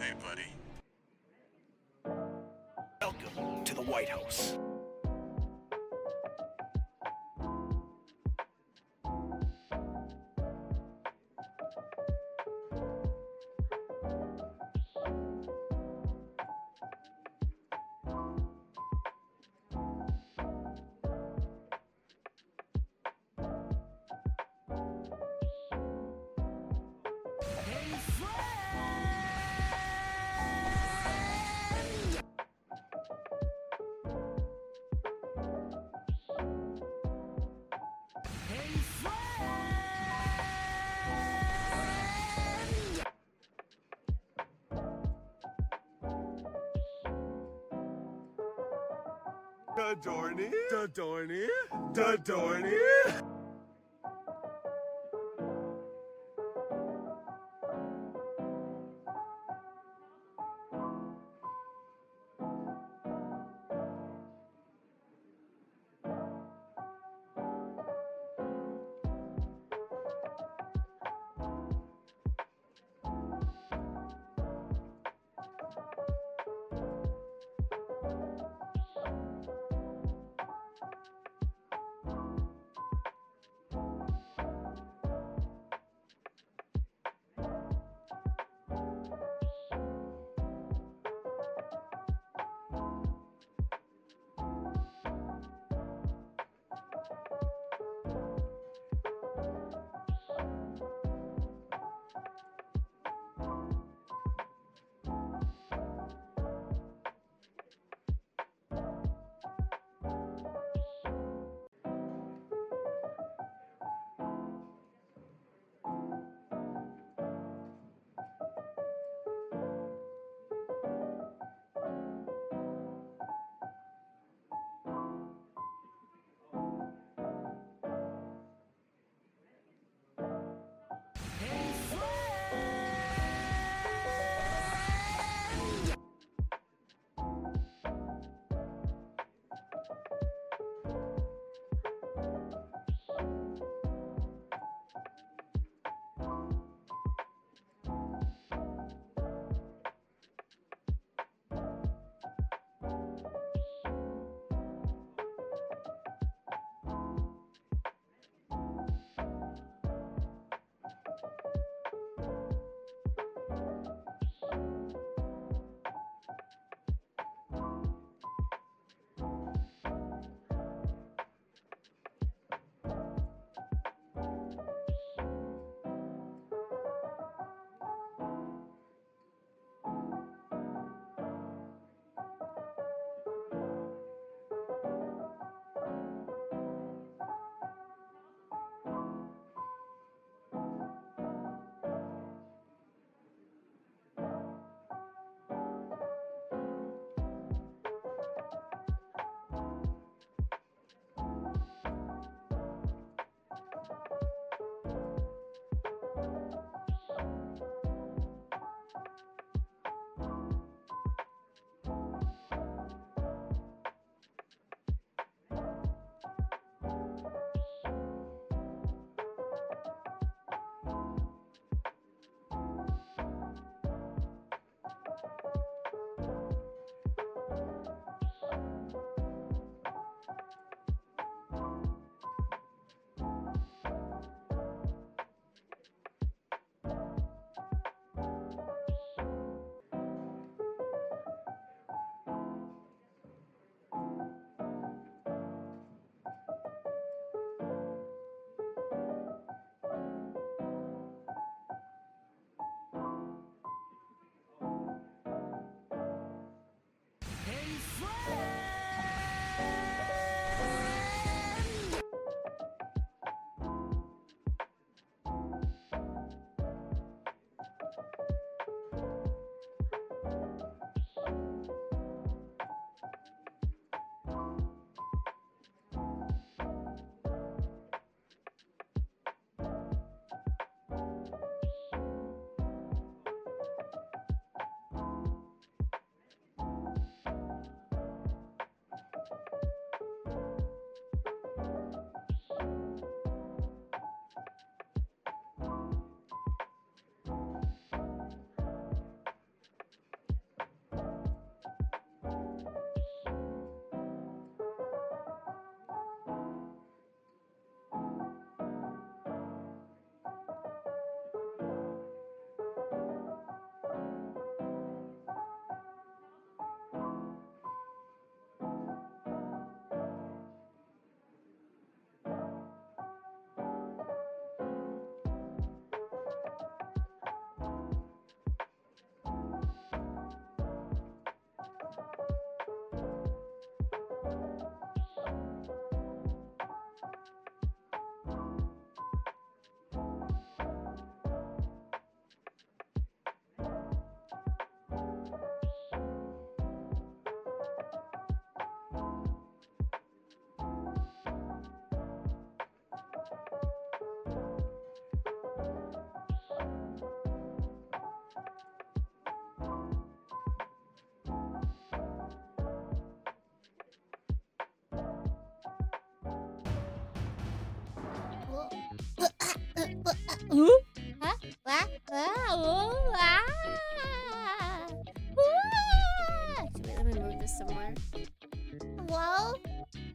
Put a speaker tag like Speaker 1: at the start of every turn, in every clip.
Speaker 1: Hey, buddy.
Speaker 2: Welcome to the White House.
Speaker 1: Da-dorny, da-dorny, da-dorny.
Speaker 3: Ooh? Huh? Oh, ah. Actually, wait, let me move this somewhere. Hello?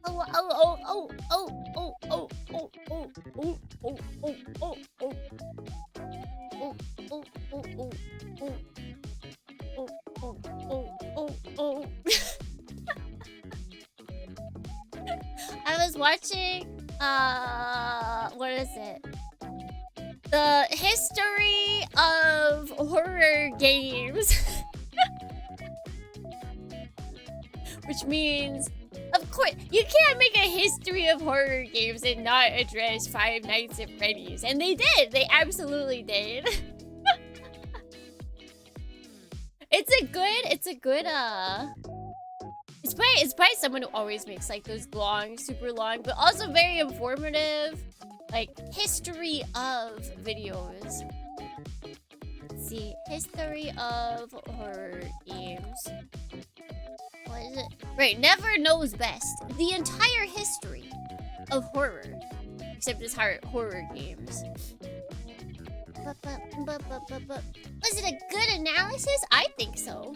Speaker 3: Oh, oh, oh, oh, oh, oh, oh, oh, oh, oh, oh, oh, oh, oh. Oh, oh, oh, oh, oh. Oh, oh, oh, oh, oh. I was watching, what is it? The history of horror games. Which means, of course, you can't make a history of horror games and not address Five Nights at Freddy's. And they did. They absolutely did. It's a good, it's by someone who always makes like those long, super long, but also very informative, like history of videos. Let's see, history of horror games. What is it? Right, never knows best. The entire history of horror, except it's horror games. Was it a good analysis? I think so.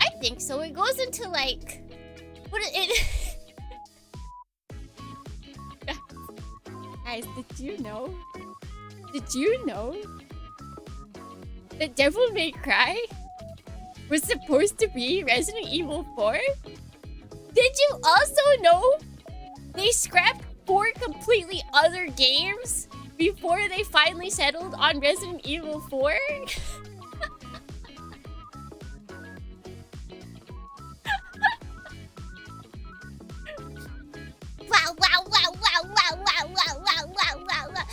Speaker 3: I think so. It goes into like, what it. Guys, did you know? Did you know that Devil May Cry was supposed to be Resident Evil 4? Did you also know they scrapped 4 completely other games before they finally settled on Resident Evil 4?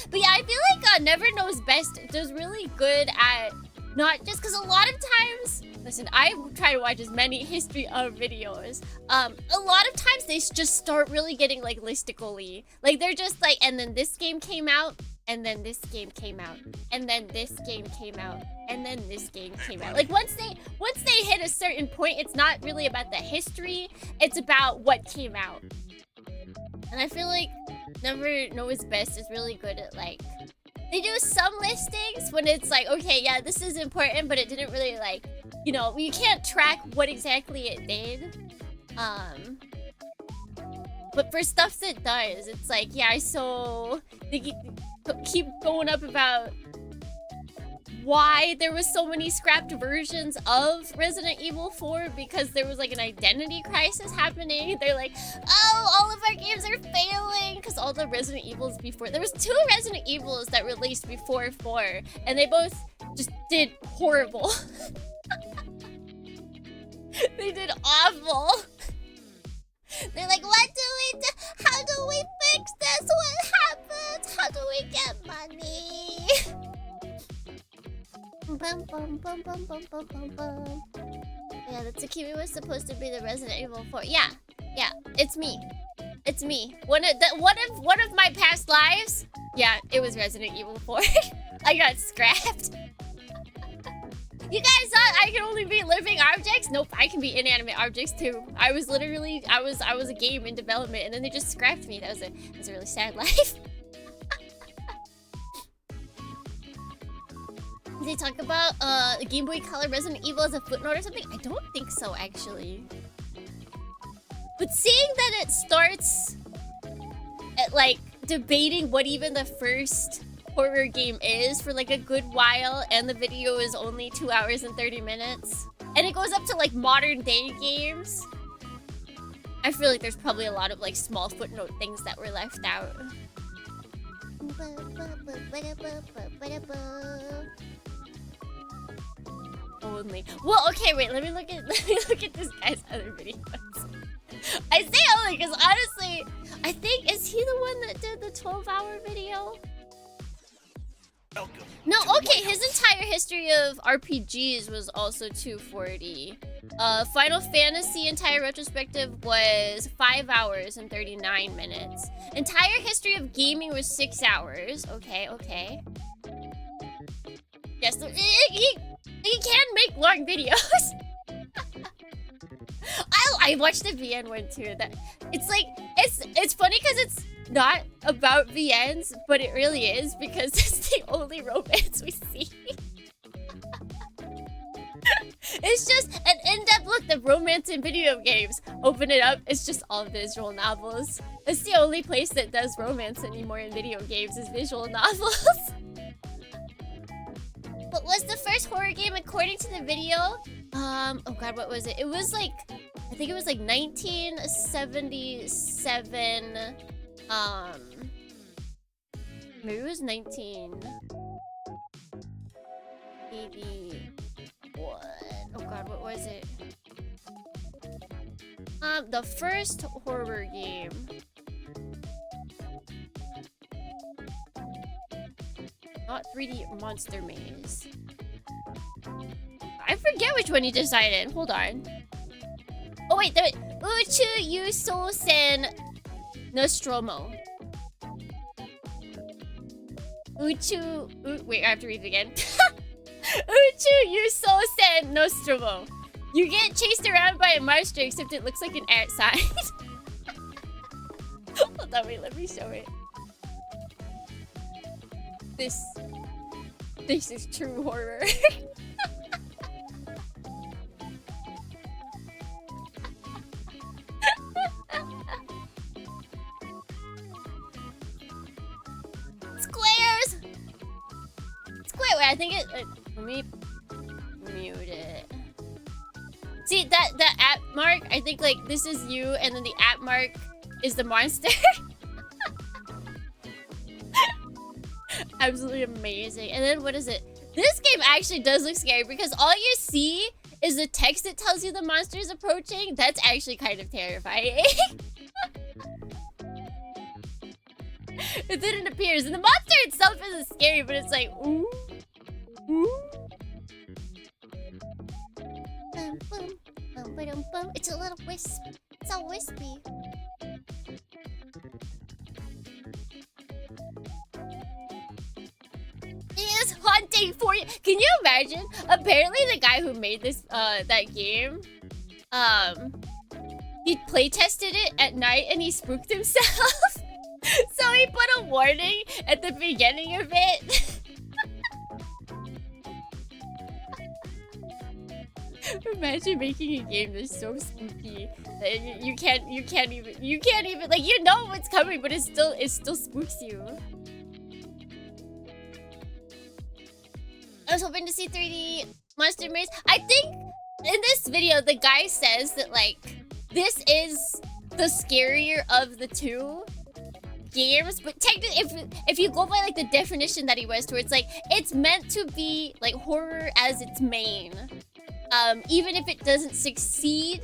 Speaker 3: But yeah, I feel like Never Knows Best does really good at not just because a lot of times, listen, I try to watch as many history of videos. A lot of times they just start really getting like listicle-y. Like they're just like, and then this game came out, and then this game came out, and then this game came out, and then this game came out. Like once they hit a certain point, it's not really about the history, it's about what came out. And I feel like Never Knows Best is really good at like, they do some listings when it's like, okay, yeah, this is important, but it didn't really like, you know, you can't track what exactly it did. But for stuff that does, it's like, yeah, so they keep going up about why there was so many scrapped versions of Resident Evil 4 because there was like an identity crisis happening. They're like, oh, all of our games are failing because all the Resident Evils before, there was 2 Resident Evils that released before 4 and they both just did horrible. They did awful. They're like, what do we do? How do we fix this? What happens? How do we get money? Bum, bum, bum, bum, bum, bum, bum, bum. Yeah, the Tsukimi was supposed to be the Resident Evil 4. Yeah, it's me. It's me. One of my past lives. Yeah, it was Resident Evil 4. I got scrapped. You guys thought I could only be living objects? Nope, I can be inanimate objects too. I was literally, I was a game in development, and then they just scrapped me. That was a really sad life. Did they talk about the Game Boy Color Resident Evil as a footnote or something? I don't think so, actually. But seeing that it starts at like debating what even the first horror game is for like a good while, and the video is only 2 hours and 30 minutes, and it goes up to like modern day games, I feel like there's probably a lot of like small footnote things that were left out. Only. Well, okay, wait, let me look at this guy's other videos. I say only because honestly, I think, is he the one that did the 12-hour video? No, okay, his entire history of RPGs was also 240. Final Fantasy entire retrospective was 5 hours and 39 minutes. Entire history of gaming was 6 hours. Okay. Yes, he can make long videos. I watched the VN one too. That it's like it's funny because not about VNs, but it really is because it's the only romance we see. It's just an in-depth look at romance in video games. Open it up, it's just all visual novels. It's the only place that does romance anymore in video games is visual novels. What was the first horror game according to the video? Oh god, what was it? It was like, I think it was like 1977. Maybe it was 1981. Oh god, what was it? The first horror game. Not 3D Monster Maze. I forget which one you decided. Hold on. Oh wait, the Uchu Yuso Sen Nostromo. Wait, I have to read it again. Uchu Yuso Sen Nostromo. You get chased around by a monster, except it looks like an ant sign. Hold on, wait, let me show it. This is true horror. Squares! Square, wait, I think it, let me mute it. See, that at mark, I think like this is you, and then the at mark is the monster. Absolutely amazing. And then what is it? This game actually does look scary because all you see is the text that tells you the monster is approaching. That's actually kind of terrifying. It didn't appear, and the monster itself isn't scary, but it's like ooh, ooh. Boom, boom, boom, boom, boom. It's a little wisp. It's all wispy. He is hunting for you. Can you imagine? Apparently, the guy who made this that game, he play tested it at night and he spooked himself. So he put a warning at the beginning of it. Imagine making a game that's so spooky that you can't even like, you know what's coming, but it still spooks you. I was hoping to see 3D Monster Maze. I think in this video the guy says that like this is the scarier of the two games, but technically if you go by like the definition that he was towards, like it's meant to be like horror as its main. Even if it doesn't succeed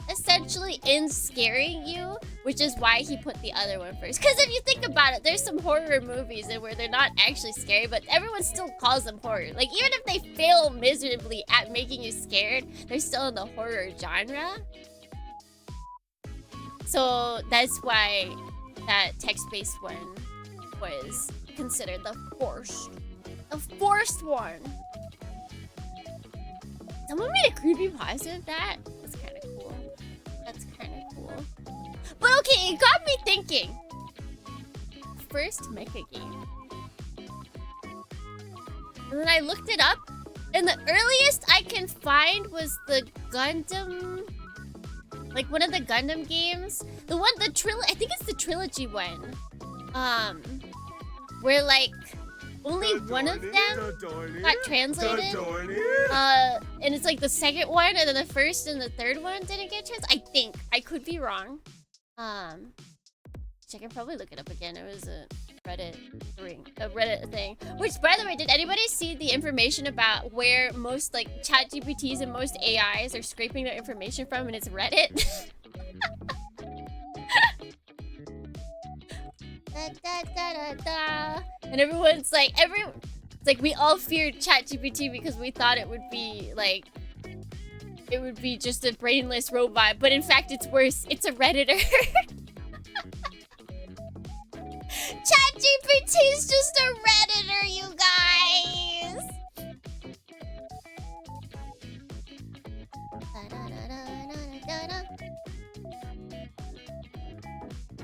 Speaker 3: essentially in scaring you, which is why he put the other one first. Because if you think about it, there's some horror movies where they're not actually scary, but everyone still calls them horror. Like, even if they fail miserably at making you scared, they're still in the horror genre. So that's why that text-based one was considered the forced one. Someone made a creepypasta of that. That's kind of cool. That's kind of cool. But okay, it got me thinking. First mecha game. And then I looked it up, and the earliest I can find was the Gundam, like one of the Gundam games. I think it's the trilogy one. Where like only one of them got translated. And it's like the second one, and then the first and the third one didn't get translated. I think. I could be wrong. I can probably look it up again. It was a Reddit thing. Which, by the way, did anybody see the information about where most like ChatGPTs and most AIs are scraping their information from, and it's Reddit? And everyone's like, it's like we all feared ChatGPT because we thought it would be like, it would be just a brainless robot, but in fact it's worse. It's a Redditor. ChatGPT is just a Redditor, you guys.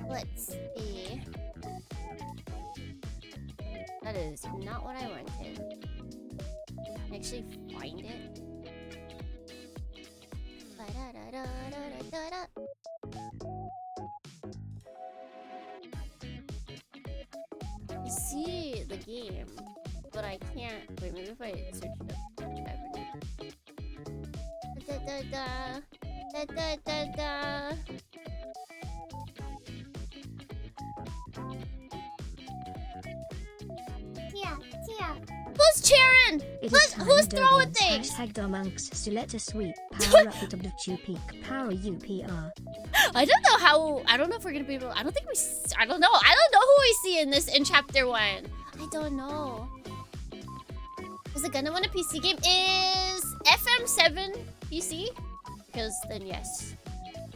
Speaker 3: Let's see. That is not what I wanted. Actually find it. Ba-da-da-da-da-da-da. I see the game, but I can't. Wait, maybe if I search it up. Da-da-da-da. Da-da-da-da. Who's cheering? Who's throwing things?
Speaker 4: Hashtag Domunks, Suleta Sweet, Power Up It of the Peak, Power UPR.
Speaker 3: I don't know how. I don't know if we're gonna be able. I don't think we. I don't know. I don't know who we see in this in chapter 1. I don't know. Is it gonna win a PC game? Is FM7 PC? Because then yes.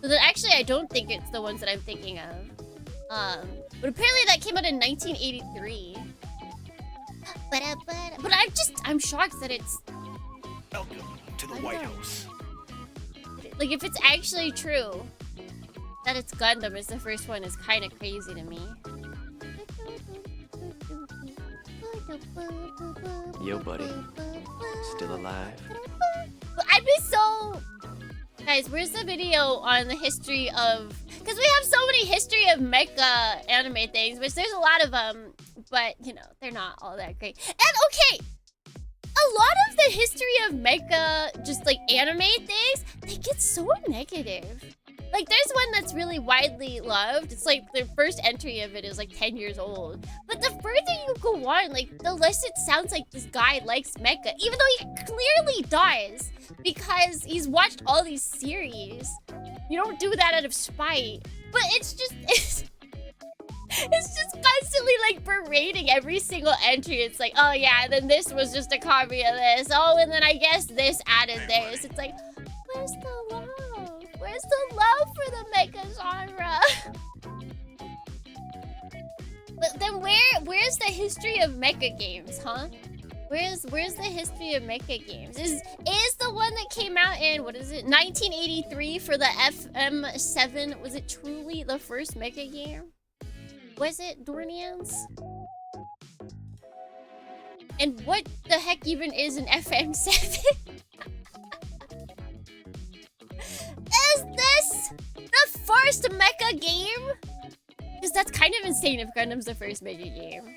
Speaker 3: So then actually I don't think it's the ones that I'm thinking of. But apparently that came out in 1983. But I'm shocked that it's.
Speaker 2: Welcome to the White House.
Speaker 3: Like if it's actually true that it's Gundam is the first one is kind of crazy to me.
Speaker 5: Yo, buddy. Still alive?
Speaker 3: I'd be so... Guys, where's the video on the history of... Because we have so many history of mecha anime things, which there's a lot of them, but, you know, they're not all that great. And, okay, a lot of the history of mecha, just, like, anime things, they get so negative. Like, there's one that's really widely loved. It's like the first entry of it is like 10 years old. But the further you go on, like, the less it sounds like this guy likes mecha. Even though he clearly does. Because he's watched all these series. You don't do that out of spite. But it's just... It's just constantly, like, berating every single entry. It's like, oh, yeah, then this was just a copy of this. Oh, and then I guess this added this. It's like, where's the love? Where's the love for the mecha genre? But then where's the history of mecha games, huh? Where's the history of mecha games? Is the one that came out in, what is it, 1983 for the FM7, was it truly the first mecha game? Was it, Dornians? And what the heck even is an FM7? Is this the first mecha game? Because that's kind of insane if Gundam's the first mecha game.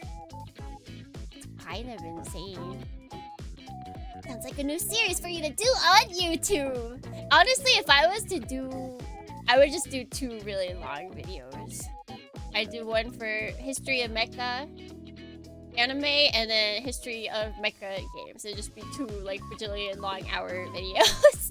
Speaker 3: It's kind of insane. Sounds like a new series for you to do on YouTube. Honestly, if I was to do... I would just do 2 really long videos. I'd do one for history of mecha anime and then history of mecha games. It'd just be 2 like bajillion long hour videos.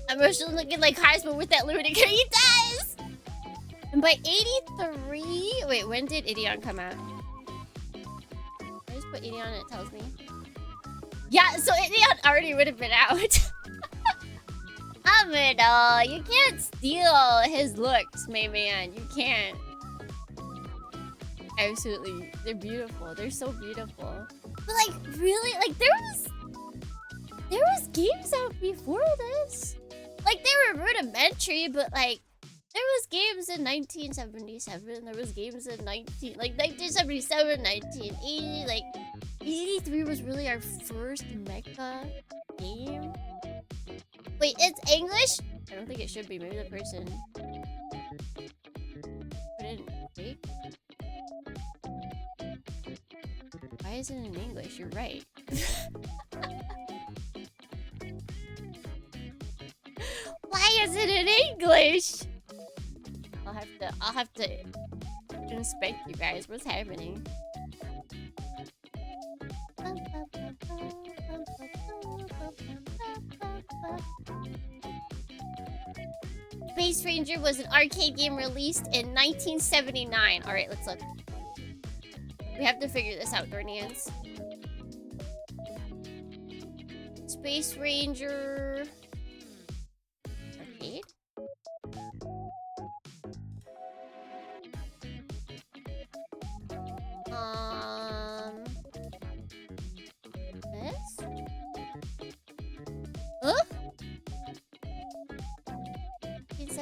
Speaker 3: I'm actually looking like Heisman with that lunatic. He does! And by 83... Wait, when did Ideon come out? I just put Ideon and it tells me. Yeah, so Ideon already would have been out. Amidal, you can't steal his looks, my man. You can't. Absolutely. They're beautiful. They're so beautiful. But like, really? Like, there was games out before this. Like, they were rudimentary, but like, there was games in 1977. There was games in 1977, 1980. Like, 83 was really our first mecha game. Wait, it's English? I don't think it should be. Maybe the person put it in fake. Why is it in English? You're right. Why is it in English? I'll have to inspect you guys. What's happening? Space Ranger was an arcade game released in 1979. Alright, let's look. We have to figure this out, Dornians. Space Ranger... Arcade? This? Huh?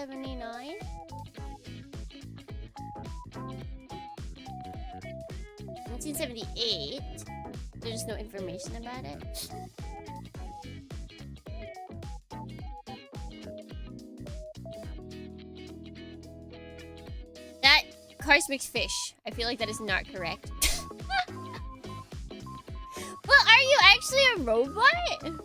Speaker 3: 1979? $1978. There's no information about it. That Cars Mix Fish. I feel like that is not correct. Well, are you actually a robot?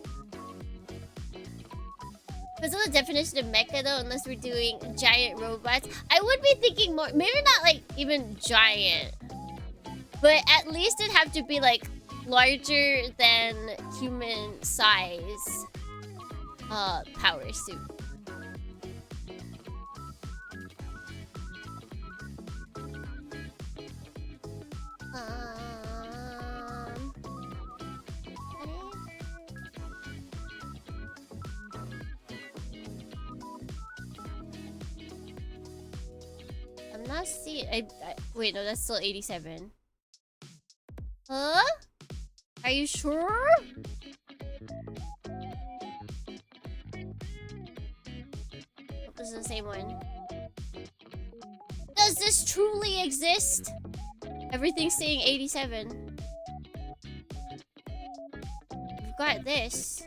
Speaker 3: What's the definition of mecha though, unless we're doing giant robots? I would be thinking more, maybe not like even giant, but at least it'd have to be like larger than human size power suit. I'm not seeing. Wait, no, that's still 87. Huh? Are you sure? This is the same one. Does this truly exist? Everything's saying 87. We've got this.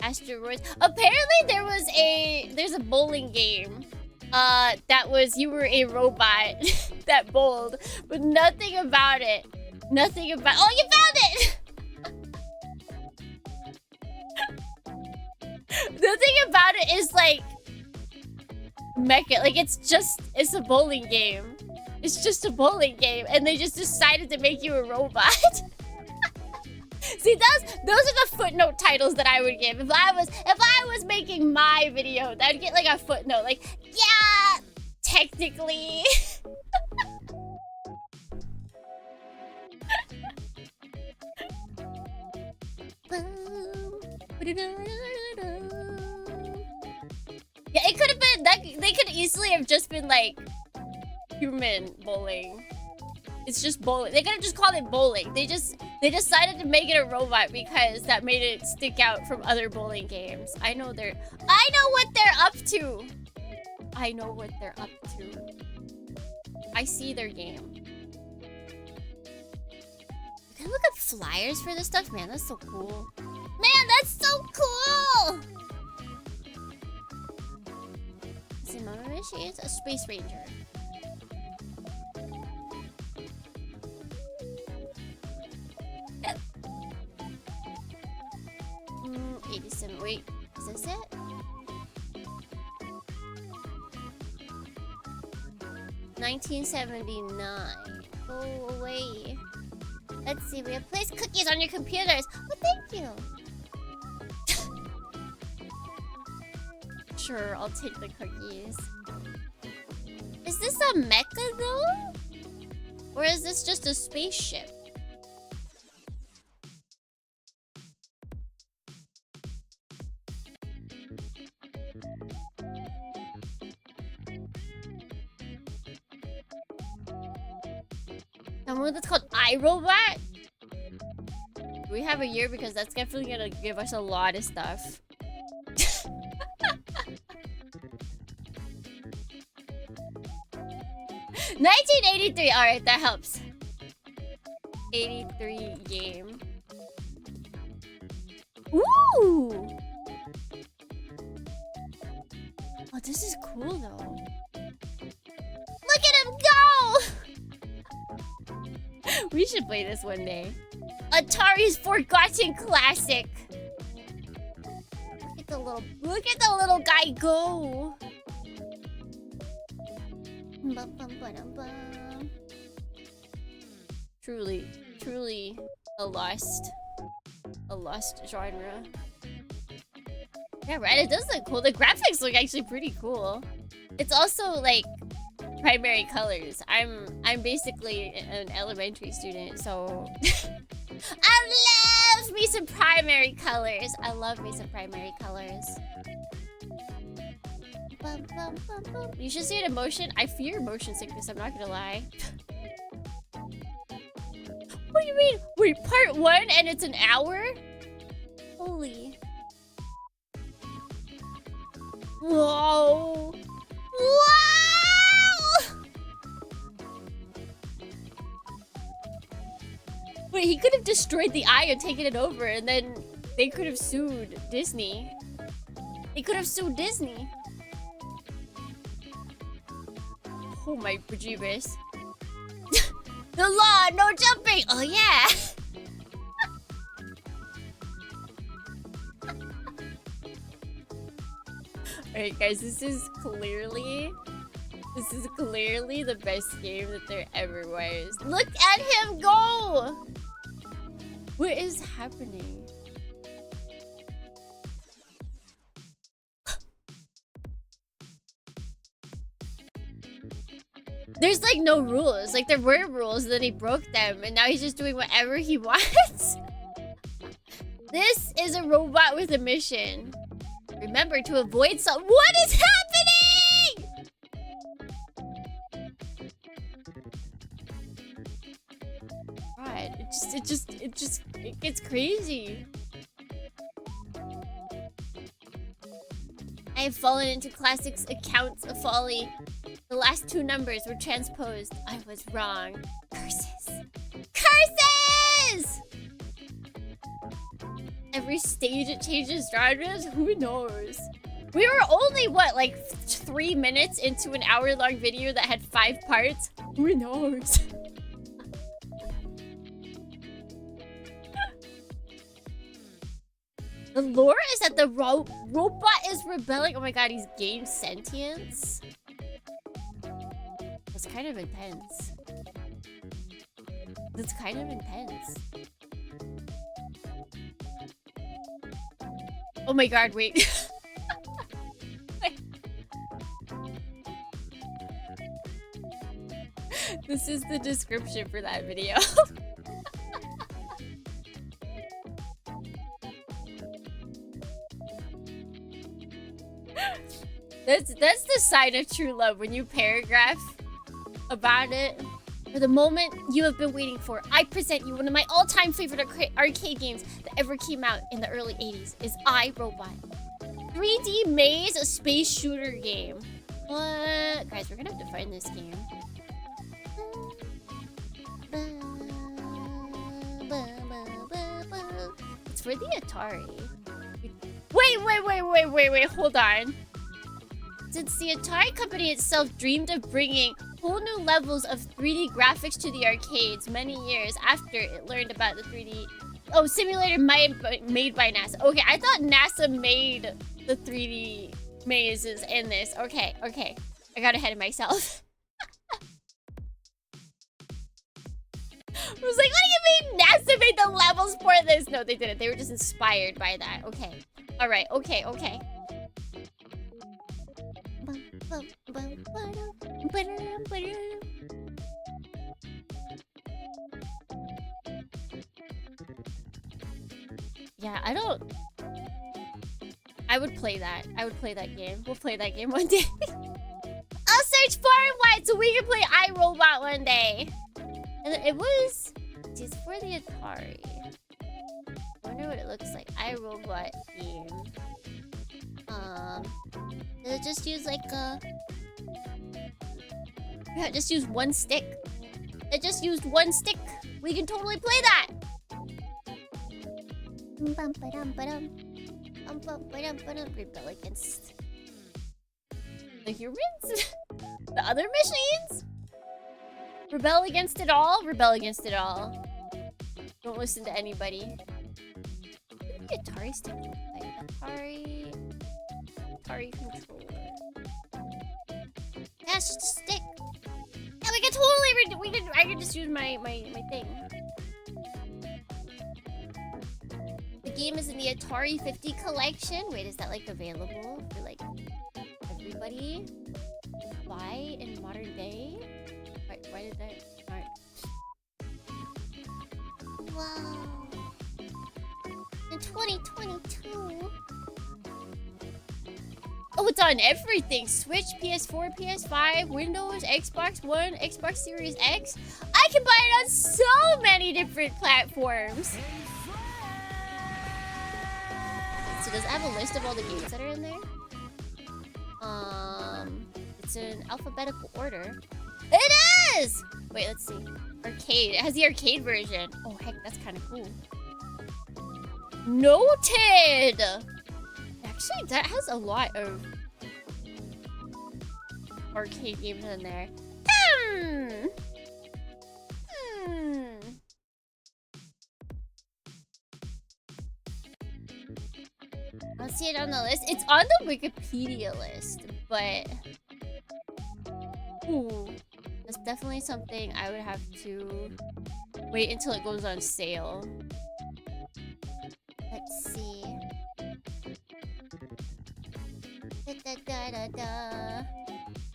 Speaker 3: Asteroids. Apparently there's a bowling game. That was you were a robot that bowled, but nothing about it. Nothing about. Oh, you found it! Nothing about it is like mecha. Like it's a bowling game. It's just a bowling game, and they just decided to make you a robot. See, those are the footnote titles that I would give if I was making my video. I'd get like a footnote, like, yeah, technically. Yeah, it could have been that. They could easily have just been like human bowling. It's just bowling. They could have just called it bowling. They decided to make it a robot because that made it stick out from other bowling games. I know what they're up to. I know what they're up to. I see their game. You can look up flyers for this stuff, man. That's so cool. Man, that's so cool. See, Mama, she is a space ranger. 87. Wait, is this it? $1979. Go away. Let's see. We have placed cookies on your computers. Oh, thank you. Sure, I'll take the cookies. Is this a mecha though? Or is this just a spaceship? Someone that's called iRobot? Do we have a year? Because that's definitely gonna give us a lot of stuff. $1983. Alright, that helps. 83 game. Ooh! Oh, this is cool though. Look at him go! We should play this one day. Atari's forgotten classic. Look at the little guy go. Bum, bum, ba-dum, bum. Truly a lost genre. Yeah, right. It does look cool. The graphics look actually pretty cool. It's also like primary colors. I'm basically an elementary student, so I love me some primary colors. I love me some primary colors. Bum, bum, bum, bum. You should see it in motion. I fear motion sickness, I'm not gonna lie. What do you mean? Wait, part 1 and it's an hour? Holy. Whoa. destroyed the eye and taken it over, and then they could have sued Disney. They could have sued Disney. Oh my bejeebus. The law, no jumping! Oh yeah! Alright guys, this is clearly the best game that there ever was. Look at him go! What is happening? There's like no rules. Like there were rules, and then he broke them, and now he's just doing whatever he wants. This is a robot with a mission. Remember to avoid some. What is happening? God, it gets crazy. I have fallen into classics accounts of folly. The last two numbers were transposed. I was wrong. Curses. Curses! Every stage it changes genres? Who knows? We were only, what, like 3 minutes into an hour-long video that had 5 parts? Who knows? The lore is that the robot is rebelling. Oh my god, he's gained sentience. That's kind of intense. That's kind of intense. Oh my god, wait. This is the description for that video. That's the sign of true love, when you paragraph about it. For the moment you have been waiting for, I present you one of my all-time favorite arcade games that ever came out in the early 80s is I, Robot. 3D Maze, a space shooter game. What? Guys, we're gonna have to find this game. It's for the Atari. Wait, hold on. Since the Atari company itself dreamed of bringing whole new levels of 3D graphics to the arcades many years after it learned about the 3D... Oh, simulator made by NASA. Okay, I thought NASA made the 3D mazes in this. Okay. I got ahead of myself. I was like, what do you mean NASA made the levels for this? No, they didn't. They were just inspired by that. Okay. Alright, okay. Yeah, I would play that. I would play that game. We'll play that game one day. I'll search far and wide so we can play iRobot one day. And it's for the Atari. I wonder what it looks like. iRobot game. Does it just use like a... Yeah, just use one stick. It just used one stick. We can totally play that. Rebel against the humans? The other machines? Rebel against it all? Rebel against it all. Don't listen to anybody. What the Atari stick look like? Atari controller. Yeah, it's just a stick. Yeah, we can totally I can just use my thing. The game is in the Atari 50 collection. Wait, is that like available for like everybody to buy in modern day? Why did that start? Wow. In 2022. Oh, it's on everything. Switch, PS4, PS5, Windows, Xbox One, Xbox Series X. I can buy it on so many different platforms. So does it have a list of all the games that are in there? It's in alphabetical order. It is! Wait, let's see. Arcade. It has the arcade version. Oh, heck, that's kind of cool. Noted! Actually, that has a lot of arcade games in there. I'll see it on the list. It's on the Wikipedia list, but... Ooh. That's definitely something I would have to wait until it goes on sale. Let's see.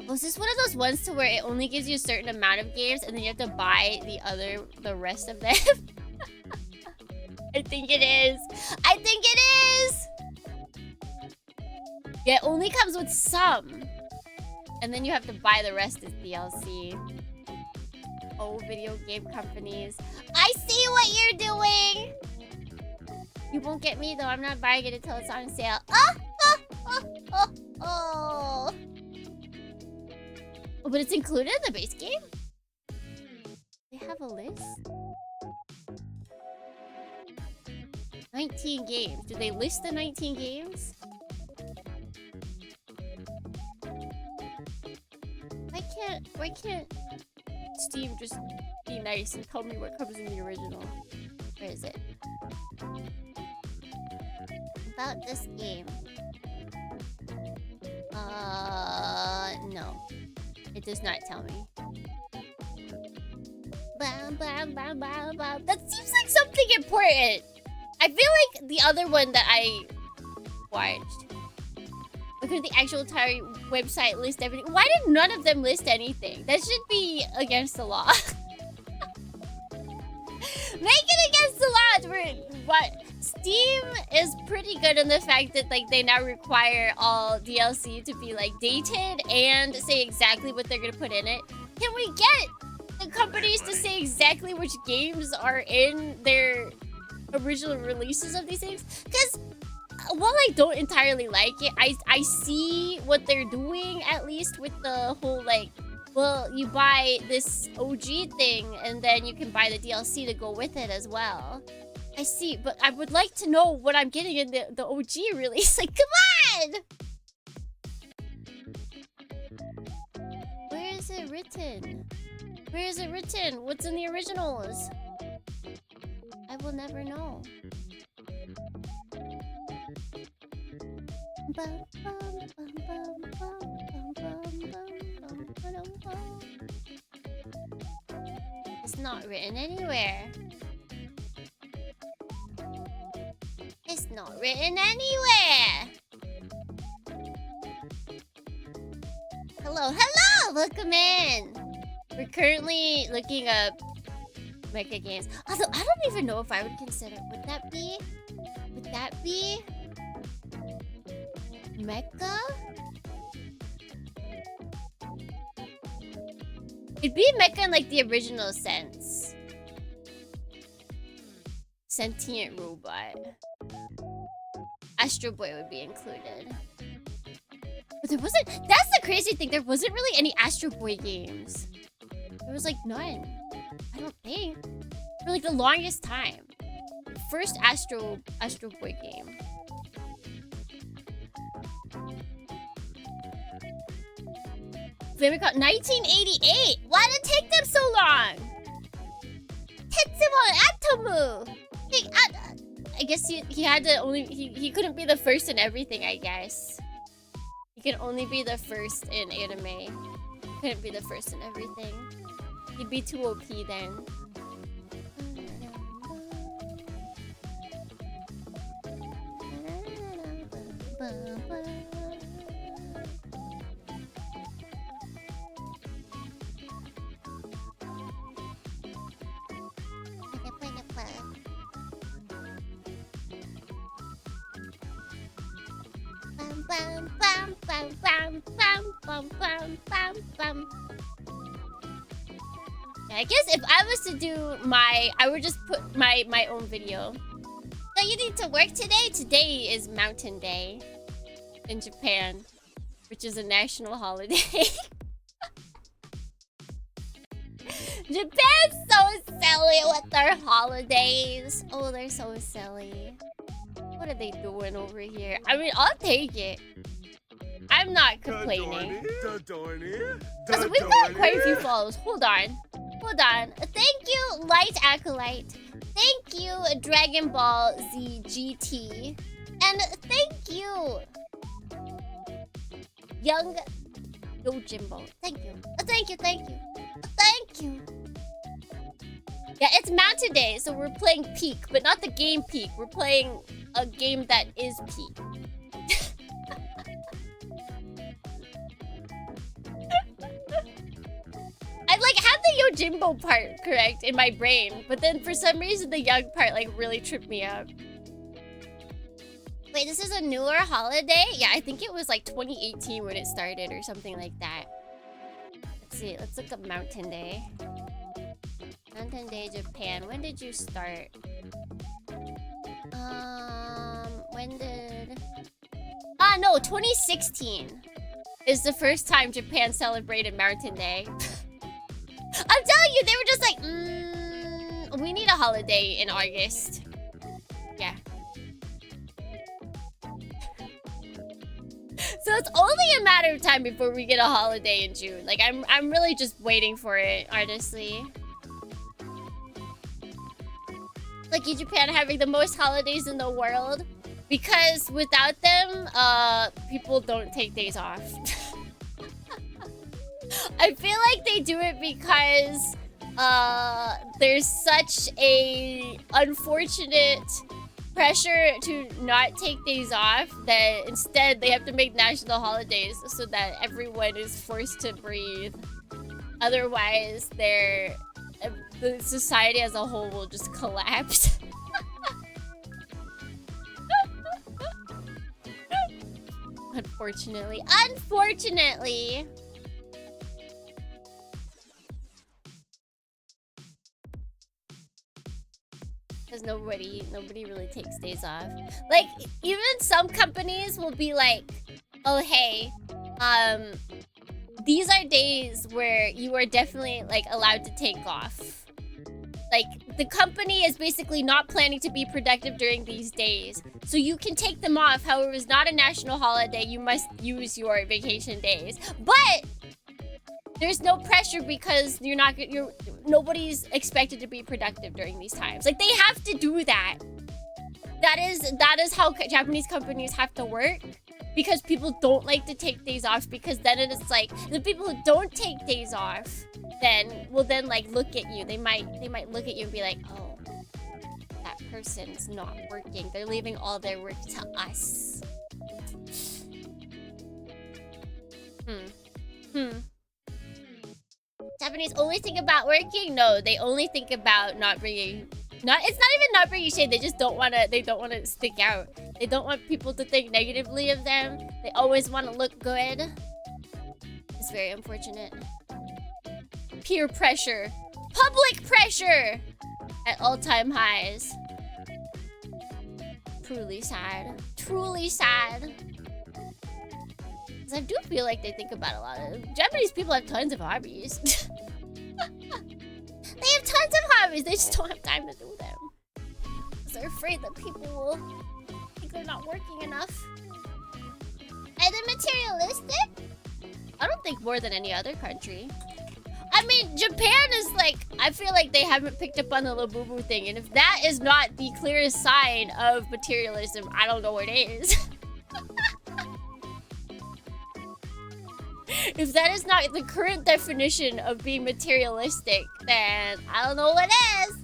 Speaker 3: Was this one of those ones to where it only gives you a certain amount of games and then you have to buy the rest of them? I think it is. I think it is! Yeah, it only comes with some. And then you have to buy the rest as DLC. Oh, video game companies. I see what you're doing! You won't get me though. I'm not buying it until it's on sale. Oh, but it's included in the base game? They have a list? 19 games. Do they list the 19 games? Why can't Steam just be nice and tell me what comes in the original? Where is it? About this game. No. It does not tell me. That seems like something important. I feel like the other one that I watched. Look at the actual entire website list everything. Why did none of them list anything? That should be against the law. Make it against the law. What? Steam is pretty good in the fact that like they now require all DLC to be like dated and say exactly what they're gonna put in it. Can we get the companies to say exactly which games are in their original releases of these things? Because while I don't entirely like it, I see what they're doing, at least with the whole like, well, you buy this OG thing and then you can buy the DLC to go with it as well. I see, but I would like to know what I'm getting in the OG release. Like, come on! Where is it written? Where is it written? What's in the originals? I will never know. It's not written anywhere. It's not written anywhere. Hello, hello! Welcome in. We're currently looking up mecha games. Although I don't even know if I would consider. Would that be mecha? It'd be mecha in like the original sense. Sentient robot. Astro Boy would be included. But there wasn't... That's the crazy thing. There wasn't really any Astro Boy games. There was like none. I don't think. For like the longest time. First Astro Boy game. Famicom 1988. Why did it take them so long? Tetsuo Atomu. I guess he had to only he couldn't be the first in everything, I guess. He can only be the first in anime. He couldn't be the first in everything. He'd be too OP then. I guess if I was to do I would just put my own video. So you need to work today? Today is Mountain Day in Japan, which is a national holiday. Japan's so silly with their holidays. Oh, they're so silly. What are they doing over here? I mean, I'll take it. I'm not complaining. Because we've got quite a few follows. Hold on. Hold on. Thank you, Light Acolyte. Thank you, Dragon Ball Z GT. And thank you, Young Yojimbo. Thank you. Thank you, thank you. Thank you. Yeah, it's Mountain Day, so we're playing Peak, but not the game Peak. We're playing a game that is Peak. I like had the Yojimbo part correct in my brain, but then for some reason the young part like really tripped me up. Wait, this is a newer holiday? Yeah, I think it was like 2018 when it started or something like that. Let's see, let's look up Mountain Day. Mountain Day, Japan. When did you start? When did... Ah, no, 2016 is the first time Japan celebrated Mountain Day. I'm telling you, they were just like, we need a holiday in August. Yeah. So it's only a matter of time before we get a holiday in June. Like, I'm really just waiting for it, honestly. Lucky Japan having the most holidays in the world. Because without them, people don't take days off. I feel like they do it because there's such a unfortunate pressure to not take days off that instead they have to make national holidays so that everyone is forced to breathe. Otherwise, the society as a whole will just collapse. Unfortunately. Unfortunately! Because nobody really takes days off. Like, even some companies will be like, oh, hey, these are days where you are definitely, like, allowed to take off. Like, the company is basically not planning to be productive during these days. So you can take them off. However, it's not a national holiday. You must use your vacation days. But there's no pressure because nobody's expected to be productive during these times. Like, they have to do that. That is how Japanese companies have to work. Because people don't like to take days off, because then it's like the people who don't take days off will then like look at you. They might look at you and be like, oh, that person's not working. They're leaving all their work to us. Japanese only think about working? No, they only think about not bringing... it's not even not bringing shade. They just don't want to stick out. They don't want people to think negatively of them. They always want to look good. It's very unfortunate. Peer pressure. Public pressure! At all-time highs. Truly sad. Truly sad. Because I do feel like they think about a lot of... Japanese people have tons of hobbies. They have tons of hobbies. They just don't have time to do them. Because they're afraid that people will think they're not working enough. Are they materialistic? I don't think more than any other country. I mean, Japan is like... I feel like they haven't picked up on the Labubu thing. And if that is not the clearest sign of materialism, I don't know what is. If that is not the current definition of being materialistic, then I don't know what is.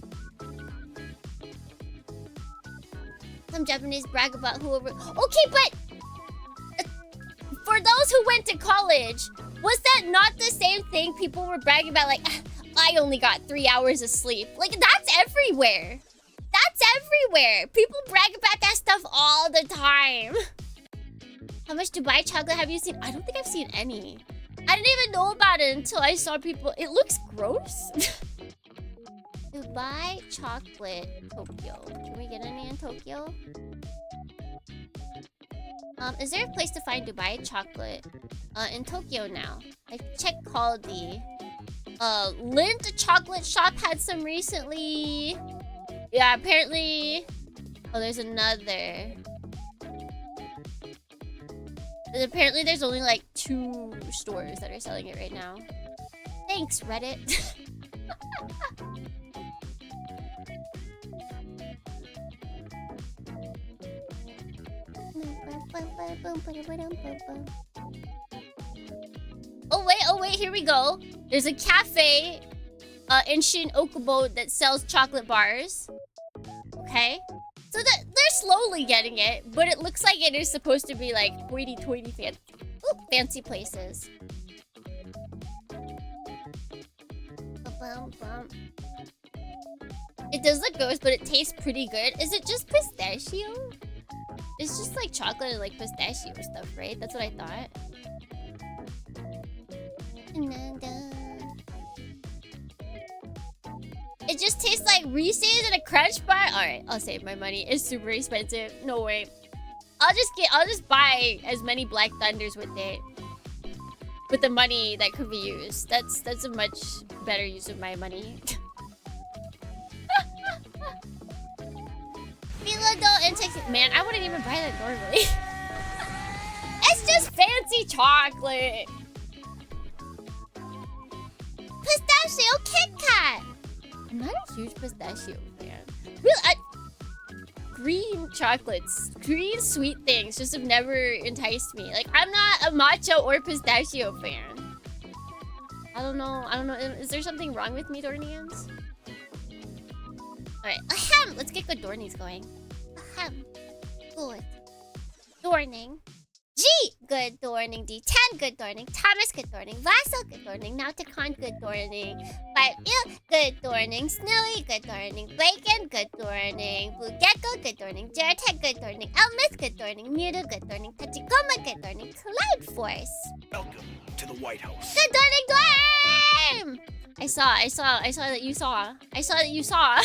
Speaker 3: Some Japanese brag about whoever... Okay, but... for those who went to college, was that not the same thing people were bragging about? Like, I only got 3 hours of sleep. Like, that's everywhere. That's everywhere. People brag about that stuff all the time. How much Dubai chocolate have you seen? I don't think I've seen any. I didn't even know about it until I saw people. It looks gross. Dubai chocolate Tokyo. Can we get any in Tokyo? Is there a place to find Dubai chocolate in Tokyo now? I checked Caldi. Lindt chocolate shop had some recently. Yeah, apparently. Oh, there's another. Apparently, there's only like 2 stores that are selling it right now. Thanks, Reddit. Oh wait, here we go. There's a cafe in Shin Okubo that sells chocolate bars. Okay. So they're slowly getting it, but it looks like it is supposed to be like hoity-toity fancy places. It does look gross, but it tastes pretty good. Is it just pistachio? It's just like chocolate and like pistachio stuff, right? That's what I thought. It just tastes like Reese's and a Crunch bar. All right, I'll save my money. It's super expensive. No way. I'll just buy as many Black Thunders with it. With the money that could be used. That's a much better use of my money. Man, I wouldn't even buy that normally. It's just fancy chocolate. Pistachio Kit Kat. I'm not a huge pistachio fan. Really, green chocolates, green sweet things just have never enticed me. Like, I'm not a matcha or pistachio fan. I don't know. Is there something wrong with me, Dornians? Alright, ahem! Let's get good Dornies going. Ahem. Good. Dorning. G! Good Dorning. D10, good Dorning. Thomas, good Dorning. Vassal, good Dorning. Nautican, good Dorning. 5 good Dorning. Snowy, good Dorning. Bacon, good Dorning. Blue Gecko, good Dorning. Jertek, good Dorning. Elmith, good Dorning. Mewtwo, good Dorning. Tachikoma, good Dorning. Cloud Force.
Speaker 2: Welcome to the White House.
Speaker 3: Good Dorning Dorm! I saw that you saw. I saw that you saw.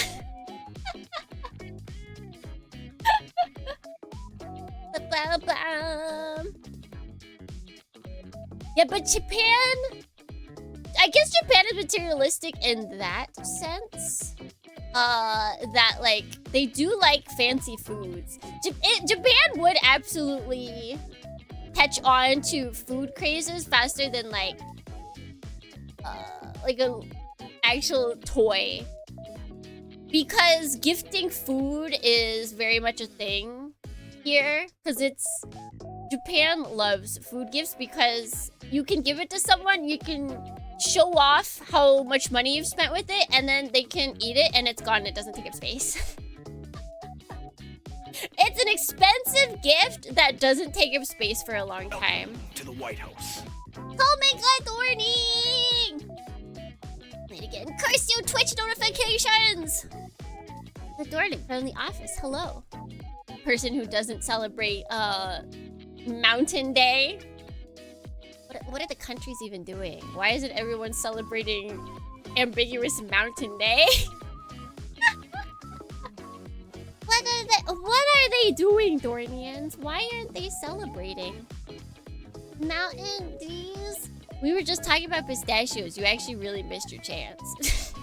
Speaker 3: Yeah, but Japan... I guess Japan is materialistic in that sense. That, like, they do like fancy foods. Japan would absolutely catch on to food crazes faster than, like a actual toy. Because gifting food is very much a thing here. Because Japan loves food gifts because you can give it to someone, you can show off how much money you've spent with it, and then they can eat it and it's gone and it doesn't take up space. It's an expensive gift that doesn't take up space for a long time.
Speaker 2: Welcome to the White House.
Speaker 3: Oh my god, Dorning! Need to get curse you Twitch notifications! The Dorning from the office, hello. Person who doesn't celebrate Mountain Day. What are the countries even doing? Why isn't everyone celebrating ambiguous Mountain Day? What are they doing, Dornians? Why aren't they celebrating? Mountain Dews? We were just talking about pistachios. You actually really missed your chance.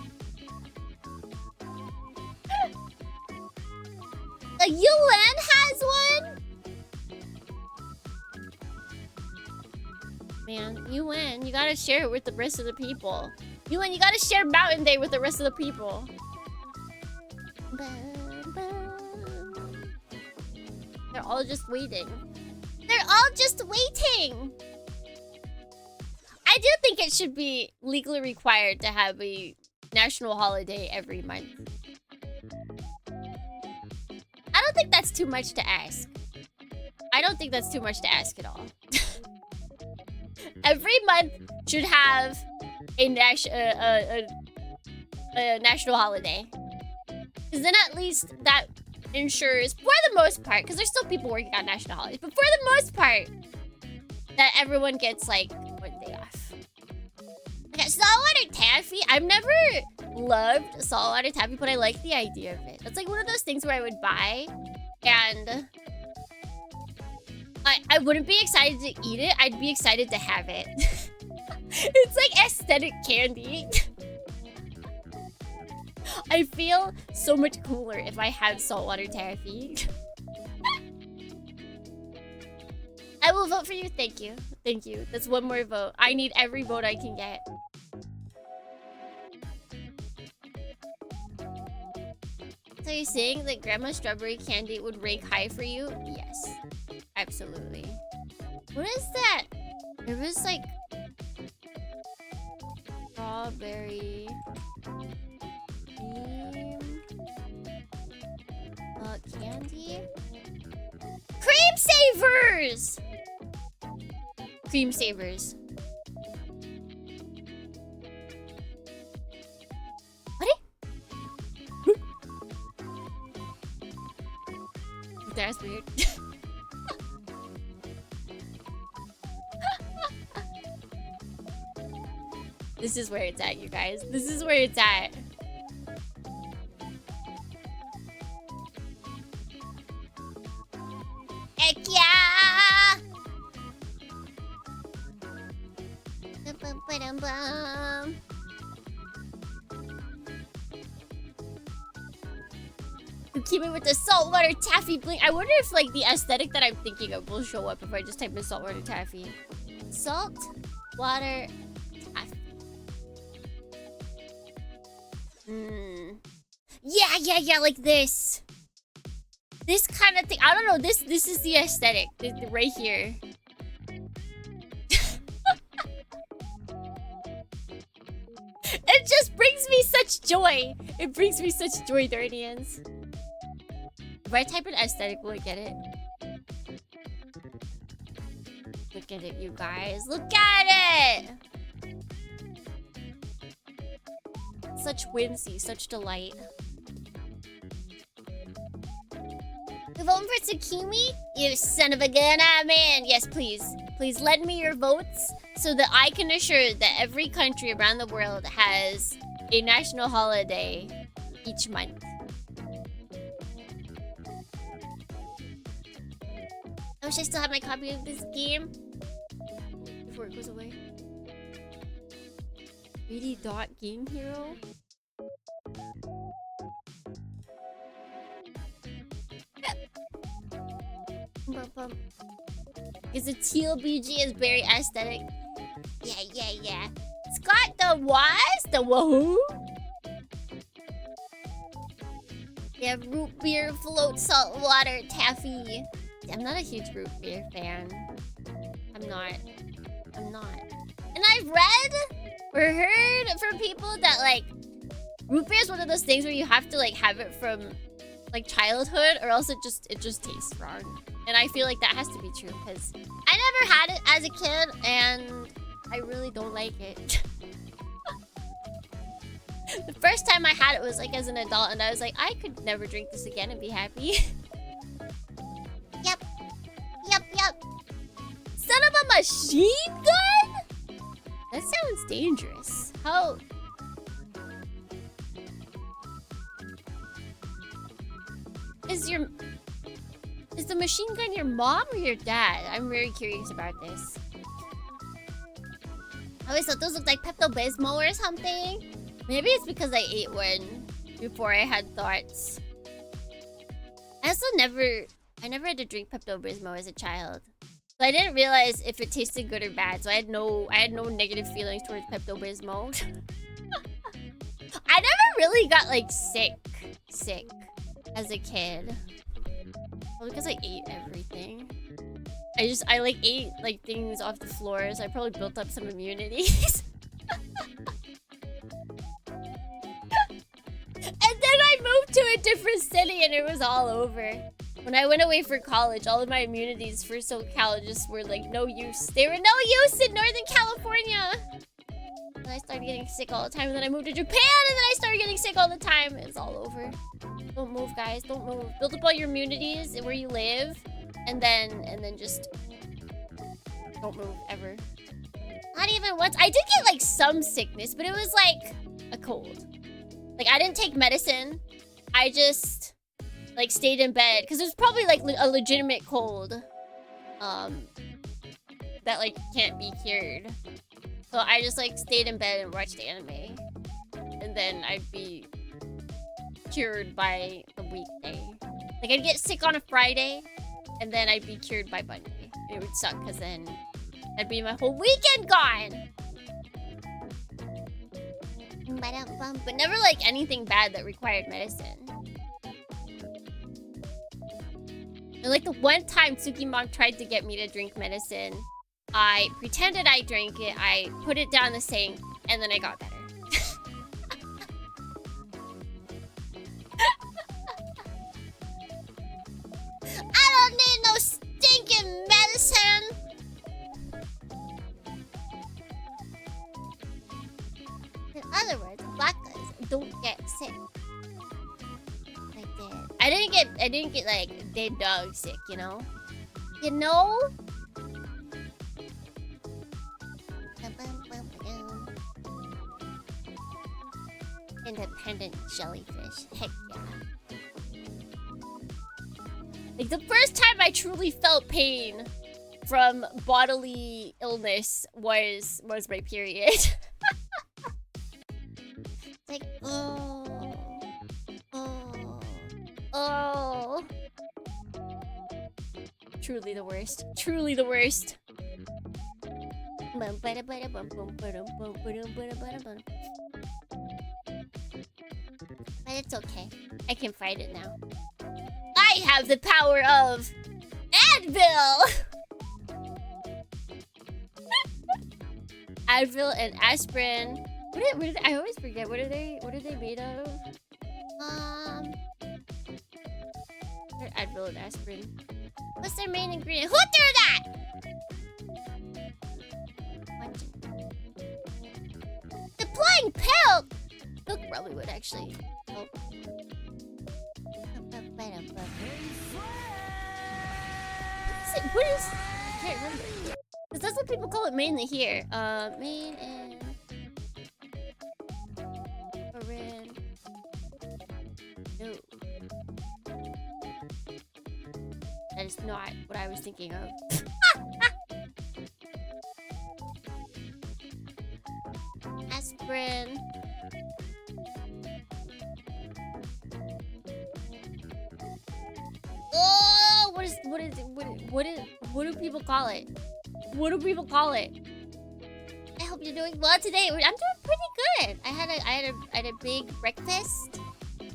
Speaker 3: A UN has one? Man, UN, you gotta share it with the rest of the people. UN, you gotta share Mountain Day with the rest of the people. They're all just waiting. They're all just waiting! I do think it should be legally required to have a national holiday every month. I don't think that's too much to ask. I don't think that's too much to ask at all. Every month should have a national holiday. Because then at least that ensures, for the most part, because there's still people working on national holidays, but for the most part, that everyone gets, like, 1 day off. Okay, saltwater taffy. I've never loved saltwater taffy, but I like the idea of it. It's like one of those things where I would buy, and I wouldn't be excited to eat it. I'd be excited to have it. It's like aesthetic candy. I feel so much cooler if I have saltwater taffy. I will vote for you. Thank you. Thank you. That's one more vote. I need every vote I can get. So you're saying that Grandma's strawberry candy would rank high for you? Yes. Absolutely. What is that? There was like... strawberry... cream... candy? Cream savers! Cream savers. What? That's weird. This is where it's at, you guys. This is where it's at. Heck yeah! Bum-bum-ba-dum-bum. You keep it with the saltwater taffy bling. I wonder if like the aesthetic that I'm thinking of will show up if I just type in saltwater taffy. Salt, water, taffy. Yeah, like this. This kind of thing. I don't know. This is the aesthetic. Right here. It just brings me such joy. It brings me such joy, Darnians. If I type in aesthetic, will I get it? Look at it, you guys. Look at it! Such whimsy, such delight. You're voting for Tsukimi? You son of a gun, man. Yes, please. Please lend me your votes so that I can assure that every country around the world has a national holiday each month. I wish I still had my copy of this game before it goes away. 3D Dot Game Hero? Because the teal BG is very aesthetic. Yeah. It's got the was, the wahoo. Yeah, root beer, float, salt water, taffy. I'm not a huge root beer fan. I'm not. And I've read or heard from people that like root beer is one of those things where you have to like have it from like childhood or else it just tastes wrong. And I feel like that has to be true because I never had it as a kid and I really don't like it. The first time I had it was like as an adult and I was like, I could never drink this again and be happy. Yep. Son of a machine gun? That sounds dangerous. How... Is the machine gun your mom or your dad? I'm very curious about this. I always thought those looked like Pepto-Bismol or something. Maybe it's because I ate one before I had thoughts. I also never had to drink Pepto-Bismol as a child. So I didn't realize if it tasted good or bad. So I had no negative feelings towards Pepto-Bismol. I never really got like sick as a kid. Well, because I ate everything. I like ate like things off the floor, so I probably built up some immunities. And then I moved to a different city and it was all over. When I went away for college, all of my immunities for SoCal just were like no use. They were no use in Northern California. And I started getting sick all the time. And then I moved to Japan and then I started getting sick all the time. It's all over. Don't move, guys. Don't move. Build up all your immunities where you live. And then just don't move ever. Not even once. I did get like some sickness, but it was like a cold. Like I didn't take medicine. I just like stayed in bed because it was probably like a legitimate cold that like can't be cured. So I just like stayed in bed and watched anime. And then I'd be cured by the weekday. Like, I'd get sick on a Friday, and then I'd be cured by Monday. It would suck, because then that'd be my whole weekend gone. But never, like, anything bad that required medicine. And, like, the one time Suki Mom tried to get me to drink medicine, I pretended I drank it, I put it down the sink, and then I got better. I don't need no stinking medicine! In other words, black guys don't get sick. Like that. I didn't get like dead dog sick, you know? You know? Independent jellyfish. Heck yeah. Like, the first time I truly felt pain from bodily illness was my period. It's like, oh. Truly the worst. Truly the worst. But it's okay. I can fight it now. I have the power of Advil! Advil and aspirin. What did I always forget. What are they made of? They're Advil and aspirin. What's their main ingredient? Who threw that? Deploying pill! Milk probably would actually help. What is? I can't remember. Because that's what people call it mainly here. Main and aspirin. No. That is not what I was thinking of. Aspirin. Oh, what do people call it? What do people call it? I hope you're doing well today. I'm doing pretty good. I had a big breakfast.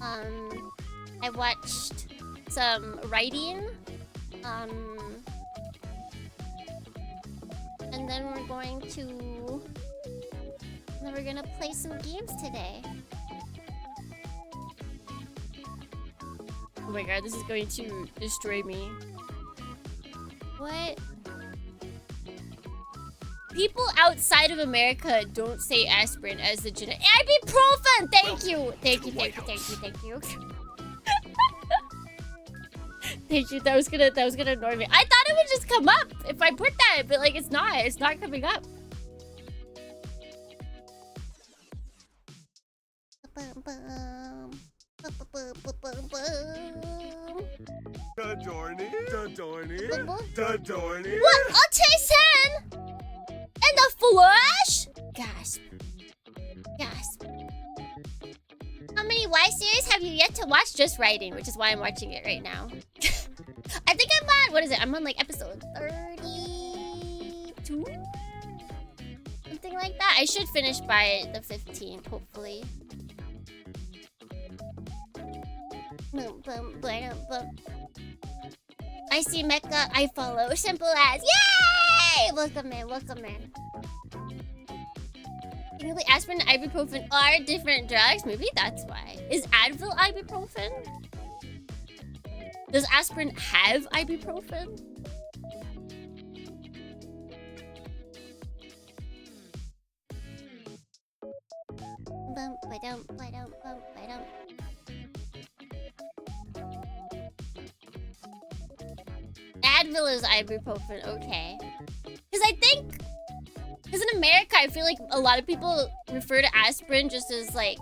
Speaker 3: I watched some writing. And then we're gonna play some games today. Oh my god, this is going to destroy me. What? People outside of America don't say aspirin as the generic. Ibuprofen! Thank you! Thank you. Thank you. That was gonna annoy me. I thought it would just come up if I put that, but like it's not coming up.
Speaker 1: Dadorny.
Speaker 3: What? Ote-san! And the flush? Gasp. How many Y series have you yet to watch? Just writing, which is why I'm watching it right now. I think I'm on, what is it? I'm on like episode 32? Something like that. I should finish by the 15th, hopefully. I see Mecha, I follow. Simple as. Yay! Welcome in. Technically, aspirin and ibuprofen are different drugs. Maybe that's why. Is Advil ibuprofen? Does aspirin have ibuprofen? Advil is ibuprofen, okay. Because in America, I feel like a lot of people refer to aspirin just as like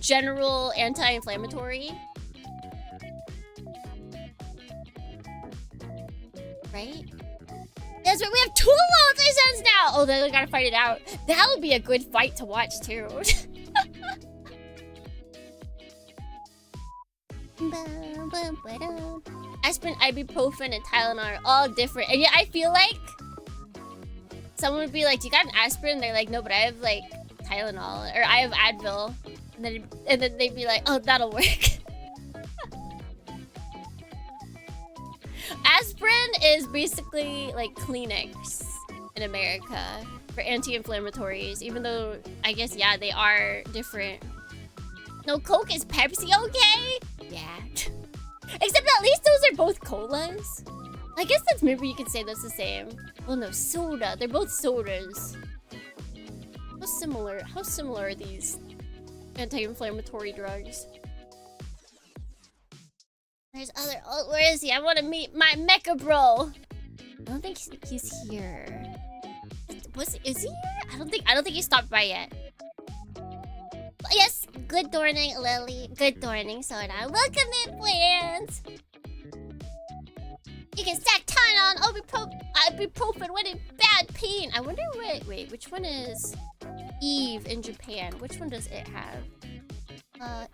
Speaker 3: general anti-inflammatory. Right? That's right, we have 2 Lotus now! Oh, then we gotta fight it out. That would be a good fight to watch too. Aspirin, ibuprofen, and Tylenol are all different. And yeah, I feel like someone would be like, "Do you got an aspirin?" They're like, "No, but I have like Tylenol or I have Advil," and then they'd be like, "Oh, that'll work." Aspirin is basically like Kleenex in America for anti-inflammatories, even though I guess yeah they are different. No, Coke is Pepsi, okay? Yeah. Except at least those are both colas. I guess that's maybe you could say that's the same. Oh no, soda. They're both sodas. How similar are these anti-inflammatory drugs? There's other. Oh, where is he? I want to meet my mecha bro. I don't think he's here. Is he here? I don't think he stopped by yet. But yes. Good morning, Lily. Good morning, Soda. Welcome in, friends. You can stack Tylenol, ibuprofen when in bad pain. I wonder what. Wait, which one is Eve in Japan? Which one does it have?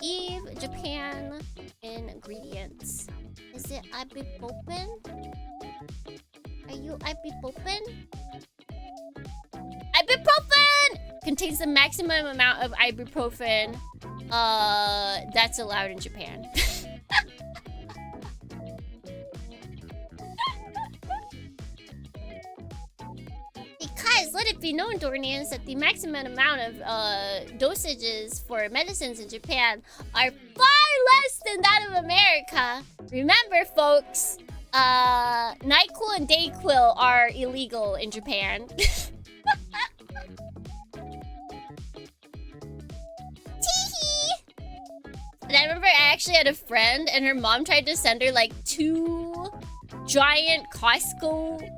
Speaker 3: Eve, Japan, ingredients. Is it ibuprofen? Are you ibuprofen? Ibuprofen! Contains the maximum amount of ibuprofen that's allowed in Japan. Because let it be known, Dornians, that the maximum amount of dosages for medicines in Japan are far less than that of America. Remember, folks, NyQuil and DayQuil are illegal in Japan. And I remember I actually had a friend and her mom tried to send her like 2 giant Costco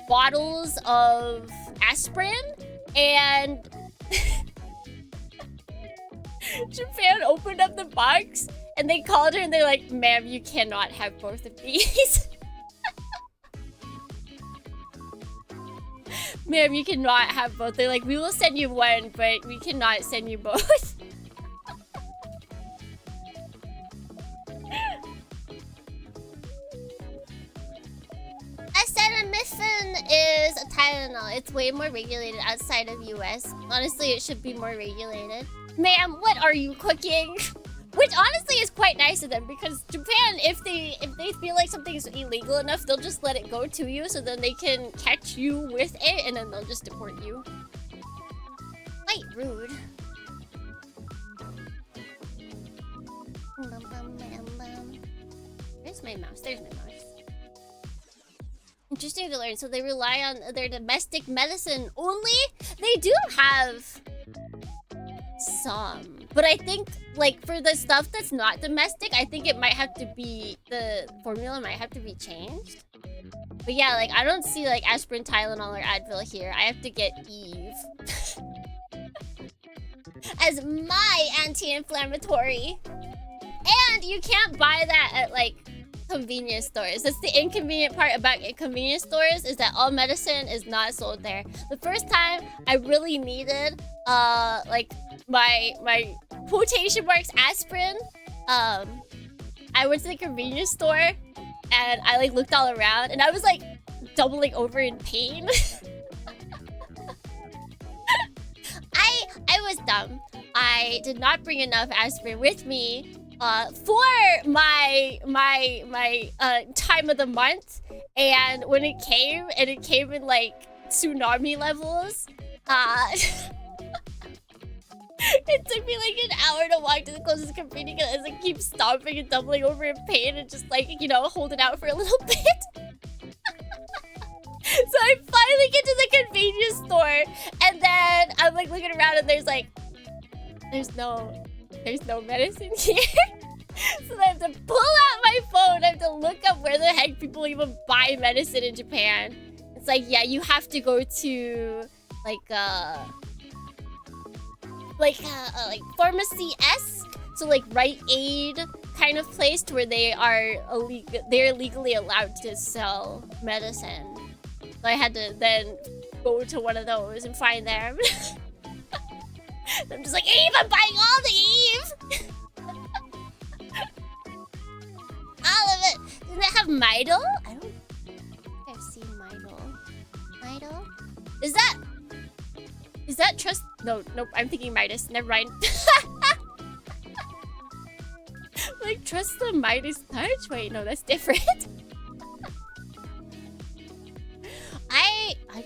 Speaker 3: bottles of aspirin, and Japan opened up the box and they called her and they're like, "Ma'am, you cannot have both of these." Ma'am, you cannot have both. They're like, "We will send you one, but we cannot send you both." Acetaminophen is a Tylenol. It's way more regulated outside of US. Honestly, it should be more regulated. Ma'am, what are you cooking? Which honestly is quite nice of them, because Japan, if they feel like something is illegal enough, they'll just let it go to you, so then they can catch you with it, and then they'll just deport you. Quite rude. Where's my mouse? There's my mouse. Interesting to learn. So they rely on their domestic medicine only? They do have some. But I think, like, for the stuff that's not domestic, I think it might have to be, the formula might have to be changed. But yeah, like, I don't see, like, aspirin, Tylenol, or Advil here. I have to get Eve as my anti-inflammatory. And you can't buy that at, like, convenience stores. That's the inconvenient part about convenience stores, is that all medicine is not sold there. The first time I really needed like my quotation marks aspirin, I went to the convenience store and I like looked all around and I was like doubling over in pain. I was dumb. I did not bring enough aspirin with me for my time of the month, and when it came in like tsunami levels, it took me like an hour to walk to the closest convenience because I like keep stopping and doubling over in pain and just like, you know, hold it out for a little bit. So I finally get to the convenience store, and then I'm like looking around and there's no medicine here. So I have to pull out my phone. I have to look up where the heck people even buy medicine in Japan. It's like, yeah, you have to go to like pharmacy-esque, so like Rite Aid kind of place to where they're legally allowed to sell medicine. So I had to then go to one of those and find them. I'm just like, Eve, I'm buying all the Eve! have Midle? I don't think I've seen Midle. Midle? Is that Trust? No, nope. I'm thinking Midas. Never mind. Like Trust the Midas touch? Wait, no, that's different.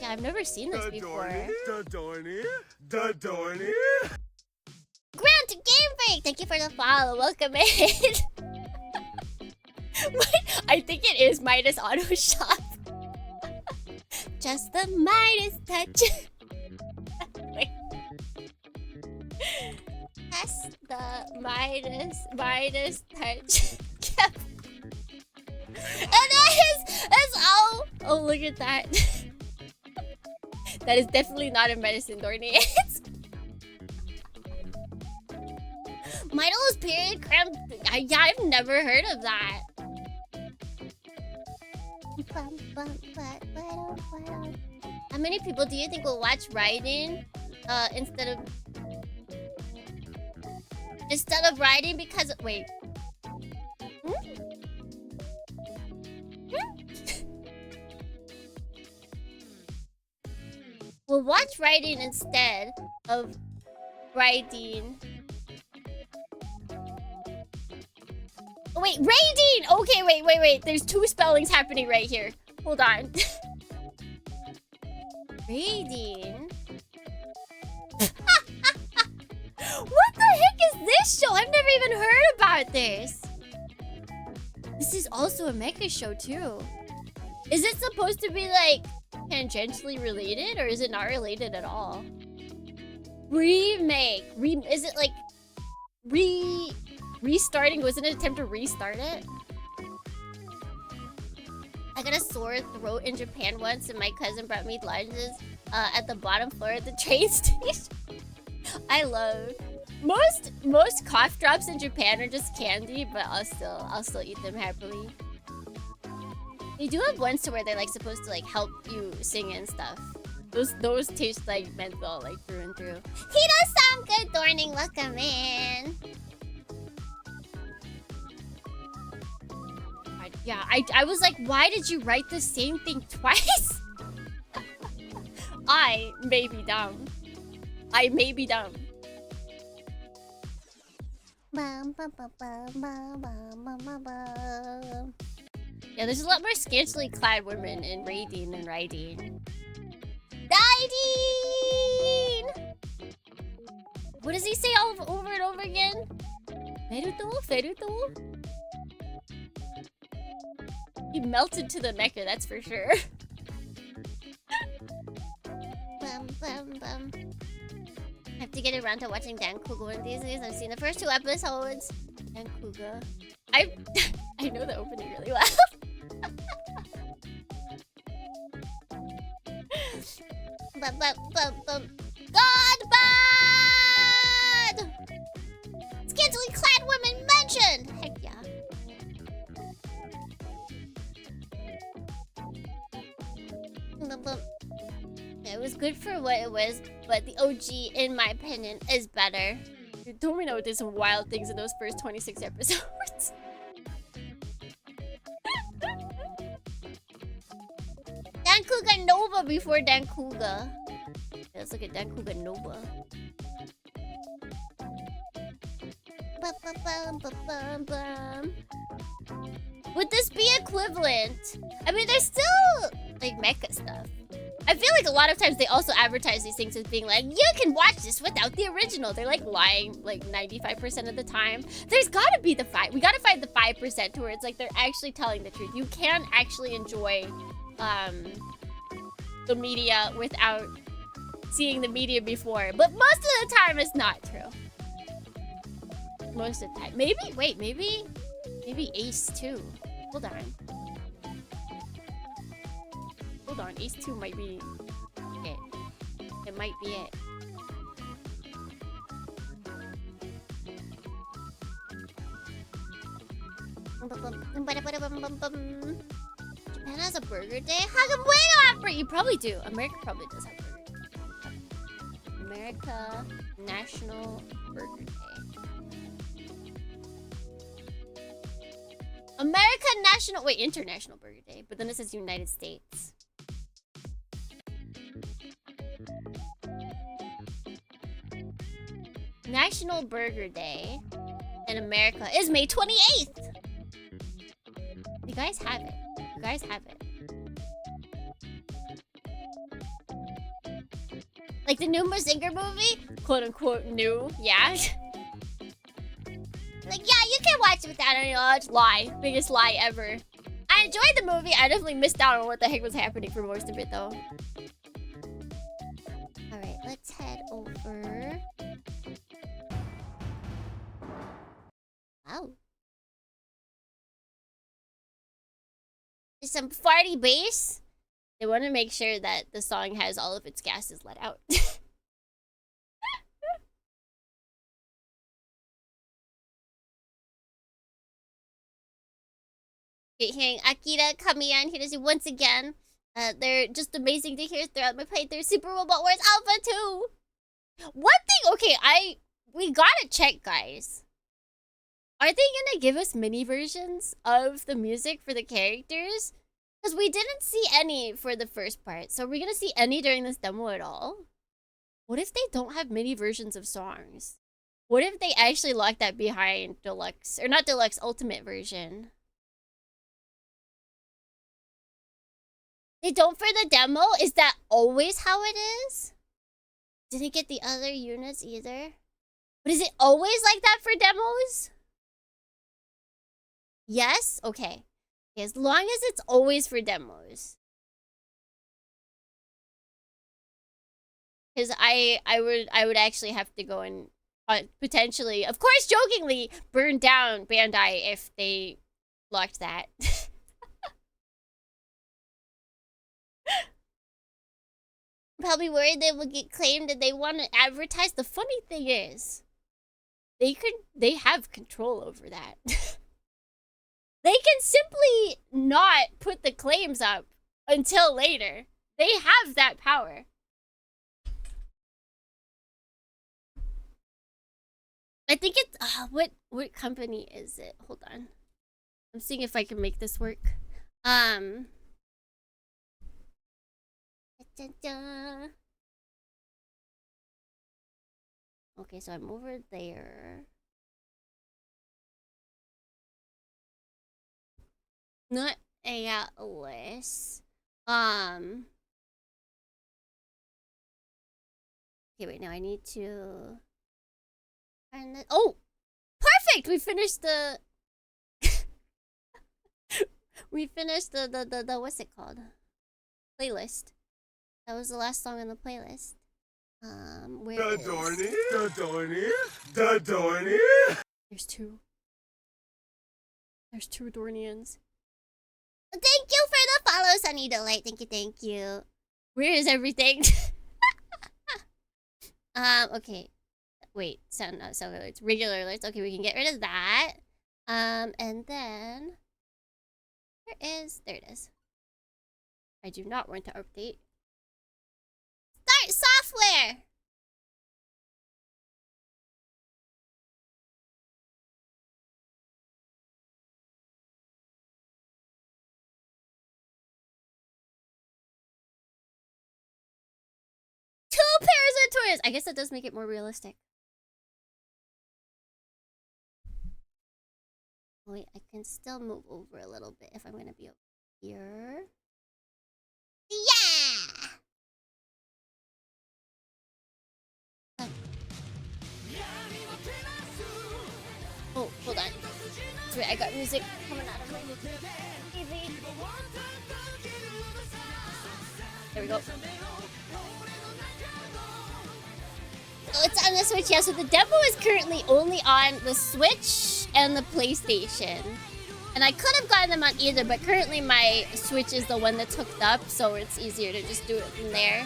Speaker 3: I've never seen this before.
Speaker 1: Dadorny.
Speaker 3: Grant Game Break, thank you for the follow. Welcome in. I think it is Midas Auto Shop. Just the Midas touch. Wait. Test the Midas touch. And that's all. Oh, look at that. That is definitely not a medicine, Dorny. Midle's period cramp. Yeah, I've never heard of that. How many people do you think will watch Raiden instead of Raiden? Because wait. We'll watch Raiden instead of Raiden. Oh, wait, Raiden! Okay, wait. There's two spellings happening right here. Hold on. Raiden? What the heck is this show? I've never even heard about this. This is also a mecha show, too. Is it supposed to be, like, tangentially related, or is it not related at all? Remake. Is it, like, restarting? Was it an attempt to restart it? I got a sore throat in Japan once, and my cousin brought me lunches at the bottom floor of the train station. I love most cough drops in Japan are just candy, but I'll still eat them happily. They do have ones to where they're like supposed to like help you sing and stuff. Those taste like menthol, like through and through. He does sound good, Dorning. Welcome in. Yeah, I was like, why did you write the same thing twice? I may be dumb. Yeah, there's a lot more scantily clad women in Raiden than Raiden. Raiden! What does he say over and over again? Feruto? He melted to the mecha, that's for sure. I have to get around to watching Dan Kuga one of these days. I've seen the first 2 episodes. Dan Kuga. I know the opening really well. God bad! Scantily clad women mentioned! Heck yeah. Yeah, it was good for what it was, but the OG, in my opinion, is better. Domino did some wild things in those first 26 episodes. Dan Kuga Nova before Dan Kuga. Let's look at Dan Kuga Nova. Would this be equivalent? I mean, there's still like mecha stuff. I feel like a lot of times they also advertise these things as being like, you can watch this without the original. They're like lying like 95% of the time. There's gotta be the we gotta find the 5% to where it's like they're actually telling the truth. You can actually enjoy the media without seeing the media before. But most of the time it's not true. Most of the time. Maybe Ace 2. Hold on, Ace 2 might be it. It might be it. Japan has a burger day? How come we don't have burger? You probably do. America probably does have burger day. America National Burger Day. American National... Wait, International Burger Day. But then it says United States. National Burger Day in America is May 28th. You guys have it. You guys have it. Like the new Mazinger movie? Quote unquote new. Yeah. Like, yeah, you can watch it without any knowledge. Lie. Biggest lie ever. I enjoyed the movie. I definitely missed out on what the heck was happening for most of it, though. Alright, let's head over. Wow. There's some farty bass. They want to make sure that the song has all of its gases let out. Hearing Akira Kamiyan Hiroshi once again. They're just amazing to hear throughout my playthrough. Super Robot Wars Alpha 2. One thing, okay, we gotta check, guys. Are they gonna give us mini versions of the music for the characters? Because we didn't see any for the first part. So are we gonna see any during this demo at all? What if they don't have mini versions of songs? What if they actually lock that behind Deluxe, or not Deluxe, Ultimate version? They don't for the demo? Is that always how it is? Didn't get the other units either. But is it always like that for demos? Yes? Okay. As long as it's always for demos. Because I would actually have to go and potentially, of course jokingly, burn down Bandai if they locked that. Probably worried they will get claimed that they want to advertise. The funny thing is, they have control over that. They can simply not put the claims up until later. They have that power. I think it's what company is it? Hold on. I'm seeing if I can make this work. Da-da-da. Okay, so I'm over there. Not Atlas. Okay, wait, now I need to find the... Oh! Perfect! We finished the... we finished the what's it called? Playlist. That was the last song on the playlist. Where is...
Speaker 1: Dorny.
Speaker 3: There's two. There's two Dornians. Thank you for the follow, Sunny Delight. Thank you. Where is everything? Okay. Wait, sound alerts. Regular alerts. Okay, we can get rid of that. And then... There it is. I do not want to update. Start software! Two pairs of twins! I guess that does make it more realistic. Wait, I can still move over a little bit if I'm gonna be over here. Yeah! Oh, hold on. Wait, I got music coming out of my TV. There we go. Oh, it's on the Switch, yeah. So the demo is currently only on the Switch and the PlayStation. And I could have gotten them on either, but currently my Switch is the one that's hooked up, so it's easier to just do it from there.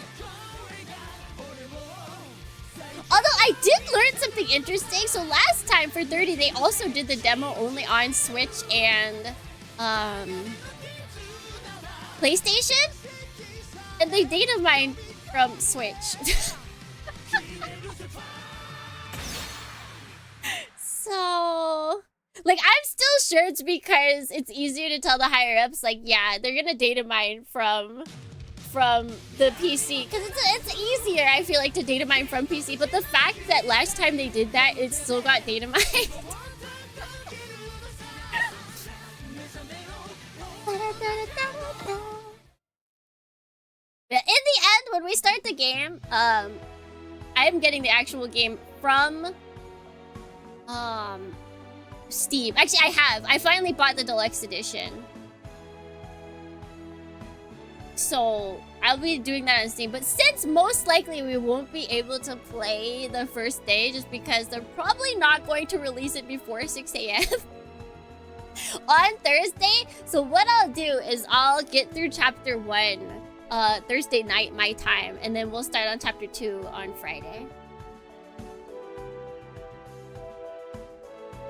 Speaker 3: Although I did learn something interesting. So last time for 30, they also did the demo only on Switch and PlayStation. And they data mined from Switch. So Like, I'm still sure it's because it's easier to tell the higher-ups, like, yeah, they're gonna data mine from the PC. Because it's easier, I feel like, to data mine from PC. But the fact that last time they did that, it still got data mined. In the end, when we start the game, I'm getting the actual game from Steam. Actually, I finally bought the deluxe edition. So I'll be doing that on Steam. But since most likely we won't be able to play the first day just because they're probably not going to release it before 6 a.m. on Thursday. So what I'll do is I'll get through chapter 1 Thursday night my time, and then we'll start on chapter 2 on Friday.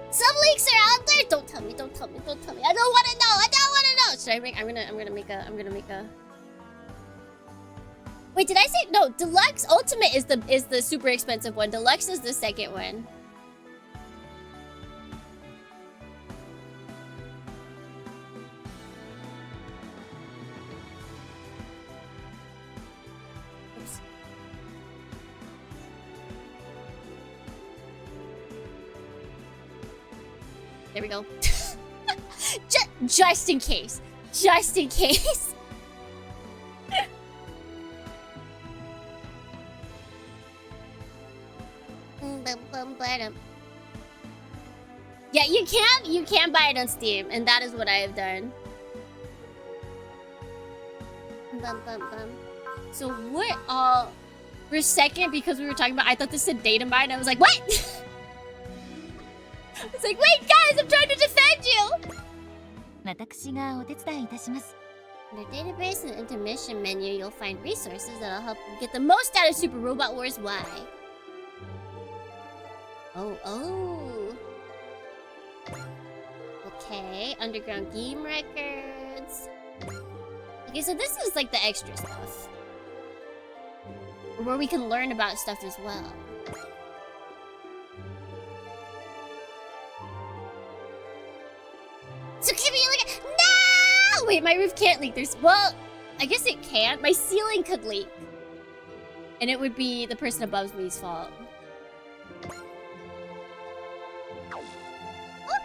Speaker 3: Some leaks are out there. Don't tell me. Don't tell me. Don't tell me. I don't want to know. I don't want to know. Should I make? I'm gonna make a. Wait, did I say no? Deluxe Ultimate is the super expensive one. Deluxe is the second one. Oops. There we go. Just in case. Just in case. Yeah, you can buy it on Steam, and that is what I have done. So what all for a second, because we were talking about, I thought this said data mine. I was like, what? It's like, wait guys, I'm trying to defend you! In the database and intermission menu, you'll find resources that'll help you get the most out of Super Robot Wars Y. Oh. Okay, underground game records. Okay, so this is like the extra stuff. Where we can learn about stuff as well. So give me like a... No! Wait, my roof can't leak. Well, I guess it can. My ceiling could leak. And it would be the person above me's fault.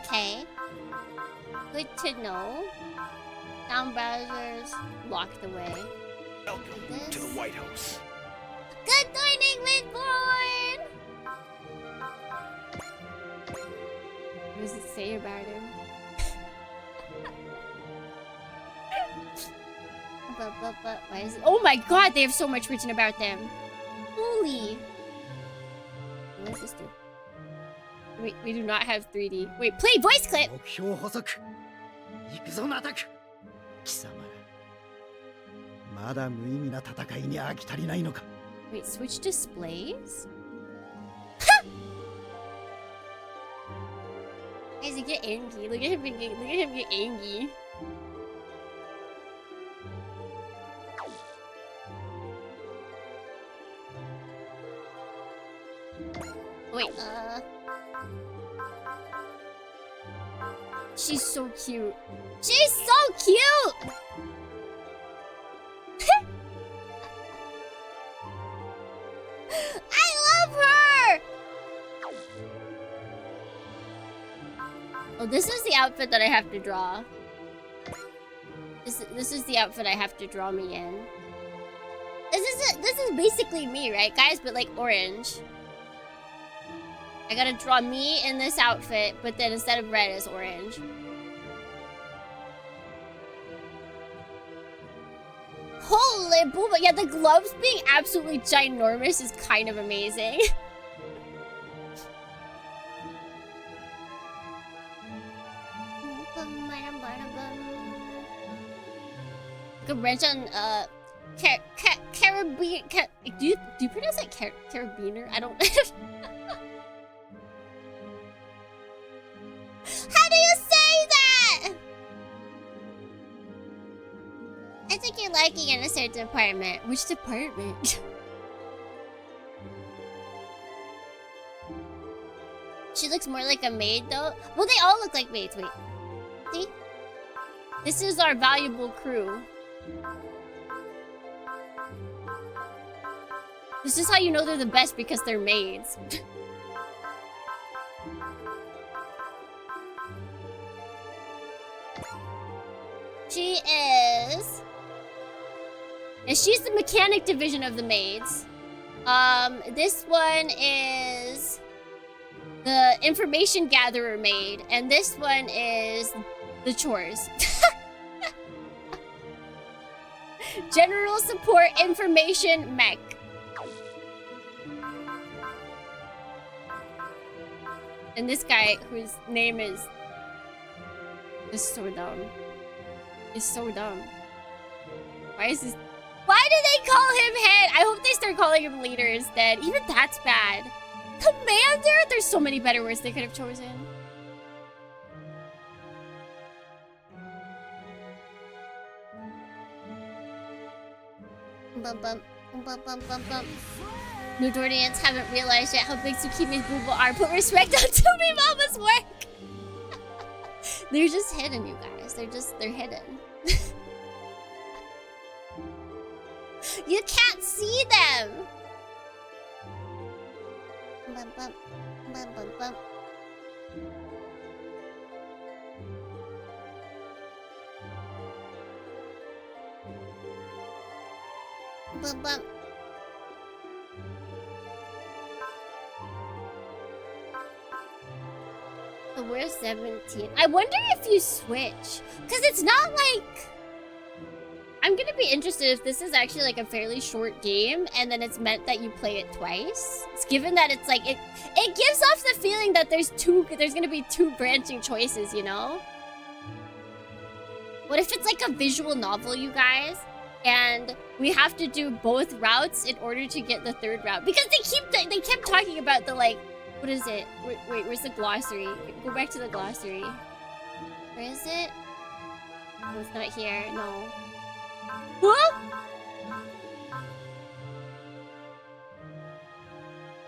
Speaker 3: Okay. Good to know. Sound browsers locked away.
Speaker 2: Welcome to the White House.
Speaker 3: Good morning, Midborn! What does it say about him? Why is it? Oh my god, they have so much written about them. Holy. What does this do? Wait, we do not have 3D. Wait, play voice clip! Wait, switch displays? Guys, you get angry. Look at him get angry. Wait, she's so cute. She's so cute! I love her! Oh, this is the outfit that I have to draw. This is the outfit I have to draw me in. This is basically me, right, guys? But like orange. I gotta draw me in this outfit, but then instead of red, it's orange. Holy booba! Yeah, the gloves being absolutely ginormous is kind of amazing. Good wrench on carabiner. Do you pronounce it carabiner? I don't. How do you say that? I think you're liking in a certain department. Which department? She looks more like a maid though. Well, they all look like maids. Wait. See? This is our valuable crew. This is how you know they're the best, because they're maids. She is... And she's the mechanic division of the maids. This one is the information gatherer maid, and this one is the chores. General support information mech. And this guy, whose name is so dumb. Is so dumb. Why is this? Why do they call him head? I hope they start calling him leader instead. Even that's bad. Commander? There's so many better words they could have chosen. Bum bum bum bum bum bum. Nordorians haven't realized yet how big Tsukimi's booba are. Put respect on Tumi Mama's work. They're just hidden, you guys. They're hidden. You can't see them. Bum bum bum bum bum. Bum bum. So we're 17. I wonder if you switch. Because it's not like... I'm gonna be interested if this is actually like a fairly short game and then it's meant that you play it twice. It's given that it's like... It gives off the feeling that there's gonna be two branching choices, you know? What if it's like a visual novel, you guys? And we have to do both routes in order to get the third route. Because they kept talking about the like... What is it? Wait, where's the glossary? Go back to the glossary. Where is it? Oh, it's not here. No. Huh?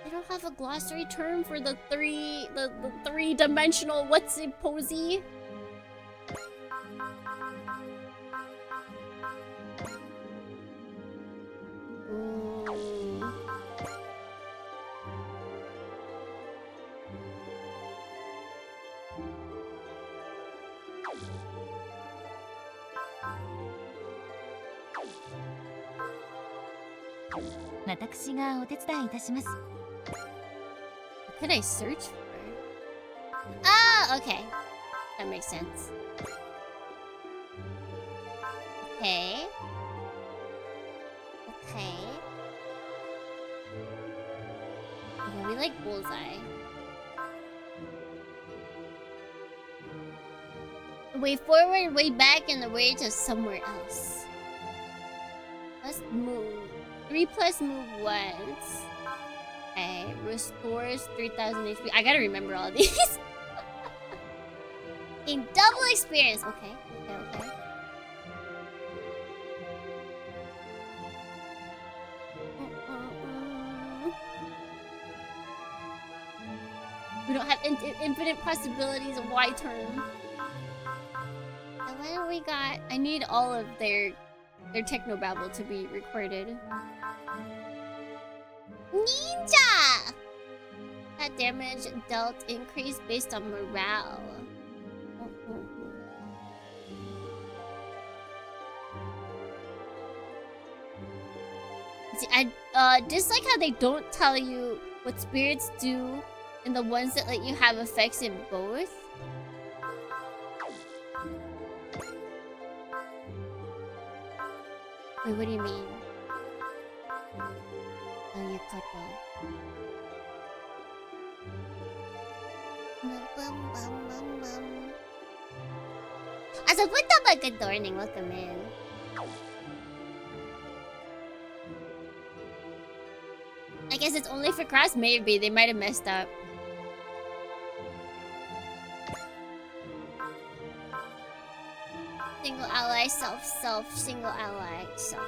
Speaker 3: They don't have a glossary term for the three-dimensional what's it posy? What could I search for? Ah, okay. That makes sense. Okay. Okay. Okay, we like bullseye. The way forward, way back, and the way to somewhere else. Let's move. 3 plus move once. Okay, restores 3000 HP. I gotta remember all these. In double experience. Okay, okay. We don't have infinite possibilities of Y turn. And what do we got? I need all of their technobabble to be recorded. Ninja! That damage dealt increased based on morale. See, I dislike how they don't tell you what spirits do and the ones that let you have effects in both. Wait, what do you mean? Oh, you cut off. As a punta ba, good morning, welcome in. I guess it's only for cross, maybe. They might have messed up. Single ally, self, single ally, self.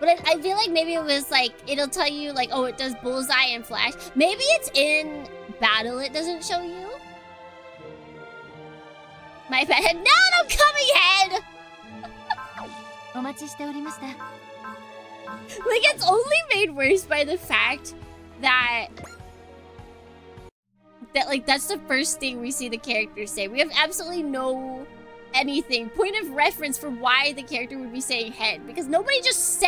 Speaker 3: But I feel like maybe it was like, it'll tell you like, oh, it does bullseye and flash. Maybe it's in battle it doesn't show you. My bad. No, no, coming head! Like, it's only made worse by the fact that like, that's the first thing we see the character say. We have absolutely no point of reference for why the character would be saying head. Because nobody just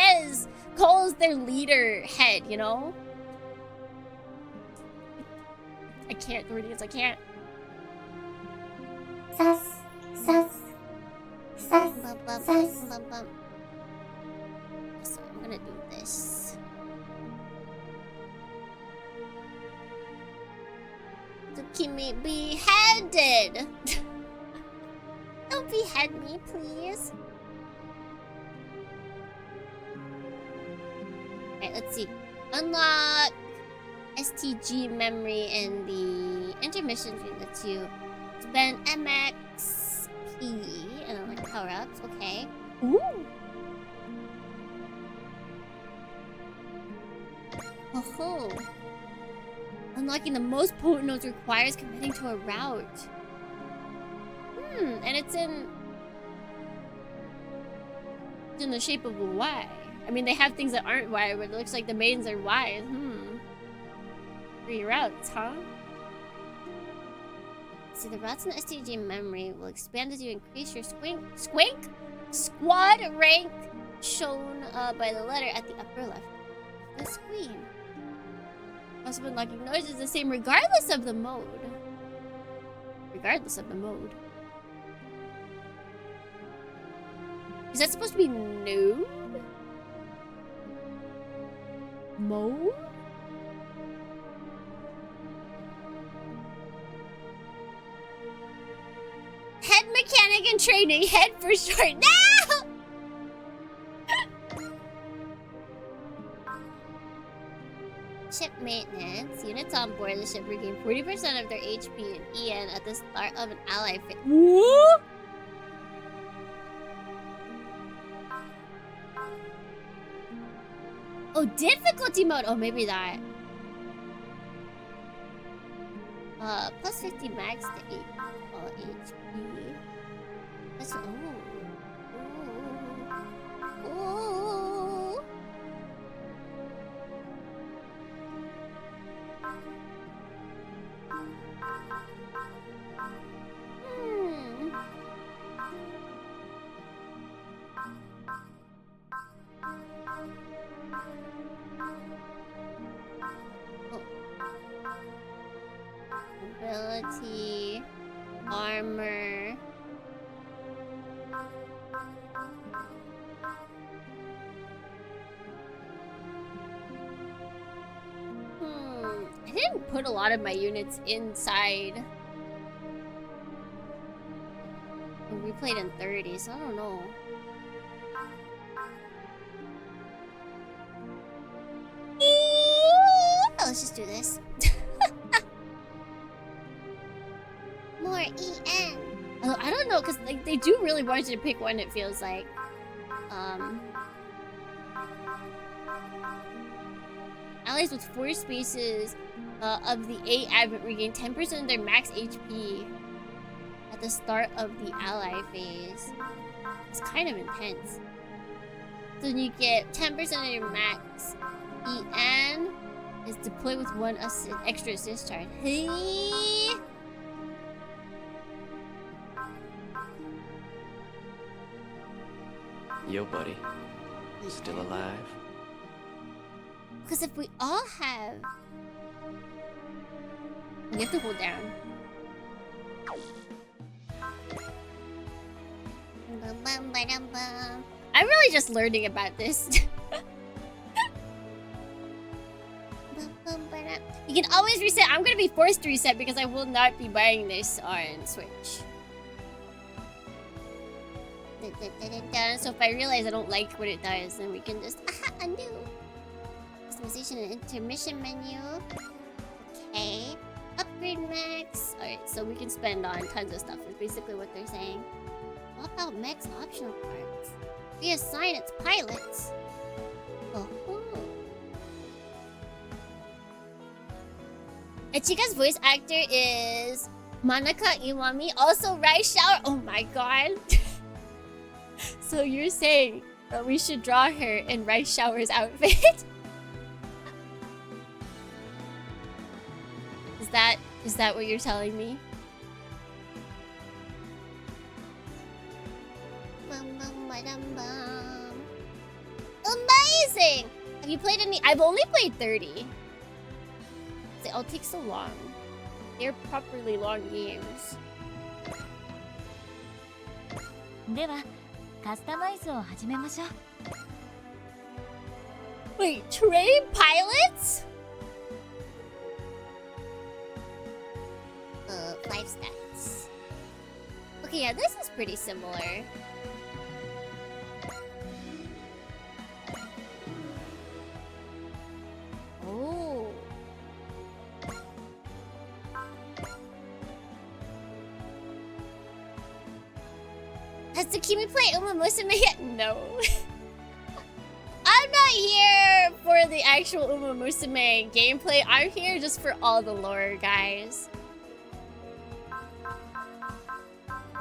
Speaker 3: calls their leader head, you know? I can't, Gordians, I can't.
Speaker 6: Sus.
Speaker 3: Bum, bum, bum, bum, bum. So I'm gonna do this. Tsukimi, beheaded! Don't behead me, please. Alright, let's see. Unlock STG memory and the intermission between the two. Spend MXP and then like power-ups, okay. Ooh! Oh-ho! Unlocking the most potent notes requires committing to a route. And it's in the shape of a Y. I mean, they have things that aren't Y, but it looks like the mains are Y. 3 routes, huh? See, the routes in the STG memory will expand as you increase your squad rank shown by the letter at the upper left of the screen. Also, unlocking noise is the same regardless of the mode. Is that supposed to be nude? Mode? Head mechanic and training. Head for short. No! Ship maintenance. Units on board the ship regain 40% of their HP and EN at the start of an ally phase. Woo! Oh, difficulty mode. Oh, maybe that. Plus 50 max to 8 HP. That's Ooh. Ability, armor. I didn't put a lot of my units inside. We played in 30, so I don't know. Let's just do this. More EN. Although I don't know, because like they do really want you to pick one, it feels like. Allies with 4 spaces of the 8 advent regain 10% of their max HP at the start of the ally phase. It's kind of intense. So you get 10% of your max EN is deployed with 1 extra assist charge. Hey!
Speaker 5: Yo, buddy. Still alive?
Speaker 3: Because if we all have... You have to hold down. I'm really just learning about this. You can always reset. I'm gonna be forced to reset because I will not be buying this on Switch. So if I realize I don't like what it does, then we can just undo. Customization and intermission menu. Okay. Upgrade max. Alright, so we can spend on tons of stuff. Is basically what they're saying. Swap out max optional parts. Reassign its pilots. Oh. And Chica's voice actor is Manaka Iwami, also Rice Shower. Oh my god. So you're saying that we should draw her in Rice Shower's outfit? Is that what you're telling me? Amazing! Have you played any? I've only played 30. They all take so long. They're properly long games.
Speaker 6: ではカスタマイズを始めましょう。
Speaker 3: Wait, train pilots? 5 stats. Okay, yeah, this is pretty similar. Oh. Has Tsukimi played Uma Musume yet? No. I'm not here for the actual Uma Musume gameplay. I'm here just for all the lore, guys.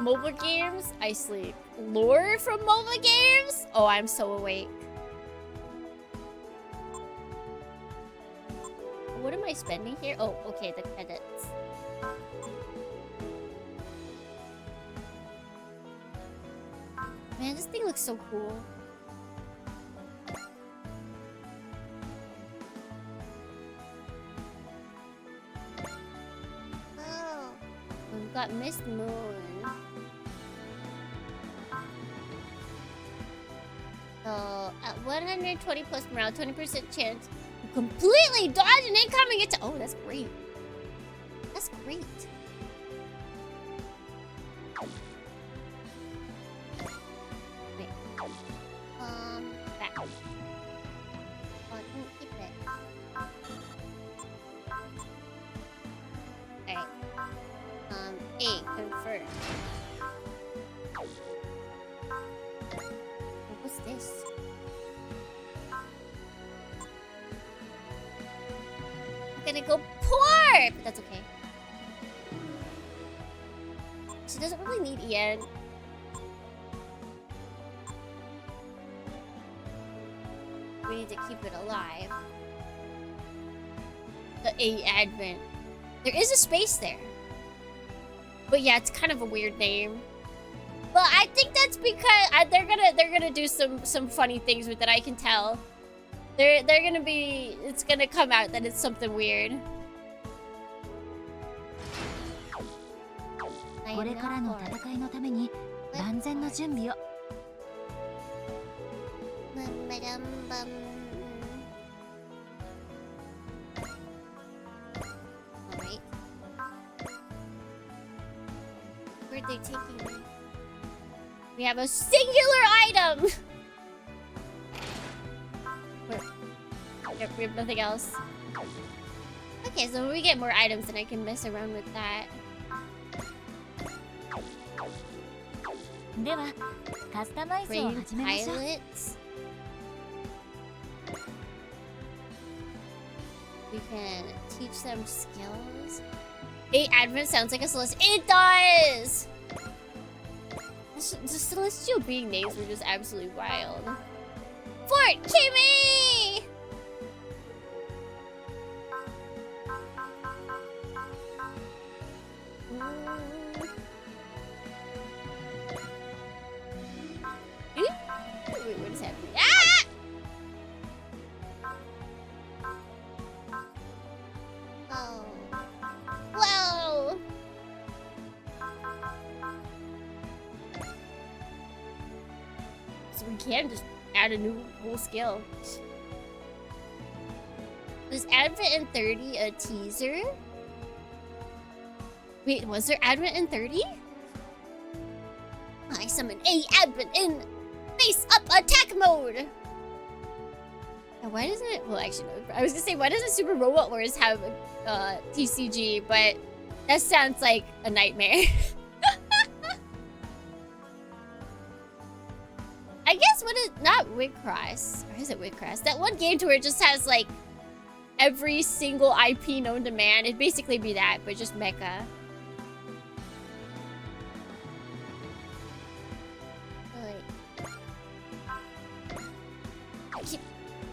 Speaker 3: MOBA games? I sleep. Lore from MOBA games? Oh, I'm so awake. What am I spending here? Oh, okay, the credits. Man, this thing looks so cool. Oh, we've got Miss Moon. So, at 120 plus morale, 20% chance to completely dodge an incoming attack. Oh, that's great. That's great. Wait. Back. Oh, keep it. Alright. A, confirm. What's this? I'm gonna go poor! But that's okay. She doesn't really need EN. We need to keep it alive. The A Advent. There is a space there. But yeah, it's kind of a weird name. But I think that's because they're gonna do some funny things with it. I can tell. They're gonna be. It's gonna come out that it's something weird.
Speaker 6: これからの戦いのために万全の準備を。
Speaker 3: Alright. Where are they taking me? We have a singular item! Yep, we have nothing else. Okay, so when we get more items, then I can mess around with that.
Speaker 6: ではカスタマイズを
Speaker 3: Train
Speaker 6: 始めましょう。
Speaker 3: pilots. We can teach them skills. A Advent sounds like a celestial. It does! The celestial being names were just absolutely wild. Fort Kimmy! Wait, what is happening? Ah! Oh. Whoa! So we can just add a new cool skill. Was Advent in 30 a teaser? Wait, was there Advent in 30? I summon A Advent in face up attack mode! Now, why doesn't it? Well, actually, no. I was gonna say, why doesn't Super Robot Wars have TCG? But that sounds like a nightmare. I guess what is not Wicross, or is it Wicross? That one game to where it just has like every single IP known to man. It'd basically be that, but just mecha.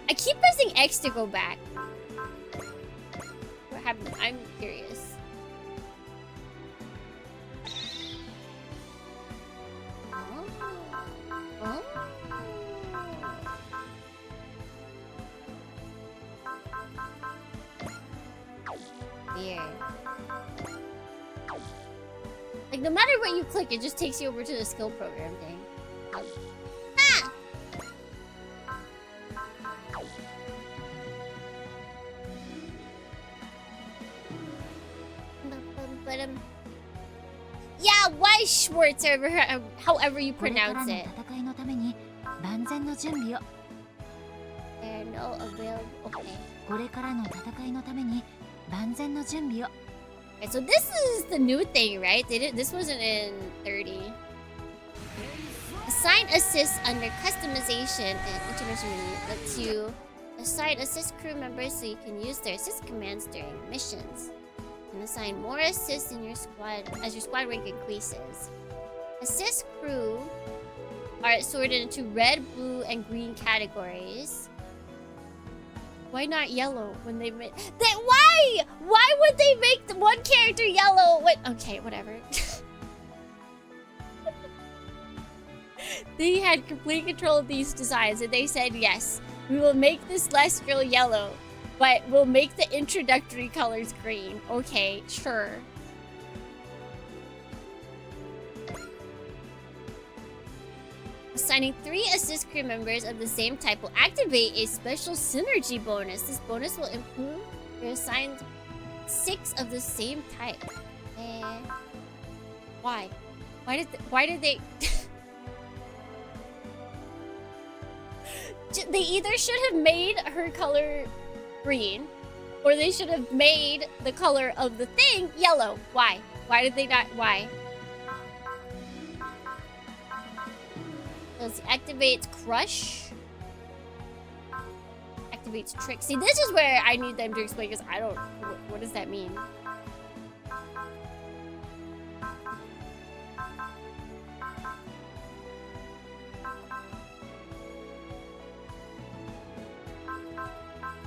Speaker 3: I keep pressing X to go back. What happened? I'm curious. Oh. Weird. Like, no matter what you click, it just takes you over to the skill program thing. Ah! Yeah, why Schwartz, however you pronounce it. There are no available. Okay. Okay, so this is the new thing, right? This wasn't in 30. Assign assists under customization and intermission menu lets you assign assist crew members so you can use their assist commands during missions. You can assign more assists in your squad as your squad rank increases. Assist crew are sorted into red, blue, and green categories. Why not yellow when they make that? Why? Why would they make the one character yellow? What? Okay, whatever. They had complete control of these designs, and they said, yes, we will make this Celestial yellow, but we'll make the introductory colors green. Okay, sure. Assigning 3 assist crew members of the same type will activate a special synergy bonus. This bonus will improve your assigned 6 of the same type. Why? Why did they... They either should have made her color green, or they should have made the color of the thing yellow. Why? Why did they not? Why? Let's activate Crush. Activates Trick. See, this is where I need them to explain, because I don't... What does that mean?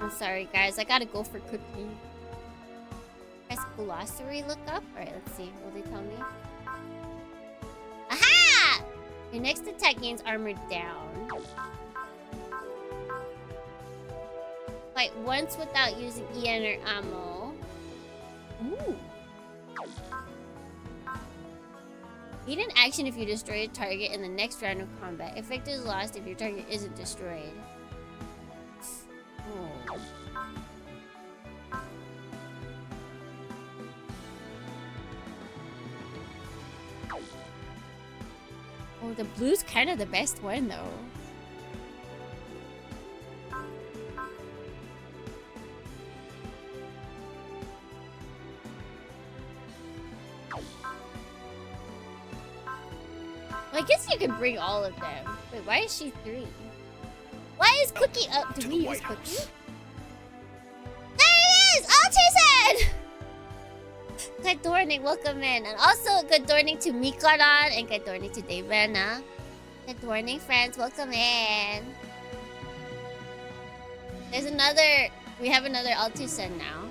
Speaker 3: I'm sorry, guys. I gotta go for cookie. Press glossary lookup. Alright, let's see. Will they tell me? Aha! Your next attack gains armor down. Fight once without using EN or ammo. Ooh. Gain an action if you destroy a target in the next round of combat. Effect is lost if your target isn't destroyed. Oh. Oh, the blue's kind of the best one, though. Well, I guess you can bring all of them. Wait, why is she 3? Why is Cookie up? Did we use Cookie? There it is! Altusen! Good morning, welcome in. And also, good morning to Mikaran and good morning to Devena. Good morning, friends, welcome in. There's another... We have another Altusen now.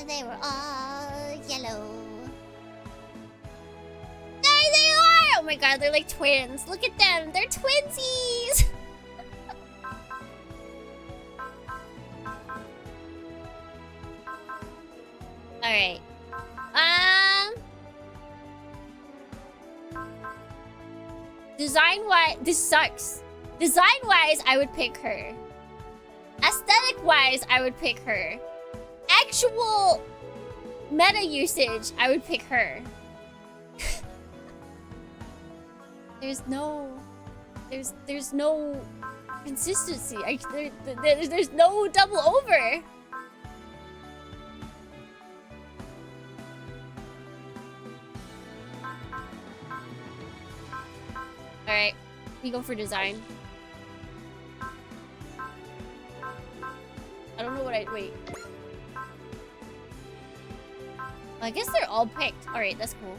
Speaker 3: They were all yellow. There they are! Oh my god, they're like twins. Look at them, they're twinsies! Alright. Design-wise, this sucks. Design-wise, I would pick her. Aesthetic-wise, I would pick her. Actual meta usage, I would pick her. There's no consistency. There's no double over. Alright, we go for design. I don't know what wait. I guess they're all picked. Alright, that's cool.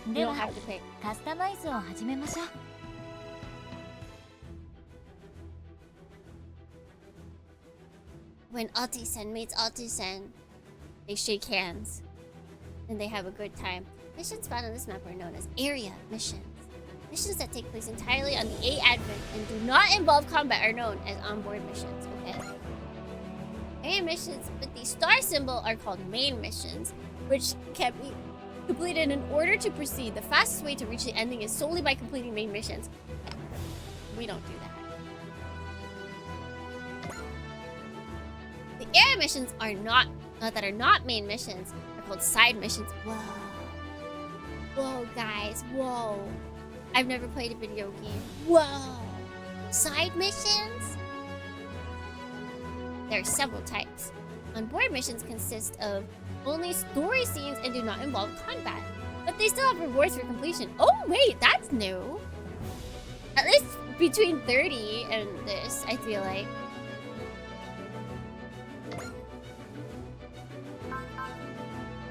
Speaker 3: You
Speaker 6: で
Speaker 3: don't
Speaker 6: は
Speaker 3: have to pick.
Speaker 6: カスタマイズを始めましょう。
Speaker 3: When Artisan meets Artisan, they shake hands. And they have a good time. Missions found on this map are known as area missions. Missions that take place entirely on the A Advent and do not involve combat are known as onboard missions. Okay. Area missions with the star symbol are called main missions, which can be completed in order to proceed. The fastest way to reach the ending is solely by completing main missions. We don't do that. The area missions are not main missions are called side missions. Whoa. Whoa, guys. Whoa. I've never played a video game. Whoa. Side missions? There are several types. On-board missions consist of only story scenes and do not involve combat. But they still have rewards for completion. Oh, wait. That's new. At least between 30 and this, I feel like.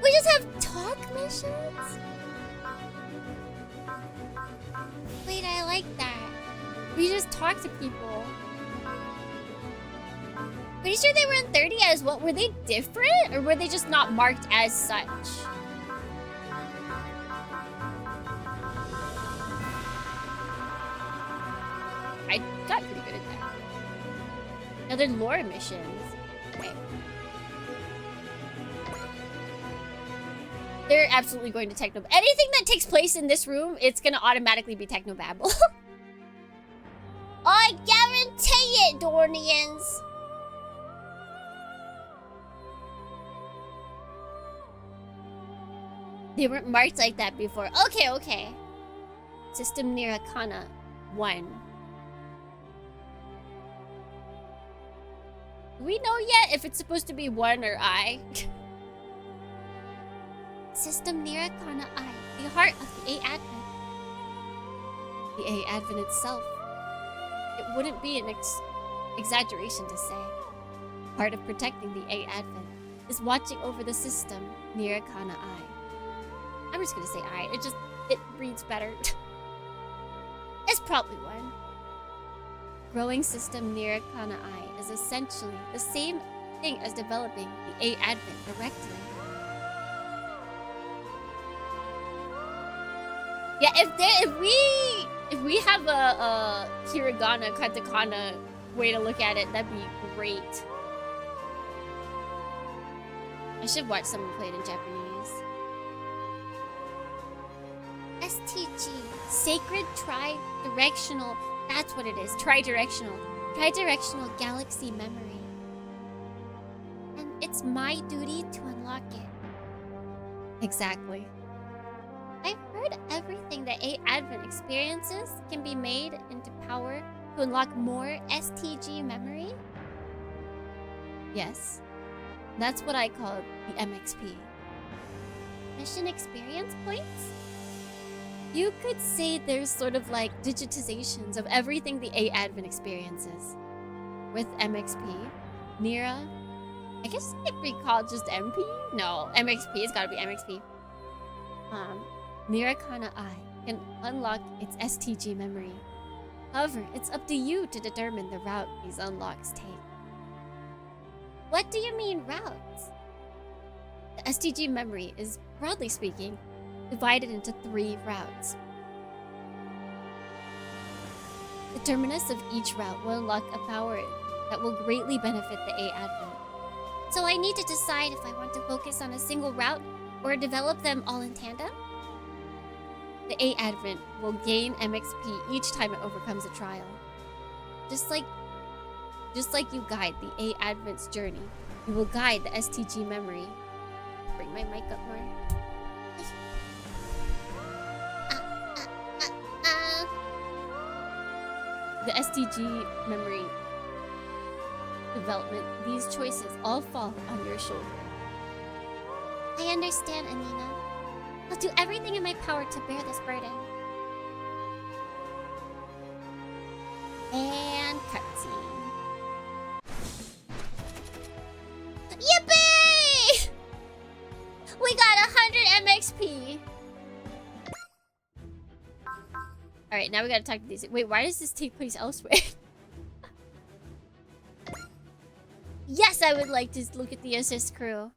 Speaker 3: We just have talk missions? Wait, I like that. We just talk to people. Pretty sure they were in 30 as well. Were they different? Or were they just not marked as such? I got pretty good at that. Now they're lore missions. Okay. They're absolutely going to techno. Anything that takes place in this room, it's gonna automatically be technobabble. I guarantee it, Dornians. They weren't marked like that before. Okay, okay. System Nirakana 1. Do we know yet if it's supposed to be 1 or I? System Nirakana I, the heart of the A Advent. The A Advent itself. It wouldn't be an exaggeration to say. Part of protecting the A Advent is watching over the system Nirakana I. I'm just gonna say I. It reads better. It's probably 1. Growing system Nirakana I is essentially the same thing as developing the A Advent directly. Yeah, if we have a hiragana, katakana way to look at it, that'd be great. I should watch someone play it in Japanese. STG, Sacred Tri-Directional. That's what it is. Tri-directional. Tri-directional galaxy memory. And it's my duty to unlock it. Exactly. I've heard everything that A Advent experiences can be made into power to unlock more STG memory. Yes. That's what I call the MXP. Mission experience points? You could say there's sort of like digitizations of everything the A Advent experiences. With MXP, Nira, I guess it could be called just MP? No, MXP, it's gotta be MXP. Nirakana I can unlock its STG memory. However, it's up to you to determine the route these unlocks take. What do you mean routes? The STG memory is, broadly speaking, divided into 3 routes. The terminus of each route will unlock a power that will greatly benefit the A Advent. So I need to decide if I want to focus on a single route or develop them all in tandem? The A Advent will gain MXP each time it overcomes a trial. Just like you guide the A Advent's journey, you will guide the STG memory. Bring my mic up more. The STG memory development, these choices all fall on your shoulder. I understand, Anina. I'll do everything in my power to bear this burden. And cutscene. Yippee! We got 100 MXP. Alright, now we gotta talk to these. Wait, why does this take place elsewhere? Yes, I would like to look at the assist crew.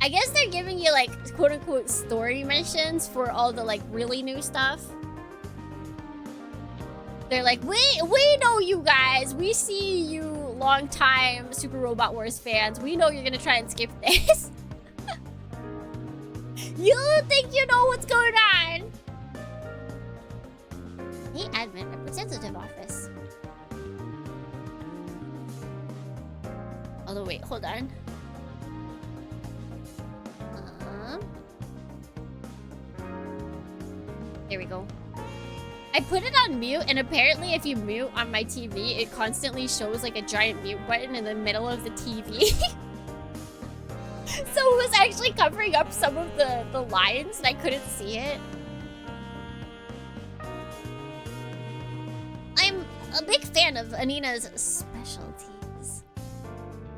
Speaker 3: I guess they're giving you like quote-unquote story missions for all the like really new stuff. They're like, we know you guys. We see you long-time Super Robot Wars fans. We know you're gonna try and skip this. You think you know what's going on? Hey, admin representative office. Although, wait, hold on. There we go. I put it on mute, and apparently if you mute on my TV, it constantly shows like a giant mute button in the middle of the TV. So it was actually covering up some of the lines, and I couldn't see it. I'm a big fan of Anina's specialties.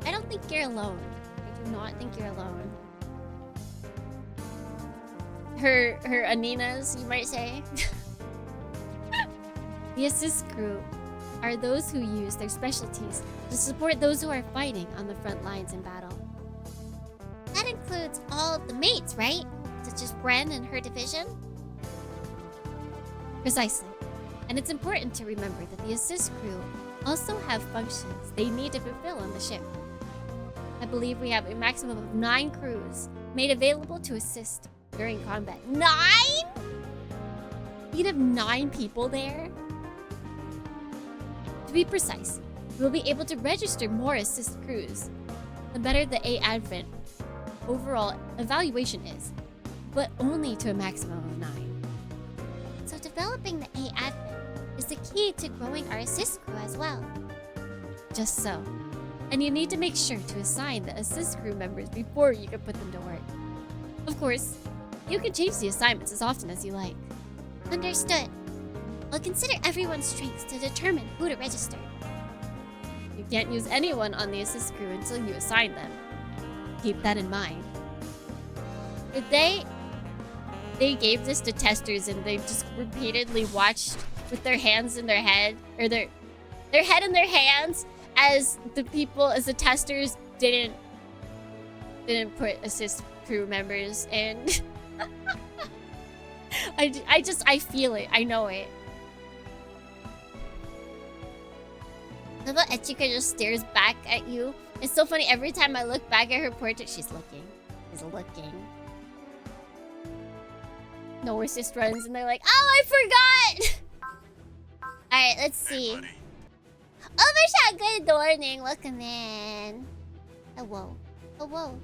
Speaker 3: I don't think you're alone. I do not think you're alone. Her Anina's, you might say. The assist crew are those who use their specialties to support those who are fighting on the front lines in battle. That includes all of the mates, right? Such as Bren and her division? Precisely. And it's important to remember that the assist crew also have functions they need to fulfill on the ship. I believe we have a maximum of 9 crews made available to assist during combat. 9?! You'd have 9 people there? To be precise, we'll be able to register more assist crews. The better the A Advent overall evaluation is, but only to a maximum of 9. So developing the A Advent is the key to growing our assist crew as well. Just so. And you need to make sure to assign the assist crew members before you can put them to work. Of course, you can change the assignments as often as you like. Understood. I'll consider everyone's strengths to determine who to register. You can't use anyone on the assist crew until you assign them. Keep that in mind. Did they gave this to testers and they just repeatedly watched with their hands in their head, or their head in their hands, as the testers didn't put assist crew members in. I feel it. I know it. How about Echika just stares back at you? It's so funny. Every time I look back at her portrait, she's looking. She's looking. No assist runs, and they're like, oh, I forgot! Alright, let's see. Overshot, good morning. Welcome in. Oh, whoa. Oh, whoa.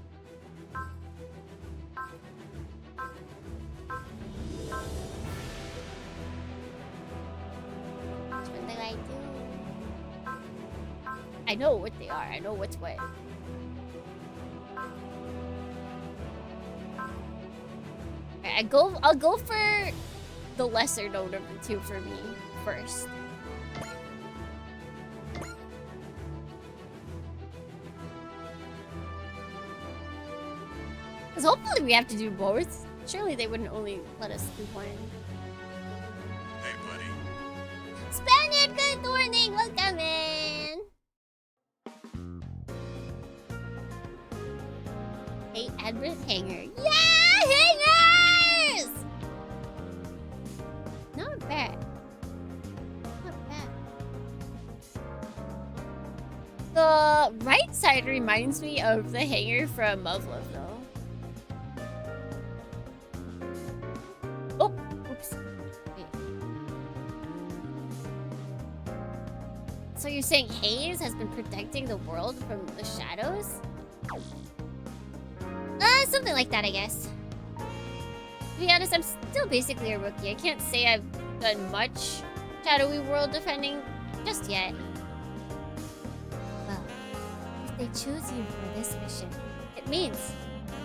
Speaker 3: What do I do? I know what they are. I know what's what. Alright, I'll go for the lesser known of the two for me first. Because hopefully we have to do both. Surely they wouldn't only let us do one.
Speaker 1: Hey, buddy.
Speaker 3: Spaniard, good morning! Welcome in! Hey, Advent Hanger. Yeah! Hangers! Not bad. Not bad. The right side reminds me of the hanger from Muv-Luv, though. Oh! Oops. Wait. So you're saying Haze has been protecting the world from the shadows? Something like that, I guess. To be honest, I'm still basically a rookie. I can't say I've done much shadowy world defending just yet. Well, if they choose you for this mission, it means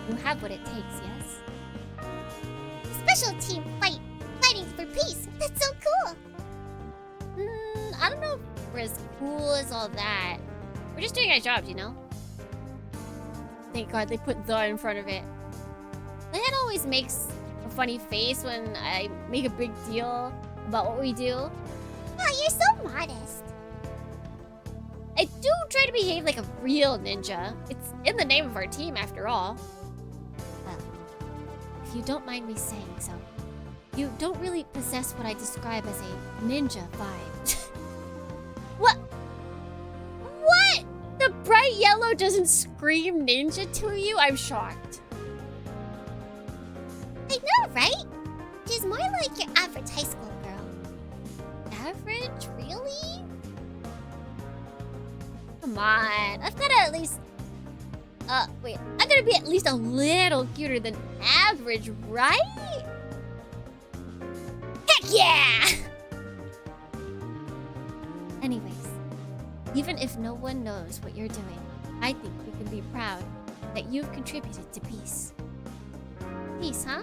Speaker 3: you have what it takes, yes? Special team fighting for peace. That's so cool. I don't know if we're as cool as all that. We're just doing our jobs, you know? Thank God they put the in front of it. The head always makes a funny face when I make a big deal about what we do.
Speaker 7: Oh, you're so modest.
Speaker 3: I do try to behave like a real ninja. It's in the name of our team, after all. Well, if you don't mind me saying so, you don't really possess what I describe as a ninja vibe. What? What? The bright yellow doesn't scream ninja to you? I'm shocked.
Speaker 7: I know, right? She's more like your average high school girl.
Speaker 3: Average? Really? Come on. I've got to at least... wait. I gotta be at least a little cuter than average, right? Heck yeah! Anyways, even if no one knows what you're doing, I think we can be proud that you've contributed to peace. Peace, huh?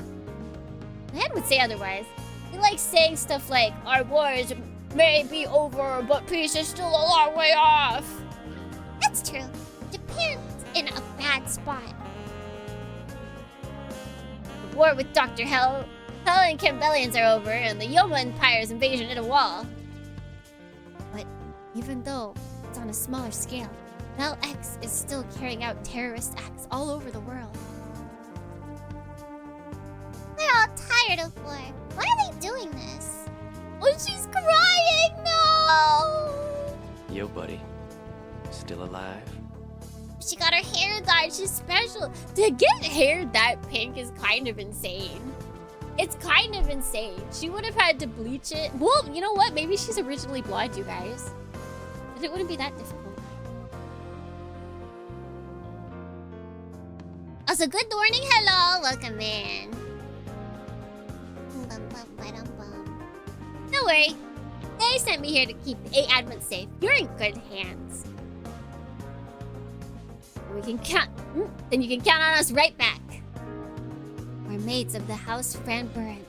Speaker 3: The head would say otherwise. He likes saying stuff like, our wars may be over, but peace is still a long way off.
Speaker 7: That's true. Japan's in a bad spot.
Speaker 3: The war with Dr. Hell and Campbellians are over, and the Yoma Empire's invasion hit a wall. But even though it's on a smaller scale, Bell X is still carrying out terrorist acts all over the world.
Speaker 7: We're all tired of war. Why are they doing this?
Speaker 3: Oh, she's crying! No!
Speaker 5: Yo, buddy. Still alive?
Speaker 3: She got her hair dyed. She's special. To get hair that pink is kind of insane. It's kind of insane. She would have had to bleach it. Well, you know what? Maybe she's originally blonde, you guys. But it wouldn't be that difficult.
Speaker 7: Also, good morning, hello, welcome in.
Speaker 3: Don't worry. They sent me here to keep the 8 admin safe. You're in good hands. We can count. Then you can count on us right back. We're maids of the house Fran Burnett.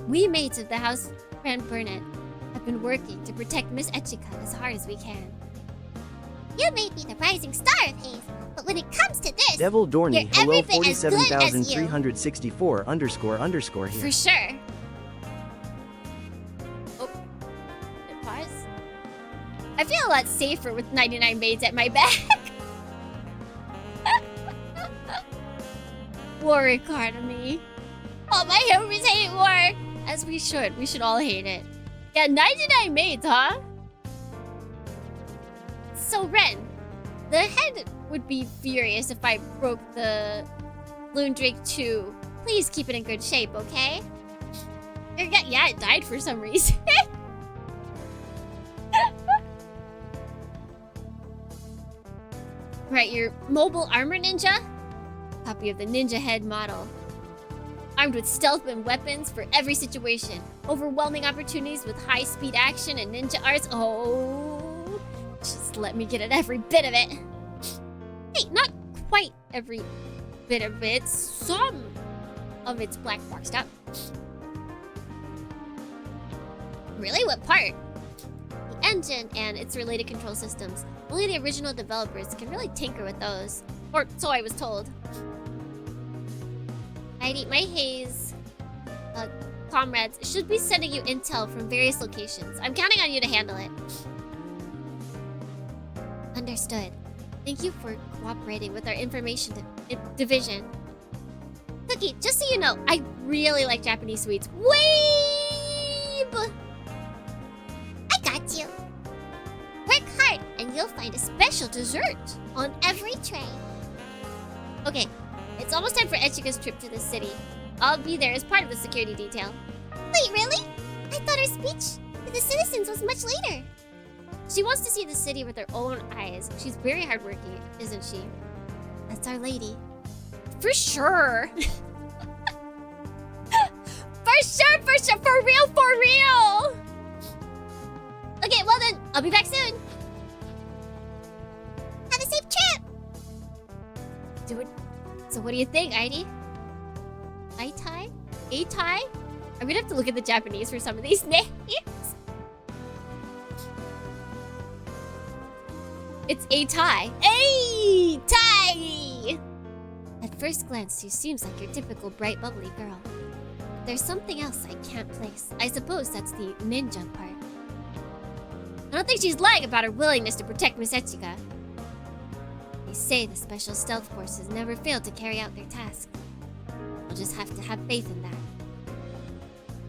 Speaker 3: We maids of the house Fran Burnett have been working to protect Miss Echika as hard as we can.
Speaker 7: You may be the rising star of Haze, but when it comes to this,
Speaker 8: Devil Dorney,
Speaker 7: you're
Speaker 8: hello
Speaker 7: every bit as good as you.
Speaker 8: 47,364 __ here.
Speaker 3: For sure. Oh. Pause. I feel a lot safer with 99 maids at my back. War Economy. Oh, my homies hate war. As we should. We should all hate it. Yeah, 99 maids, huh? So, Ren, the head would be furious if I broke the Loon Drake 2. Please keep it in good shape, okay? Yeah, it died for some reason. Right, your mobile armor ninja? Copy of the ninja head model. Armed with stealth and weapons for every situation. Overwhelming opportunities with high-speed action and ninja arts. Oh, just let me get at every bit of it. Hey, not quite every bit of it. Some of it's black boxed up. Really? What part? The engine and its related control systems. Only the original developers can really tinker with those. Or so I was told. I'd eat my haze. Comrades should be sending you intel from various locations. I'm counting on you to handle it. Understood. Thank you for cooperating with our information division. Cookie, just so you know, I really like Japanese sweets. Weeb!
Speaker 7: I got you. Work hard, and you'll find a special dessert on every tray.
Speaker 3: Okay, it's almost time for Echika's trip to the city. I'll be there as part of the security detail.
Speaker 7: Wait, really? I thought her speech to the citizens was much later.
Speaker 3: She wants to see the city with her own eyes. She's very hardworking, isn't she? That's our lady. For sure. For sure, for real. Okay, well then, I'll be back soon.
Speaker 7: Have a safe trip.
Speaker 3: Do it. So what do you think, Heidi? A-tie? I'm gonna have to look at the Japanese for some of these names. It's Atai. Atai! At first glance, she seems like your typical bright, bubbly girl. But there's something else I can't place. I suppose that's the ninja part. I don't think she's lying about her willingness to protect Miss Echiga. They say the special stealth forces never fail to carry out their task. We'll just have to have faith in that.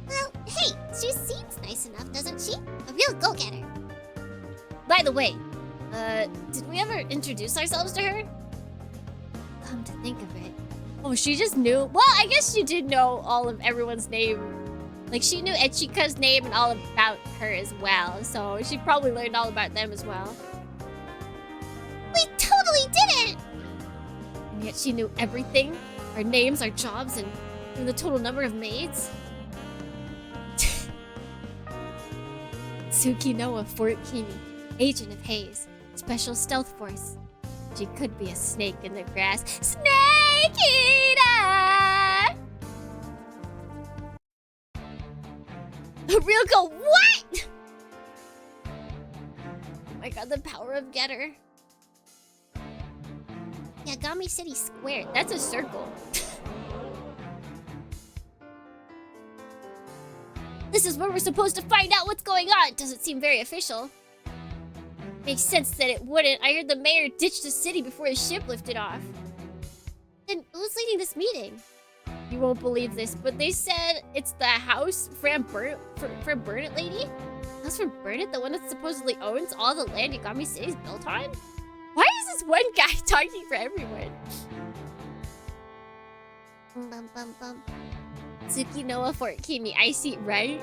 Speaker 7: Well, hey, she seems nice enough, doesn't she? A real go-getter.
Speaker 3: By the way, did we ever introduce ourselves to her? Come to think of it. Oh, she just knew. Well, I guess she did know all of everyone's name. Like, she knew Echika's name and all about her as well. So she probably learned all about them as well.
Speaker 7: We totally didn't!
Speaker 3: And yet she knew everything. Our names, our jobs, and the total number of maids. Tsukinoa Fort Kimi, Agent of Haze, Special Stealth Force. She could be a snake in the grass. Snake Eater! A real go, what? Oh my god, the power of Getter.
Speaker 7: Yagami City Square.
Speaker 3: That's a circle. This is where we're supposed to find out what's going on. Doesn't seem very official. Makes sense that it wouldn't. I heard the mayor ditched the city before his ship lifted off.
Speaker 7: Then who's leading this meeting?
Speaker 3: You won't believe this, but they said it's the house Fran Burnett lady? House from Burnett, the one that supposedly owns all the land Yagami City's built on? Why is this one guy talking for everyone?
Speaker 7: Bum bum bum.
Speaker 3: Tsukinoa Fort Kimi, I see, right?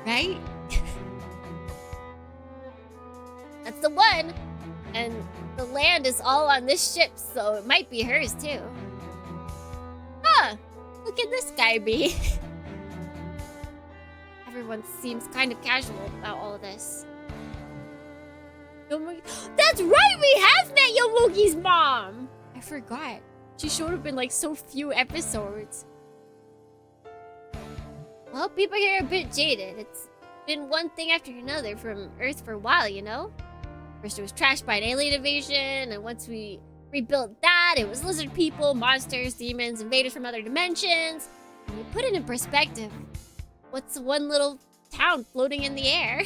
Speaker 3: Right? That's the one! And the land is all on this ship, so it might be hers too. Huh! Look at this guy be. Everyone seems kind of casual about all this. Yomugi. That's right! We have met Yomugi's mom! I forgot. She showed up in like so few episodes. Well, people here are a bit jaded. It's been one thing after another from Earth for a while, you know? First it was trashed by an alien invasion, and once we rebuilt that, it was lizard people, monsters, demons, invaders from other dimensions. And you put it in perspective. What's one little town floating in the air?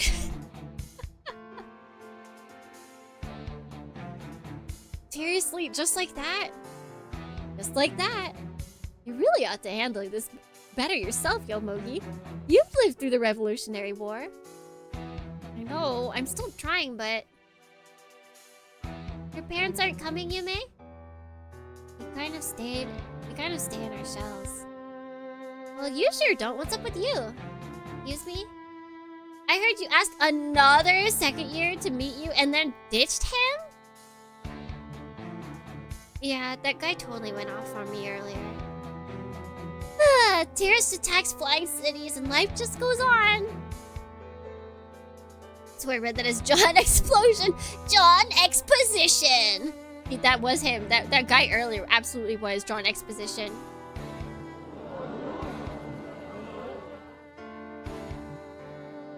Speaker 3: Seriously, just like that? Just like that. You really ought to handle this better yourself, Yomogi. You've lived through the Revolutionary War. I know, I'm still trying, but... Your parents aren't coming, Yume? We kind of stay in our shells. Well, you sure don't. What's up with you? Excuse me? I heard you asked another second year to meet you and then ditched him? Yeah, that guy totally went off on me earlier. Terrorist attacks flying cities and life just goes on. So I read that as John Explosion. John Exposition. That was him. That guy earlier absolutely was John Exposition.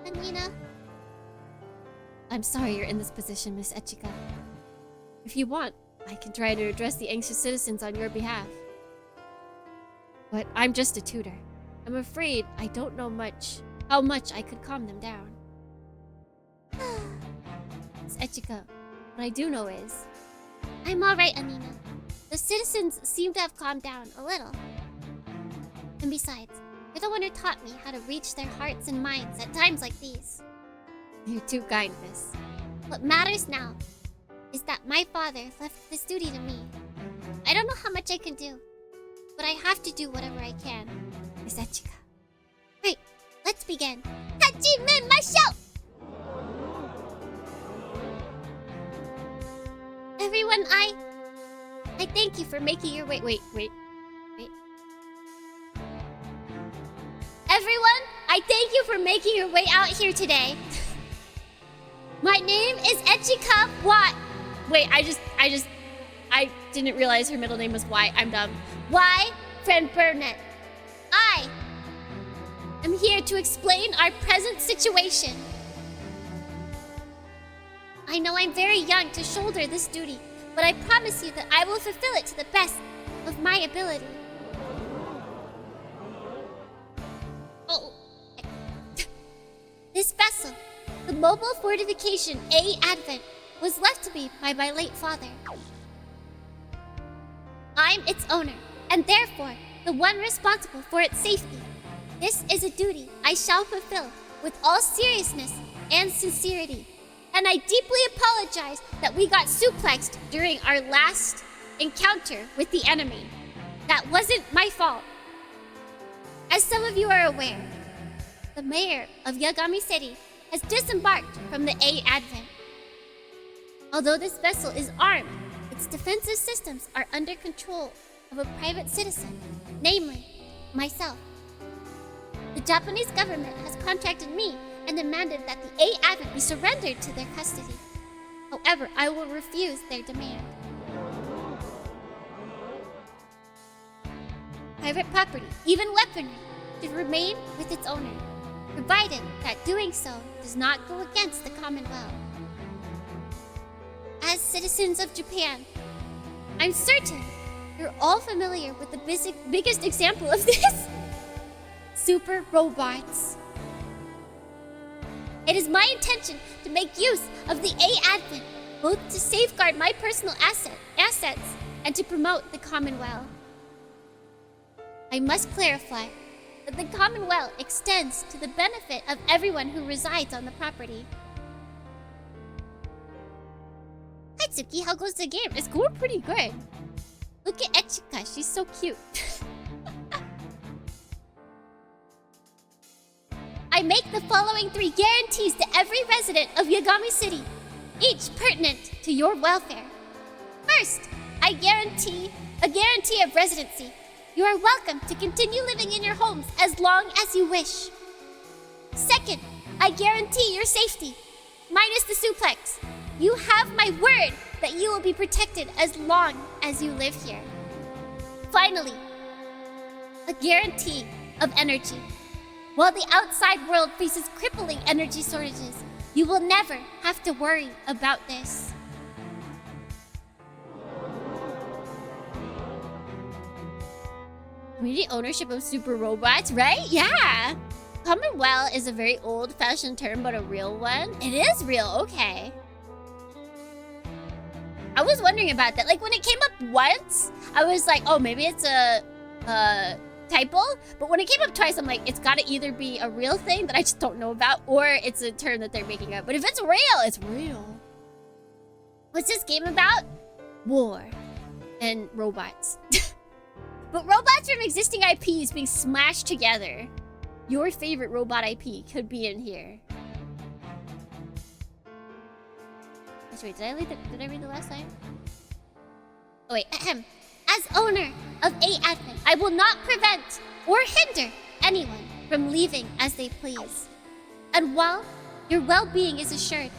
Speaker 7: Anina?
Speaker 3: I'm sorry you're in this position, Miss Echiga. If you want, I can try to address the anxious citizens on your behalf. But I'm just a tutor. I'm afraid I don't know how much I could calm them down. Miss Echiga, what I do know is...
Speaker 7: I'm alright, Anina. The citizens seem to have calmed down a little. And besides, you're the one who taught me how to reach their hearts and minds at times like these.
Speaker 3: You're too kind, miss.
Speaker 7: What matters now is that my father left this duty to me. I don't know how much I can do, but I have to do whatever I can. Miss Echiga. Right, let's begin. Hajime Masho! Everyone, I thank you for making your way. Wait. Everyone, I thank you for making your way out here today. My name is Echika Watt. Wait, I didn't realize her middle name was Y. I'm dumb. Y. Friend Burnett. I am here to explain our present situation. I know I'm very young to shoulder this duty, but I promise you that I will fulfill it to the best of my ability. Oh. This vessel, the mobile fortification A Advent, was left to me by my late father. I'm its owner, and therefore the one responsible for its safety. This is a duty I shall fulfill with all seriousness and sincerity. And I deeply apologize that we got suplexed during our last encounter with the enemy. That wasn't my fault. As some of you are aware, the mayor of Yagami City has disembarked from the A Advent. Although this vessel is armed, its defensive systems are under control of a private citizen, namely, myself. The Japanese government has contacted me and demanded that the A Advent be surrendered to their custody. However, I will refuse their demand. Private property, even weaponry, should remain with its owner, provided that doing so does not go against the Commonwealth. As citizens of Japan, I'm certain you're all familiar with the biggest example of this. Super robots. It is my intention to make use of the A Advent, both to safeguard my personal assets and to promote the Commonwealth. I must clarify that the Commonwealth extends to the benefit of everyone who resides on the property. Hi Tsuki, how goes the game? It's going pretty good. Look at Echika, she's so cute. I make the following 3 guarantees to every resident of Yagami City, each pertinent to your welfare. First, I guarantee a guarantee of residency. You are welcome to continue living in your homes as long as you wish. Second, I guarantee your safety, minus the suplex. You have my word that you will be protected as long as you live here. Finally, a guarantee of energy. While the outside world faces crippling energy shortages, you will never have to worry about this. Community ownership of super robots, right? Yeah! Commonwealth is a very old-fashioned term, but a real one. It is real, okay. I was wondering about that. Like, when it came up once, I was like, oh, maybe it's a typo. But when it came up twice, I'm like, it's gotta either be a real thing that I just don't know about, or it's a term that they're making up. But if it's real, it's real. What's this game about? War. And robots. But robots from existing IPs being smashed together. Your favorite robot IP could be in here. Wait, did I read the last line? Oh wait, ahem. As owner of A Advent, I will not prevent or hinder anyone from leaving as they please. And while your well-being is assured,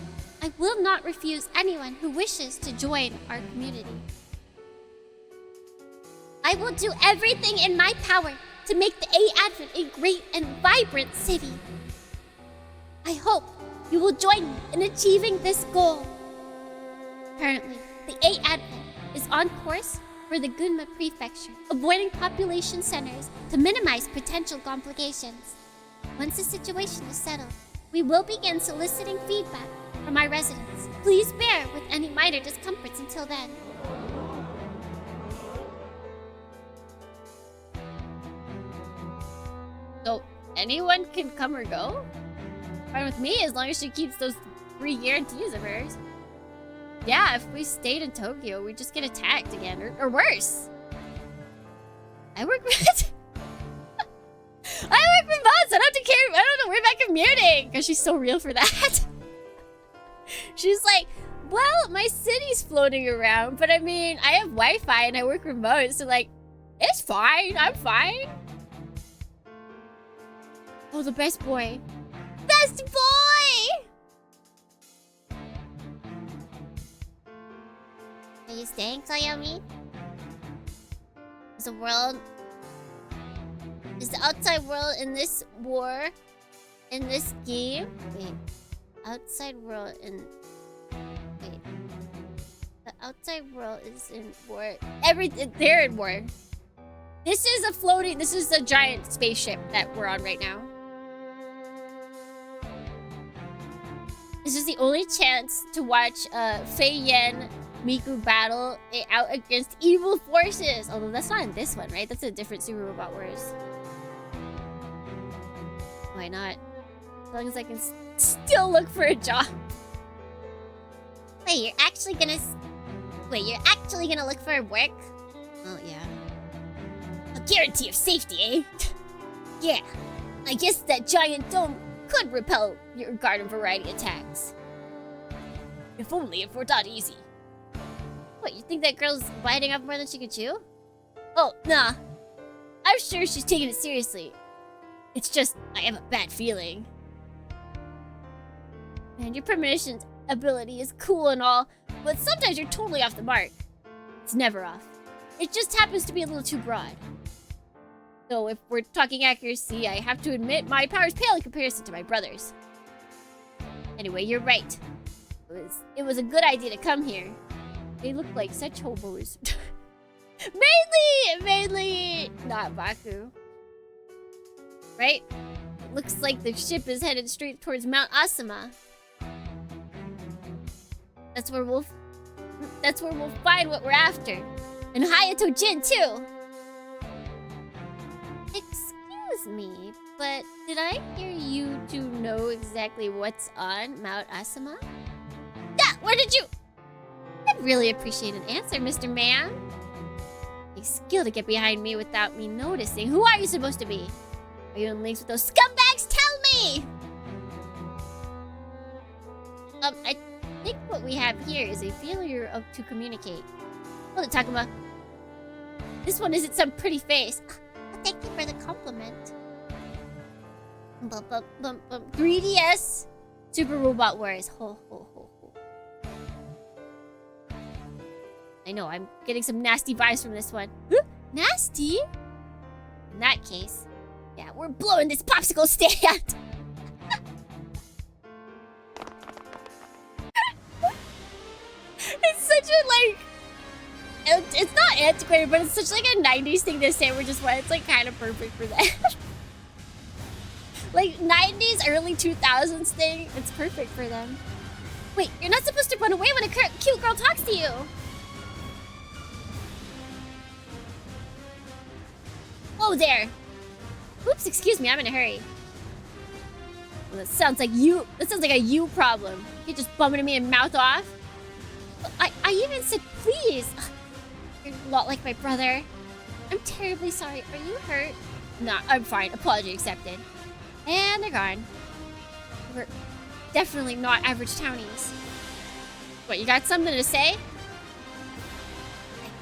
Speaker 7: I will not refuse anyone who wishes to join our community. I will do everything in my power to make the A Advent a great and vibrant city. I hope you will join me in achieving this goal. Currently, the A Advent is on course for the Gunma Prefecture, avoiding population centers to minimize potential complications. Once the situation is settled, we will begin soliciting feedback from our residents. Please bear with any minor discomforts until then. So, anyone can come or go? Fine with me, as long as she keeps those 3 guarantees of hers. Yeah, if we stayed in Tokyo, we'd just get attacked again, or worse. I work with... I work with bots, I don't have to care, I don't know, we're back commuting! Because she's so real for that. She's like, well, my city's floating around, but I mean, I have Wi-Fi and I work remote, so like, it's fine, I'm fine. Oh, the best boy. Best boy! Are you staying, Toyomi? Is the world Is the outside world in this war? In this game? Wait. Outside world in... Wait. The outside world is in war. They're in war. This is a giant spaceship that we're on right now. This is the only chance to watch Fei Yen Miku battle it out against evil forces. Although that's not in this one, right? That's a different Super Robot Wars. Why not? As long as I can still look for a job. Wait, you're actually gonna look for work? Oh, yeah. A guarantee of safety, eh? Yeah. I guess that giant dome could repel your garden variety attacks. If only it were that easy. What, you think that girl's biting off more than she could chew? Oh, nah. I'm sure she's taking it seriously. It's just, I have a bad feeling. Man, your premonition ability is cool and all, but sometimes you're totally off the mark. It's never off. It just happens to be a little too broad. So if we're talking accuracy, I have to admit my powers pale in comparison to my brother's. Anyway, you're right. It was a good idea to come here. They look like such hobos. Mainly not Baku. Right? It looks like the ship is headed straight towards Mount Asuma. That's where we'll find what we're after. And Hayato Jin too. Excuse me, but did I hear you two know exactly what's on Mount Asuma? Yeah, where did you... I'd really appreciate an answer, Mr. Man. A skill to get behind me without me noticing. Who are you supposed to be? Are you in links with those scumbags? Tell me! I think what we have here is a failure to communicate. Hold it, Takuma. This one isn't some pretty face. Thank you for the compliment. 3DS Super Robot Wars. Ho, ho, ho, ho. I know, I'm getting some nasty vibes from this one. Huh? Nasty? In that case, yeah, we're blowing this popsicle stand. It's such a, like... It's not antiquated, but it's such like a 90s thing to say, which is why it's like kind of perfect for that. Like 90s, early 2000s thing, it's perfect for them. Wait, you're not supposed to run away when a cute girl talks to you. Whoa there. Oops, excuse me, I'm in a hurry. Well, that sounds like a you problem. You're just bumming me and mouth off. I even said please. You're a lot like my brother. I'm terribly sorry. Are you hurt? Nah, I'm fine. Apology accepted. And they're gone. We're definitely not average townies. What, you got something to say? I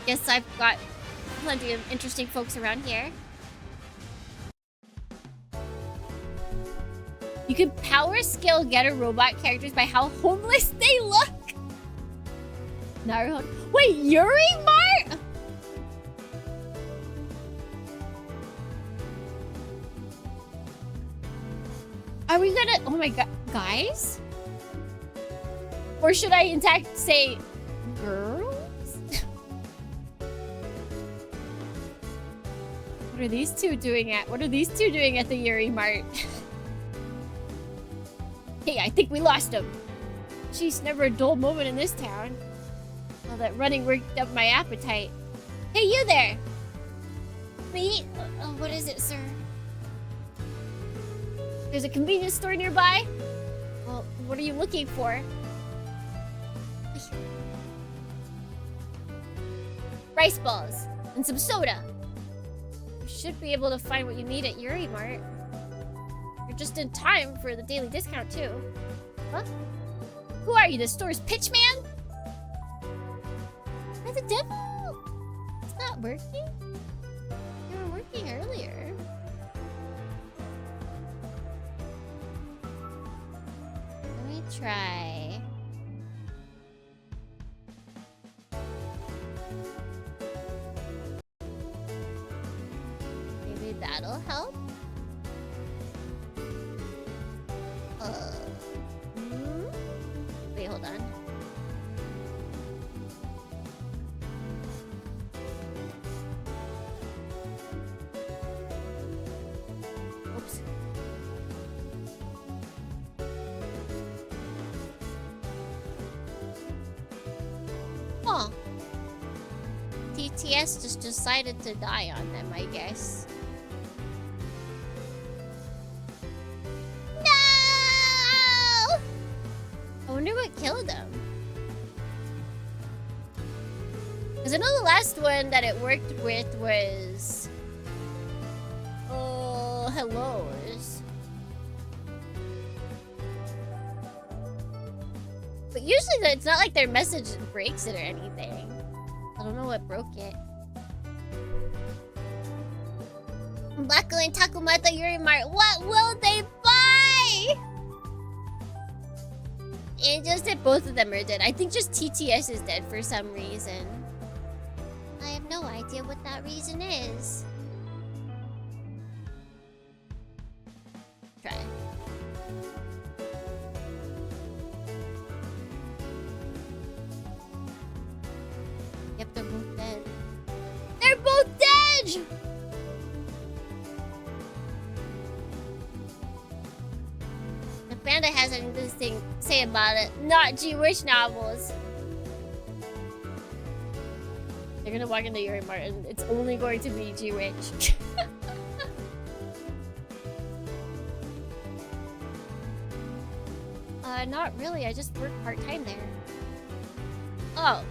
Speaker 7: guess I've got plenty of interesting folks around here. You can power skill getter robot characters by how homeless they look. Naruhodo. Wait, Yuri Mart? Are we gonna... Oh my god. Guys? Or should I in fact say... Girls? What are these two doing at... What are these two doing at the Yuri Mart? Hey, I think we lost him. Jeez, never a dull moment in this town. All that running worked up my appetite. Hey, you there! Me? What is it, sir? There's a convenience store nearby? Well, what are you looking for? Rice balls and some soda. You should be able to find what you need at Yuri Mart. You're just in time for the daily discount, too. Huh? Who are you, the store's pitchman? Why the devil? It's not working? You were working earlier. Let me try. Maybe
Speaker 3: That'll help. Wait, hold on. Oops. Huh. TTS just decided to die on them, I guess. No! I wonder what killed them. Because I know the last one that it worked with was... Oh, hellos. But usually it's not like their message breaks it or anything. I don't know what broke it. Bako and Takuma the Yurimart, what will they buy? It just that both of them are dead. I think just TTS is dead for some reason. I have no idea what that reason is. Try. Yep, they're both dead. They're both dead! The panda has anything to say about it. Not Jewish novels. They're gonna walk into Yuri Martin. It's only going to be Jewish. Not really. I just work part-time there. Oh.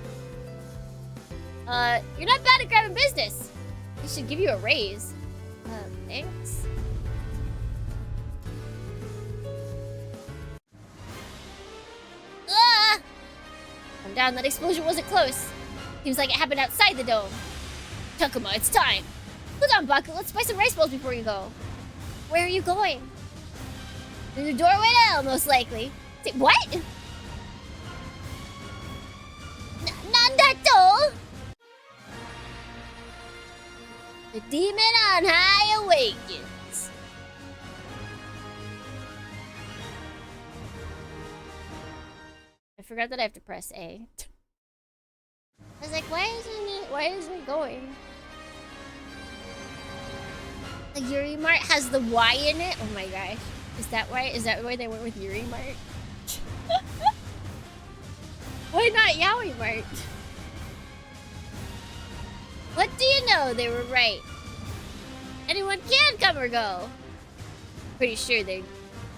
Speaker 3: You're not bad at grabbing business. They should give you a raise. Thanks. Ah! I'm down. That explosion wasn't close. Seems like it happened outside the dome. Takuma, it's time. Hold on, Baku. Let's buy some rice balls before you go. Where are you going? Through the doorway to hell, most likely. What? Nandato? The demon on high awakens. I forgot that I have to press A. I was like, why isn't it going? The Yuri Mart has the Y in it? Oh my gosh. Is that why? Is that why they went with Yuri Mart? Why not Yaoi Mart? What do you know? They were right. Anyone can come or go. Pretty sure they'd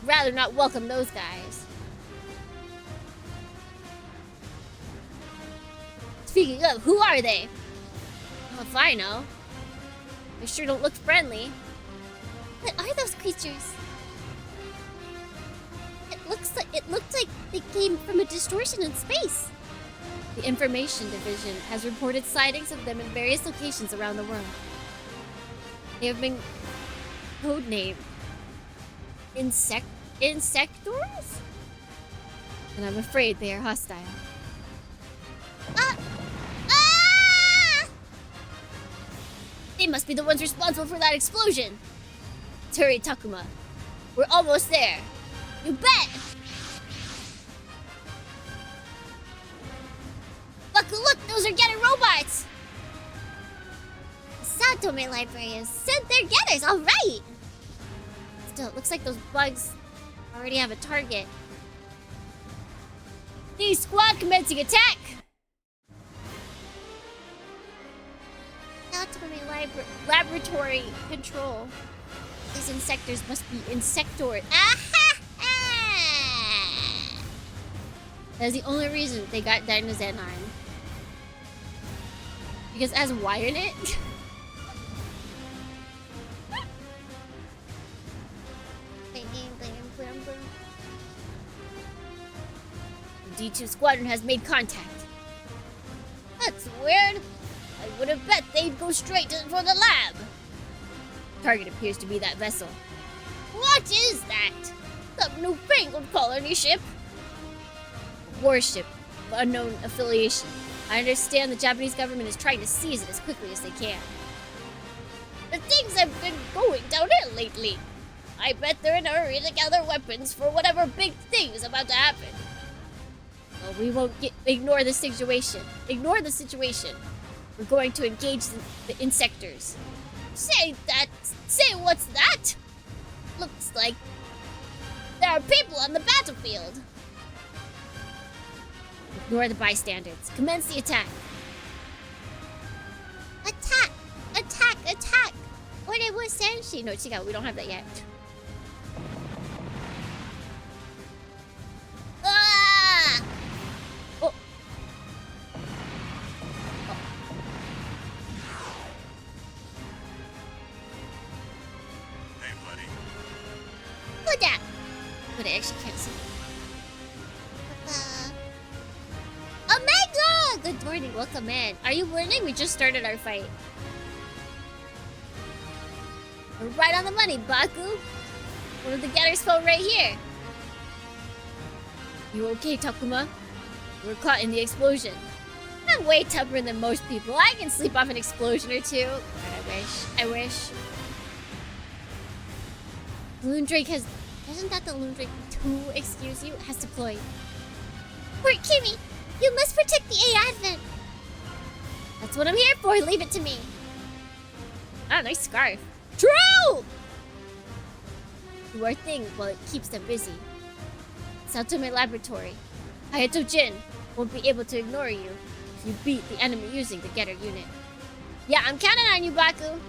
Speaker 3: rather not welcome those guys. Speaking of, who are they? Oh, if I know. They sure don't look friendly. What are those creatures? It looked like they came from a distortion in space. The Information Division has reported sightings of them in various locations around the world. They have been codenamed Insectors? And I'm afraid they are hostile. They must be the ones responsible for that explosion. Hurry, Takuma. We're almost there. You bet! Look, those are getter robots! The Satome Library has sent their getters, alright! Still, it looks like those bugs already have a target. The squad commencing attack! Satome Laboratory control. These insectors must be insector. That's the only reason they got Dinozen on. Because it has wire in it. The D2 squadron has made contact. That's weird. I would have bet they'd go straight for the lab. Target appears to be that vessel. What is that? Some newfangled colony ship? A warship of unknown affiliation. I understand the Japanese government is trying to seize it as quickly as they can. The things have been going downhill lately. I bet they're in a hurry to gather weapons for whatever big thing is about to happen. Well, we won't ignore the situation. Ignore the situation. We're going to engage the insectors. Say what's that? Looks like there are people on the battlefield. Ignore the bystanders. Commence the attack.
Speaker 7: Attack! Attack! Attack!
Speaker 3: What it was Senshi. No, Chica, we don't have that yet. Ah! Oh.
Speaker 1: Hey, buddy.
Speaker 7: Look at.
Speaker 3: But I actually can't see.
Speaker 7: Omega!
Speaker 3: Good morning, welcome in. Are you learning? We just started our fight. We're right on the money, Baku. One of the getters fell right here. You okay, Takuma? We're caught in the explosion. I'm way tougher than most people. I can sleep off an explosion or two. God, I wish. Loon Drake has... Isn't that the Loon Drake 2, excuse you, has deployed?
Speaker 7: Wait, Kimmy! You must protect the AI vent!
Speaker 3: That's what I'm here for. Leave it to me. Ah, nice scarf. True! Do our thing while it keeps them busy. It's out to my laboratory. Hayato Jin won't be able to ignore you if you beat the enemy using the getter unit. Yeah, I'm counting on you, Baku.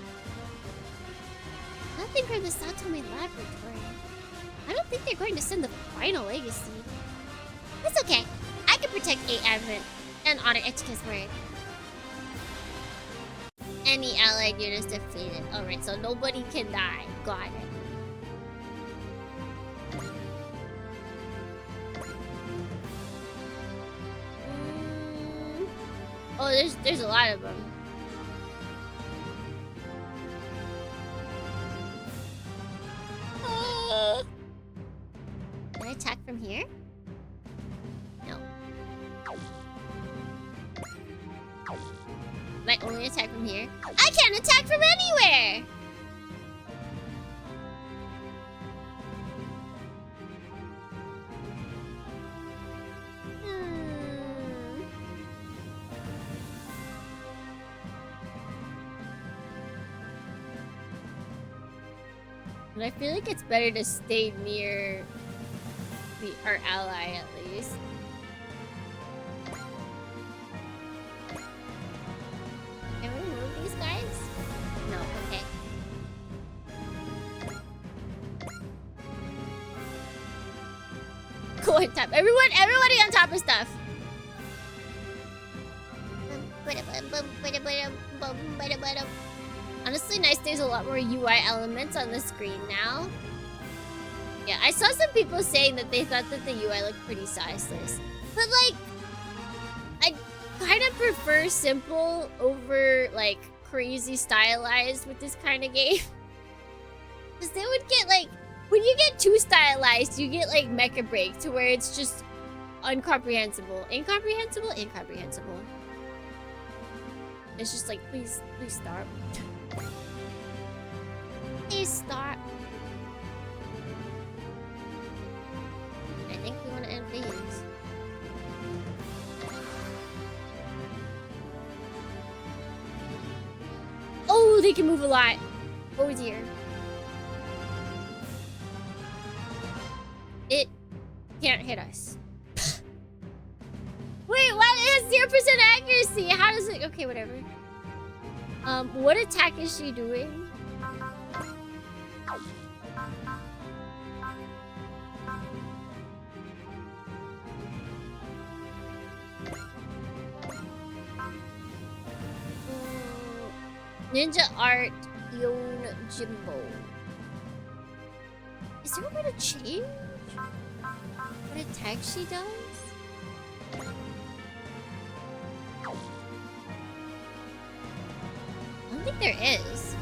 Speaker 7: Nothing from the Satome laboratory. I don't think they're going to send the final legacy. It's okay. I can protect A Advent and honor Ichika's word.
Speaker 3: Any allied units defeated. Alright, so nobody can die. Got it. Oh, there's a lot of them.
Speaker 7: Can I attack from here?
Speaker 3: No. Can I only attack from here?
Speaker 7: I can't attack from anywhere!
Speaker 3: And I feel like it's better to stay near our ally at least.
Speaker 7: Can we move these guys?
Speaker 3: No, okay. Go on top. Everybody on top of stuff. Honestly, nice. There's a lot more UI elements on the screen now. Yeah, I saw some people saying that they thought that the UI looked pretty sizeless. But like, I kind of prefer simple over like crazy stylized with this kind of game. Because they would get like, when you get too stylized, you get like Mecha Break to where it's just incomprehensible. Incomprehensible? Incomprehensible. It's just like, please stop.
Speaker 7: Please stop.
Speaker 3: I think we want to end these. Oh, they can move a lot. Oh dear. It can't hit us. Wait, what? It has 0% accuracy. How does it? Okay, whatever. What attack is she doing? Ninja Art Yon Jimbo. Is there a way to change what attack she does? I don't think there is.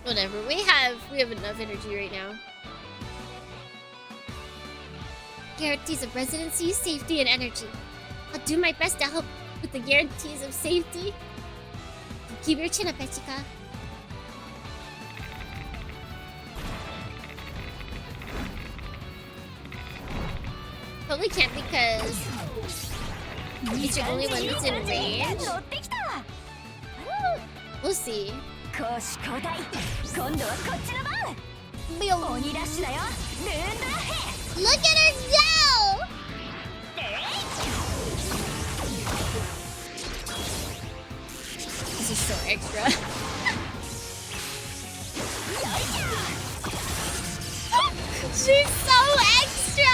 Speaker 3: Whatever. We have enough energy right now. Guarantees of residency, safety, and energy. I'll do my best to help
Speaker 7: with the guarantees of safety. Keep your chin up, Echika. Probably can't because it's your only one that's in range. We'll see.
Speaker 6: 攻守交代今度はこっちの番
Speaker 7: Boom.
Speaker 6: 鬼ラッシュだよルーンドラッヘ
Speaker 7: Look at her go!
Speaker 3: This is so extra.
Speaker 7: She's so extra!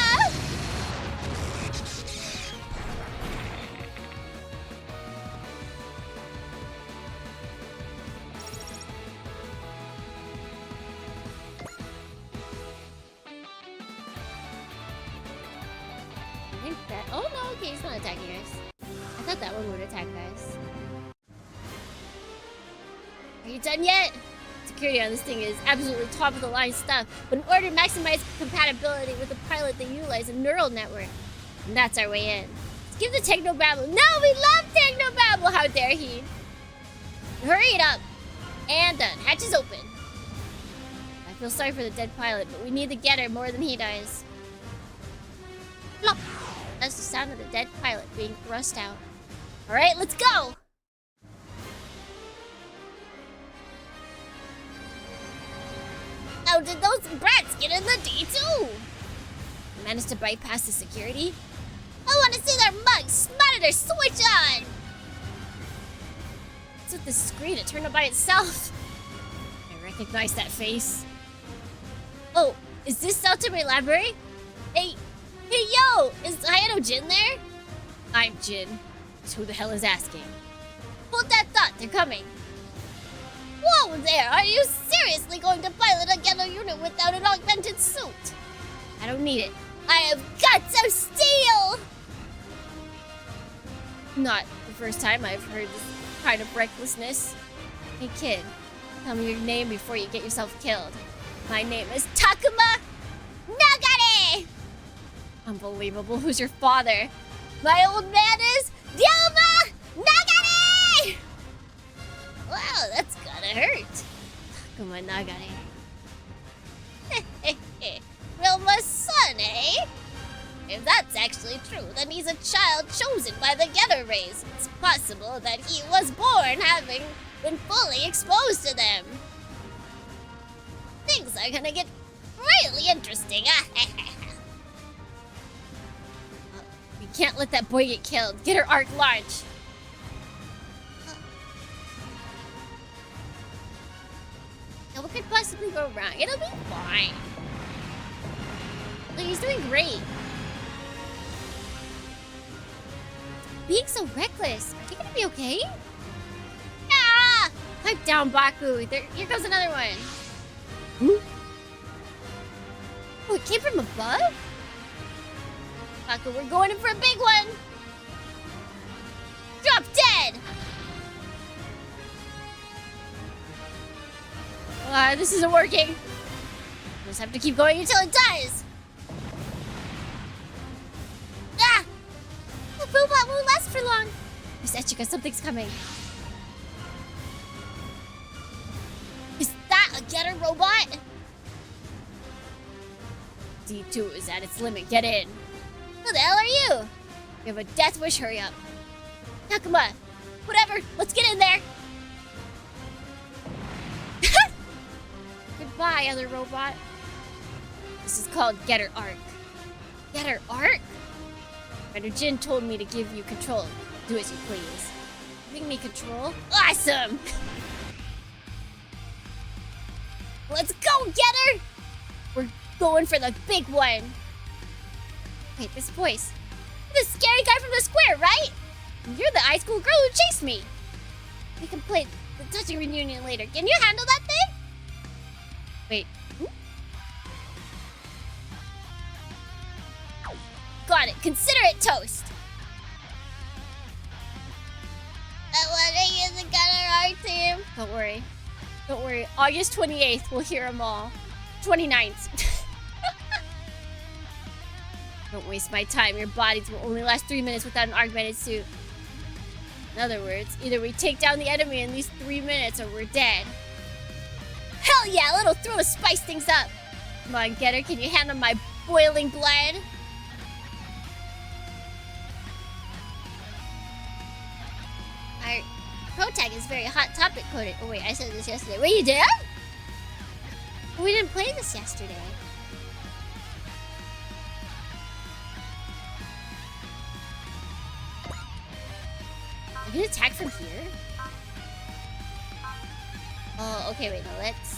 Speaker 3: I think that. Oh no, okay, it's not attacking us. I thought that one would attack us. Are you done yet? Security on this thing is absolutely top of the line stuff, but in order to maximize compatibility with the pilot, they utilize a neural network. And that's our way in. Let's give the Technobabble. No, we love Technobabble! How dare he? Hurry it up! And done. Hatch is open. I feel sorry for the dead pilot, but we need the getter more than he does. Plop! That's the sound of the dead pilot being thrust out. Alright, let's go! How did those brats get in the D2? Managed to bypass the security?
Speaker 7: I want to see their mugs smother their switch on!
Speaker 3: What's with the screen? It turned on by itself. I recognize that face. Oh, is this Ultimate Library? Hey, yo! Is Hayato Jin there? I'm Jin. So who the hell is asking?
Speaker 7: Hold that thought, they're coming. Whoa there, are you seriously going to pilot a ghetto unit without an augmented suit?
Speaker 3: I don't need it.
Speaker 7: I have guts of steel!
Speaker 3: Not the first time I've heard this kind of recklessness. Hey kid, tell me your name before you get yourself killed. My name is
Speaker 7: Takuma Nagare!
Speaker 3: Unbelievable. Who's your father?
Speaker 7: My old man is Ryoma Nagare! Wow, that's gotta hurt.
Speaker 3: Takuma Nagare.
Speaker 7: Ryoma's son, eh? If that's actually true, then he's a child chosen by the Getter race. It's possible that he was born having been fully exposed to them. Things are gonna get really interesting.
Speaker 3: We can't let that boy get killed. Get her arc launch.
Speaker 7: Now, what could possibly go wrong? It'll be fine.
Speaker 3: Look, he's doing great. Being so reckless. Are you gonna be okay?
Speaker 7: Ah!
Speaker 3: Pipe down, Baku. Here goes another one. Oh, it came from above?
Speaker 7: Baku, we're going in for a big one. Drop dead.
Speaker 3: This isn't working. Just have to keep going until it does.
Speaker 7: Ah! The robot won't last for long.
Speaker 3: Miss Echika, something's coming.
Speaker 7: Is that a Getter robot?
Speaker 3: D2 is at its limit. Get in.
Speaker 7: Who the hell are you?
Speaker 3: You have a death wish. Hurry up.
Speaker 7: Takuma. Whatever. Let's get in there.
Speaker 3: Goodbye, other robot. This is called Getter Arc. Getter Arc? Commander Jin told me to give you control. Do as you please. Giving me control? Awesome!
Speaker 7: Let's go, Getter!
Speaker 3: We're going for the big one. Wait, this voice.
Speaker 7: You're the scary guy from the square, right?
Speaker 3: You're the high school girl who chased me.
Speaker 7: We can play the touching reunion later. Can you handle that thing?
Speaker 3: Wait.
Speaker 7: Got it. Consider it toast. I want to use the Getter Art team.
Speaker 3: Don't worry. Don't worry. August 28th, we'll hear them all. 29th. Don't waste my time. Your bodies will only last 3 minutes without an augmented suit. In other words, either we take down the enemy in these 3 minutes or we're dead. Hell yeah, little throw to spice things up. Come on, Getter, can you handle my boiling blood? Our pro tag is very hot topic coded. Oh wait, I said this yesterday. Wait, you did? We didn't play this yesterday. I can attack from here? Oh, okay, wait, no, let's...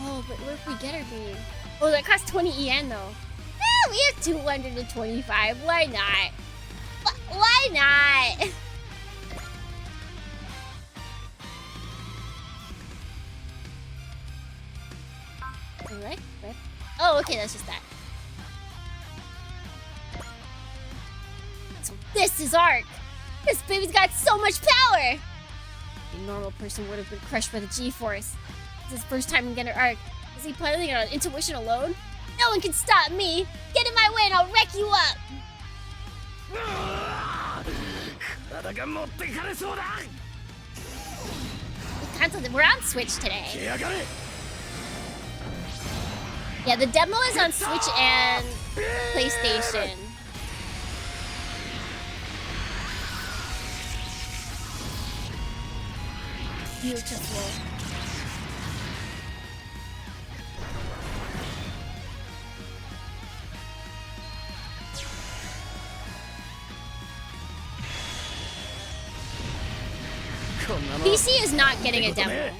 Speaker 3: Oh, but where if we get her beam? Oh, that costs 20 yen, though. Eh, we have 225. Why not? Why not? Select whip. Oh, okay, that's just that. So this is Arc. This baby's got so much power! A normal person would have been crushed by the G-Force. It's his first time in Getter Arc. Is he planning on intuition alone? No one can stop me! Get in my way and I'll wreck you up! We're on Switch today. Yeah, the demo is on Switch and PlayStation. Beautiful. PC is not getting a demo.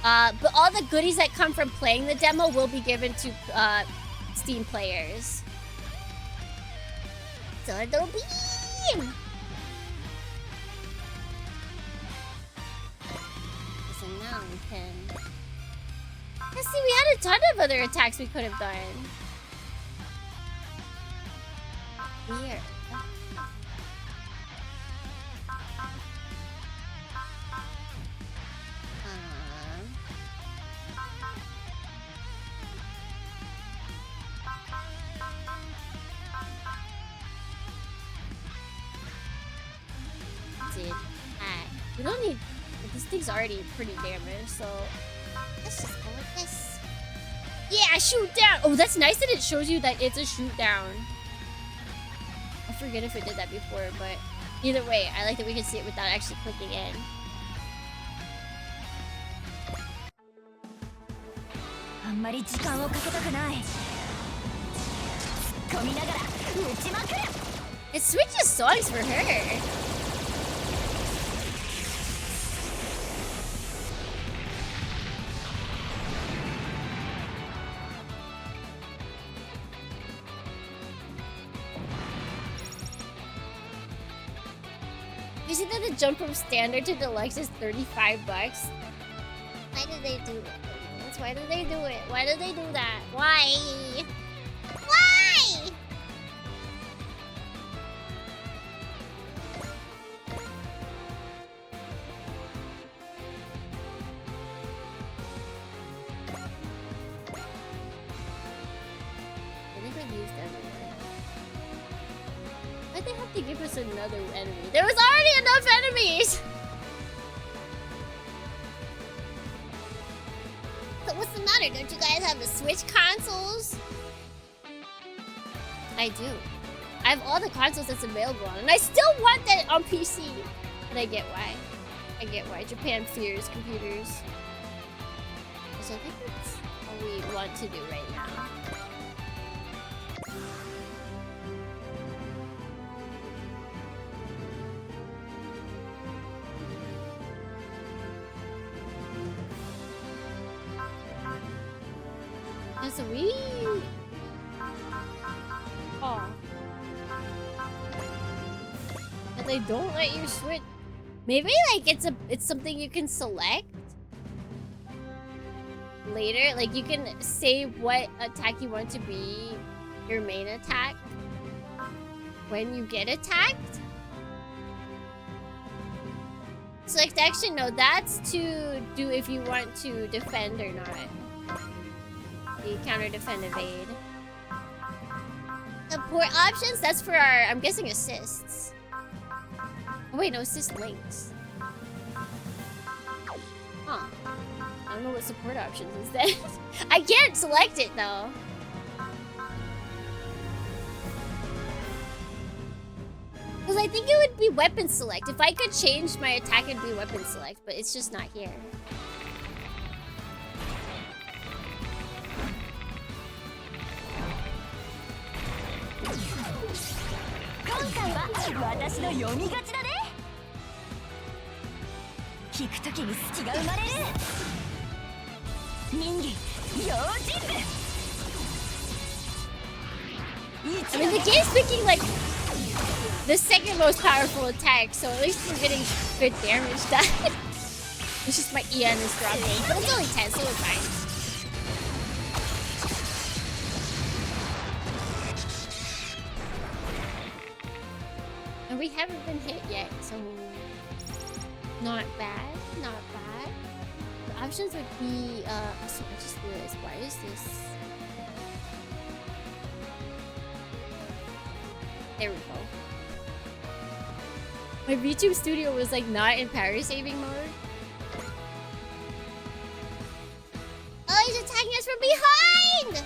Speaker 3: But all the goodies that come from playing the demo will be given to Steam players. Turtle beam! So now we can... Let's see, we had a ton of other attacks we could have done. Weird. We don't need... This thing's already pretty damaged, so... Let's just go with this. Yeah, shoot down! Oh, that's nice that it shows you that it's a shoot down. I forget if it did that before, but... Either way, I like that we can see it without actually clicking in. It switches songs for her. You see that the jump from standard to deluxe is $35? Why did they do that? Why did they do it? Why did they do that? Why? Why? I think I've used everywhere. Why'd they have to give us another enemy? There was already enough enemies! So what's the matter? Don't you guys have the Switch consoles? I do. I have all the consoles that's available on, and I still want that on PC. But I get why. I get why. Japan fears computers. So I think that's all we want to do right now. So we... Oh. But they don't let you switch. Maybe like it's something you can select later. Like you can say what attack you want to be your main attack when you get attacked. Select action. No, that's to do if you want to defend or not. The counter, defend, evade. Support options, that's for our, I'm guessing, assists. Oh wait, no, it's just links. Huh. I don't know what support options is then. I can't select it though. Because I think it would be weapon select. If I could change my attack, it'd be weapon select, but it's just not here.
Speaker 6: 今回は私の読みがちだね。聞くときに隙が生まれる。人間用心部。
Speaker 3: I mean, the game's picking like the second most powerful attack, so at least we're getting good damage done. It's just my EN is dropping, but it's only 10, so we're fine. And we haven't been hit yet, so not bad, not bad. The options would be, so I just realized, why is this? There we go. My VTube studio was like not in power saving mode.
Speaker 7: Oh, he's attacking us from behind!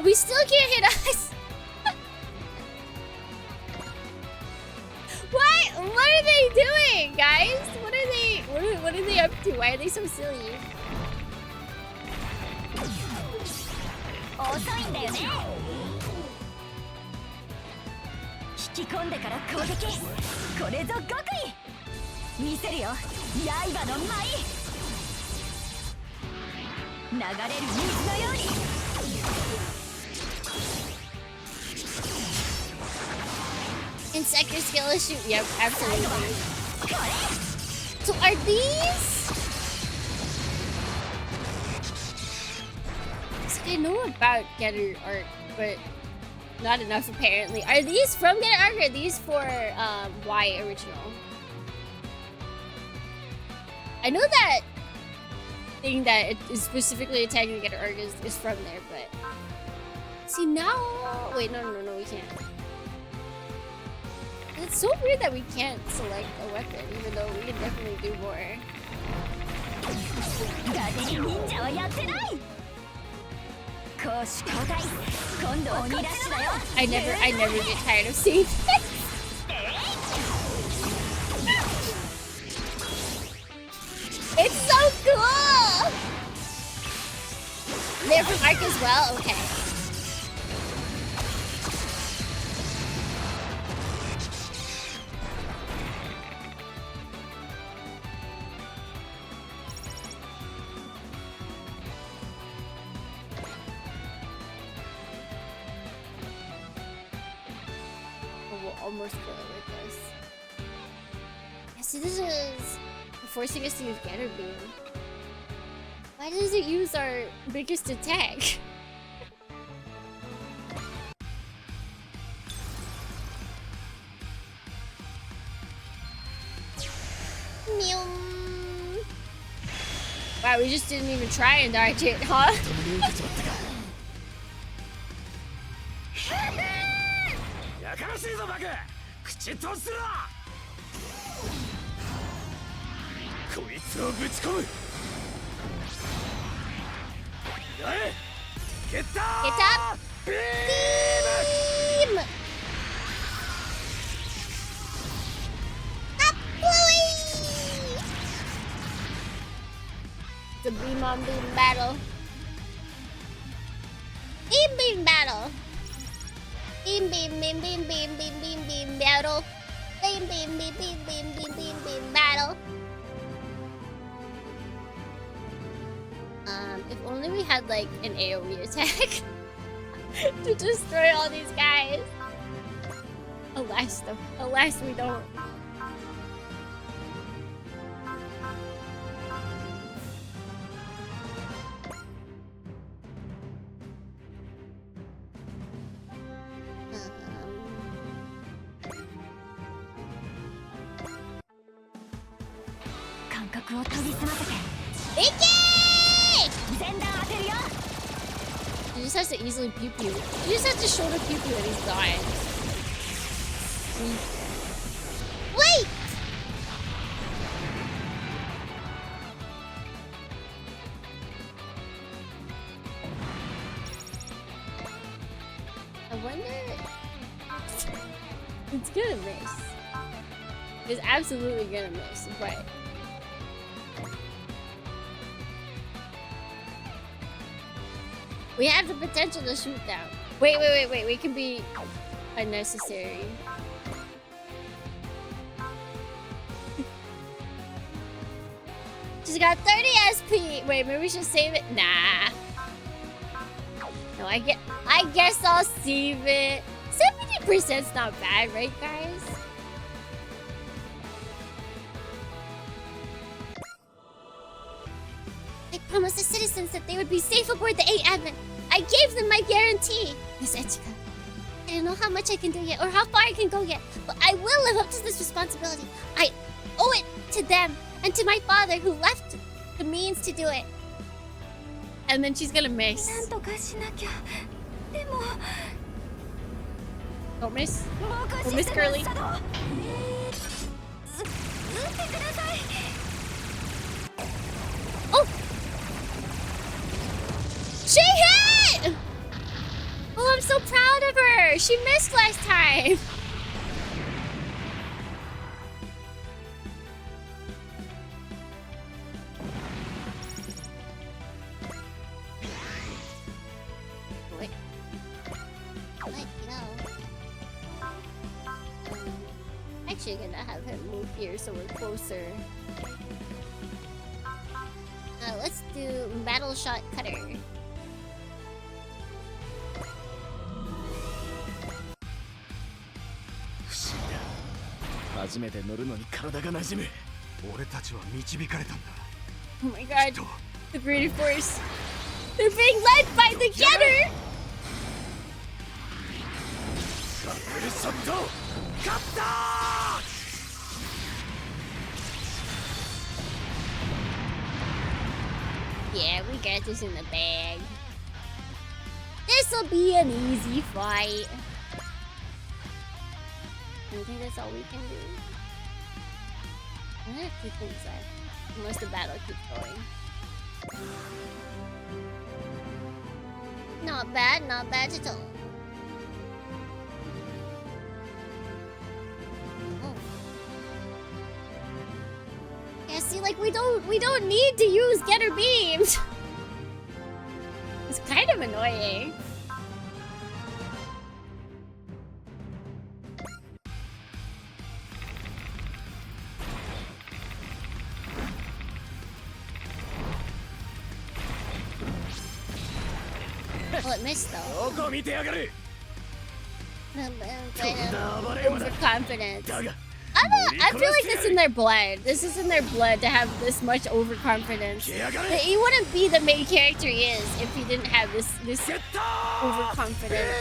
Speaker 3: We still can't hit us. What? What are they doing, guys? What are they? What are they up to? Why are they so silly?
Speaker 6: 遅いんだよね。引き込んでから攻撃。これぞ極意。見せるよ。刃の舞。流れる水のように。
Speaker 3: Insector skill is shoot. Yep, absolutely. So are these? So I know about Getter Arc, but not enough apparently. Are these from Getter Arc or are these for Y original? I know that thing that it is specifically attacking Getter Arc is from there, but see now. Wait, no, we can't. It's so weird that we can't select a weapon, even though we can definitely do more. I never get tired of seeing this. It's so cool! They're from Arc as well? Okay. Almost kill it with this. Yeah, see, this is forcing us to use Getter Beam. Why does it use our biggest attack? Wow, we just didn't even try and dodge it, huh?
Speaker 7: Get up! Beam! Up, Chloe!
Speaker 3: It's a beam on beam battle.
Speaker 7: Beam battle! Beam battle! Beam battle!
Speaker 3: If only we had like an AoE attack to destroy all these guys. Alas, though. Alas, we don't. He just has to easily pew pew. He just has to shoulder pew pew and he's dying.
Speaker 7: Wait!
Speaker 3: around it. It's gonna miss. It's absolutely gonna miss, but we have the potential to shoot down. Wait. We can be unnecessary. She's got 30 SP. Wait, maybe we should save it. Nah. No, I guess I'll save it. 70%'s not bad, right, guys?
Speaker 7: I promised the citizens that they would be safe aboard the 8 Advent. I gave them my guarantee. Miss Echika, I don't know how much I can do yet or how far I can go yet, but I will live up to this responsibility. I owe it to them and to my father who left the means to do it.
Speaker 3: And then she's gonna miss.
Speaker 6: なんとかしなきゃ。でも
Speaker 3: Don't miss.
Speaker 6: もう少し
Speaker 3: Don't miss
Speaker 6: して
Speaker 3: Curly.
Speaker 6: ますけど。撃ってください。
Speaker 3: Oh! She hit! Oh, I'm so proud of her. She missed last time.
Speaker 7: Wait. But,
Speaker 3: Actually gonna have him move here so we're closer.
Speaker 7: let's do Battle Shot Cutter.
Speaker 2: 初めて乗るのに体が馴染む。
Speaker 1: 俺たちは導かれたんだ。
Speaker 3: Oh my god. The Greater Force. They're being led by the Getter!
Speaker 2: ダブルショット勝った
Speaker 3: Yeah, we got this in the bag. This'll be an easy fight. I think that's all we can do. I have 2 things left. Unless the battle keeps going.
Speaker 7: Not bad at all. Oh. Yeah, see, like we don't need to use Getter Beams.
Speaker 3: It's kind of annoying.
Speaker 7: Well, it missed though.
Speaker 2: どこ見てやがる
Speaker 3: Overconfidence.
Speaker 2: だが
Speaker 3: I feel like it's in their blood. This is in their blood to have this much overconfidence. He wouldn't be the main character he is if he didn't have this overconfidence.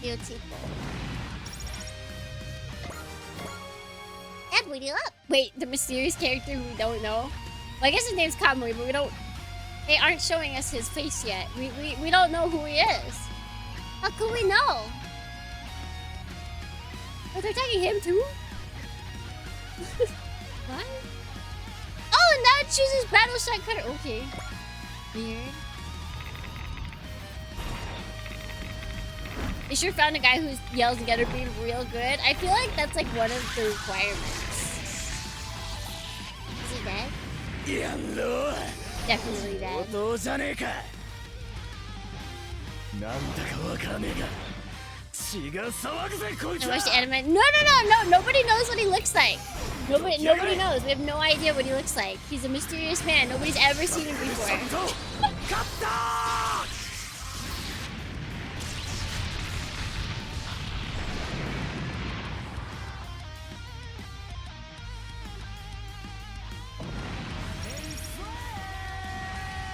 Speaker 7: Beautiful. And we do up.
Speaker 3: Wait, the mysterious character who we don't know? Well, I guess his name's Kamui, but we don't... They aren't showing us his face yet. We don't know who he is.
Speaker 7: How could we know?
Speaker 3: Oh, they're attacking him too? What? Oh, and now it chooses Battle Shot Cutter. Okay. Weird. They sure found a guy who yells Getter Beam real good. I feel like that's like one of the requirements.
Speaker 7: Is he dead?
Speaker 2: やんろ
Speaker 3: Definitely dead.
Speaker 2: 音じゃねえかなんだかわからねえが血が騒ぐぜこいつ
Speaker 3: I
Speaker 2: は
Speaker 3: watched the anime. No! Nobody knows what he looks like. Nobody knows. We have no idea what he looks like. He's a mysterious man. Nobody's ever seen him before.
Speaker 2: 勝ったー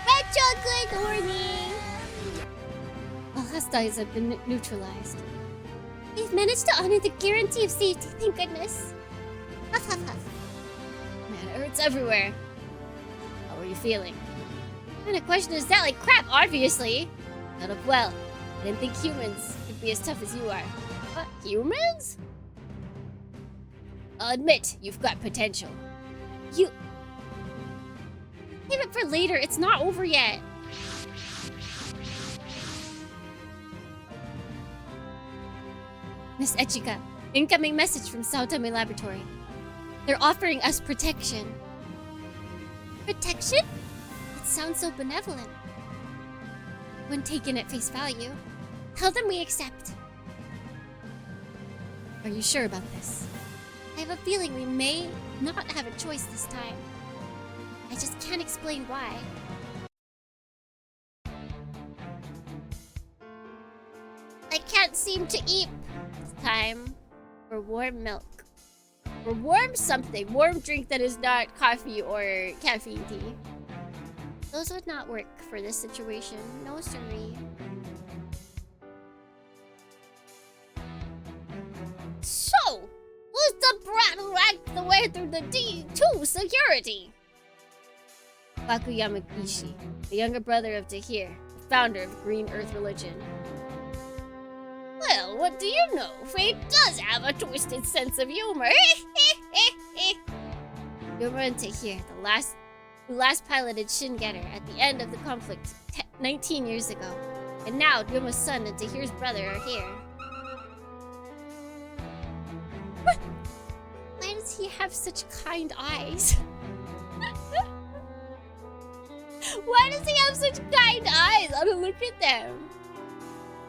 Speaker 7: Retro, good morning.
Speaker 3: All hostiles have been neutralized.
Speaker 7: We've managed to honor the guarantee of safety, thank goodness. Huff, huff, huff.
Speaker 3: Man, it hurts everywhere. How are you feeling? What kind of question is that? Like crap, obviously. Not up well. I didn't think humans could be as tough as you are. What? Humans? I'll admit, you've got potential. You... Leave it for later, it's not over yet. Miss Echika, incoming message from Saotome Laboratory. They're offering us protection. Protection? It sounds so benevolent. When taken at face value, tell them we accept. Are you sure about this? I have a feeling we may not have a choice this time. I just can't explain why. I can't seem to eat. It's time for warm milk. Or warm something. Warm drink that is not coffee or caffeine tea. Those would not work for this situation. No, sorry. So, who's the brat who hacked the way through the D2 security? Baku Yamagishi, the younger brother of Tahir, the founder of Green Earth Religion. Well, what do you know? Fate does have a twisted sense of humor. Yuma and Tahir, who last piloted Shin Getter at the end of the conflict 19 years ago. And now, Yuma's son and Tahir's brother are here. Why does he have such kind eyes? Why does he have such kind eyes? I don't look at them.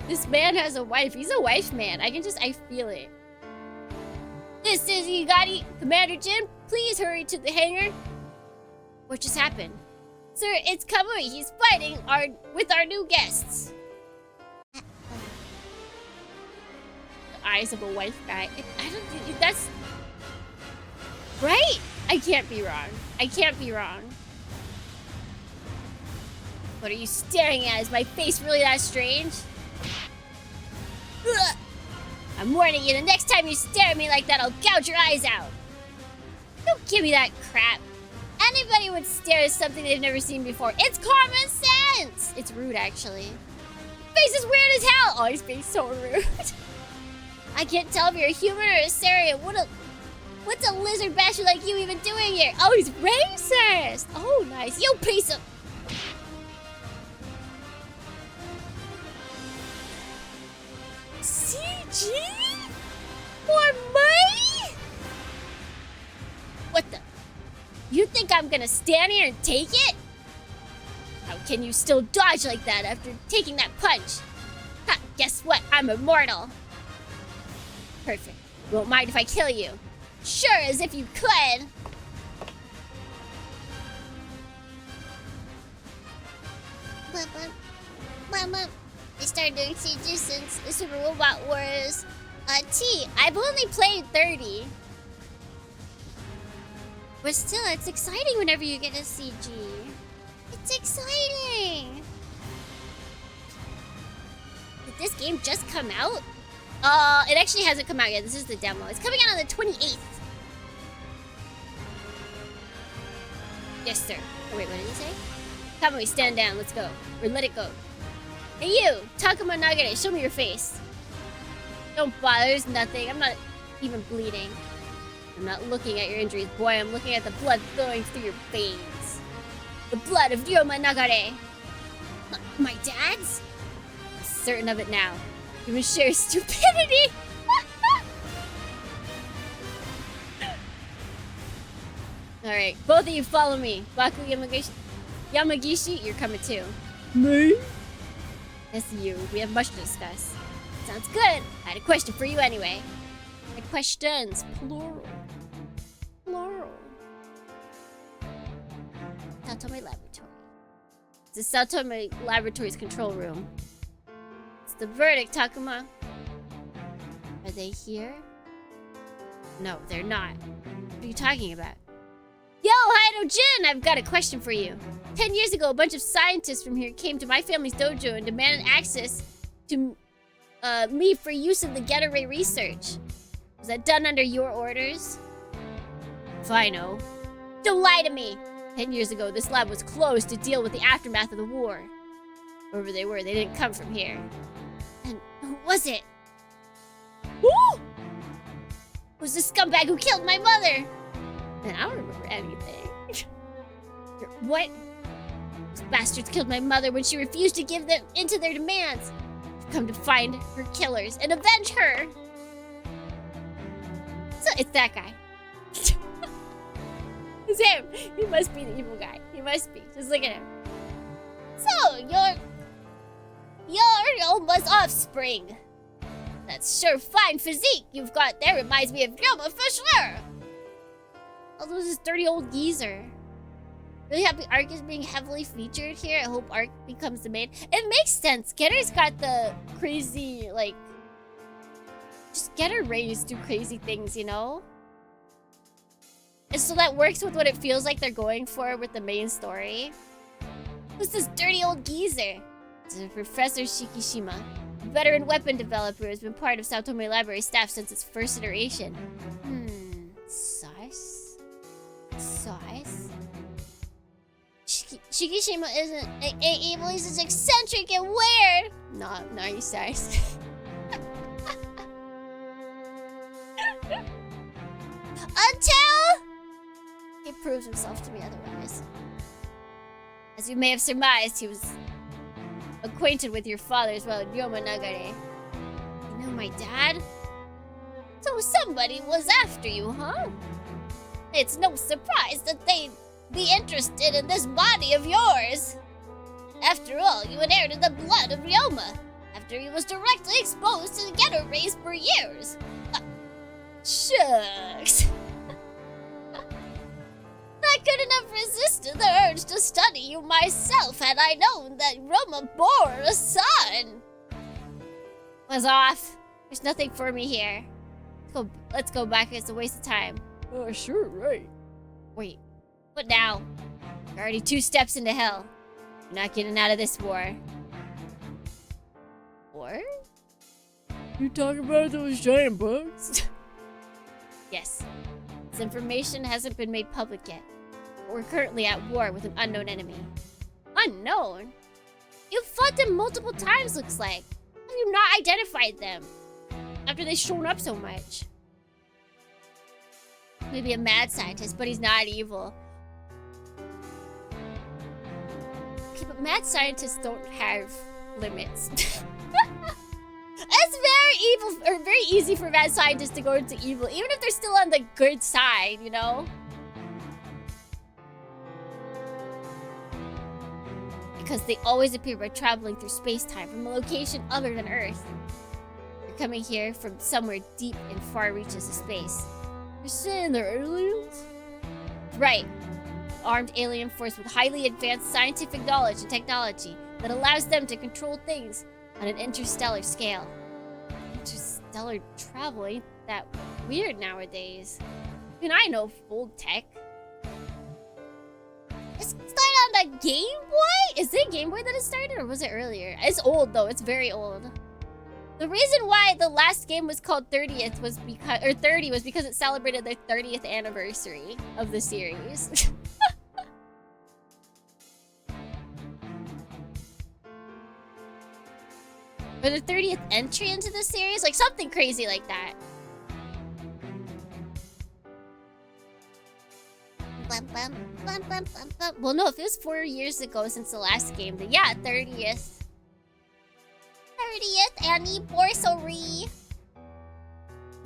Speaker 3: This man has a wife. He's a wife man. I feel it. This is Igari. Commander Jin, please hurry to the hangar. What just happened? Sir, it's Kamui. He's fighting with our new guests. The eyes of a wife guy. I don't think that's... Right? I can't be wrong. I can't be wrong. What are you staring at? Is my face really that strange? Ugh. I'm warning you, the next time you stare at me like that, I'll gouge your eyes out. Don't give me that crap. Anybody would stare at something they've never seen before. It's common sense! It's rude, actually. Face is weird as hell! Oh, his face is so rude. I can't tell if you're a human or a Sarian. What's a lizard basher like you even doing here? Oh, he's racist! Oh, nice. You piece of... CG? For money? What the? You think I'm gonna stand here and take it? How can you still dodge like that after taking that punch? Ha, guess what? I'm immortal. Perfect. You won't mind if I kill you. Sure, as if you could. I started doing CG since the Super Robot Wars T. I've only played 30. But still, it's exciting whenever you get a CG. It's exciting! Did this game just come out? It actually hasn't come out yet. This is the demo. It's coming out on the 28th. Yes, sir. Oh, wait, what did he say? Come on, stand down. Let's go. Or let it go. Hey, you! Takuma Nagare, show me your face. Don't bother. There's nothing. I'm not even bleeding. I'm not looking at your injuries, boy. I'm looking at the blood flowing through your veins. The blood of Ryoma Nagare. My dad's? I'm certain of it now. Even sheer stupidity. Alright, both of you follow me. Baku Yamagishi, you're coming too. Me? Yes, you. We have much to discuss. Sounds good. I had a question for you anyway. My questions, plural. Plural. Saotome Laboratory. This is Saotome Laboratory's control room. It's the verdict, Takuma. Are they here? No, they're not. What are you talking about? Yo, Haido Jin! I've got a question for you. 10 years ago, a bunch of scientists from here came to my family's dojo and demanded access to me for use of the Getter Ray research. Was that done under your orders? If I know. Don't lie to me! 10 years ago, this lab was closed to deal with the aftermath of the war. Wherever they were, they didn't come from here.
Speaker 7: Who was it? Who? Who's the scumbag who killed my mother? Man, I don't remember anything. What? Those bastards killed my mother when she refused to give them into their demands. I've come to find her killers and avenge her. So it's that guy. It's him. He must be the evil guy. He must be. Just look at him. So, you're Yoma's offspring. That's sure fine physique you've got there. Reminds me of Yoma for sure. Although this dirty old geezer. Really happy Ark is being heavily featured here. I hope Ark becomes the main. It makes sense. Getter's got the crazy, like... Just get her raised, do crazy things, you know? And so that works with what it feels like they're going for with the main story. Who's this dirty old geezer? It's Professor Shikishima, a veteran weapon developer who has been part of Saotome Library staff since its first iteration. Sus? Shikishima ain't evil, he's just eccentric and weird! No, he's sus. Until he proves himself to be otherwise. As you may have surmised, he was acquainted with your father as well, Ryoma Nagare. You know my dad? So somebody was after you, huh? It's no surprise that they'd be interested in this body of yours. After all, you inherited the blood of Ryoma, after he was directly exposed to the ghetto race for years. Shucks. I couldn't have resisted the urge to study you myself had I known that Roma bore a son. Was off. There's nothing for me here. Let's go back. It's a waste of time.
Speaker 2: Oh, sure, right.
Speaker 7: Wait. What now? You're already 2 steps into hell. You're not getting out of this war. War?
Speaker 2: You talking about those giant bugs?
Speaker 7: Yes. This information hasn't been made public yet. But we're currently at war with an unknown enemy. Unknown? You've fought them multiple times, looks like. How have you not identified them? After they've shown up so much. Maybe a mad scientist, but he's not evil. Okay, but mad scientists don't have limits. It's very evil, or very easy for mad scientists to go into evil, even if they're still on the good side, you know? Because they always appear by traveling through space-time from a location other than Earth. They're coming here from somewhere deep in far reaches of space.
Speaker 2: You're saying they're aliens?
Speaker 7: Right. Armed alien force with highly advanced scientific knowledge and technology that allows them to control things on an interstellar scale. Interstellar travel ain't that weird nowadays. Even I know old tech. It started on the Game Boy? Is it Game Boy that it started, or was it earlier? It's old though, it's very old. The reason why the last game was called 30th was because, or 30 was because it celebrated their 30th anniversary of the series. Or the 30th entry into the series? Like something crazy like that. Well, no, if it was 4 years ago since the last game, then yeah, 30th. 30th anniversary.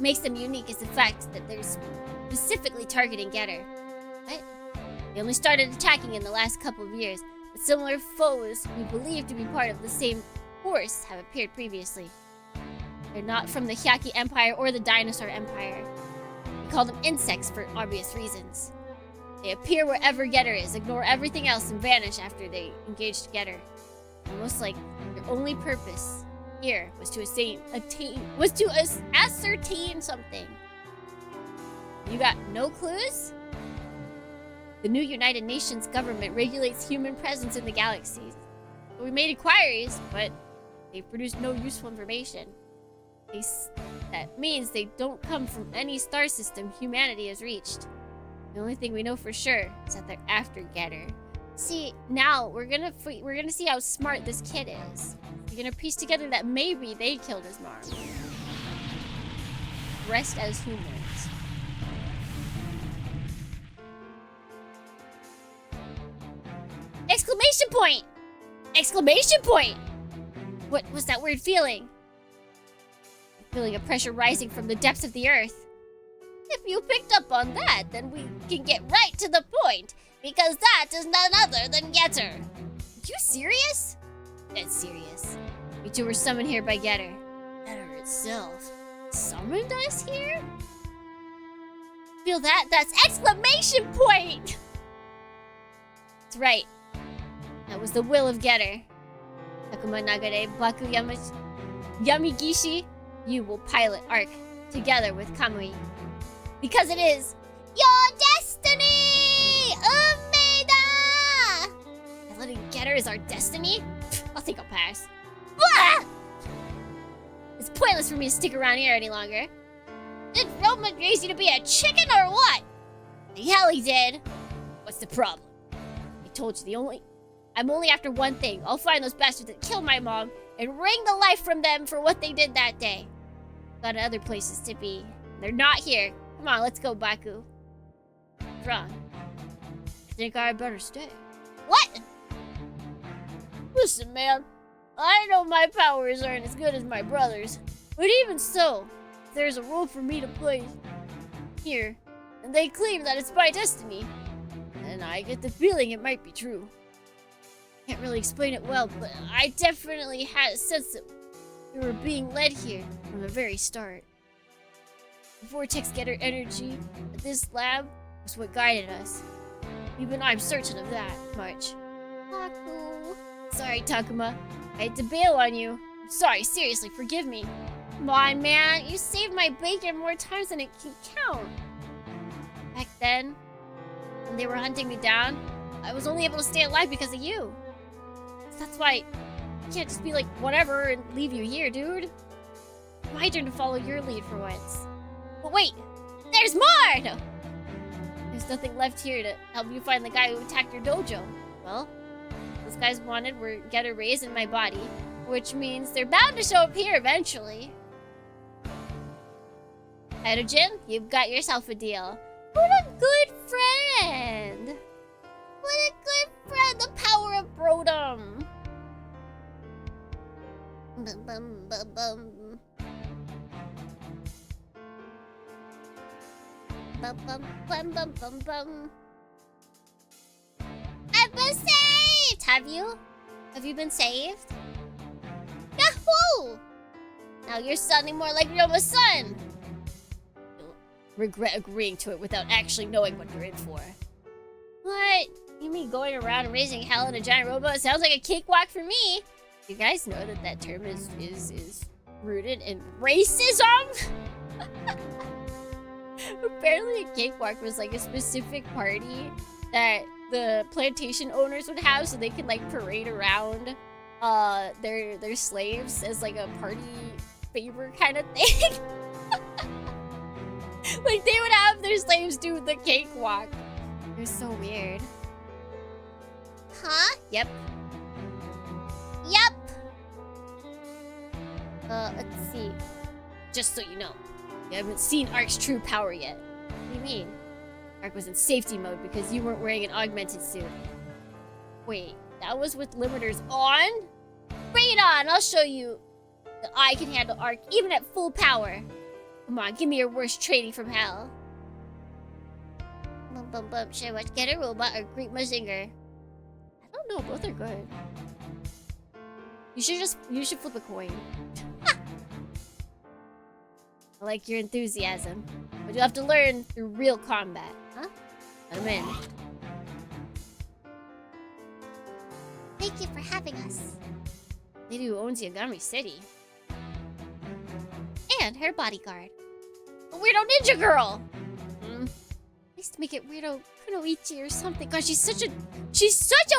Speaker 7: Makes them unique is the fact that they're specifically targeting Getter. What? They only started attacking in the last couple of years, but similar foes we believe to be part of the same force have appeared previously. They're not from the Hyaki Empire or the Dinosaur Empire. We call them insects for obvious reasons. They appear wherever Getter is, ignore everything else, and vanish after they engage Getter. Almost like their only purpose here was to ascertain something. You got no clues? The new United Nations government regulates human presence in the galaxies. We made inquiries, but they've produced no useful information. That means they don't come from any star system humanity has reached. The only thing we know for sure is that they're after Getter. See, now we're gonna see how smart this kid is.
Speaker 3: You're gonna piece together that maybe they killed his mom. Rest as humans. Exclamation point! Exclamation point! What was that weird feeling? I'm feeling a pressure rising from the depths of the earth. If you picked up on that, then we can get right to the point, because that is none other than Getter. Are you serious? Dead serious. We two were summoned here by Getter. Getter itself summoned us here? Feel that? That's exclamation point! That's right. That was the will of Getter. Takuma Nagare Baku Yamigishi, you will pilot Arc together with Kamui. Because it is your destiny! Umeda! And letting Getter is our destiny? I think I'll pass. Blah! It's pointless for me to stick around here any longer. Did Roman raise you to be a chicken or what? The hell he did. What's the problem? I told you I'm only after one thing. I'll find those bastards that killed my mom and wring the life from them for what they did that day. Got other places to be. They're not here. Come on, let's go, Baku. What's wrong? I think I better stay. What? Listen, man. I know my powers aren't as good as my brother's. But even so, there's a role for me to play here. And they claim that it's my destiny. And I get the feeling it might be true. Can't really explain it well, but I definitely had a sense that we were being led here from the very start. The vortex getter energy at this lab was what guided us. Even I'm certain of that much. Taku. Sorry, Takuma. I had to bail on you. I'm sorry, seriously, forgive me. Come on, man. You saved my bacon more times than it can count. Back then, when they were hunting me down, I was only able to stay alive because of you. That's why I can't just be like, whatever, and leave you here, dude. My turn to follow your lead for once. But wait, there's more! No. There's nothing left here to help you find the guy who attacked your dojo. Well, those guys wanted were Getter raised in my body, which means they're bound to show up here eventually. Hydrogen, you've got yourself a deal. What a good friend! What a good friend! The power of Brodom! Bum, bum, bum, bum. Bum, bum, bum, bum, bum, bum. I've been saved! Have you? Have you been saved? Yahoo! Now you're sounding more like Ryoma's son! You'll regret agreeing to it without actually knowing what you're in for. What? You mean going around and raising hell in a giant robot? Sounds like a cakewalk for me. You guys know that that term is rooted in racism? Apparently a cakewalk was like a specific party that the plantation owners would have so they could like parade around their slaves as like a party favor kind of thing. Like they would have their slaves do the cakewalk. It was so weird. Huh? Yep. Yep. Let's see. Just so you know, you haven't seen Arc's true power yet. What do you mean? Arc was in safety mode because you weren't wearing an augmented suit. Wait, that was with limiters on? Bring it on! I'll show you that I can handle Arc even at full power. Come on, give me your worst training from hell. Bum bum bum. Should I watch Get a Robot or Greet Mazinger? I don't know, both are good. You should flip a coin. I like your enthusiasm, but you'll have to learn through real combat, huh? I'm in.
Speaker 7: Thank you for having us.
Speaker 3: Lady who owns Yagami City.
Speaker 7: And her bodyguard.
Speaker 3: A weirdo ninja girl! Nice to make it weirdo Kunoichi or something. God, she's such a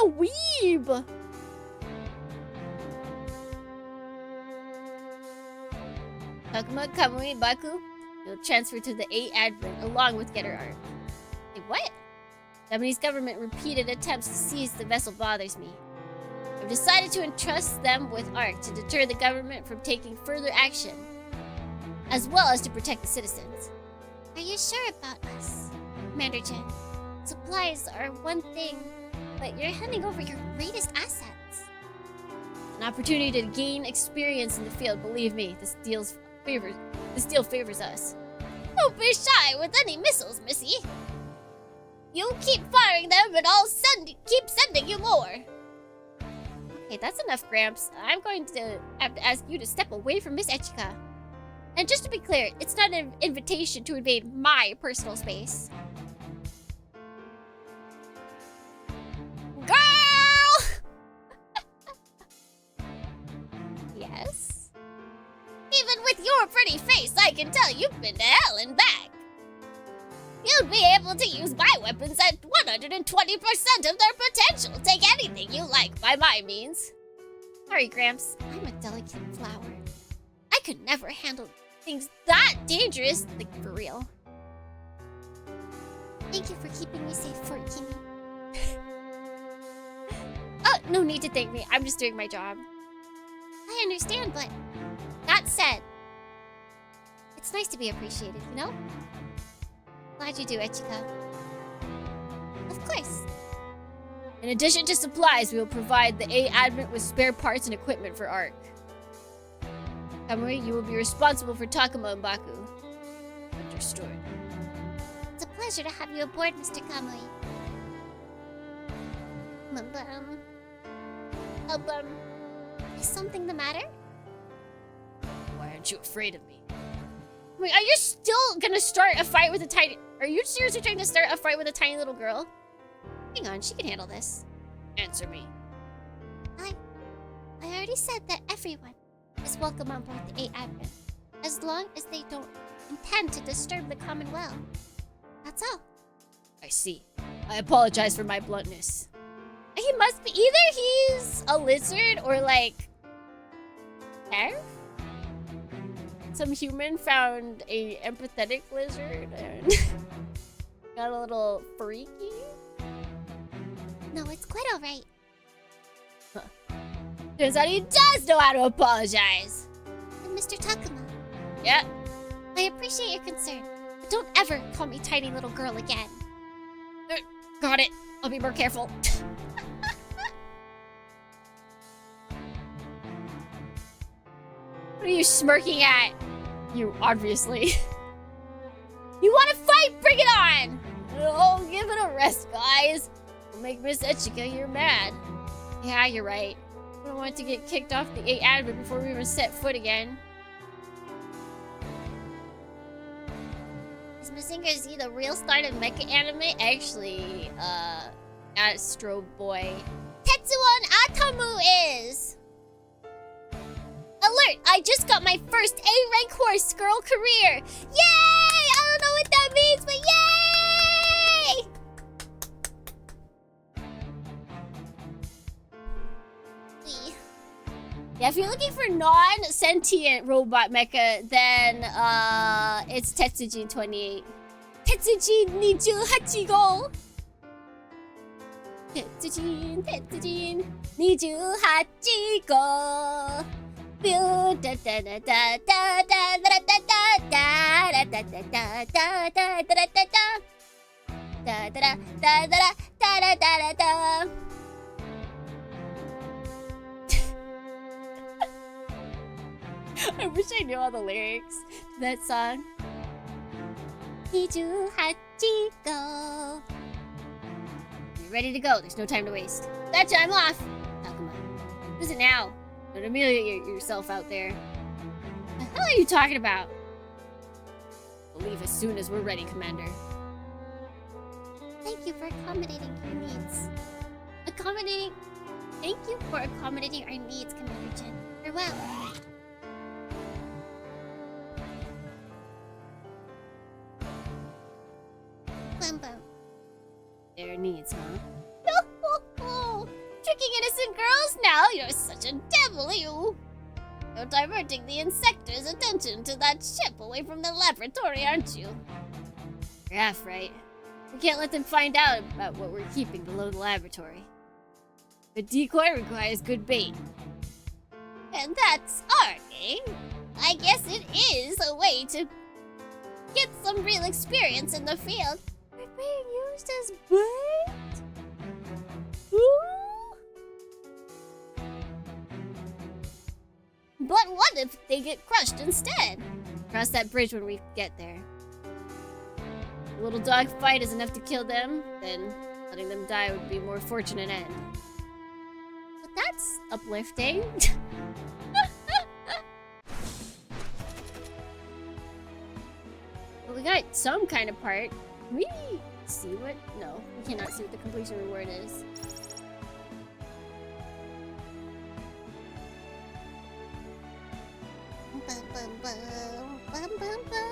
Speaker 3: weeb! Takuma, Kamui, Baku, you'll transfer to the 8 Advent along with Getter Art. Wait, what? Japanese government repeated attempts to seize the vessel bothers me. I've decided to entrust them with ARC to deter the government from taking further action, as well as to protect the citizens.
Speaker 7: Are you sure about us, Commander Jin? Supplies are one thing, but you're handing over your greatest assets.
Speaker 3: An opportunity to gain experience in the field. Believe me, this deal favors us.
Speaker 7: Don't be shy with any missiles, Missy. You keep firing them and I'll keep sending you more.
Speaker 3: Okay, that's enough, Gramps. I'm going to have to ask you to step away from Miss Echika. And just to be clear, it's not an invitation to invade my personal space. Girl! Yes?
Speaker 7: Even with your pretty face, I can tell you've been to hell and back. You'd be able to use my weapons at 120% of their potential. Take anything you like by my means.
Speaker 3: Sorry, Gramps.
Speaker 7: I'm a delicate flower. I could never handle things that dangerous, like for real. Thank you for keeping me safe, Fort Kimmy.
Speaker 3: Oh, no need to thank me. I'm just doing my job.
Speaker 7: I understand, but that said, it's nice to be appreciated, you know? Glad you do, Echika. Of course.
Speaker 3: In addition to supplies, we will provide the A admin with spare parts and equipment for ARC. Kamui, you will be responsible for Takuma and Baku. Understood.
Speaker 7: It's a pleasure to have you aboard, Mr. Kamui. Is something the matter?
Speaker 3: Why aren't you afraid of me? Wait, are you still gonna start a fight with a tiny... Are you seriously trying to start a fight with a tiny little girl?
Speaker 7: Hang on, she can handle this.
Speaker 3: Answer me.
Speaker 7: I already said that everyone is welcome on board the A-Admin, as long as they don't intend to disturb the Commonwealth. That's all.
Speaker 3: I see. I apologize for my bluntness. He must be... Either he's a lizard or like... Elf? Some human found a empathetic lizard and got a little freaky.
Speaker 7: No, it's quite alright.
Speaker 3: Turns out he does know how to apologize.
Speaker 7: And Mr. Takuma,
Speaker 3: Yeah.
Speaker 7: I appreciate your concern, but don't ever call me tiny little girl again.
Speaker 3: Got it. I'll be more careful. What are you smirking at? You, obviously. You want to fight? Bring it on! Oh, give it a rest, guys. We'll make Miss Echika here mad. Yeah, you're right. I don't want to get kicked off the A-Admin before we even set foot again.
Speaker 7: Is Mazinger Z the real start of mecha anime?
Speaker 3: Actually, Astro Boy.
Speaker 7: Tetsuon Atamu is! Alert! I just got my first A-rank horse girl career! Yay! I don't know what that means, but yay!
Speaker 3: Yeah, if you're looking for non-sentient robot mecha, then it's Tetsujin 28. Tetsujin 28 go! Tetsujin 28 go! Da da da da da da da da da da da da da da da da da da da da. I wish I knew all the lyrics to that song. 28 go. You're ready to go. There's no time to waste. Gotcha, I'm off. Takuma. What is it now? Don't humiliate yourself out there. What the hell are you talking about? We'll leave as soon as we're ready, Commander.
Speaker 7: Thank you for accommodating your needs. Thank you for accommodating our needs, Commander Jin. Farewell. LuKremBo.
Speaker 3: Their needs, huh?
Speaker 7: Tricking innocent girls now? You're such a devil, you! You're diverting the insector's attention to that ship away from the laboratory, aren't you?
Speaker 3: You're half right. We can't let them find out about what we're keeping below the laboratory. A decoy requires good bait.
Speaker 7: And that's our game. I guess it is a way to get some real experience in the field.
Speaker 3: We're being used as bait? Ooh.
Speaker 7: But what if they get crushed instead?
Speaker 3: Cross that bridge when we get there. A little dog fight is enough to kill them, then letting them die would be a more fortunate end.
Speaker 7: But that's
Speaker 3: Uplifting. Well, we got some kind of part. Can we see what? No, we cannot see what the completion reward is.
Speaker 7: bum, bum, bum, bum, bum, bum.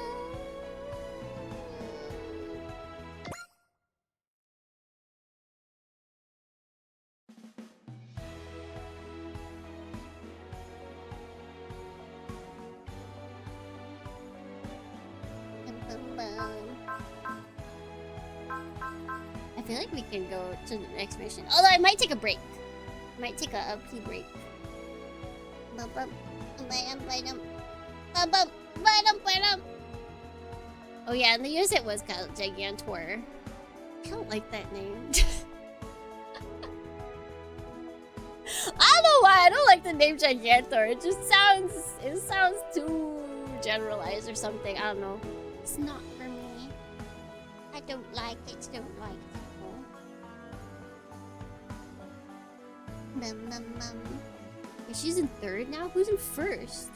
Speaker 3: I feel like we can go to the next mission. Although I might take a break. I might take a pee break.
Speaker 7: Bum, bum, bum, bum, bum, bum, bum, bum.
Speaker 3: Oh yeah, and the unit was called Gigantor. I don't like that name. I don't know why I don't like the name Gigantor. It just sounds too generalized or something. I don't know.
Speaker 7: It's not for me. I don't like it. Don't like it. Bum, bum, bum.
Speaker 3: Okay, she's in third now? Who's in first?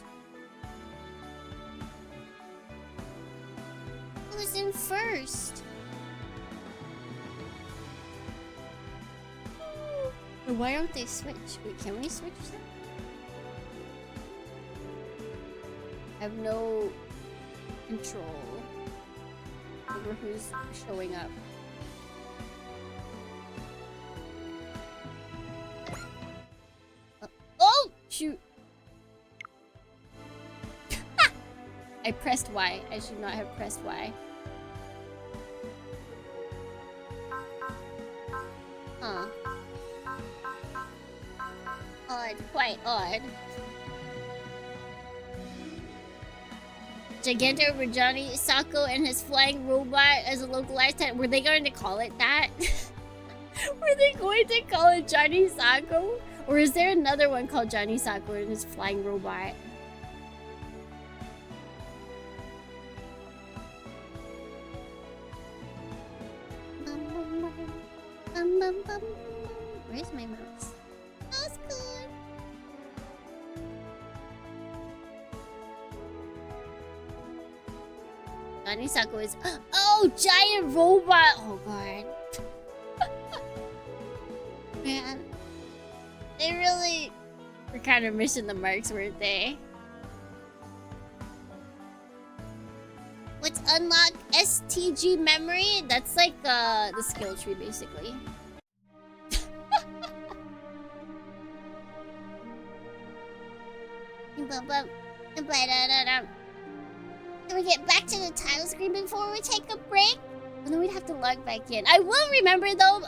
Speaker 7: Who's in first?
Speaker 3: Why don't they switch? Wait, can we switch them? I have no control over who's showing up. Oh! Shoot! I pressed Y. I should not have pressed Y.
Speaker 7: Huh. Odd. Quite odd.
Speaker 3: Gigantor over Johnny Sacco and his flying robot as a localized type. Were they going to call it that? Were they going to call it Johnny Sacco? Or is there another one called Johnny Sacco and his flying robot?
Speaker 7: Bum, bum, bum. Bum, bum, bum.
Speaker 3: Where's my mouse?
Speaker 7: That's good.
Speaker 3: Johnny Sacco is... Oh, giant robot! Oh, God.
Speaker 7: Man.
Speaker 3: They really were kind of missing the marks, weren't they?
Speaker 7: Let's unlock STG memory.
Speaker 3: That's like the skill tree, basically.
Speaker 7: Bum, bum. Ba-da-da-da. Can we get back to the title screen before we take a break?
Speaker 3: And then we'd have to log back in. I will remember though,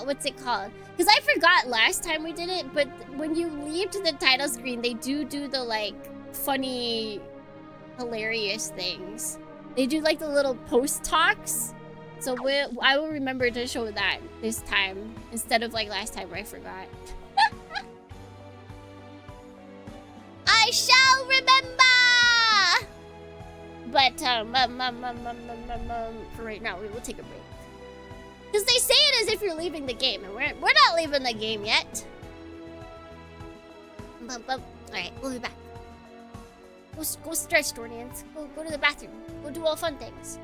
Speaker 3: what's it called? Because I forgot last time we did it, but when you leave to the title screen, they do the like funny, hilarious things. They do like the little post talks. So I will remember to show that this time instead of like last time where I forgot.
Speaker 7: I shall remember!
Speaker 3: But for right now, we will take a break. Because they say it as if you're leaving the game, and we're not leaving the game yet.
Speaker 7: Bum, bum.
Speaker 3: Alright, we'll be back. Go stretch, Dornians. Go to the bathroom. Go do all fun things.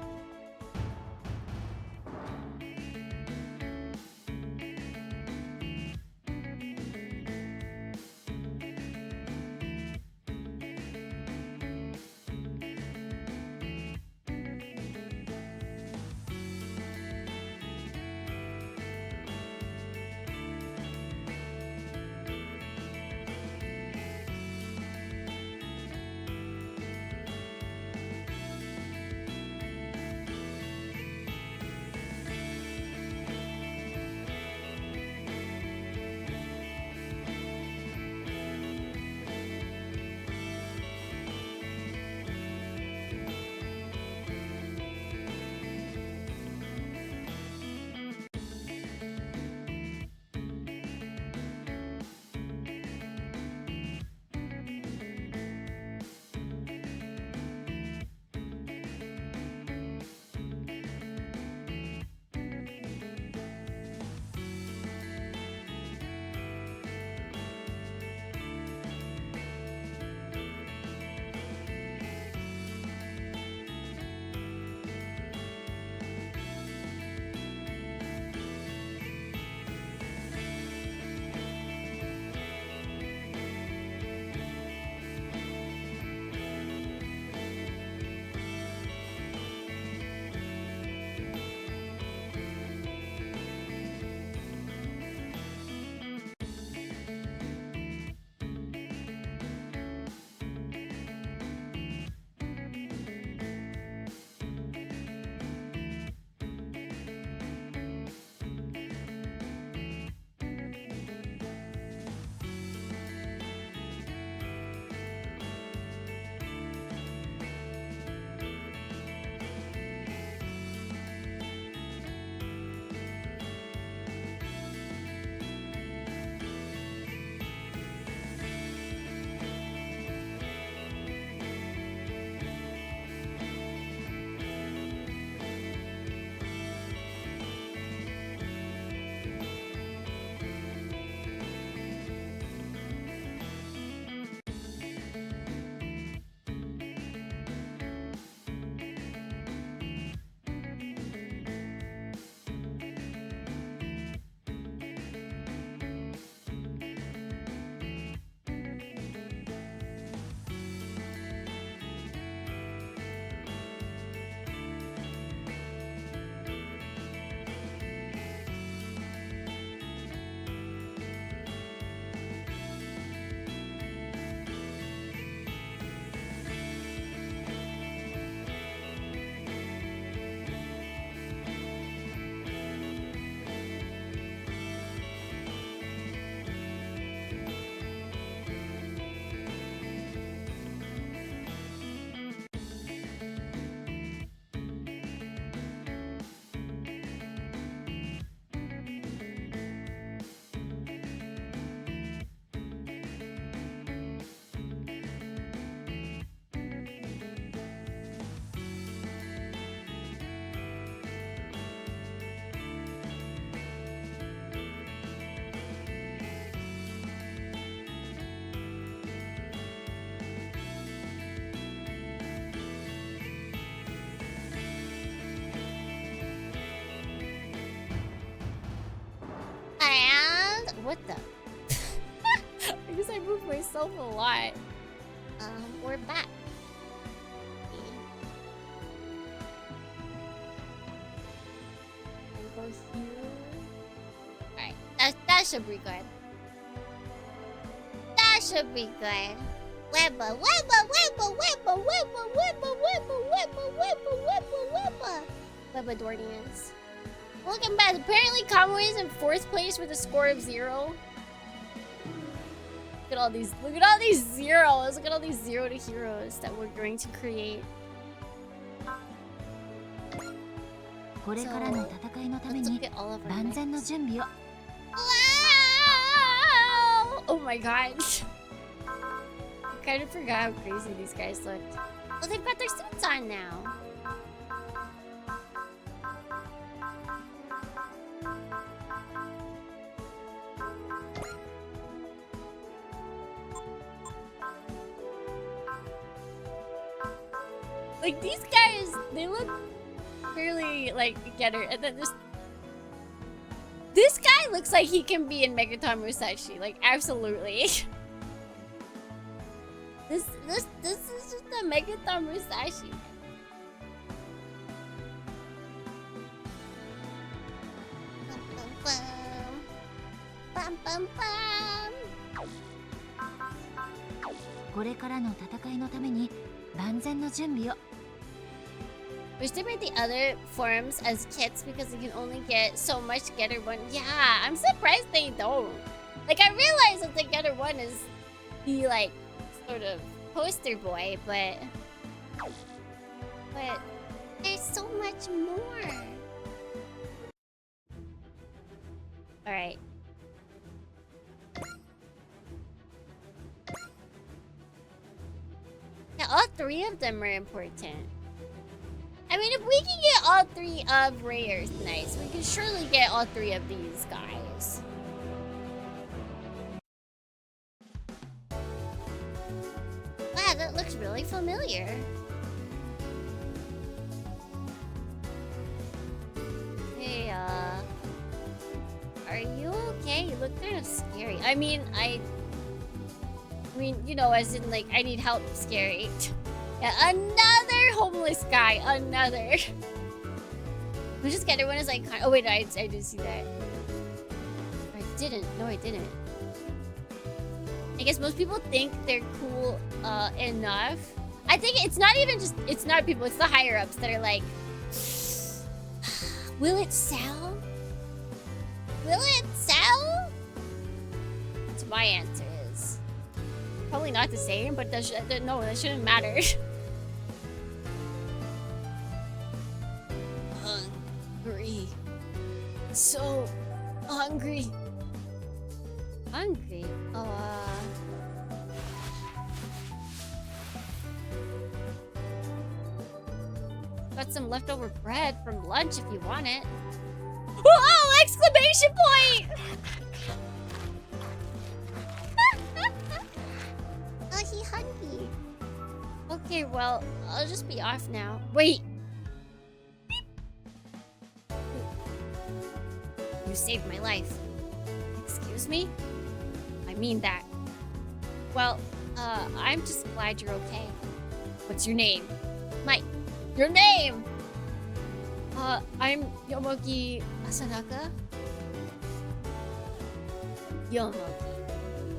Speaker 3: what the? I guess I moved myself a lot.
Speaker 7: We're back.
Speaker 3: Go here. Alright, that should be good.
Speaker 7: That should be good. Webba, webba, webba, webba, webba, webba, webba, webba, webba, webba, webba.
Speaker 3: Webadornians. Welcome back. Apparently, Kamui is in 4th place with a score of 0. Look at all these. Look at all these zeros. Look at all these 0 to heroes that we're going to create.
Speaker 6: これからの戦いのため
Speaker 3: Let's
Speaker 6: に
Speaker 3: look at all of our
Speaker 6: 万全の
Speaker 3: mechs.
Speaker 6: 準備を
Speaker 3: Wow! Oh my god. I kind of forgot how crazy these guys looked. Oh, they've got their suits on now. Like, these guys, they look fairly, like, getter. And then this guy looks like he can be in Megaton Musashi. Like, absolutely. This is just a Megaton Musashi.
Speaker 7: Bum, bum, bum.
Speaker 6: これからの戦いのために万全の準備を
Speaker 3: Wish they made the other forms as kits because you can only get so much Getter 1. Yeah, I'm surprised they don't. Like, I realize that the Getter 1 is the, like, sort of poster boy, but
Speaker 7: There's so much more.
Speaker 3: alright. Yeah, all 3 of them are important. I mean, if we can get all 3 of Rayer's Knights, we can surely get all 3 of these guys. Wow, that looks really familiar. Hey, are you okay? You look kind of scary. I mean, you know, as in, like, I need help scary. Yeah, another homeless guy. Another. We just get everyone as like. Oh wait, I did see that. I didn't. No, I didn't. I guess most people think they're cool enough. I think it's not even just. It's not people. It's the higher ups that are like. Will it sell? Will it sell? That's my answer is probably not the same, but no, that shouldn't matter. Hungry. So hungry. Hungry? Oh, got some leftover bread from lunch if you want it. Oh! Exclamation point!
Speaker 7: Oh, he hungry.
Speaker 3: Okay, well, I'll just be off now. Wait! You saved my life. Excuse me? I mean that. Well, I'm just glad you're okay. What's your name? Your name! I'm Yomogi Asanaka. Yomogi.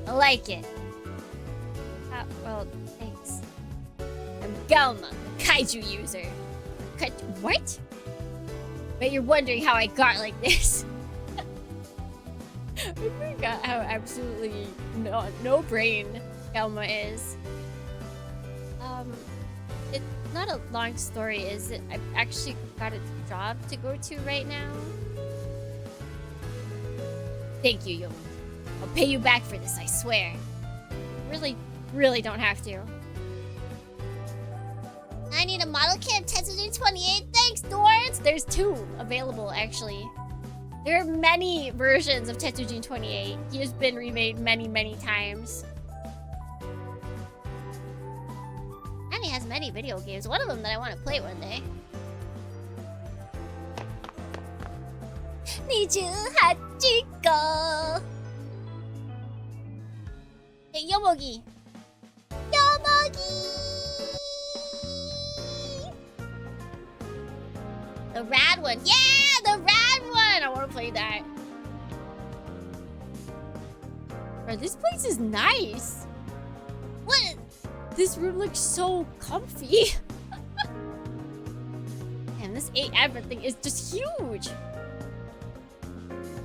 Speaker 3: I like it. Well, thanks. I'm Galma, the kaiju user. What? Bet you're wondering how I got like this. I forgot how absolutely no brain Galma is. It's not a long story, is it? I've actually got a job to go to right now. Thank you, Yomi. I'll pay you back for this, I swear. Really don't have to.
Speaker 7: I need a model kit of Tetsujin 28.
Speaker 3: Thanks, Dorns! There's 2 available, actually. There are many versions of Tetsujin 28. He has been remade many times.
Speaker 7: And he has many video games. One of them that I want to play one day. 28 個
Speaker 3: Yomogi.
Speaker 7: Yomogi!
Speaker 3: The rad one. Yeah, the rad one. I want to play that. Bro, this place is nice. What? This room looks so comfy. And this 8 advent thing is just huge.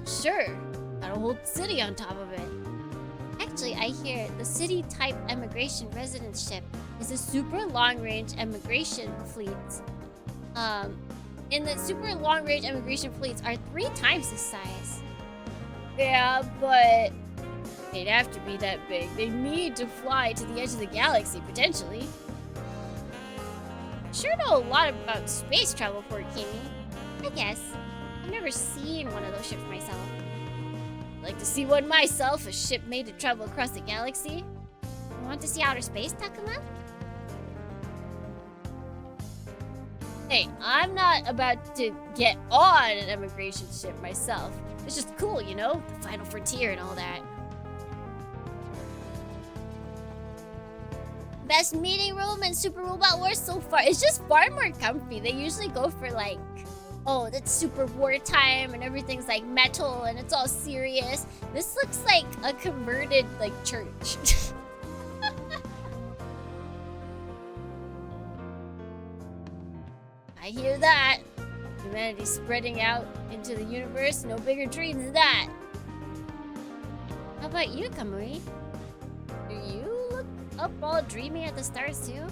Speaker 3: Sure, got a whole city on top of it.
Speaker 7: Actually, I hear the city-type immigration residence ship is a super long-range immigration fleet.
Speaker 3: And the super long-range immigration fleets are 3 times this size. Yeah, but they'd have to be that big. They need to fly to the edge of the galaxy, potentially. Sure know a lot about space travel, Fort Kimi.
Speaker 7: I guess.
Speaker 3: I've never seen one of those ships myself. I'd like to see one myself, a ship made to travel across the galaxy.
Speaker 7: You want to see outer space, Takuma?
Speaker 3: Hey, I'm not about to get on an immigration ship myself. It's just cool, you know? The final frontier and all that. Best meeting room in Super Robot Wars so far. It's just far more comfy. They usually go for like, oh, that's super wartime and everything's like metal and it's all serious. This looks like a converted like church. I hear that. Humanity spreading out into the universe. No bigger dream than that. How about you, Kamui? Do you look up all dreamy at the stars too?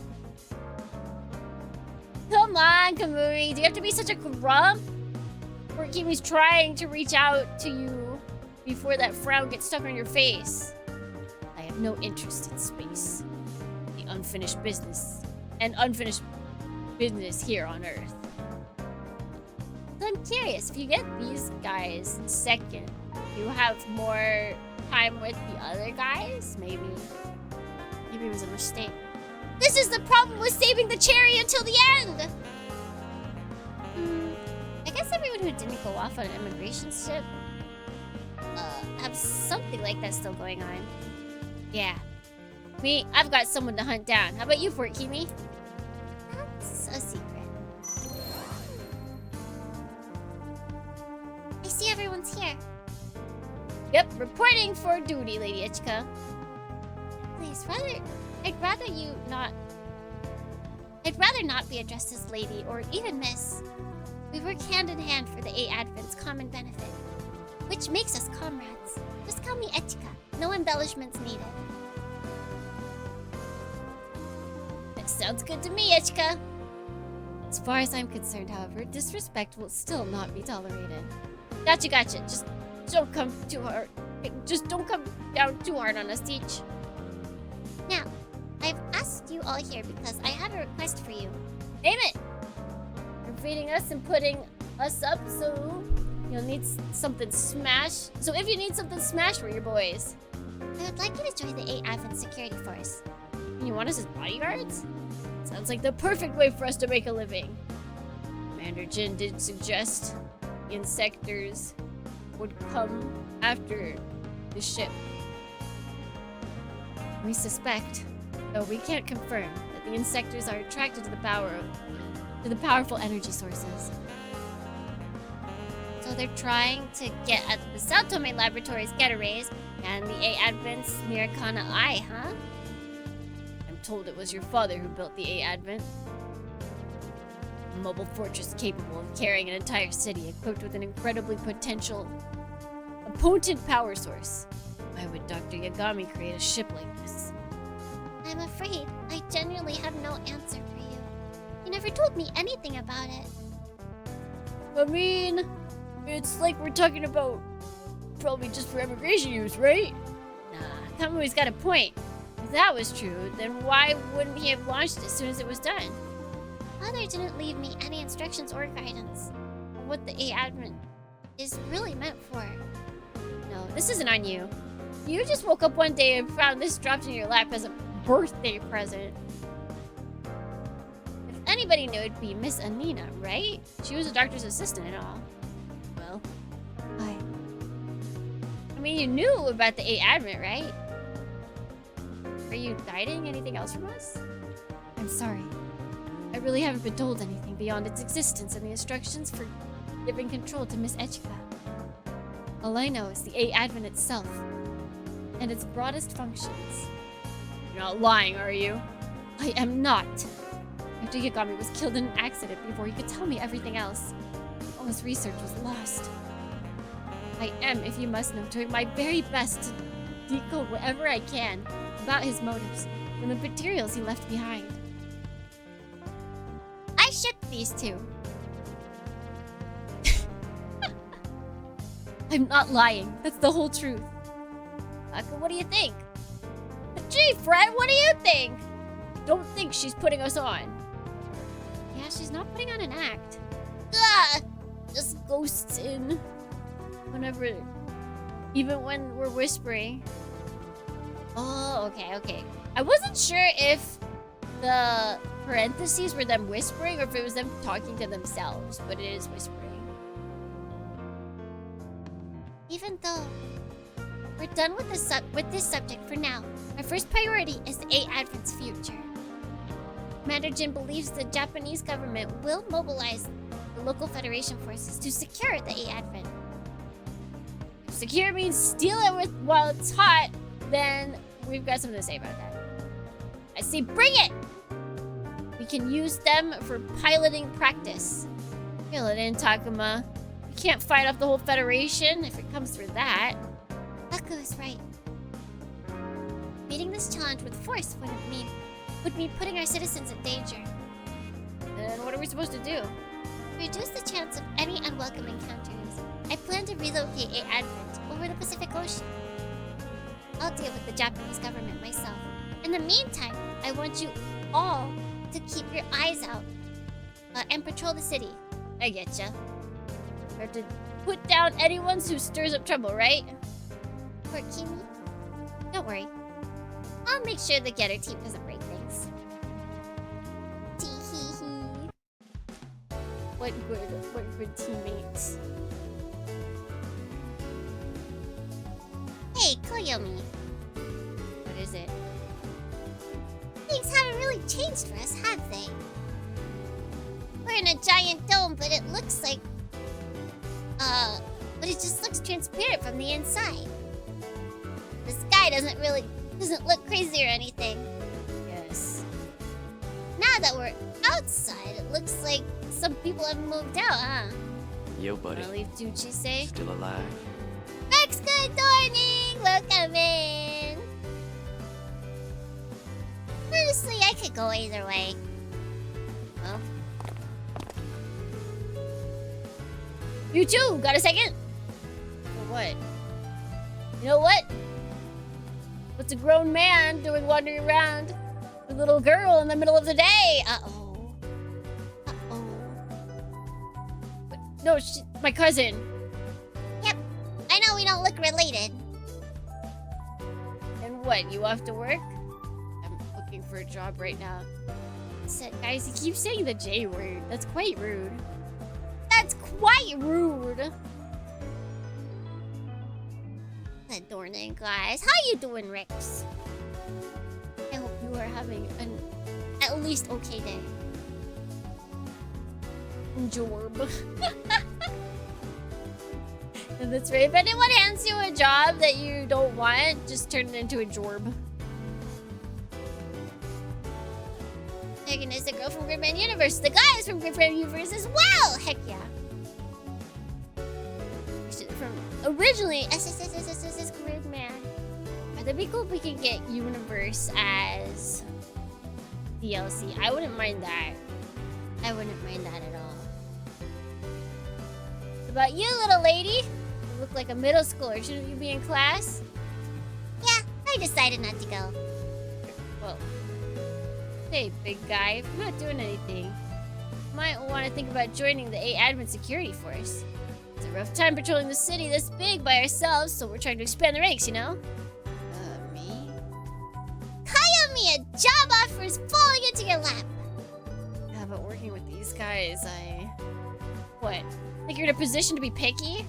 Speaker 3: Come on, Kamui. Do you have to be such a grump? Or Kimi's trying to reach out to you before that frown gets stuck on your face. I have no interest in space. The unfinished business. And unfinished business here on Earth. So I'm curious, if you get these guys second, you have more time with the other guys? Maybe it was a mistake. This is the problem with saving the cherry until the end!
Speaker 7: I guess everyone who didn't go off on an immigration ship have something like that still going on.
Speaker 3: Yeah. Me, I've got someone to hunt down. How about you, Fort Kimi?
Speaker 7: That's a secret. I see everyone's here.
Speaker 3: Yep, reporting for duty, Lady Ichika.
Speaker 7: Please, I'd rather not be addressed as lady or even miss. We work hand in hand for the 8 Advent's common benefit, which makes us comrades. Just call me Ichika. No embellishments needed.
Speaker 3: That sounds good to me, Ichika. As far as I'm concerned, however, disrespect will still not be tolerated. Gotcha. Just don't come too hard. Just don't come down too hard on us, Teach.
Speaker 7: Now, I've asked you all here because I have a request for you.
Speaker 3: Name it! You're feeding us and putting us up, so you'll need something smashed. So if you need something smashed, we're your boys.
Speaker 7: I would like you to join the 8 Advent Security Force.
Speaker 3: And you want us as bodyguards? Sounds like the perfect way for us to make a living. Commander Jin did suggest the insectors would come after the ship. We suspect, though we can't confirm, that the insectors are attracted to the powerful energy sources.
Speaker 7: So they're trying to get at the South Domain Laboratories getaways and the 8 Advent's Miracana Eye, huh?
Speaker 3: I'm told it was your father who built the 8 Advent. A mobile fortress capable of carrying an entire city equipped with an incredibly potent power source. Why would Dr. Yagami create a ship like this?
Speaker 7: I'm afraid I genuinely have no answer for you. You never told me anything about it.
Speaker 3: I mean, it's like we're talking about probably just for immigration use, right? Nah, Kamui's got a point. If that was true, then why wouldn't he have launched it as soon as it was done?
Speaker 7: Father didn't leave me any instructions or guidance on what the 8 Advent is really meant for.
Speaker 3: No, this isn't on you. You just woke up one day and found this dropped in your lap as a birthday present. If anybody knew, it'd be Miss Anina, right? She was a doctor's assistant and all. Well, I mean, you knew about the 8 Advent, right? you hiding anything else from us? I'm sorry. I really haven't been told anything beyond its existence and the instructions for giving control to Miss Echika. All I know is the 8 Advent itself and its broadest functions. You're not lying, are you? I am not. After Yagami was killed in an accident before he could tell me everything else, all his research was lost. I am, if you must know, doing my very best to decode whatever I can about his motives and the materials he left behind.
Speaker 7: I shook these two.
Speaker 3: I'm not lying. That's the whole truth. Aka, what do you think? Gee, Fred, what do you think? Don't think she's putting us on.
Speaker 7: Yeah, she's not putting on an act.
Speaker 3: Ugh! Just ghosts in. Whenever... Even when we're whispering.
Speaker 7: Oh, okay.
Speaker 3: I wasn't sure if the parentheses were them whispering or if it was them talking to themselves, but it is whispering.
Speaker 7: Even though we're done with this subject for now, our first priority is the 8 Advent's future. Commander Jin believes the Japanese government will mobilize the local Federation forces to secure the 8 Advent.
Speaker 3: If secure means steal it while it's hot, then we've got something to say about that. I say bring it! We can use them for piloting practice. Fill it in, Takuma. We can't fight off the whole Federation if it comes through that.
Speaker 7: Aku is right. Meeting this challenge with force would mean putting our citizens in danger.
Speaker 3: Then what are we supposed to do?
Speaker 7: To reduce the chance of any unwelcome encounters, I plan to relocate 8 Advent over the Pacific Ocean. I'll deal with the Japanese government myself. In the meantime, I want you all to keep your eyes out and patrol the city.
Speaker 3: I getcha. We have to put down anyone who stirs up trouble, right?
Speaker 7: For Kimi, don't worry. I'll make sure the Getter team doesn't break things. Tee-hee-hee.
Speaker 3: What good teammates.
Speaker 7: Hey, Koyomi.
Speaker 3: What is it?
Speaker 7: Things haven't really changed for us, have they? We're in a giant dome, but it looks like... but it just looks transparent from the inside. The sky doesn't look crazy or anything.
Speaker 3: Yes.
Speaker 7: Now that we're outside, it looks like some people have moved out, huh?
Speaker 5: Yo, buddy.
Speaker 3: Wanna leave Tucci say?
Speaker 5: Still alive.
Speaker 7: Rex, good morning! Welcome in! Honestly, I could go either way.
Speaker 3: Well. You too! Got a second? For what? You know what? What's a grown man doing wandering around with a little girl in the middle of the day? Uh-oh.
Speaker 7: Uh-oh.
Speaker 3: No, my cousin.
Speaker 7: Yep. I know we don't look related.
Speaker 3: And what, you off to work? I'm looking for a job right now. Guys, he keeps saying the J word. That's quite rude. That's quite rude.
Speaker 7: Good morning, guys. How you doing, Rex?
Speaker 3: I hope you are having an at least okay day. Jorb. And that's right. If anyone hands you a job that you don't want, just turn it into a jorb.
Speaker 7: Megan is the girl from Gridman Universe. The guy is from Gridman Universe as well. Heck yeah.
Speaker 3: From originally Gridman. That'd be cool if we could get Universe as DLC. I wouldn't mind that. I wouldn't mind that at all. What about you, little lady? You look like a middle schooler. Shouldn't you be in class?
Speaker 7: Yeah, I decided not to go.
Speaker 3: Well, hey, big guy, if you're not doing anything, you might want to think about joining the 8 Advent Security Force. It's a rough time patrolling the city this big by ourselves, so we're trying to expand the ranks, you know? Me?
Speaker 7: Koyomi, a job offer is falling into your lap.
Speaker 3: Yeah, but working with these guys, What? Think you're in a position to be picky?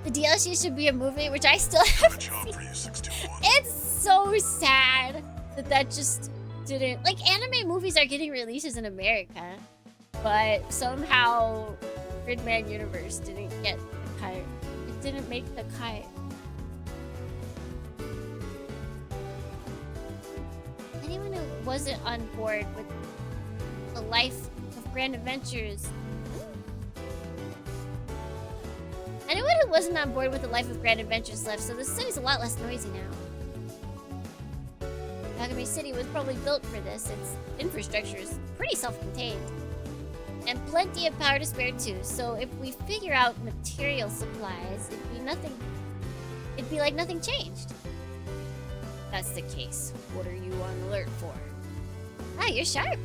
Speaker 3: The DLC should be a movie, which I still haven't seen. It's so sad that just didn't... Like, anime movies are getting releases in America, but somehow Gridman Universe didn't get the cut. It didn't make the cut. Anyone who wasn't on board with the life of Grand Adventures... Anyone who wasn't on board with the life of Grand Adventures left, so the city's a lot less noisy now. Alchemy City was probably built for this. Its infrastructure is pretty self-contained. And plenty of power to spare too, so if we figure out material supplies, it'd be like nothing changed. If that's the case, what are you on alert for? Ah, you're sharp.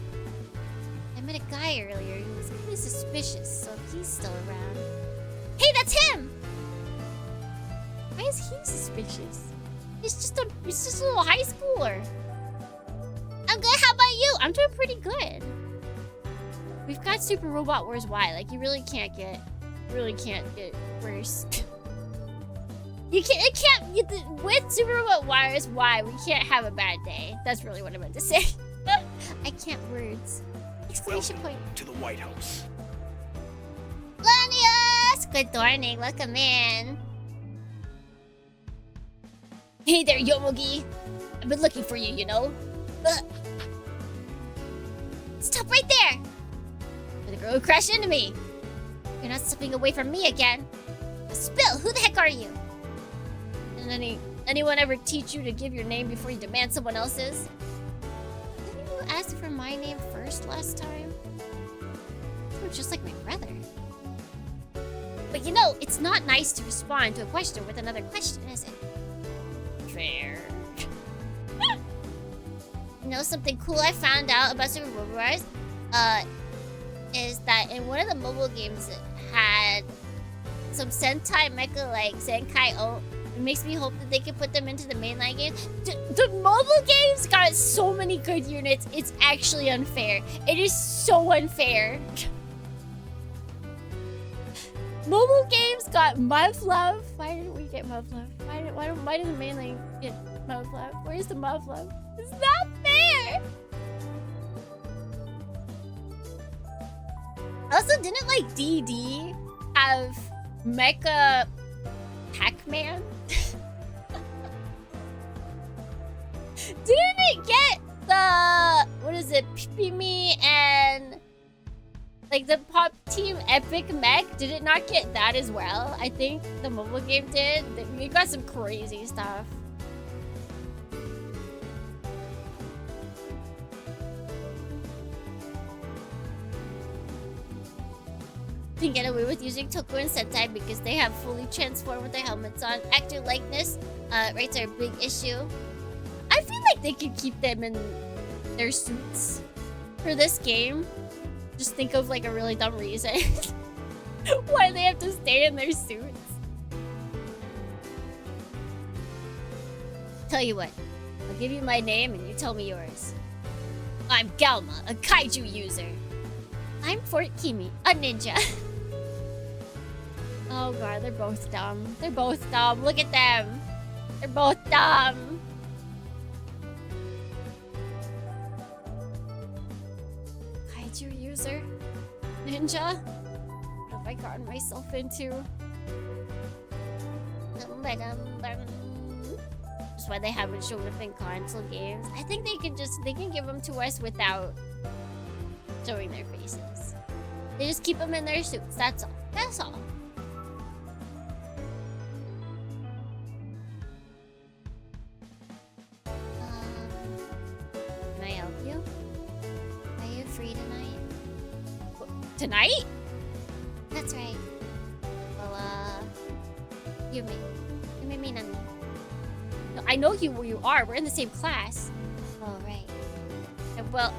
Speaker 3: I met a guy earlier who was kind of suspicious, so if he's still around... Hey, that's him! Why is he suspicious? He's just a little high schooler. I'm good, how about you? I'm doing pretty good. We've got Super Robot Wars Y. Like, you really can't get worse. With Super Robot Wars Y, we can't have a bad day. That's really what I meant to say. I can't words. Exclamation point.
Speaker 2: To the White House.
Speaker 7: Lanius! Good morning, welcome in.
Speaker 3: Hey there, Yomogi. I've been looking for you, you know.
Speaker 7: Stop right there!
Speaker 3: The girl who crashed into me.
Speaker 7: You're not slipping away from me again. Spill, who the heck are you?
Speaker 3: Did anyone ever teach you to give your name before you demand someone else's?
Speaker 7: Didn't you ask for my name first last time? You were just like my brother.
Speaker 3: But you know, it's not nice to respond to a question with another question, is it?
Speaker 7: Fair. You know something cool I found out about Super Robot Wars? Is that in one of the mobile games it had some Sentai mecha like Senkai O. It makes me hope that they can put them into the mainline games. The mobile games got so many good units, it's actually unfair. It is so unfair. Mobile games got Muv-Luv. Why didn't we get Muv-Luv? Why did the mainline get Muv-Luv? Where's the Muv-Luv? It's not fair! Also, didn't like DD have Mecha Pac-Man? Didn't it get the... What is it? Pipimi and... Like the Pop Team Epic Mech, did it not get that as well? I think the mobile game did. We got some crazy stuff. Can get away with using Toku and Sentai because they have fully transformed with their helmets on. Actor likeness rates are a big issue. I feel like they could keep them in their suits for this game. Just think of like a really dumb reason why they have to stay in their suits. Tell you what, I'll give you my name and you tell me yours. I'm Galma, a kaiju user. I'm Fort Kimi, a ninja. Oh god, they're both dumb. They're both dumb. Look at them. They're both dumb. Kaiju user? Ninja? What have I gotten myself into? That's why they haven't shown up in console games. I think they can give them to us without showing their faces. They just keep them in their suits, that's all. That's all. Can I help you? Are you free tonight? Tonight? That's right. Well, you mean nothing. No, I know where you are. We're in the same class. Oh, right. Well,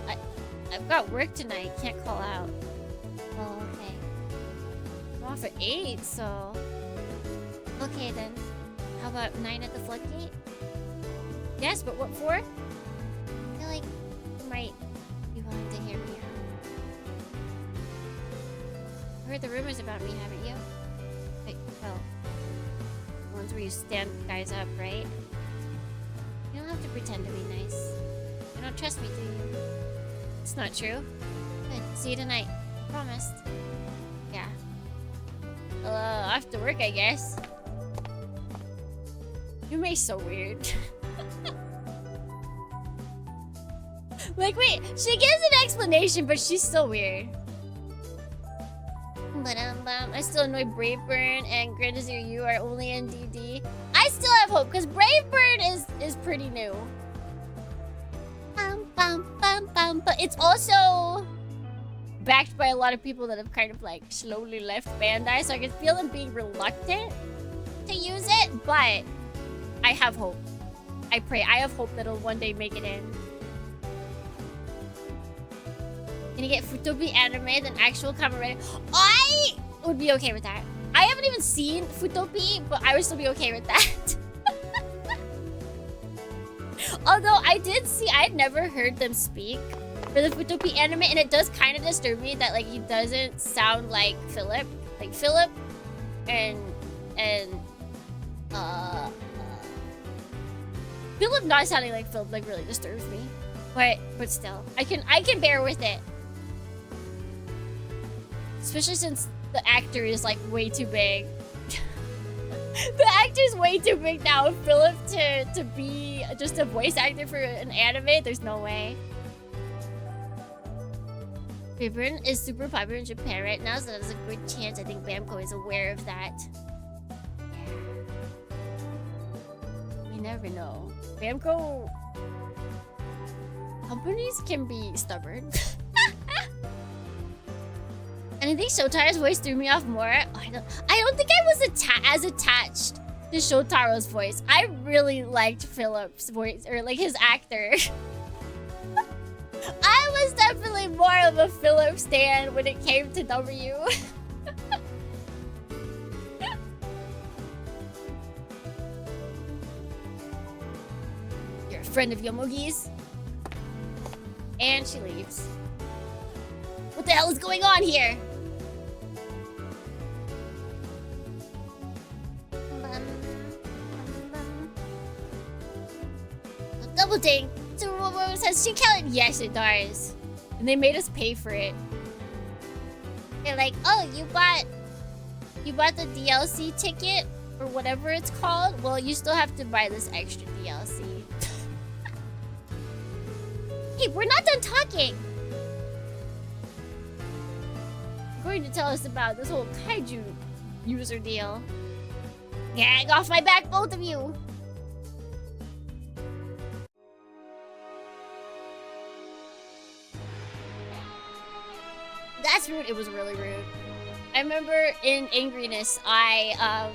Speaker 7: I've got work tonight. Can't call out. Oh, okay. I'm off at 8, so... Okay, then. How about 9 at the floodgate? Yes, but what for? I feel like you might be willing to hear me out. You heard the rumors about me, haven't you? Wait, well...
Speaker 3: ones where you stand guys up, right? You don't have to pretend to be nice. You don't trust me, do you? It's not true. Good. See you tonight. I promised. Yeah. After work, I guess. Yume's so weird. Like, wait, she gives an explanation, but she's still weird. I still annoy Braveburn and Grenadier U are only in DD. I still have hope, because Braveburn is pretty new. But it's also backed by a lot of people that have kind of like slowly left Bandai, so I can feel them being reluctant to use it, but I have hope. I pray. I have hope that it'll one day make it in. Can you get Futobi anime than actual Kamen Rider? I would be okay with that. I haven't even seen Futobi, but I would still be okay with that. Although I did see, I'd never heard them speak for the Futobi anime, and it does kind of disturb me that like he doesn't sound like Philip. Like Philip and Philip not sounding like Philip like really disturbs me. But still, I can bear with it. Especially since the actor is like way too big. The actor's way too big now. Philip to be just a voice actor for an anime, there's no way. Braveburn is super popular in Japan right now, so there's a good chance I think Bamco is aware of that. Yeah. You never know. Bamco companies can be stubborn. And I think Shotaro's voice threw me off more. I don't think I was as attached to Shotaro's voice. I really liked Philip's voice, or like his actor. I was definitely more of a Philip stan when it came to W. You're a friend of Yomogi's. And she leaves. What the hell is going on here? Double ding. So says she counted. Yes, it does. And they made us pay for it. They're like, oh, you bought the DLC ticket or whatever it's called. Well, you still have to buy this extra DLC. Hey, we're not done talking. You're going to tell us about this whole kaiju user deal. Gang off my back, both of you. That's rude. It was really rude. I remember in angriness, I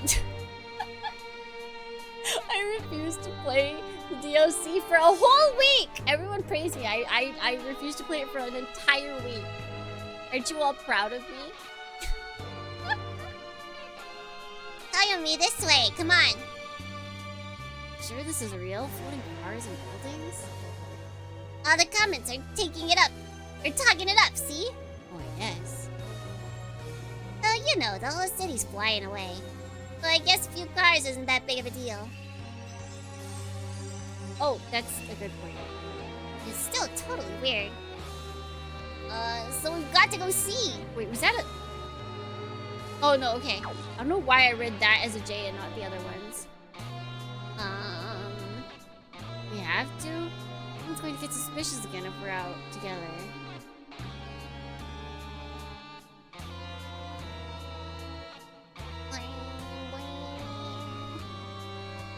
Speaker 3: refused to play the DLC for a whole week. Everyone praised me. I refused to play it for an entire week. Aren't you all proud of me?
Speaker 7: Follow me this way. Come on.
Speaker 3: Sure this is real? Floating cars and buildings?
Speaker 7: All the comments are taking it up. They're talking it up, see?
Speaker 3: Oh, yes.
Speaker 7: So, you know, the whole city's flying away. So I guess a few cars isn't that big of a deal.
Speaker 3: Oh, that's a good point.
Speaker 7: It's still totally weird. So we've got to go see.
Speaker 3: Wait, was that a... Oh, no, okay. I don't know why I read that as a J and not the other ones. We have to? It's going to get suspicious again if we're out together.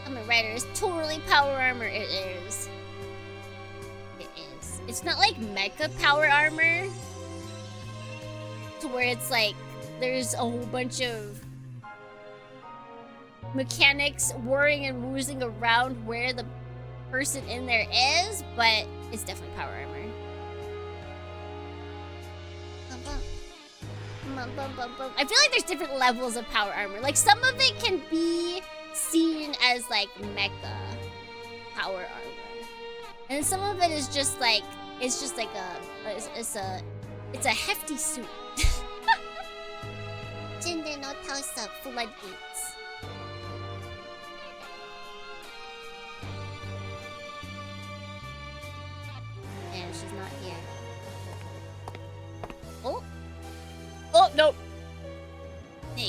Speaker 7: Kamen Rider is totally power armor. It is. It is.
Speaker 3: It's not like mecha power armor. To where it's like, there's a whole bunch of mechanics whirring and woozing around where the person in there is, but it's definitely power armor. I feel like there's different levels of power armor. Like some of it can be seen as like mecha power armor, and some of it is just like it's a hefty suit.
Speaker 7: Jinden no House of Floodgates.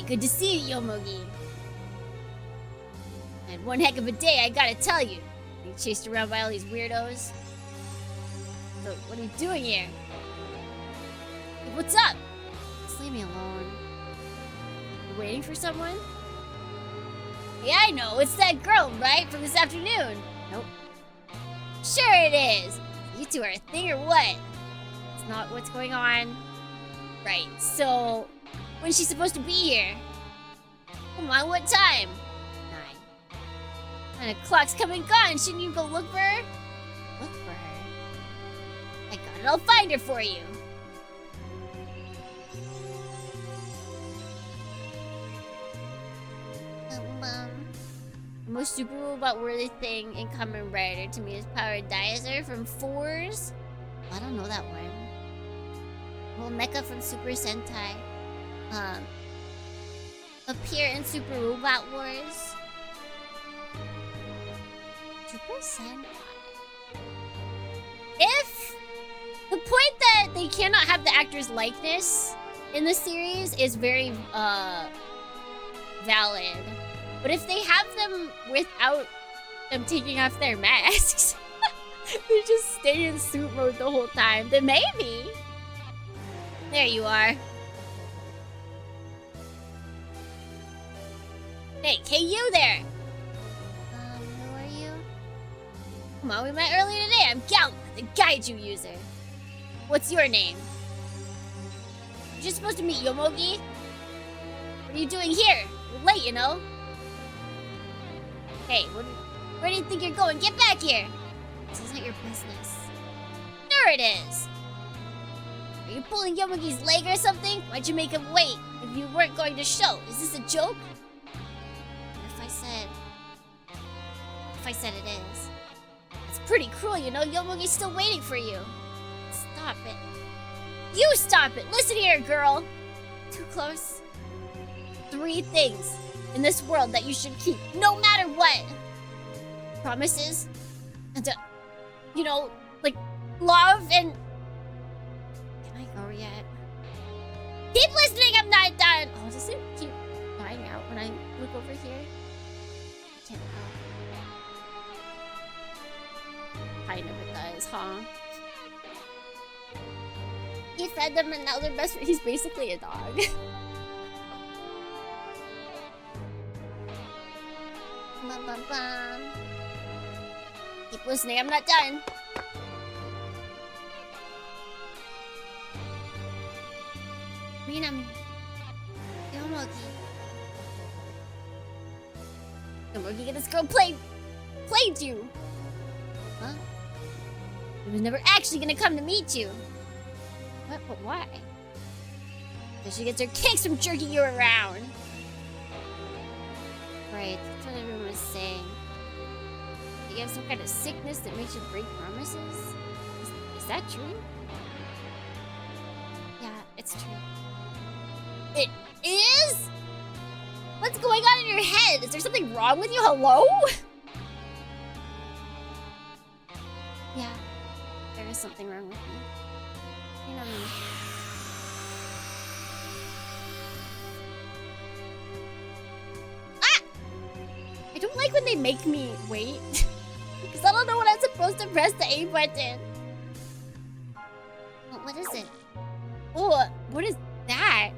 Speaker 3: Hey, good to see you, Yomogi. And one heck of a day, I gotta tell you. Being chased around by all these weirdos. So, what are you doing here? Hey, what's up? Just leave me alone. You waiting for someone? Yeah, I know. It's that girl, right? From this afternoon. Nope. Sure it is. You two are a thing or what? It's not what's going on. Right, so... when's she supposed to be here? Come on, what time? 9. 9 o'clock's come and gone. Shouldn't you go look for her? Look for her? I got it. I'll find her for you. The most super robot worthy thing in Kamen Rider to me is Paradiser from 4s. I don't know that one. Well, Mecha from Super Sentai. Appear in Super Robot Wars. Super Sentai. If the point that they cannot have the actor's likeness in the series is very valid. But if they have them without them taking off their masks, they just stay in suit mode the whole time, then maybe. There you are. Hey, you there!
Speaker 7: Who are you?
Speaker 3: Come on, we met earlier today. I'm Galma, the Gaiju user. What's your name? You're just supposed to meet Yomogi? What are you doing here? You're late, you know? Hey, where do you think you're going? Get back here!
Speaker 7: This isn't your business.
Speaker 3: Sure it is! Are you pulling Yomogi's leg or something? Why'd you make him wait if you weren't going to show? Is this a joke?
Speaker 7: If I said it is.
Speaker 3: It's pretty cruel, you know? Yomogi's still waiting for you.
Speaker 7: Stop it.
Speaker 3: You stop it! Listen here, girl!
Speaker 7: Too close.
Speaker 3: 3 things in this world that you should keep, no matter what. Promises, and you know, like, love and...
Speaker 7: Can I go yet?
Speaker 3: Keep listening, I'm not done! Oh, does it keep dying out when I look over here?
Speaker 7: I can't go.
Speaker 3: Kind of it does, huh? He fed them and now they're best friends. He's basically a dog.
Speaker 7: Bum, bum, bum.
Speaker 3: Keep listening, I'm not done.
Speaker 7: Minami. Yomogi.
Speaker 3: Yomogi, this girl played you.
Speaker 7: Huh?
Speaker 3: He was never actually gonna come to meet you. What? But why? Because she gets her kicks from jerking you around.
Speaker 7: Right, that's what everyone was saying.
Speaker 3: You have some kind of sickness that makes you break promises? Is that true?
Speaker 7: Yeah, it's true.
Speaker 3: It is? What's going on in your head? Is there something wrong with you? Hello?
Speaker 7: Yeah, there is something wrong with me. You know me.
Speaker 3: I don't like when they make me wait. Because I don't know when I'm supposed to press the A button.
Speaker 7: What is it?
Speaker 3: Oh, what is that?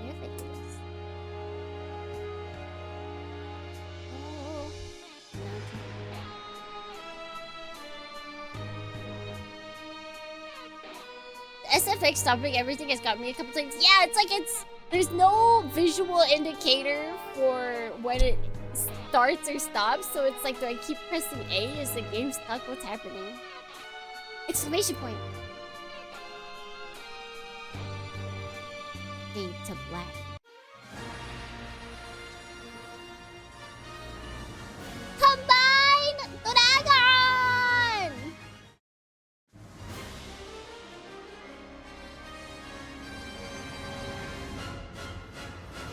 Speaker 7: Perfect. Oh.
Speaker 3: The SFX stopping everything has got me a couple times. Yeah, it's like there's no visual indicator for when it starts or stops, so it's like, do I keep pressing A? Is the game stuck? What's happening? Exclamation point. Fade to black. Combine Dragon!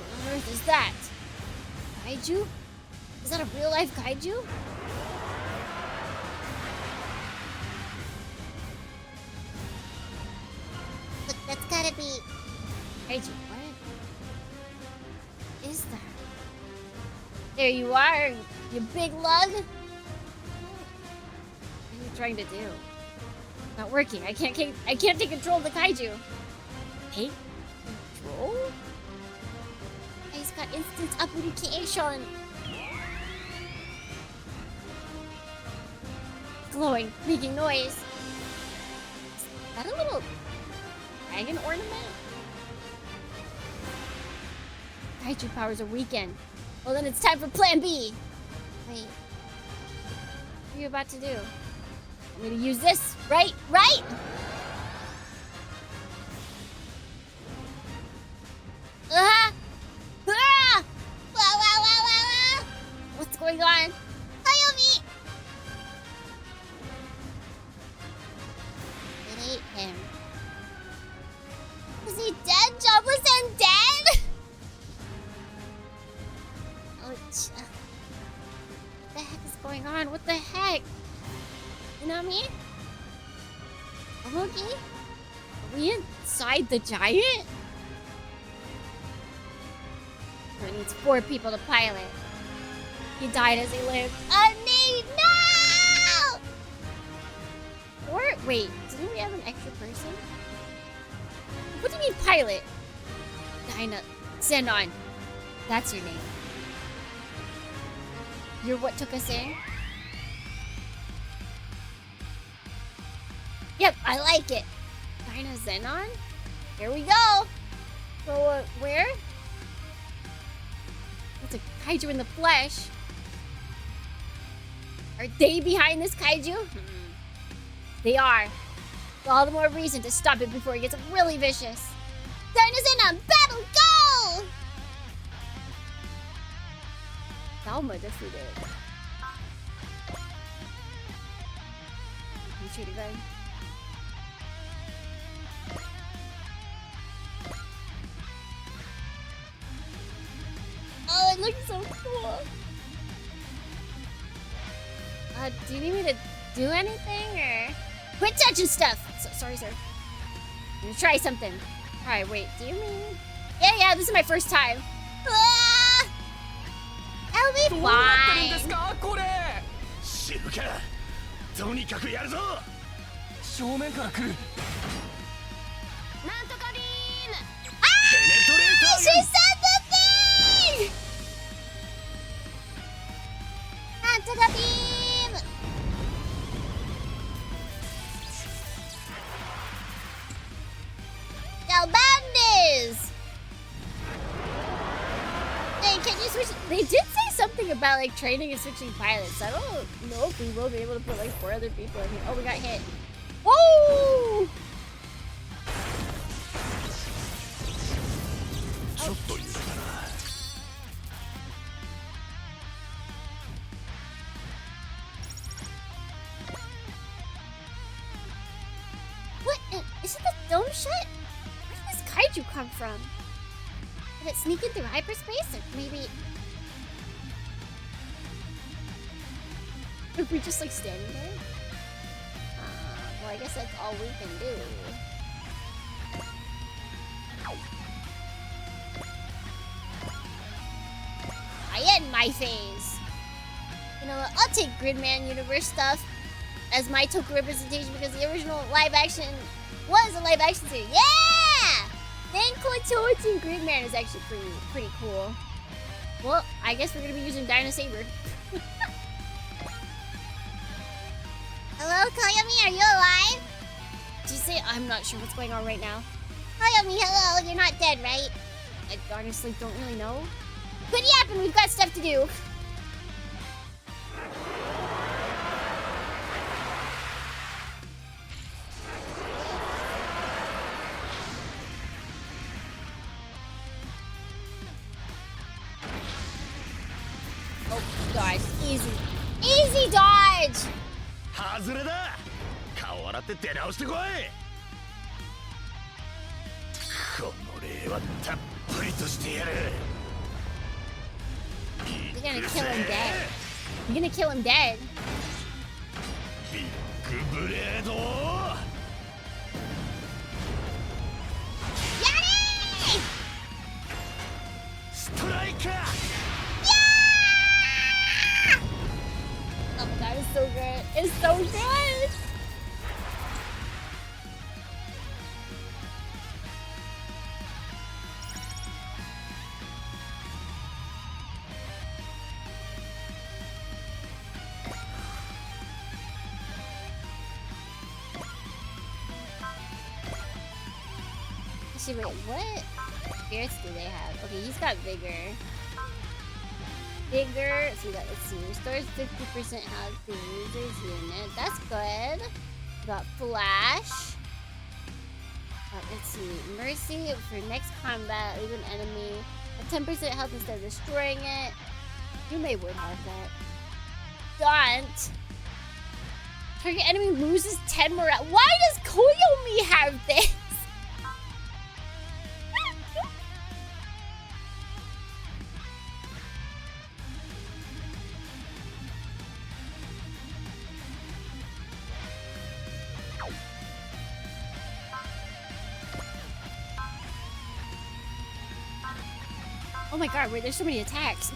Speaker 3: What on earth is that? Kaiju? Is that a real life kaiju?
Speaker 7: Look, that's gotta be...
Speaker 3: Are kaiju. What is that? There you are, you big lug. What are you trying to do? Not working. I can't take control of the kaiju. Take control? He's got instant application. Glowing, making noise. Is that a little dragon ornament? Kaiju powers are weakened. Well, then it's time for Plan B. Wait. What are you about to do? I'm gonna use this, right? Right? Ah! Ah! Wow. What's going on? Hayomi! It ate him. Was he dead? Jobless and dead? Ouch. What the heck is going on? What the heck? Inami? Omogi? Are we inside the giant? It needs 4 people to pilot. He died as he lived. No! Or wait, didn't we have an extra person? What do you mean pilot? Dinah. Zenon. That's your name. You're what took us in? Yep, I like it. Dinah Zenon? Here we go. So, where? It's a kaiju in the flesh. Are they behind this kaiju? They are. All the more reason to stop it before it gets really vicious. Dinah's in on battle, go! Thelma defeated. You shoot again. Oh, it looks so cool. Do you need me to do anything, or? Quit touching stuff! Sorry, sir. I'm gonna try something. Alright, wait, do you mean? Yeah, this is my first time. Ah! I'll be fine.
Speaker 2: 知るか。とにかくやるぞ。正面から来る。
Speaker 6: なんとかビーム。
Speaker 3: Ah! She said the thing! Nantoka beam! Dalbandes! Hey, can you switch? They did say something about like training and switching pilots. I don't know if we will be able to put like 4 other people in here. Oh, we got hit. Whoa! What? Isn't the dome shut? Where did this kaiju come from? Did it sneak in through hyperspace? Or maybe... Are we just like standing there? Well, I guess that's all we can do. I end my phase. You know what? I'll take Gridman Universe stuff as my token representation because the original live action was a live action series. Yeah! Denko Choichi Gridman is actually pretty cool. Well, I guess we're gonna be using Dino Saber. Hello, Koyomi, are you alive? Did you say I'm not sure what's going on right now? Koyomi, hello, you're not dead, right? I honestly don't really know. Could happen, we've got stuff to do. Oh, dodge. Easy. Easy dodge!
Speaker 2: 外れだ。顔洗って出直してこい。この礼はたっぷりとしてやる。
Speaker 3: You're gonna kill him dead. You're gonna kill him dead.
Speaker 2: ビッグブレード。
Speaker 3: やれー！ Oh my god, it's so good. It's so good. Actually, wait, what spirits do they have? Okay, he's got vigor. Vigor, let's see, restores 50% health to user's unit. That's good. We got flash. Let's see, mercy for next combat, leave an enemy at 10% health instead of destroying it. You may would have that. Daunt. Target enemy loses 10 morale. Why does Koyomi have this? Oh my god, wait, there's so many attacks.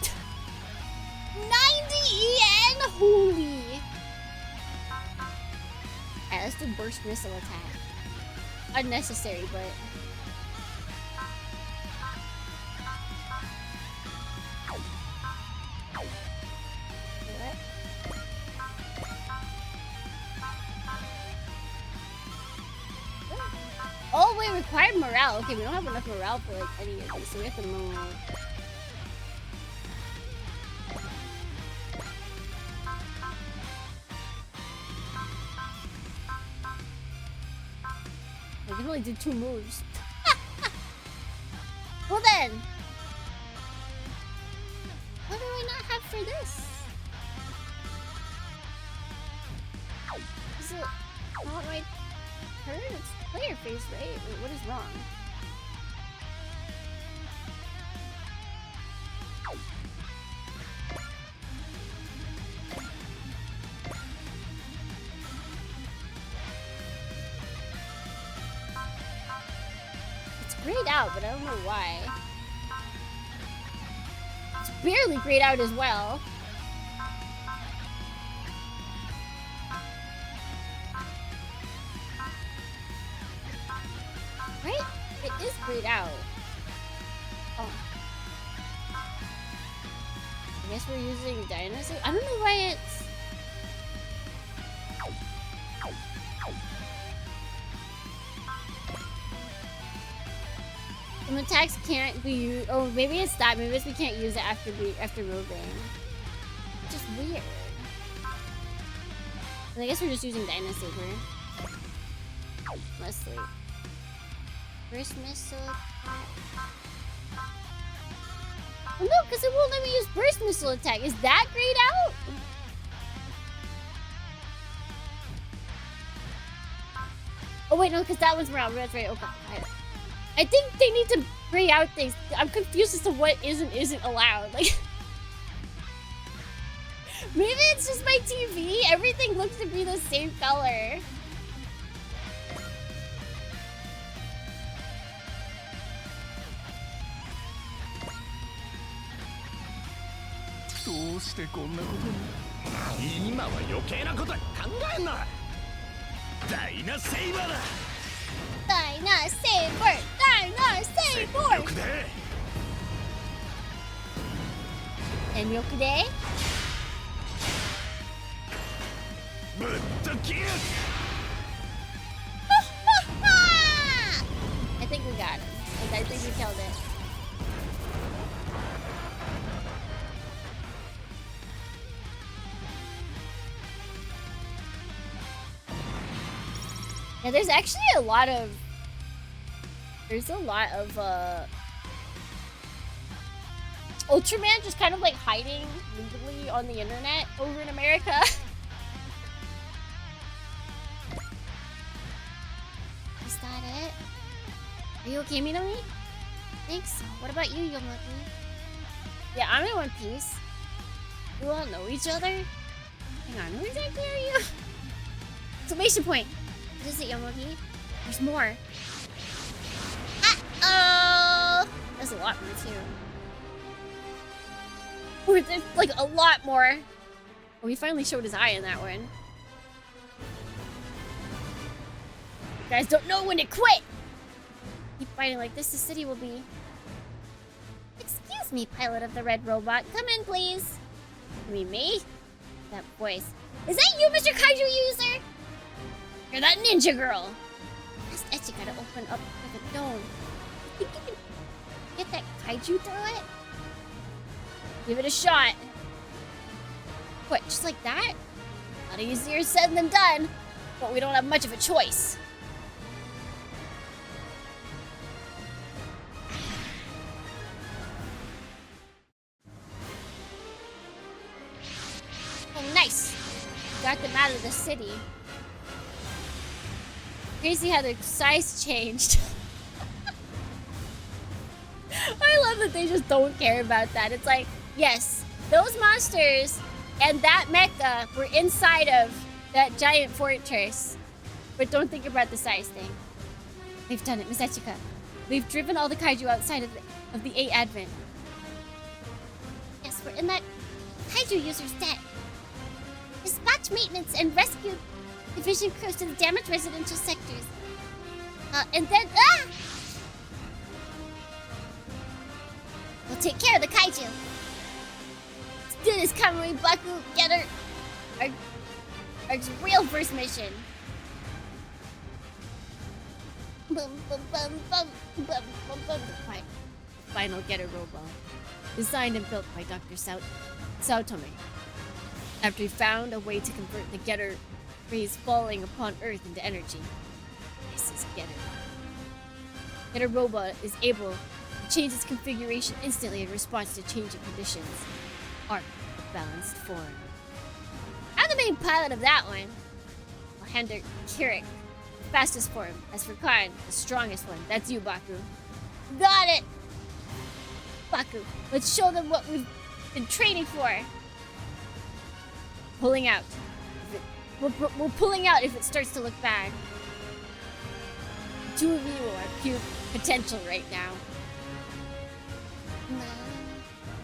Speaker 3: 90 yen! Holy! Alright, let's do burst missile attack. Unnecessary, but... What? Oh wait, required morale. Okay, we don't have enough morale for like any of these, so we have to move. I can only do 2 moves. Well then, what do I not have for this? Is it not my turn? It's player face, right? Wait, what is wrong? It's grayed out, but I don't know why. It's barely grayed out as well. Right? It is grayed out. Oh. I guess we're using dinosaur. I don't know why it's... Some attacks can't be used. Oh, maybe it's that. Maybe it's we can't use it after moving. It's just weird. And I guess we're just using Dinosaur. Let's sleep. Burst missile. Oh no, because it won't let me use burst missile attack. Is that grayed out? Oh wait, no, because that one's morale. That's right. Okay. I think they need to gray out things. I'm confused as to what isn't allowed. Like, maybe it's just my TV. Everything looks to be the same color.
Speaker 2: 今は余計なことは考えんな。ダイナセイバーだ。
Speaker 3: ダイナセイバー、ダイナセイバー。
Speaker 2: 全力で。
Speaker 3: 全力で。
Speaker 2: ぶっときる。
Speaker 3: I think we got him. I think we killed it. Yeah, there's actually a lot of Ultraman just kind of like hiding legally on the internet over in America. Is that it? Are you okay, Minami? Thanks. So. What about you, Yomogi? Yeah, I'm in one piece. You all know each other? Hang on, who exactly are you? Exclamation point! What is it, Yomogi? There's more. Uh-oh! That's a lot for me, too. Or there's like a lot more. Oh, he finally showed his eye in that one. You guys don't know when to quit. Keep fighting like this, the city will be.
Speaker 7: Excuse me, pilot of the red robot. Come in, please.
Speaker 3: You mean me?
Speaker 7: That voice. Is that you, Mr. Kaiju User?
Speaker 3: You're that ninja girl.
Speaker 7: Ask Echika to open up with a dome. Think you can get that kaiju through it?
Speaker 3: Give it a shot. What, just like that? A lot easier said than done. But we don't have much of a choice.
Speaker 7: Oh, nice.
Speaker 3: Got them out of the city. Crazy how their size changed. I love that they just don't care about that. It's like, yes, those monsters and that mecha were inside of that giant fortress. But don't think about the size thing. We've done it, Miss Echika. We've driven all the kaiju outside of the 8 Advent.
Speaker 7: Yes, we're in that kaiju user's debt. Dispatch maintenance and rescue division crews to the damaged residential sectors. And then, we'll take care of the kaiju.
Speaker 3: Let's do this, Kamui Baku. Get her. Our real first mission.
Speaker 7: Boom, boom, boom, boom, boom, boom, boom.
Speaker 3: Final Getter robot. Designed and built by Dr. Saotome. After he found a way to convert the Getter rays falling upon Earth into energy. This is Getter. Getter robot is able to change its configuration instantly in response to changing conditions. Arc of balanced form. I'm the main pilot of that one. I'll hand her Kirik, the fastest form. As for Khan, the strongest one. That's you, Baku.
Speaker 7: Got it.
Speaker 3: Baku, let's show them what we've been training for. Pulling out. We're pulling out if it starts to look bad. The 2 of you are pure potential right now.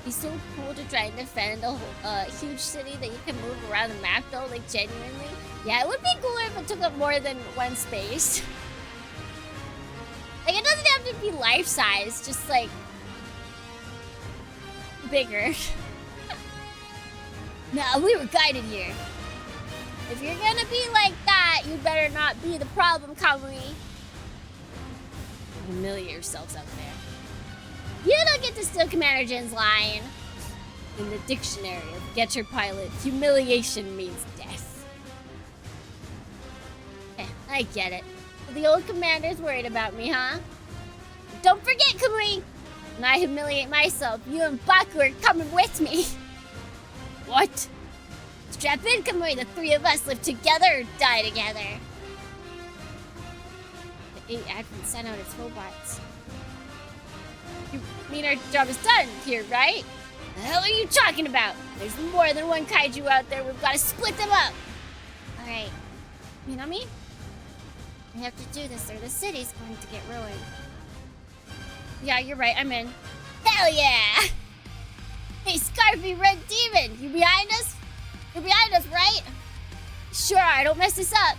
Speaker 7: It's so cool to try and defend a huge city that you can move around the map, though, like, genuinely.
Speaker 3: Yeah, it would be cooler if it took up more than one space.
Speaker 7: Like, it doesn't have to be life-size, just, like,
Speaker 3: bigger. Nah, we were guided here.
Speaker 7: if you're gonna be like that, you better not be the problem, Kamui.
Speaker 3: Humiliate yourselves out there.
Speaker 7: You don't get to steal Commander Jin's line.
Speaker 3: In the dictionary of Getter Pilot, humiliation means death.
Speaker 7: I get it. The old commander's worried about me, huh? Don't forget, Kamui! When I humiliate myself, you and Baku are coming with me.
Speaker 3: What?
Speaker 7: Strap in, Kamui. The 3 of us live together or die together.
Speaker 3: The 8 Advent sent out its robots. You mean our job is done here, right?
Speaker 7: The hell are you talking about? There's more than one kaiju out there. We've got to split them up. Alright. Minami? We have to do this or the city's going to get ruined.
Speaker 3: Yeah, you're right. I'm in.
Speaker 7: Hell yeah! Hey, Scarfy Red Demon! You behind us? You're behind us, right?
Speaker 3: Sure, I don't mess this up.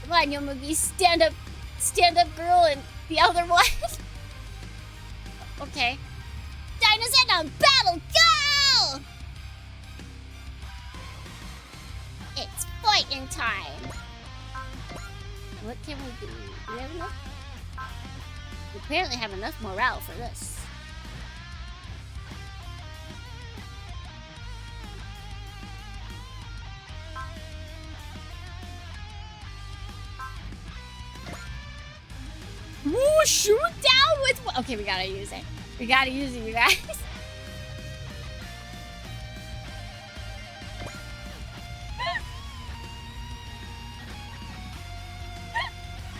Speaker 7: Come on, Yomugi. Stand up girl and the other one.
Speaker 3: Okay.
Speaker 7: Dinos in on battle, go! It's fighting time. What can we do? Do we have enough? We apparently have enough morale for this.
Speaker 3: Ooh, shoot down with... Okay, we gotta use it. We gotta use it, you guys.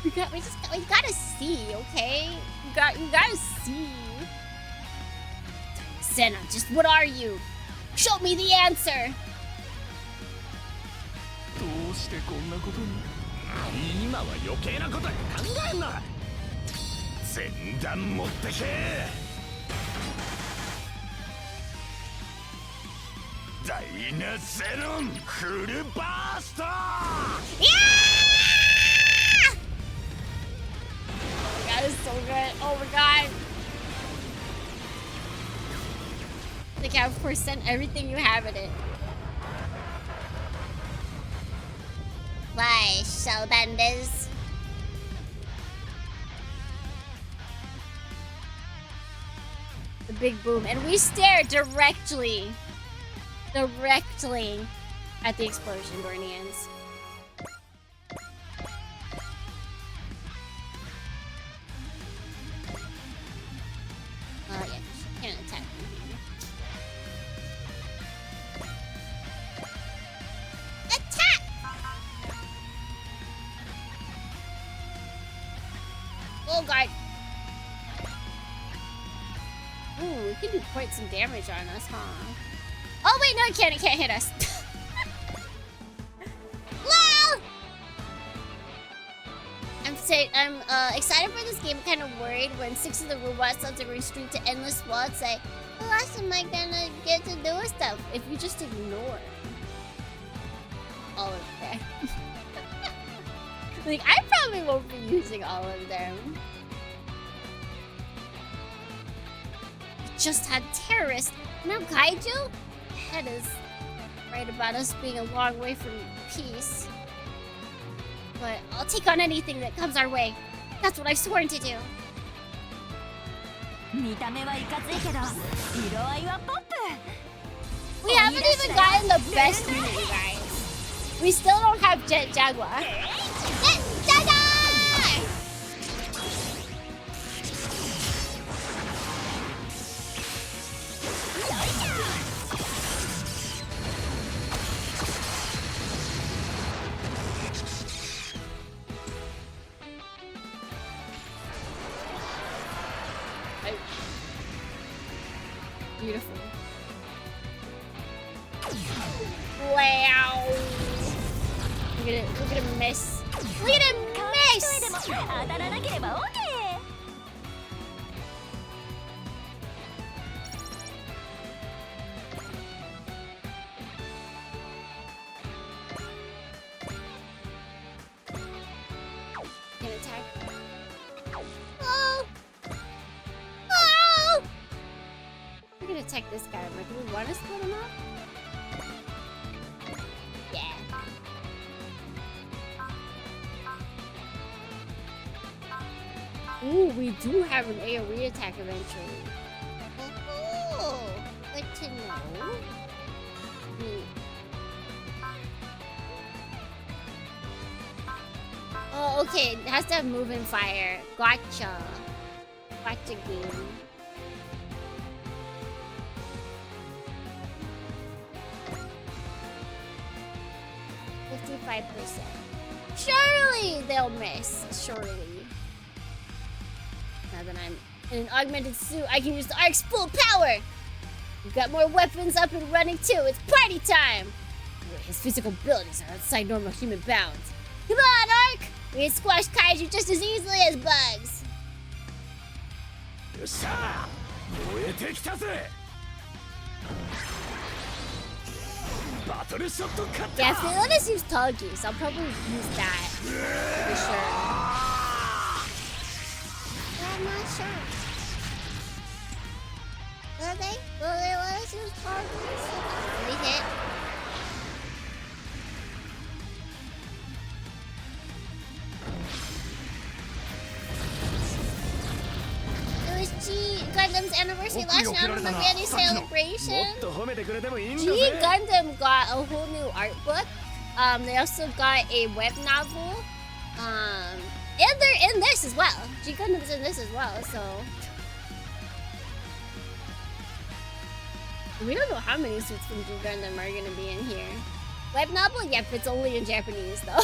Speaker 7: We gotta see, okay?
Speaker 3: You gotta see.
Speaker 7: Senna, just what are you? Show me the answer.
Speaker 2: どうしてこんなことに今は余計なことは考えんな前段持ってけダイナゼロンフルバースト
Speaker 3: That is so good. Oh my god. Like, yeah, of course, send everything you have in it.
Speaker 7: Why, shellbenders?
Speaker 3: The big boom. And we stare directly at the explosion, Dornians. Oh yeah, she can't attack me here.
Speaker 7: Attack!
Speaker 3: Oh god. Ooh, it can do quite some damage on us, huh? Oh wait, no, it can't. It can't hit us.
Speaker 7: LOL!
Speaker 3: I'm excited for this game. Kind of worried when 6 of the robots sounds like we're streamed to endless slots. Like,
Speaker 7: How else am I gonna get to do stuff?
Speaker 3: if you just ignore all of them. Like, I probably won't be using all of them. We just had terrorists. Now Kaiju? That is right about us being a long way from peace. But I'll take on anything that comes our way. That's what I've sworn to do.
Speaker 6: 見た目はいかついけど色合いはポップ
Speaker 3: We haven't even gotten the best unit, you guys. We still don't have Jet Jaguar.
Speaker 7: Jet Jaguar!
Speaker 3: Beautiful. Wow. Look at him miss. Look at him
Speaker 6: 一人でも
Speaker 3: miss!
Speaker 6: 当たらなければ OK
Speaker 3: Can attack.
Speaker 7: Oh! Oh!
Speaker 3: We're gonna attack this guy. Like, do we want to split him up? Yeah. Ooh, we do have an AoE attack eventually.
Speaker 7: Oh, good to know.
Speaker 3: Oh, okay. It has to have move and fire. Gotcha. Gotcha game. $55%. Surely they'll miss. Surely. Now that I'm in an augmented suit, I can use the Ark's full power. We've got more weapons up and running too. It's party time. His physical abilities are outside normal human bounds. Come on, Ark! We can squash Kaiju just as easily as bugs.
Speaker 2: よっしゃ燃えてきたぜバトルショットカッタ
Speaker 3: Yeah,
Speaker 2: ー
Speaker 3: if they let us use Tuggies, I'll probably use that for sure.
Speaker 7: I'm not sure. Will they? Will they let us use targets? We hit.
Speaker 3: It was G Gundam's anniversary last night on the Granny
Speaker 2: も
Speaker 3: celebration.
Speaker 2: っと褒めてくれてもいいんだ
Speaker 3: G
Speaker 2: ぜ
Speaker 3: Gundam got a whole new art book. They also got a web novel. And they're in this as well. G Gundam's in this as well, so. We don't know how many suits from G Gundam are gonna be in here. Web novel? Yep, it's only in Japanese though.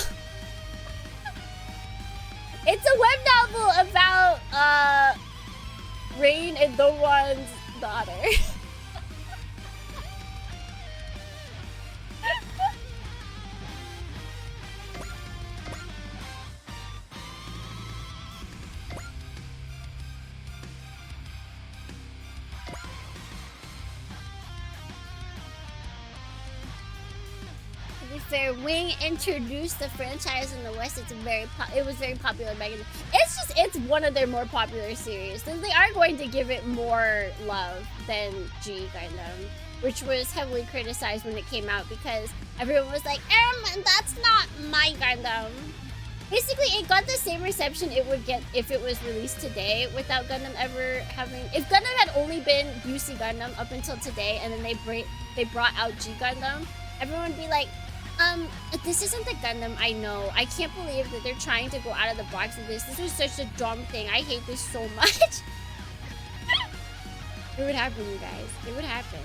Speaker 3: It's a web novel about Rain and Dongwon's daughter. fair. Wing introduced the franchise in the West. It was very popular back in the... It's one of their more popular series. So they are going to give it more love than G Gundam, which was heavily criticized when it came out because everyone was like, that's not my Gundam. Basically, it got the same reception it would get if it was released today without Gundam ever having... If Gundam had only been UC Gundam up until today and then they brought out G Gundam, everyone would be like, this isn't the Gundam I know. I can't believe that they're trying to go out of the box with this. This was such a dumb thing. I hate this so much. It would happen, you guys. It would happen.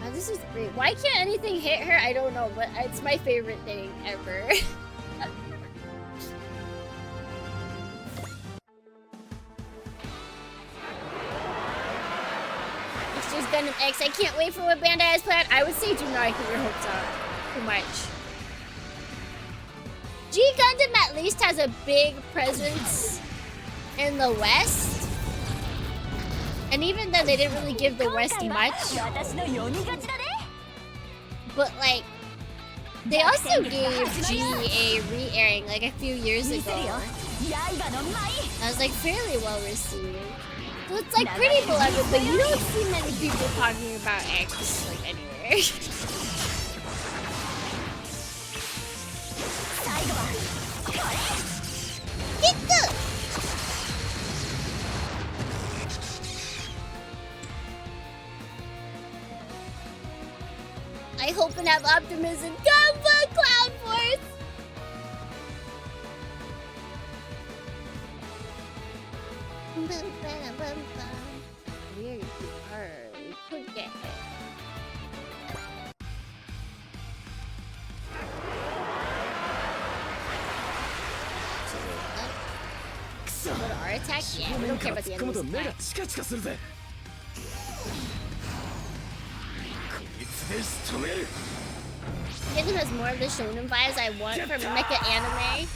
Speaker 3: Wow, this is great. Why can't anything hit her? I don't know, but it's my favorite thing ever. It's just Gundam X. I can't wait for what Bandai has planned. I would say do not get your hopes up too much. G Gundam at least has a big presence in the West. And even though they didn't really give the Westie much, but like, they also gave G a re-airing like a few years ago. That was like fairly well received. So it's like pretty beloved, but you don't see many people talking about X like anywhere. I hope and have optimism. Come for Cloud Force! Where you are, you could get hit. Go to our attack? Yeah, we don't care about the enemy's attack. Gundam has more of the shonen vibes I want from mecha anime.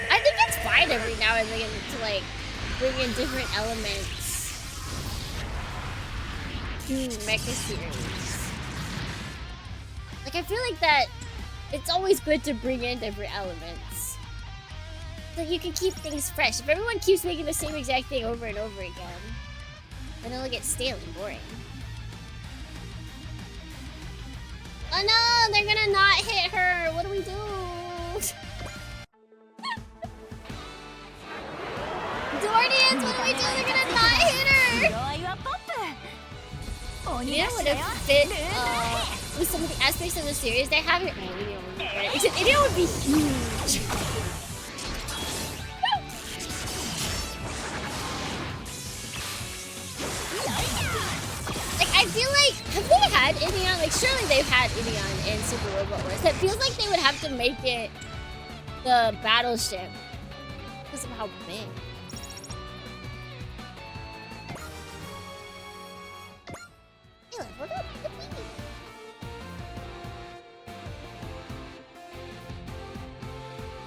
Speaker 3: I think it's fine every now and then to like bring in different elements to mecha series. Like I feel like that it's always good to bring in different elements. So you can keep things fresh. If everyone keeps making the same exact thing over and over again, then it'll get stale and boring. Oh no, they're gonna not hit her. What do we do? Dornians, what do we do? They're gonna not hit her. Idia would have fit with some of the aspects of the series. They haven't. Except Idia would be huge. Like I feel like have they had Idion? Like surely they've had Idion in Super Robot Wars. It feels like they would have to make it the battleship because of how big. Hey, leveled up. Yippee.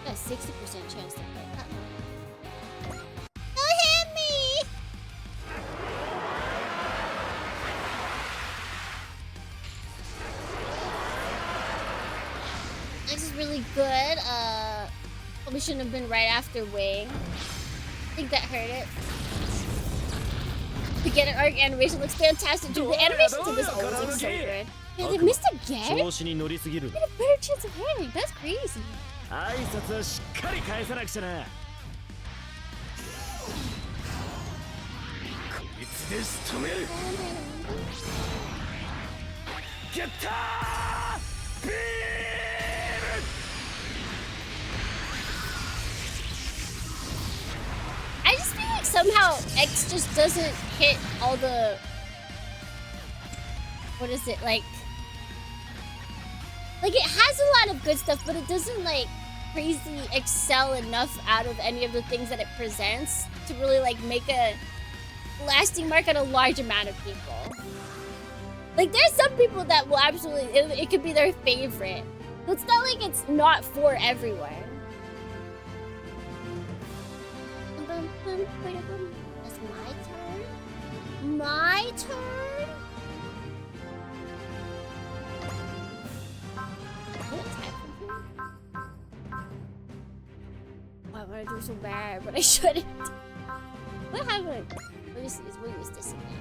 Speaker 3: Got a 60% chance to hit. Don't hit me! This is really good. Probably shouldn't have been right after Wing. I think that hurt it. The Get It arc animation looks fantastic. Dude, the animations in this always look so good. Yeah, they missed again? They had a better chance of hitting. That's crazy. I just feel like somehow X just doesn't hit all the... What is it, like it has a lot of good stuff, but it doesn't, like, crazy excel enough out of any of the things that it presents to really like make a lasting mark on a large amount of people. Like there's some people that will absolutely, it could be their favorite. So it's not like it's not for everyone.
Speaker 7: That's my turn. My turn.
Speaker 3: I want to do so bad, but I shouldn't. What happened? We'll use this again.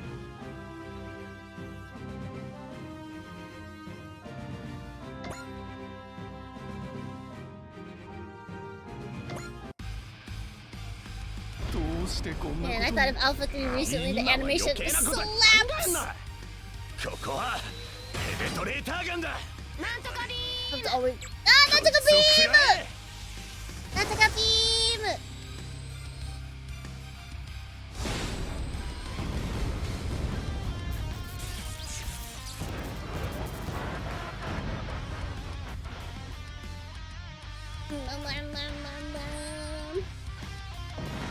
Speaker 3: Man, I thought of Alpha 3 recently. The animation slaps!
Speaker 2: ここはペネトレーターガンだ。
Speaker 3: It's always... Ah, Nantoka Beam! Nantoka Beam!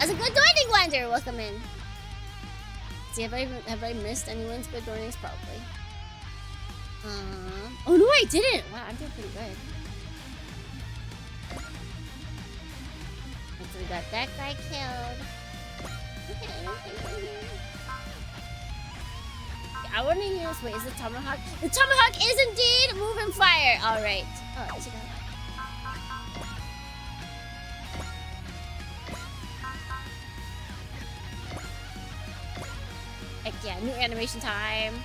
Speaker 3: As a good Dorning Wander, welcome in. See, have I missed anyone's good Dornings? Probably. Oh no, I didn't. Wow, I'm doing pretty good. So we got that guy killed. Okay. I want to use. Wait, is the tomahawk? The tomahawk is indeed moving fire. All right. Oh, is it gonna... Heck yeah, new animation time.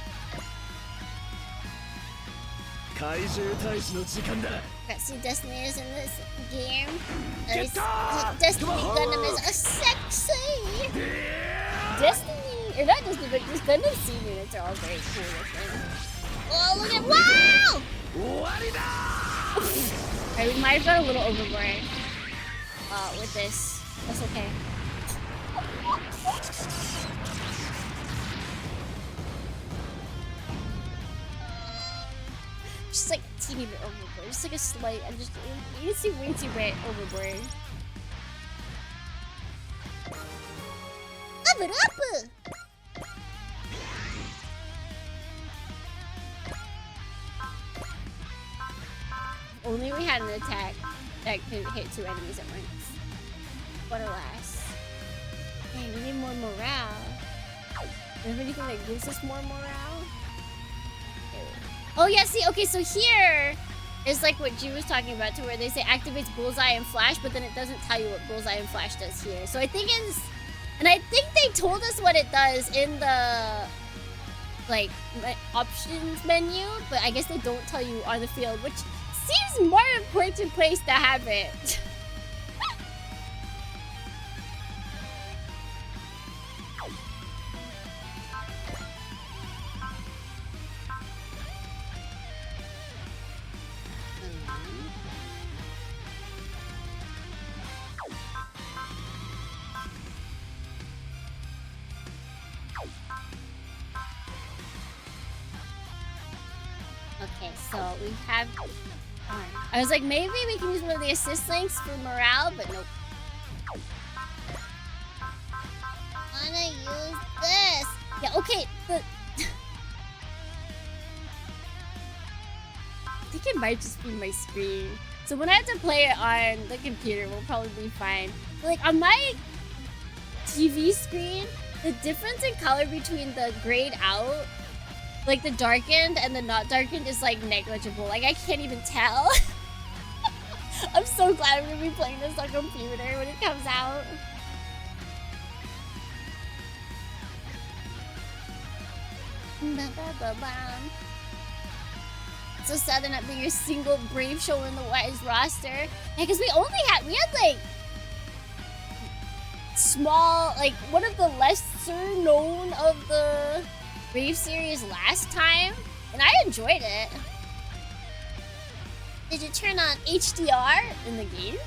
Speaker 3: Got see Destiny is in this game. Destiny Gundam is a sexy. Destiny, or not Destiny, but just Gundam C units are all very cool looking. Oh, look at wow! Alright, we might have gone a little overboard with this. That's okay. Just like a teeny bit overboard. Just like a slight, you can see way too bit overboard. Level up! If only we had an attack that could hit 2 enemies at once. But alas. Hey, we need more morale. Do you have anything that gives us more morale? Oh yeah, see, okay, so here is like what G was talking about, to where they say activates Bullseye and Flash, but then it doesn't tell you what Bullseye and Flash does here. So I think it's, and I think they told us what it does in the, like, options menu, but I guess they don't tell you on the field, which seems more important place to have it. Okay, so we have... I was like, maybe we can use one of the assist links for morale, but nope. I wanna use this! Yeah, okay, I think it might just be my screen. So when I have to play it on the computer, we'll probably be fine. But like, on my TV screen, the difference in color between the grayed out, like the darkened and the not darkened, is like negligible. Like I can't even tell. I'm so glad I'm gonna be playing this on computer when it comes out. So sad they're not being a single brave show in the Wise roster. Yeah, because we had like small, like one of the lesser known of the Brave series last time, and I enjoyed it. Did you turn on HDR in the game?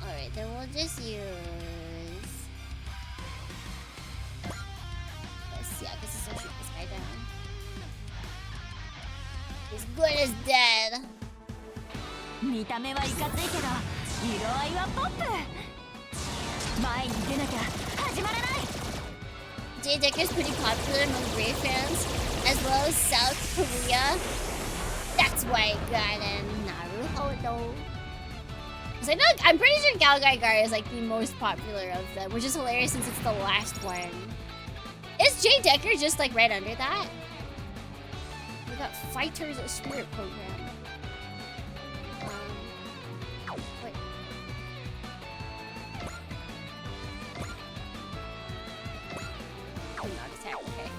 Speaker 3: Alright, then we'll just use... Let's see, I guess I'll shoot this guy down.
Speaker 7: He's good as dead.
Speaker 6: 見た目はいかついけど色合いはポップ。前に出なきゃ始まらない。
Speaker 7: Jay Decker is pretty popular among Brave fans, as well as South Korea. That's why I got in Naruto. Cause I know, I'm pretty sure Galgaigar is like the most popular of them, which is hilarious since it's the last one. Is Jay Decker just like right under that? We got Fighters Spirit Program. Wait. Oh, not attack, okay.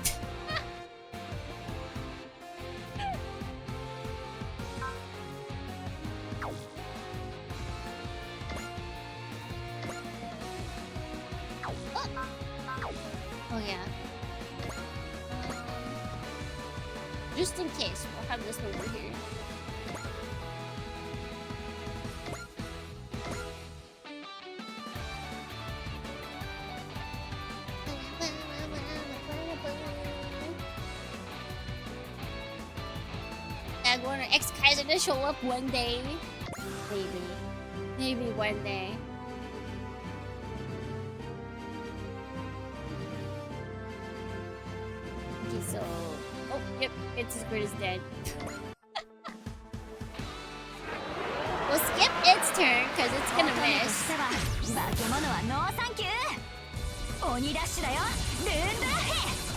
Speaker 7: Oh yeah. Just in case, we'll have this over here. I'm going to X-Kaiser to show up one day. Maybe. Maybe one day. Okay, so... Oh, yep, it's as good as dead. We'll skip its turn, because it's gonna miss.
Speaker 6: 化け物はノーサンキュー。鬼ダッシュだよ。ルーンドラッヘ。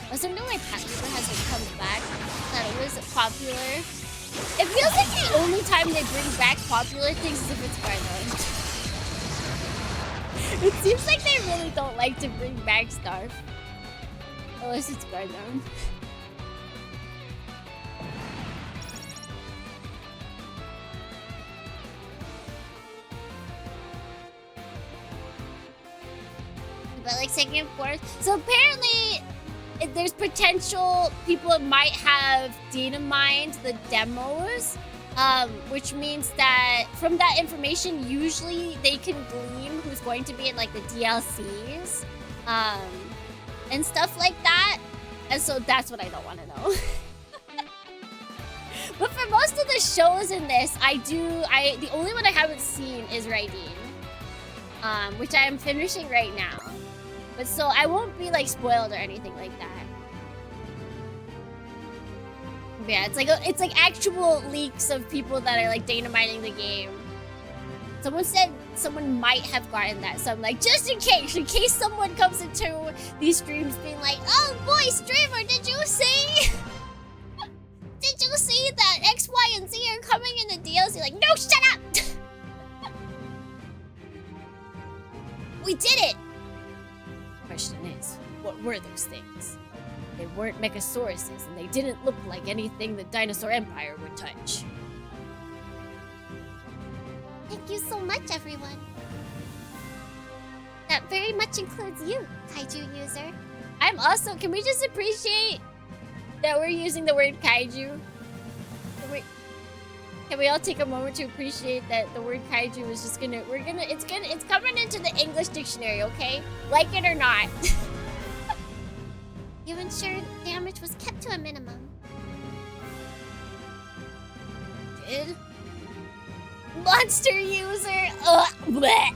Speaker 7: Also, no way Pastor has like come back. That it was popular. It feels like the only time they bring back popular things is if it's Garden. It seems like they really don't like to bring back stuff. Unless it's Garden. But like second and fourth. So apparently there's potential people might have data mined the demos, which means that from that information, usually they can glean who's going to be in like the DLCs, and stuff like that. And so that's what I don't want to know. But for most of the shows in this, the only one I haven't seen is Raideen, which I am finishing right now. But so I won't be like spoiled or anything like that. But yeah, it's like actual leaks of people that are like dynamiting the game. Someone said someone might have gotten that, so I'm like, just in case someone comes into these streams being like, oh boy, streamer, did you see? Did you see that X, Y, and Z are coming in the DLC? Like, no, shut up! We did it! Question is, what were those things? They weren't Megazauruses, and they didn't look like anything the Dinosaur Empire would touch. Thank you so much, everyone. That very much includes you, Kaiju user.
Speaker 3: I'm also, can we just appreciate that we're using the word kaiju? Can we all take a moment to appreciate that the word kaiju is just it's coming into the English dictionary, okay? Like it or not.
Speaker 7: You ensured damage was kept to a minimum.
Speaker 3: Did? Monster user! Ugh, bleh.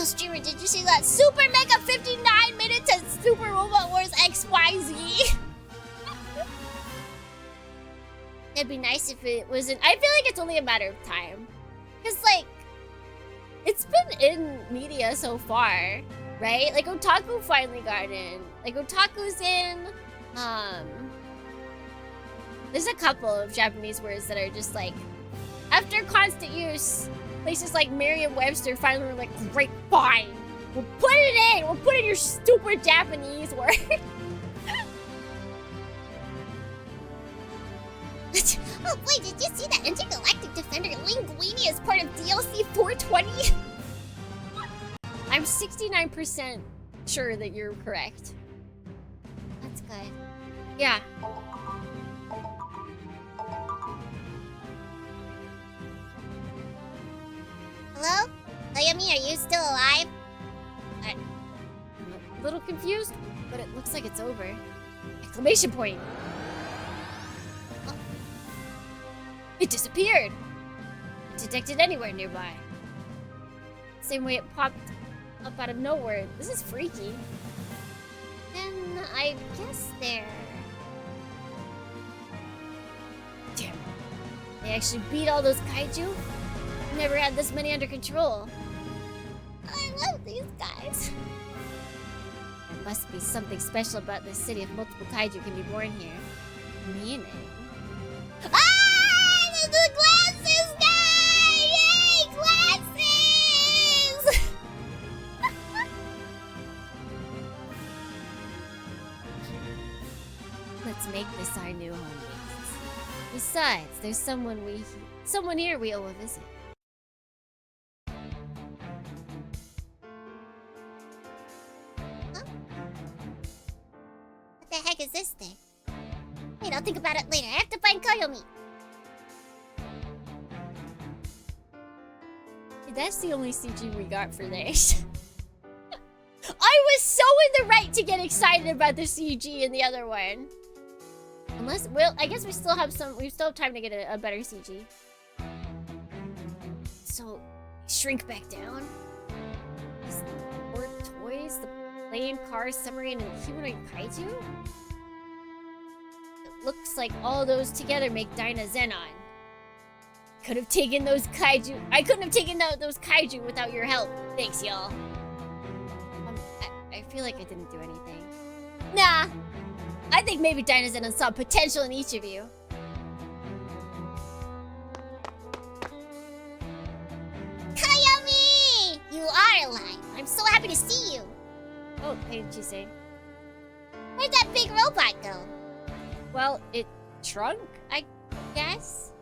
Speaker 7: Oh, streamer, did you see that? Super Mega 59 minutes at Super Robot Wars XYZ!
Speaker 3: It'd be nice if it wasn't. I feel like it's only a matter of time. Because, like, it's been in media so far, right? Like, Otaku finally got in. Like, Otaku's in. There's a couple of Japanese words that are just like, after constant use, places like Merriam-Webster finally were like, great, fine. We'll put it in. We'll put in your stupid Japanese word.
Speaker 7: Oh boy, did you see that Intergalactic Defender Linguini is part of DLC 420?
Speaker 3: I'm 69% sure that you're correct.
Speaker 7: That's good.
Speaker 3: Yeah.
Speaker 7: is still alive?
Speaker 3: I'm a little confused, but it looks like it's over. Exclamation point. Oh. It disappeared. Detected anywhere nearby. Same way it popped up out of nowhere. This is freaky.
Speaker 7: Then I guess they're...
Speaker 3: Damn it. They actually beat all those kaiju? Never had this many under control.
Speaker 7: I love these guys.
Speaker 3: There must be something special about this city if multiple kaiju can be born here. Meaning...
Speaker 7: Ah! The glasses guy! Yay! Glasses!
Speaker 3: Let's make this our new home base. Besides, there's someone here we owe a visit.
Speaker 7: What the heck is this thing? Wait, I'll think about it later. I have to find Koyomi.
Speaker 3: That's the only CG we got for this. I was so in the right to get excited about the CG in the other one. Unless, well, I guess we still have time to get a better CG. So, shrink back down. These more toys, the plane, cars, submarine, and humanoid kaiju? It looks like all those together make Dyna Zenon. Could have taken those kaiju. I couldn't have taken those kaiju without your help. Thanks, y'all. I feel like I didn't do anything. Nah. I think maybe Dyna Zenon saw potential in each of you.
Speaker 7: Koyomi! You are alive. I'm so happy to see you.
Speaker 3: Oh, hey, did you say?
Speaker 7: Where'd that big robot go?
Speaker 3: Well, it shrunk, I guess.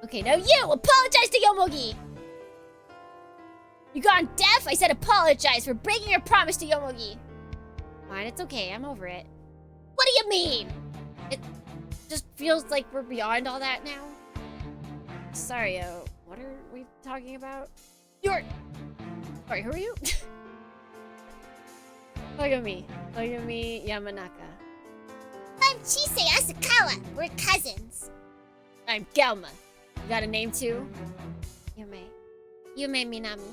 Speaker 3: Okay, now you apologize to Yomogi! You gone deaf? I said apologize for breaking your promise to Yomogi. Fine, it's okay. I'm over it. What do you mean? It just feels like we're beyond all that now. Sorry, what are we talking about? Sorry, who are you? Koyomi Yamanaka.
Speaker 7: I'm Chisei Asakawa. We're cousins.
Speaker 3: I'm Galma. You got a name too?
Speaker 7: Yume Minami.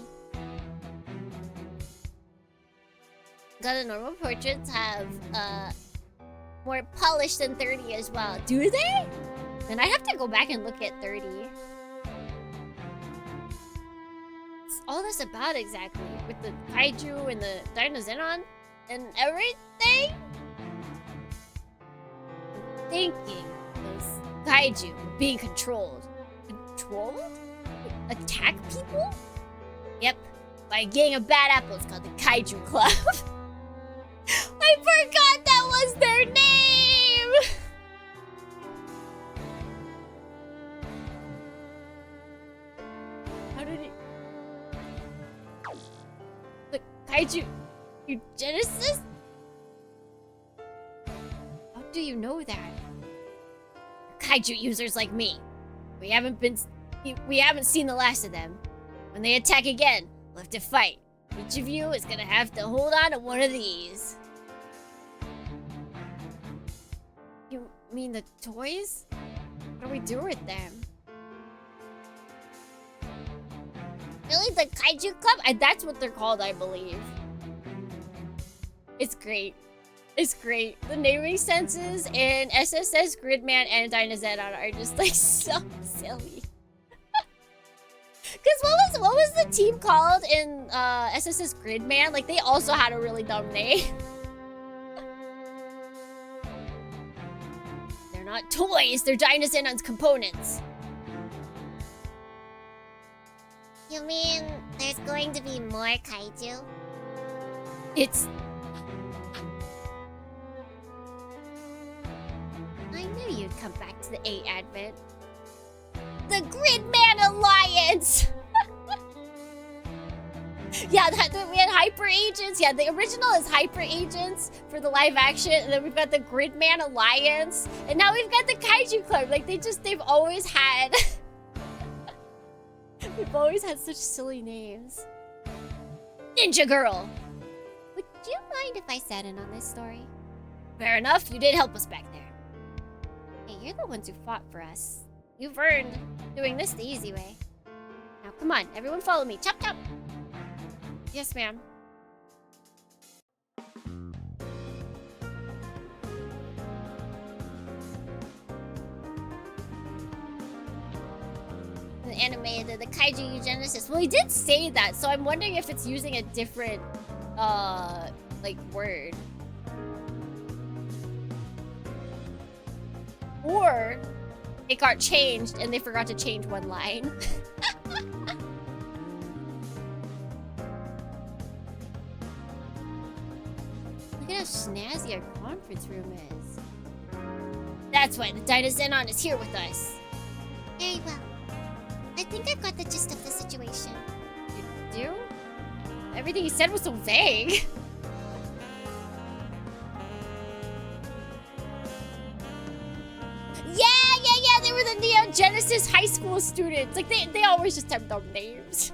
Speaker 3: The normal portraits have more polish than 30 as well. Do they? Then I have to go back and look at 30. What's all this about exactly? With the kaiju and the Dyna Zenon and everything? I'm thinking those kaiju were being controlled. Controlled? Attack people? Yep, by a gang of bad apples called the Kaiju Club. I forgot that was their name! How did it... The Kaiju... Eugenesis? How do you know that? Kaiju users like me. We haven't seen the last of them. When they attack again, we'll have to fight. Each of you is gonna have to hold on to one of these. You mean the toys? What do we do with them?
Speaker 7: Really? The Kaiju Club?
Speaker 3: That's what they're called, I believe. It's great. It's great. The naming senses in SSS Gridman and Dyna Zenon are just like so silly. Cause what was the team called in SSS Gridman? Like they also had a really dumb name. They're not toys, they're Dyna Zenon's components.
Speaker 7: You mean there's going to be more kaiju?
Speaker 3: It's...
Speaker 7: I knew you'd come back to the 8 Advent.
Speaker 3: The Gridman Alliance! Yeah, we had Hyper Agents. Yeah, the original is Hyper Agents for the live action. And then we've got the Gridman Alliance. And now we've got the Kaiju Club. Like, they've always had... They've always had such silly names. Ninja Girl!
Speaker 7: Would you mind if I sat in on this story?
Speaker 3: Fair enough, you did help us back there.
Speaker 7: Hey, you're the ones who fought for us.
Speaker 3: You've earned doing this the easy way. Now, come on, everyone follow me. Chop, chop! Yes, ma'am. The anime, the kaiju eugenicist. Well, he did say that, so I'm wondering if it's using a different, like, word. Or it got changed and they forgot to change one line. Look at how snazzy our conference room is. That's why the Dynazenon is here with us.
Speaker 7: Very well. I think I've got the gist of the situation.
Speaker 3: You do? Everything he said was so vague. Yeah, they were the Neon Genesis high school students. Like, they always just have dumb names.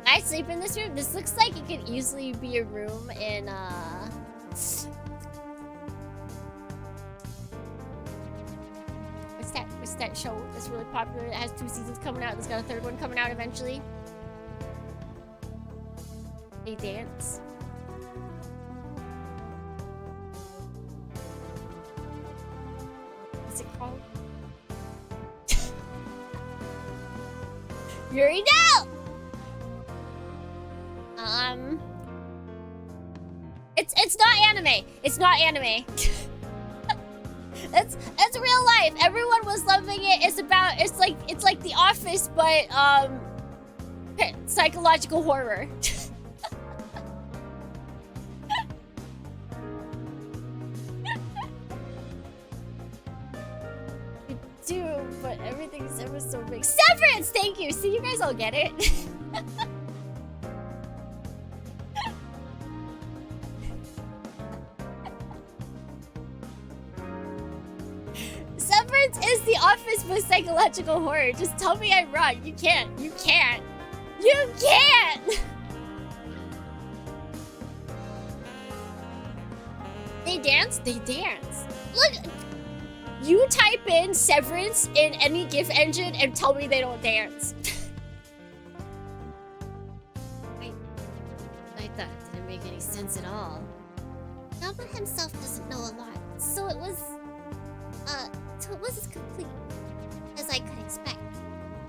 Speaker 3: I sleep in this room. This looks like it could easily be a room in, What's that show that's really popular? It has 2 seasons coming out. It's got a 3rd one coming out eventually. They dance. What's it called? You already know! It's not anime. It's not anime. It's real life. Everyone was loving it. It's like The Office, but psychological horror. You do, but everything's ever so big. Severance! Thank you! See, you guys all get it. Severance is The Office with psychological horror. Just tell me I'm wrong. You can't. You can't. You can't! They dance? They dance. Look! You type in Severance in any GIF engine and tell me they don't dance. I thought it didn't make any sense at all.
Speaker 7: Galba himself doesn't know a lot, so it was as complete as I could expect.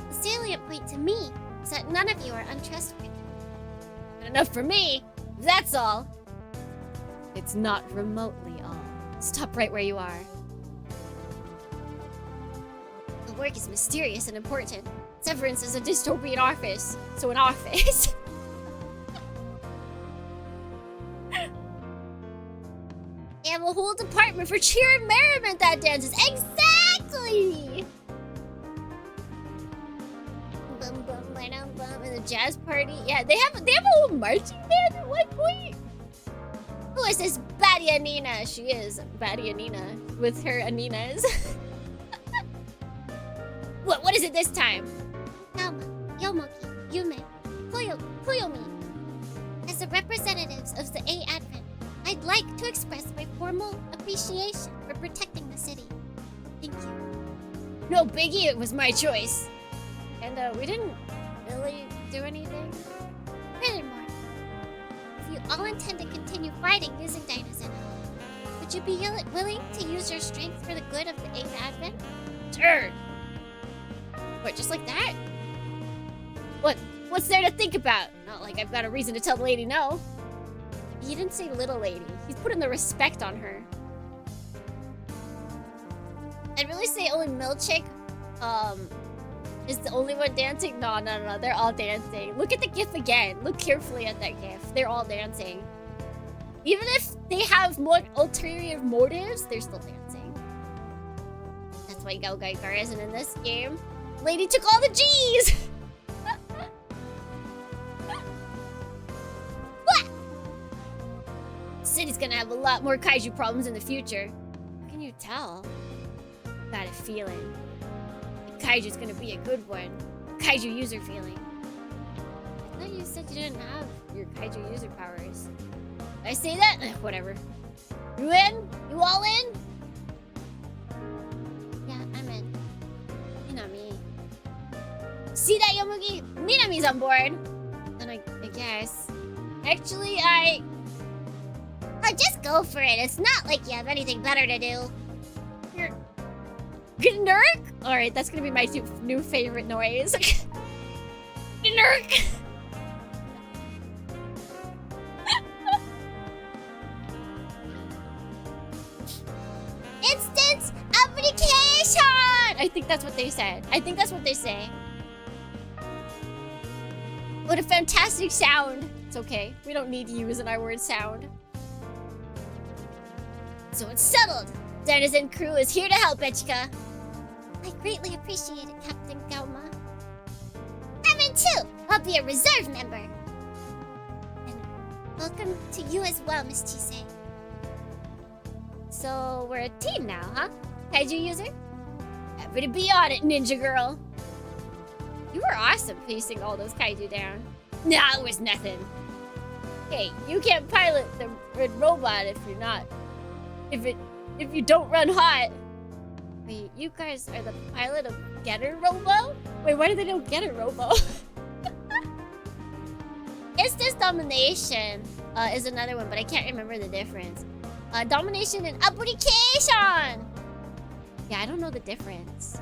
Speaker 7: The salient point to me is that none of you are untrustworthy.
Speaker 3: Good enough for me. That's all. It's not remotely all. Stop right where you are.
Speaker 7: The work is mysterious and important.
Speaker 3: Severance is a dystopian office, so an office. They have a whole department for cheer and merriment that dances. Exactly! Bum bum bum bum and the jazz party. Yeah, they have a whole marching band at one point. Who is this Badia Nina? She is Badia Nina with her Aninas. What is it this time?
Speaker 7: Naoma, Yomoki, Yume, Koyomi. As the representatives of the A Advent, I'd like to express my formal appreciation for protecting the city. Thank you.
Speaker 3: No biggie, it was my choice. And we didn't really do anything.
Speaker 7: Furthermore, if you all intend to continue fighting using Dynazenon, would you be willing to use your strength for the good of the 8th Advent?
Speaker 3: Sure. What, just like that? What's there to think about? Not like I've got a reason to tell the lady no. He didn't say little lady. He's putting the respect on her. I'd really say only Milchick, is the only one dancing. No. They're all dancing. Look at the GIF again. Look carefully at that GIF. They're all dancing. Even if they have more ulterior motives, they're still dancing. That's why Gaigar isn't in this game. Lady took all the G's! City's gonna have a lot more kaiju problems in the future. How can you tell? Got a feeling. It kaiju's gonna be a good one. Kaiju user feeling. I thought you said you didn't have your kaiju user powers. Did I say that? Whatever. You in? You all in?
Speaker 7: Yeah, I'm in.
Speaker 3: Minami. See that, Yomugi? Minami's on board. Then I guess. Actually,
Speaker 7: Oh, just go for it. It's not like you have anything better to do.
Speaker 3: Gnurk? Alright, that's gonna be my new favorite noise. Gnurk!
Speaker 7: Instant application!
Speaker 3: I think that's what they said. I think that's what they say. What a fantastic sound. It's okay. We don't need U's in our word sound.
Speaker 7: So it's settled. Denizen crew is here to help, Echika. I greatly appreciate it, Captain Gauma. I'm in too. I'll be a reserve member. And welcome to you as well, Miss Chise.
Speaker 3: So we're a team now, huh? Kaiju user? Happy to be on it, ninja girl. You were awesome piecing all those kaiju down. Nah, it was nothing. Hey, you can't pilot the red robot if you're not. If you don't run hot. Wait, you guys are the pilot of Getter Robo? Wait, why do they know Getter Robo? Instance Domination is another one, but I can't remember the difference. Domination and Application! Yeah, I don't know the difference.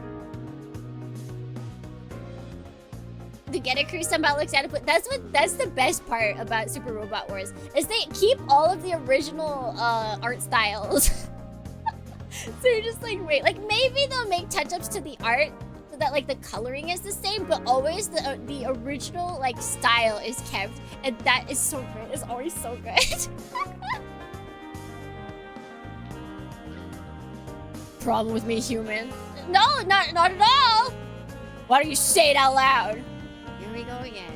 Speaker 3: The Getter crew somehow looks adequate. That's the best part about Super Robot Wars, is they keep all of the original art styles. So you're just like, wait, like maybe they'll make touch-ups to the art so that like the coloring is the same, but always the original like style is kept, and that is so great. It's always so good. Problem with me, human? No, not at all. Why don't you say it out loud? Here we go again.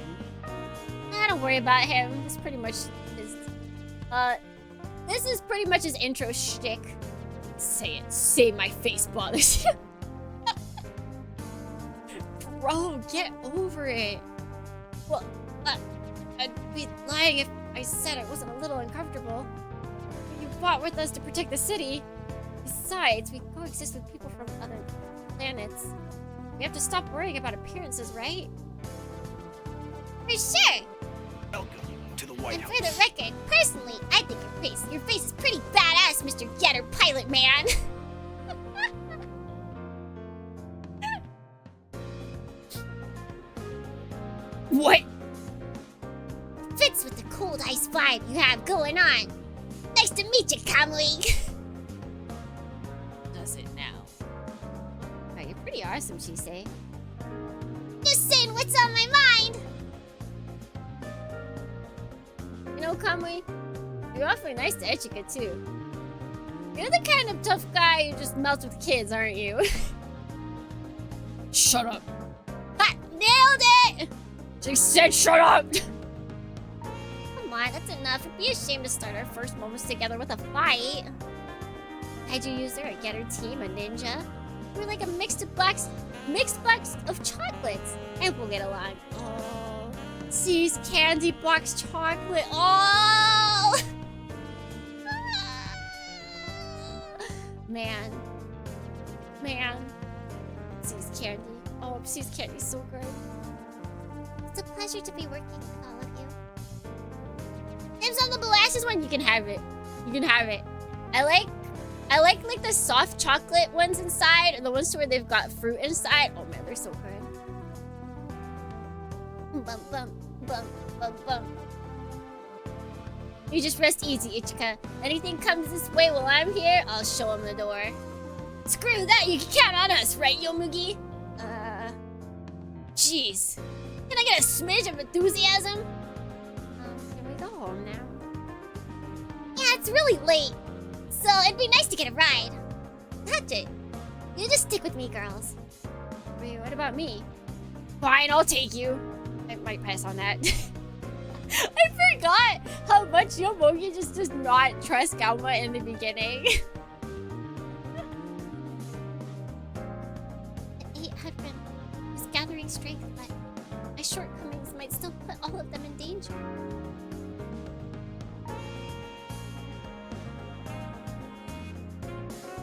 Speaker 3: Nah, don't worry about him. This pretty much is this is pretty much his intro shtick. Say it. Say my face bothers you. Bro, get over it. Well, I'd be lying if I said I wasn't a little uncomfortable. You fought with us to protect the city. Besides, we coexist with people from other planets. We have to stop worrying about appearances, right?
Speaker 7: For sure.
Speaker 1: Welcome to the White
Speaker 7: And
Speaker 1: House.
Speaker 7: for the record, personally, I think your face is pretty badass, Mr. Getter Pilot Man.
Speaker 3: What?
Speaker 7: Fits with the cold ice vibe you have going on. Nice to meet you, Kamui.
Speaker 3: Does it now? Oh, you're pretty awesome, she say.
Speaker 7: Just saying what's on my mind.
Speaker 3: You know, Kamui, you're awfully nice to Echika, too. You're the kind of tough guy who just melts with kids, aren't you? Shut up.
Speaker 7: Ha! Nailed it!
Speaker 3: She said shut up!
Speaker 7: Come on, that's enough. It'd be a shame to start our first moments together with a fight. Kaiju user, a Getter team, a ninja. We're like a mixed box of chocolates. And we'll get along. Oh, C's candy box chocolate. Oh! Man. C's candy. Oh, C's candy's so good. It's a pleasure to be working with all of you.
Speaker 3: Dibs on the molasses one. You can have it. You can have it. I like the soft chocolate ones inside, and the ones where they've got fruit inside. Oh man, they're so good.
Speaker 7: Bum, bum, bum, bum, bum.
Speaker 3: You just rest easy, Ichika. Anything comes this way while I'm here, I'll show him the door. Screw that, you can count on us, right, Yomugi? Jeez. Can I get a smidge of enthusiasm? Can we go home now?
Speaker 7: Yeah, it's really late. So it'd be nice to get a ride. Hatchet, you just stick with me, girls.
Speaker 3: Wait, what about me? Fine, I'll take you. I might pass on that. I forgot how much Yomogi just does not trust Gauma in the beginning.
Speaker 7: Hey, Hudbin. strength, but my shortcomings might still put all of them in danger.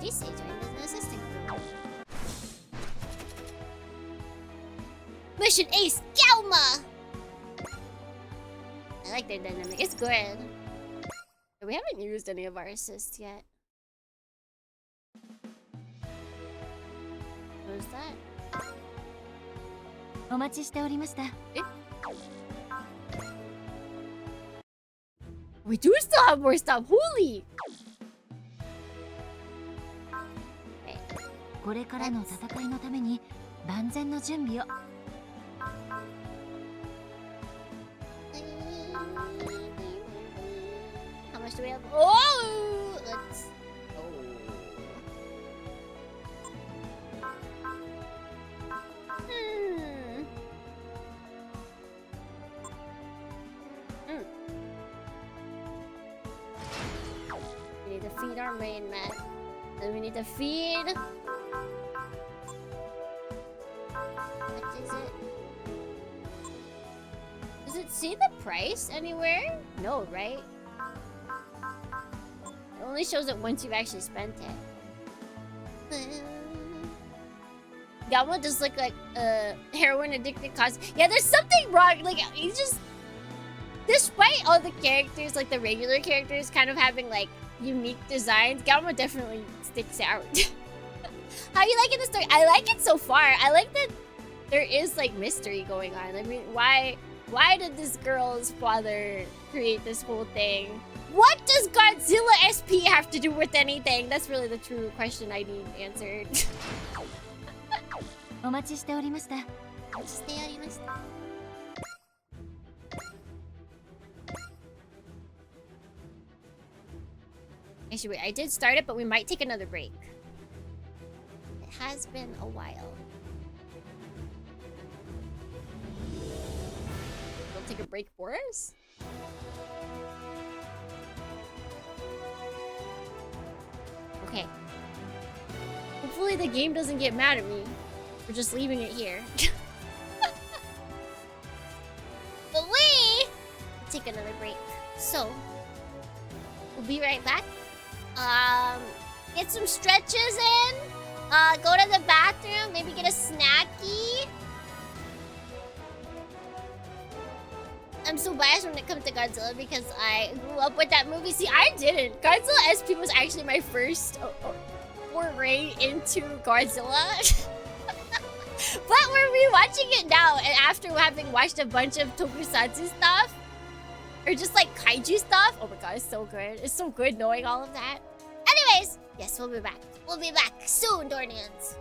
Speaker 7: You say join as an assistant crew. Mission Ace Galma! I like their dynamic. It's good. We haven't used any of our assists yet. What is that?
Speaker 6: お待ちしておりました。
Speaker 3: We do still have more stuff. Holy!
Speaker 6: これからの戦いのために万全の準備を。
Speaker 7: How much do we have? Oh! Let's... We need to feed our main man. Then we need to feed... What is it? Does it see the price anywhere? No, right? It only shows it once you've actually spent it. Galma does look like a heroin addicted cause. Yeah, there's something wrong. Like, he's just... Despite all the characters, like the regular characters, kind of having like unique designs, Galma definitely sticks out. How you liking the story? I like it so far. I like that there is like mystery going on. I mean, why did this girl's father create this whole thing? What does Godzilla SP have to do with anything? That's really the true question I need answered.
Speaker 6: お待ちしておりました。
Speaker 3: Actually, wait, I did start it, but we might take another break. It has been a while. We'll take a break for us? Okay. Hopefully the game doesn't get mad at me for just leaving it here. But we take another break. So, we'll be right back. Get some stretches in. Go to the bathroom. Maybe get a snacky. I'm so biased when it comes to Godzilla because I grew up with that movie. See, I didn't. Godzilla SP was actually my first foray into Godzilla. But we're rewatching it now, and after having watched a bunch of tokusatsu stuff, or just like kaiju stuff, oh my god, it's so good. It's so good knowing all of that. Anyways, yes, we'll be back. We'll be back soon, Dornians.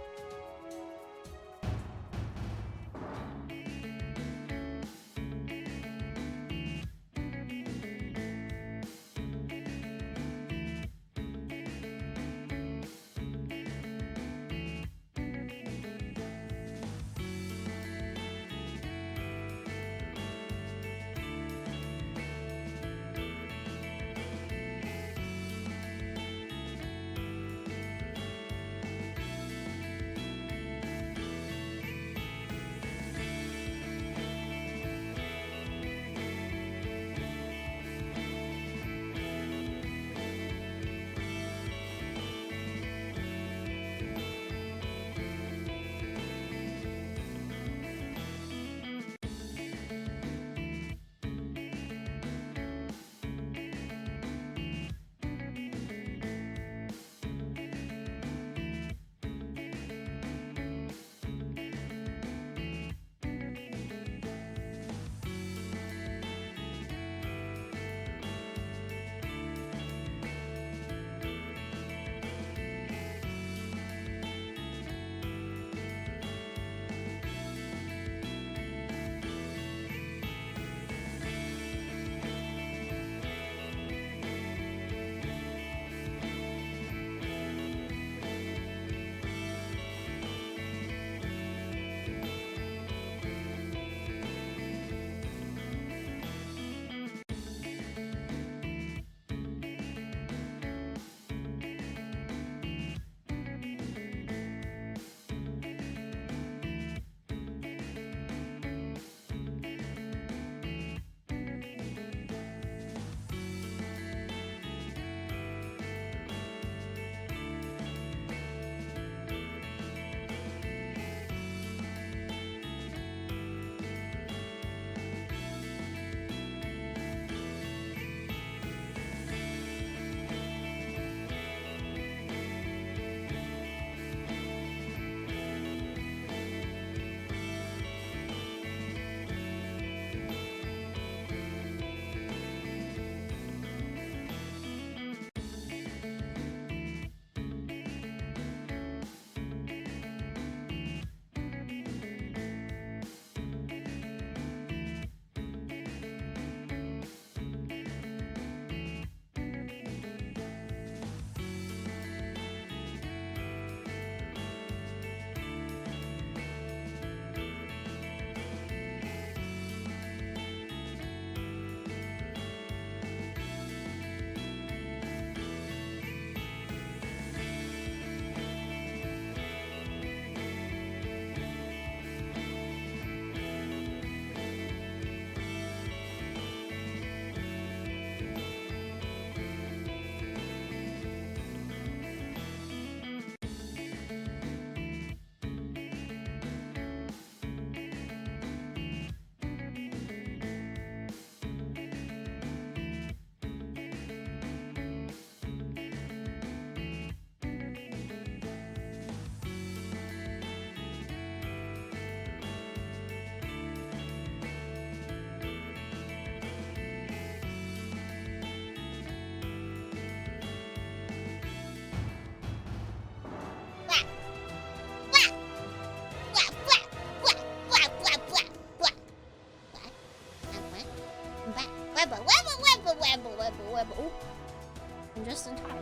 Speaker 3: home just in time.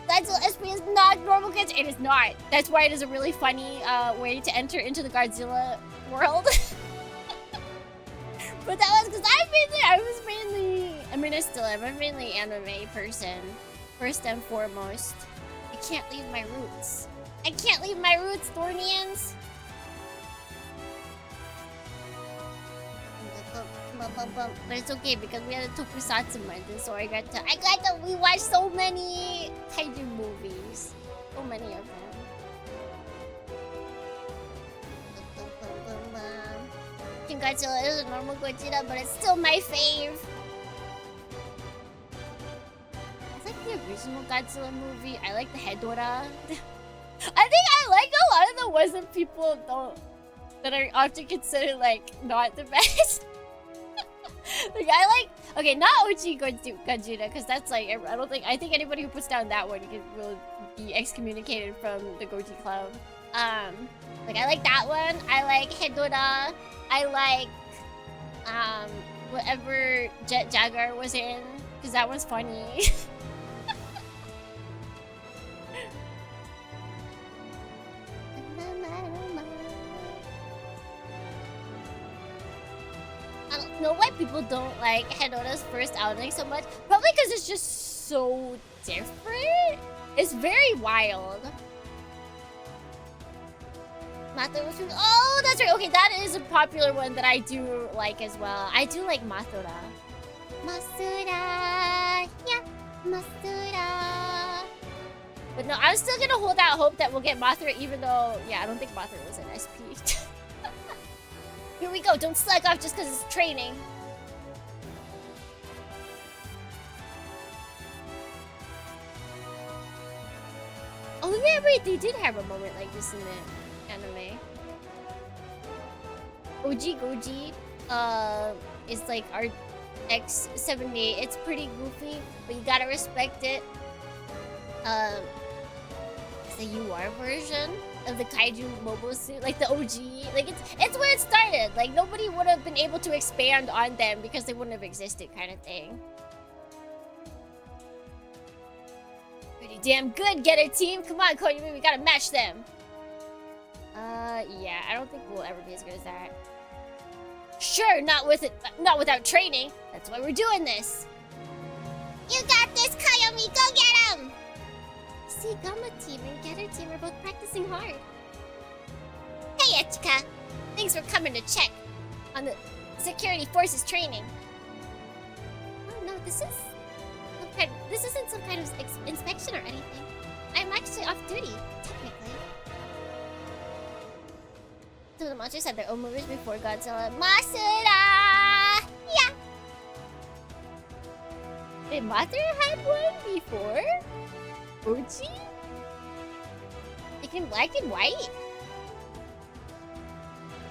Speaker 3: Godzilla SP is not normal, kids. It is not. That's why it is a really funny way to enter into the Godzilla world. But that was because I mean, I still am. I'm mainly anime person, first and foremost. I can't leave my roots. I can't leave my roots, Thornians. But it's okay because we had a tokusatsu month, and so I got to we watched so many kaiju movies. So many of them. King Godzilla is a normal Godzilla, but it's still my fave. I like the original Godzilla movie. I like the Hedorah. I think I like a lot of the ones that people don't, that are often considered like not the best. Like I like, okay, not OG Godzilla, because that's like, I think anybody who puts down that one will be excommunicated from the Goji Club. Like I like that one. I like Hedorah. I like whatever Jet Jaguar was in, because that one's funny. I don't know why people don't like Hedorah's first outing so much. Probably because it's just so different. It's very wild. Mathura. Oh, that's right. Okay, that is a popular one that I do like as well. I do like Mathura. Masura, yeah, Masura. But no, I'm still gonna hold out hope that we'll get Mathura, even though, yeah, I don't think Mathura was an SP. Here we go. Don't slack off just because it's training. Oh yeah, wait, they did have a moment like this in the anime. OG Goji is like our X78. It's pretty goofy, but you gotta respect it. It's the UR version of the kaiju mobile suit, like the OG. Like it's where it started. Like nobody would have been able to expand on them because they wouldn't have existed, kind of thing. Pretty damn good, Getter team. Come on, Cody, we gotta match them. Yeah, I don't think we'll ever be as good as that. Sure, not without training. That's why we're doing this. You got this, Koyomi. Go get him. See, Gamma team and Getter team are both practicing hard. Hey, Echika. Thanks for coming to check on the security forces training. Oh no, this isn't some kind of inspection or anything. I'm actually off duty, technically. So the monsters had their own movies before Godzilla. Masura! Yeah! Wait, Mathura had one before? OG? Like in black and white?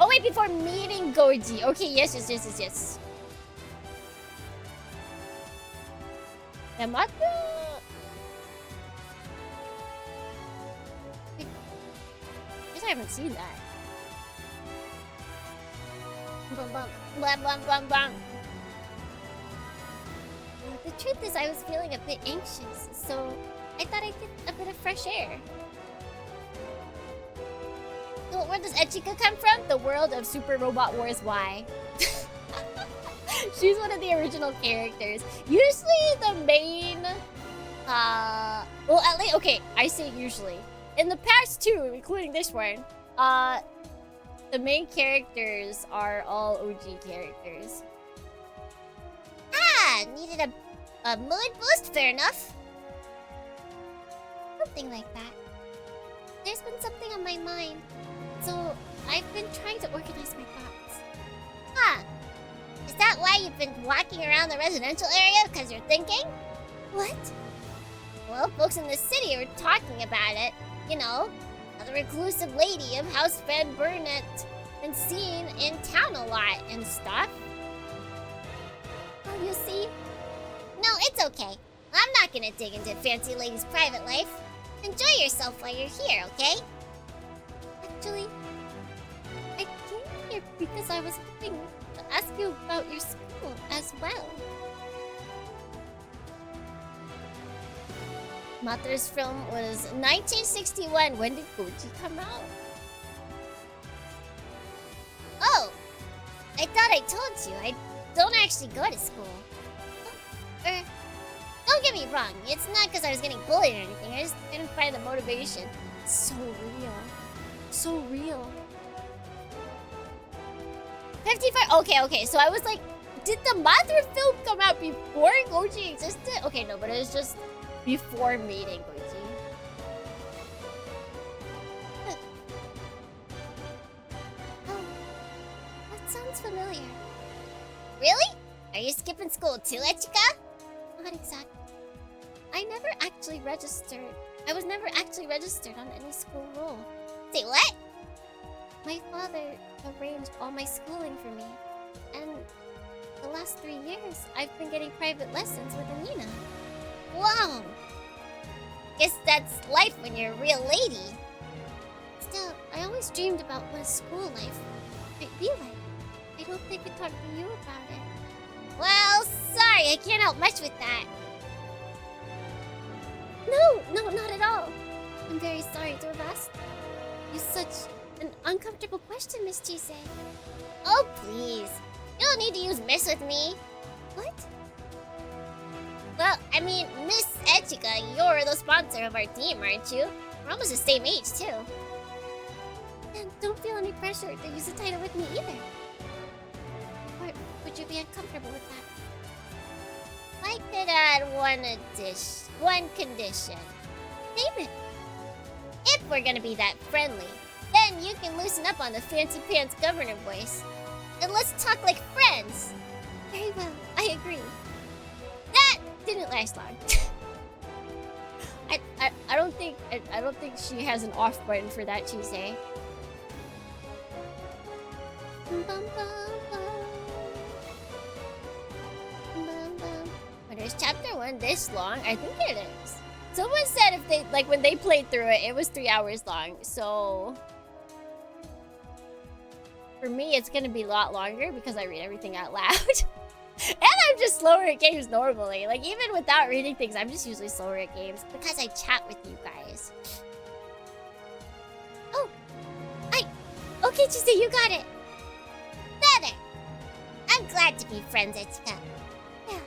Speaker 3: Oh wait, before meeting Goji. Okay, yes. Yamato? I guess I haven't seen that. Bum, bum, bum, bum, bum, bum. The truth is, I was feeling a bit anxious, so I thought I'd get a bit of fresh air. So where does Echika come from? The world of Super Robot Wars Y. She's one of the original characters. Usually the main... well, at least... Okay, I say usually. In the past two, including this one, the main characters are all OG characters. Ah! Needed a mood boost? Fair enough. Something like that. There's been something on my mind, so I've been trying to organize my thoughts. Huh. Is that why you've been walking around the residential area? Because you're thinking? What? Well, folks in the city are talking about it. You know, the reclusive lady of House Van Burnett been seen in town a lot and stuff. Oh, you see? No, it's okay. I'm not gonna dig into Fancy Lady's private life. Enjoy yourself while you're here, okay? Actually, I came here because I was hoping to ask you about your school as well. Mother's film was 1961. When did Goji come out?
Speaker 7: Oh! I thought I told you. I don't actually go to school. Don't get me wrong. It's not because I was getting bullied or anything. I just didn't find the motivation.
Speaker 3: It's so real. So real. 55. Okay. So I was like, did the Mother film come out before Goji existed? Okay, no, but it was just before meeting Goji.
Speaker 7: Oh, that sounds familiar. Really? Are you skipping school too, Echika? Not exactly. I was never actually registered on any school roll. Say what? My father arranged all my schooling for me. And the last 3 years, I've been getting private lessons with Anina.
Speaker 3: Wow.
Speaker 7: Guess that's life when you're a real lady. Still, I always dreamed about what a school life might be like. I don't think I talked to you about it. Well, sorry, I can't help much with that. No, not at all. I'm very sorry to have asked you such an uncomfortable question, Miss Chise. Oh, please. You don't need to use Miss with me. What? Well, I mean, Miss Echika, you're the sponsor of our team, aren't you? We're almost the same age, too. And don't feel any pressure to use the title with me either. Or would you be uncomfortable with that? I could add one condition. Name it. If we're gonna be that friendly, then you can loosen up on the fancy pants governor voice. And let's talk like friends. Very well, I agree. That didn't last long.
Speaker 3: I don't think she has an off button for that Tuesday. But is chapter 1 this long? I think it is. Someone said if they when they played through it, it was 3 hours long. So for me, it's gonna be a lot longer because I read everything out loud. And I'm just slower at games normally. Like, even without reading things, I'm just usually slower at games because I chat with you guys.
Speaker 7: Oh, okay, Tuesday, you got it. Better. I'm glad to be friends, Echika. Yeah.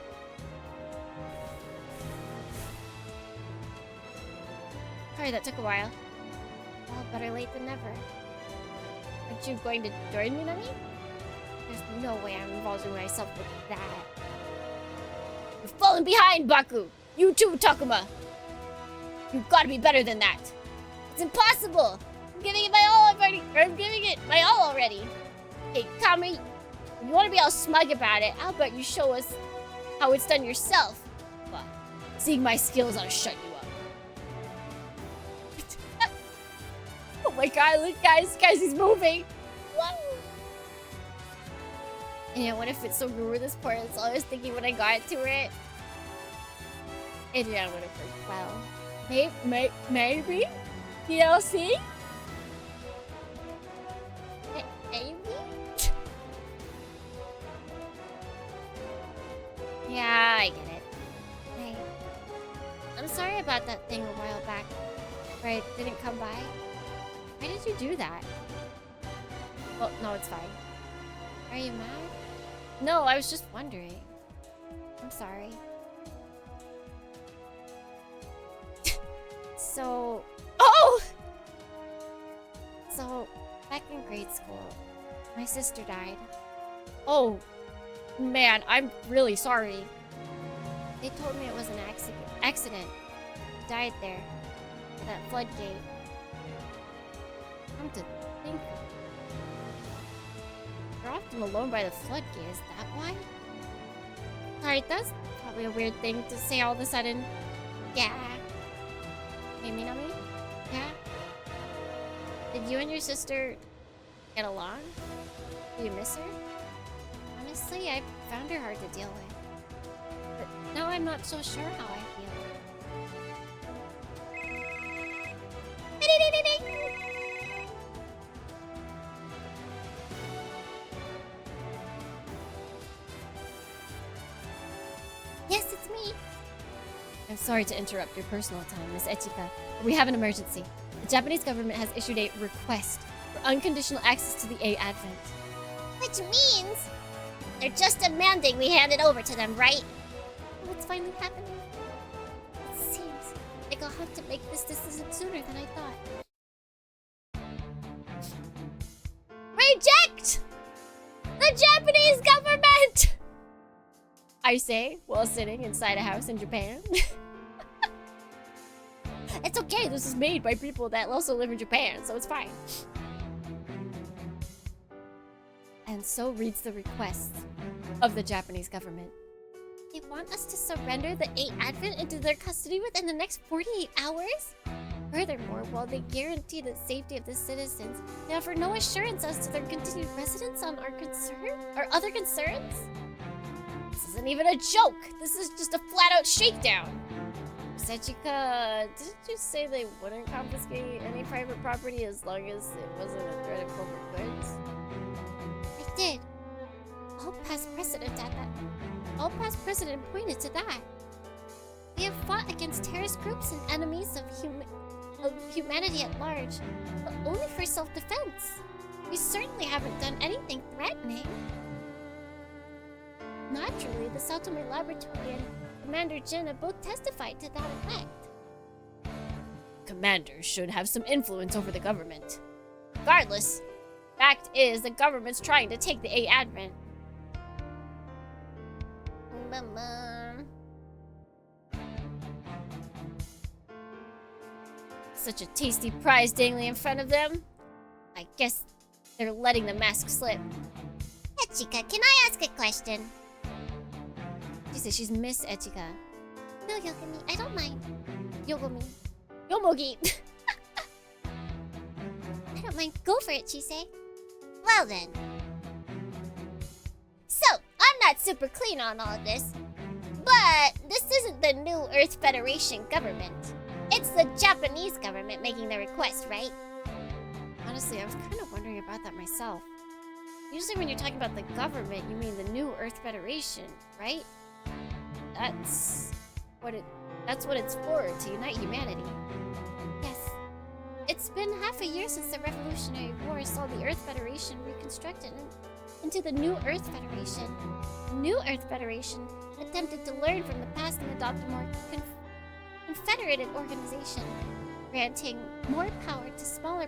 Speaker 3: Sorry, that took a while. Well, better late than never. Aren't you going to join me, Nami? There's no way I'm involving myself with that. You've fallen behind, Baku! You too, Takuma! You've got to be better than that! It's impossible! I'm giving it my all already! Hey, Kami, if you want to be all smug about it, how about you show us how it's done yourself? Well, seeing my skills ought to shut you up. Oh my god, look, guys, he's moving! Whoa! And what if it's so good with this part? That's all I was thinking when I got to it. Adriana would have worked well. Maybe? DLC? Maybe? Yeah, I get it. Hey, I'm sorry about that thing a while back where I didn't come by. Why did you do that? Well, no, it's fine. Are you mad? No, I was just wondering. I'm sorry. So... Oh! So, back in grade school, my sister died. Oh, man, I'm really sorry. They told me it was an accident. She died there, at that floodgate. Come to think, you're often alone by the floodgate, is that why? Sorry, that's probably a weird thing to say all of a sudden. Yeah. Hey, Minami? Yeah? Did you and your sister get along? Do you miss her? Honestly, I found her hard to deal with. But now I'm not so sure how I feel.
Speaker 7: Yes, it's me.
Speaker 3: I'm sorry to interrupt your personal time, Miss Echika, but we have an emergency. The Japanese government has issued a request for unconditional access to the A Advent.
Speaker 7: Which means they're just demanding we hand it over to them, right? What's finally happening? It seems like I'll have to make this decision sooner than I thought. Reject the Japanese government!
Speaker 3: I say, while sitting inside a house in Japan. It's okay, this is made by people that also live in Japan, so it's fine. And so reads the request of the Japanese government.
Speaker 7: They want us to surrender the 8 Advent into their custody within the next 48 hours? Furthermore, while they guarantee the safety of the citizens, they offer no assurance as to their continued residence on our other concerns?
Speaker 3: This isn't even a joke. This is just a flat-out shakedown. Sechika, didn't you say they wouldn't confiscate any private property as long as it wasn't a threat of public goods?
Speaker 7: I did. All past precedent pointed to that. We have fought against terrorist groups and enemies of humanity at large, but only for self-defense. We certainly haven't done anything threatening. Naturally, the Saotome Laboratory and Commander Jin have both testified to that effect.
Speaker 3: Commanders should have some influence over the government. Regardless, fact is the government's trying to take the A Advent. Such a tasty prize dangling in front of them. I guess they're letting the mask slip.
Speaker 7: Echika, can I ask a question?
Speaker 3: She says she's Miss Echika.
Speaker 7: No, Yokomi, I don't mind. Yogomi.
Speaker 3: Yomogi!
Speaker 7: I don't mind. Go for it, Chise. Well then. So, I'm not super clean on all of this, but this isn't the New Earth Federation government. It's the Japanese government making the request, right?
Speaker 3: Honestly, I was kind of wondering about that myself. Usually when you're talking about the government, you mean the New Earth Federation, right? That's what it's for, to unite humanity.
Speaker 7: Yes. It's been half a year since the Revolutionary War saw the Earth Federation reconstructed into the New Earth Federation. The New Earth Federation attempted to learn from the past and adopt a more confederated organization, granting more power to smaller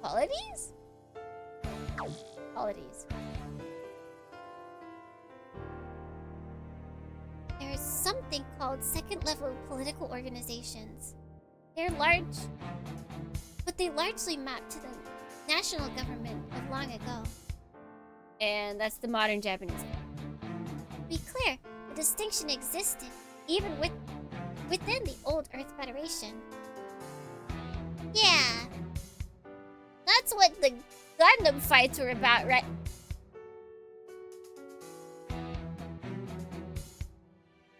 Speaker 3: Qualities? Qualities.
Speaker 7: There's something called second-level political organizations. They're large, but they largely map to the national government of long ago.
Speaker 3: And that's the modern Japanese.
Speaker 7: To be clear, the distinction existed even within the old Earth Federation. Yeah.
Speaker 3: That's what the Gundam fights were about, right?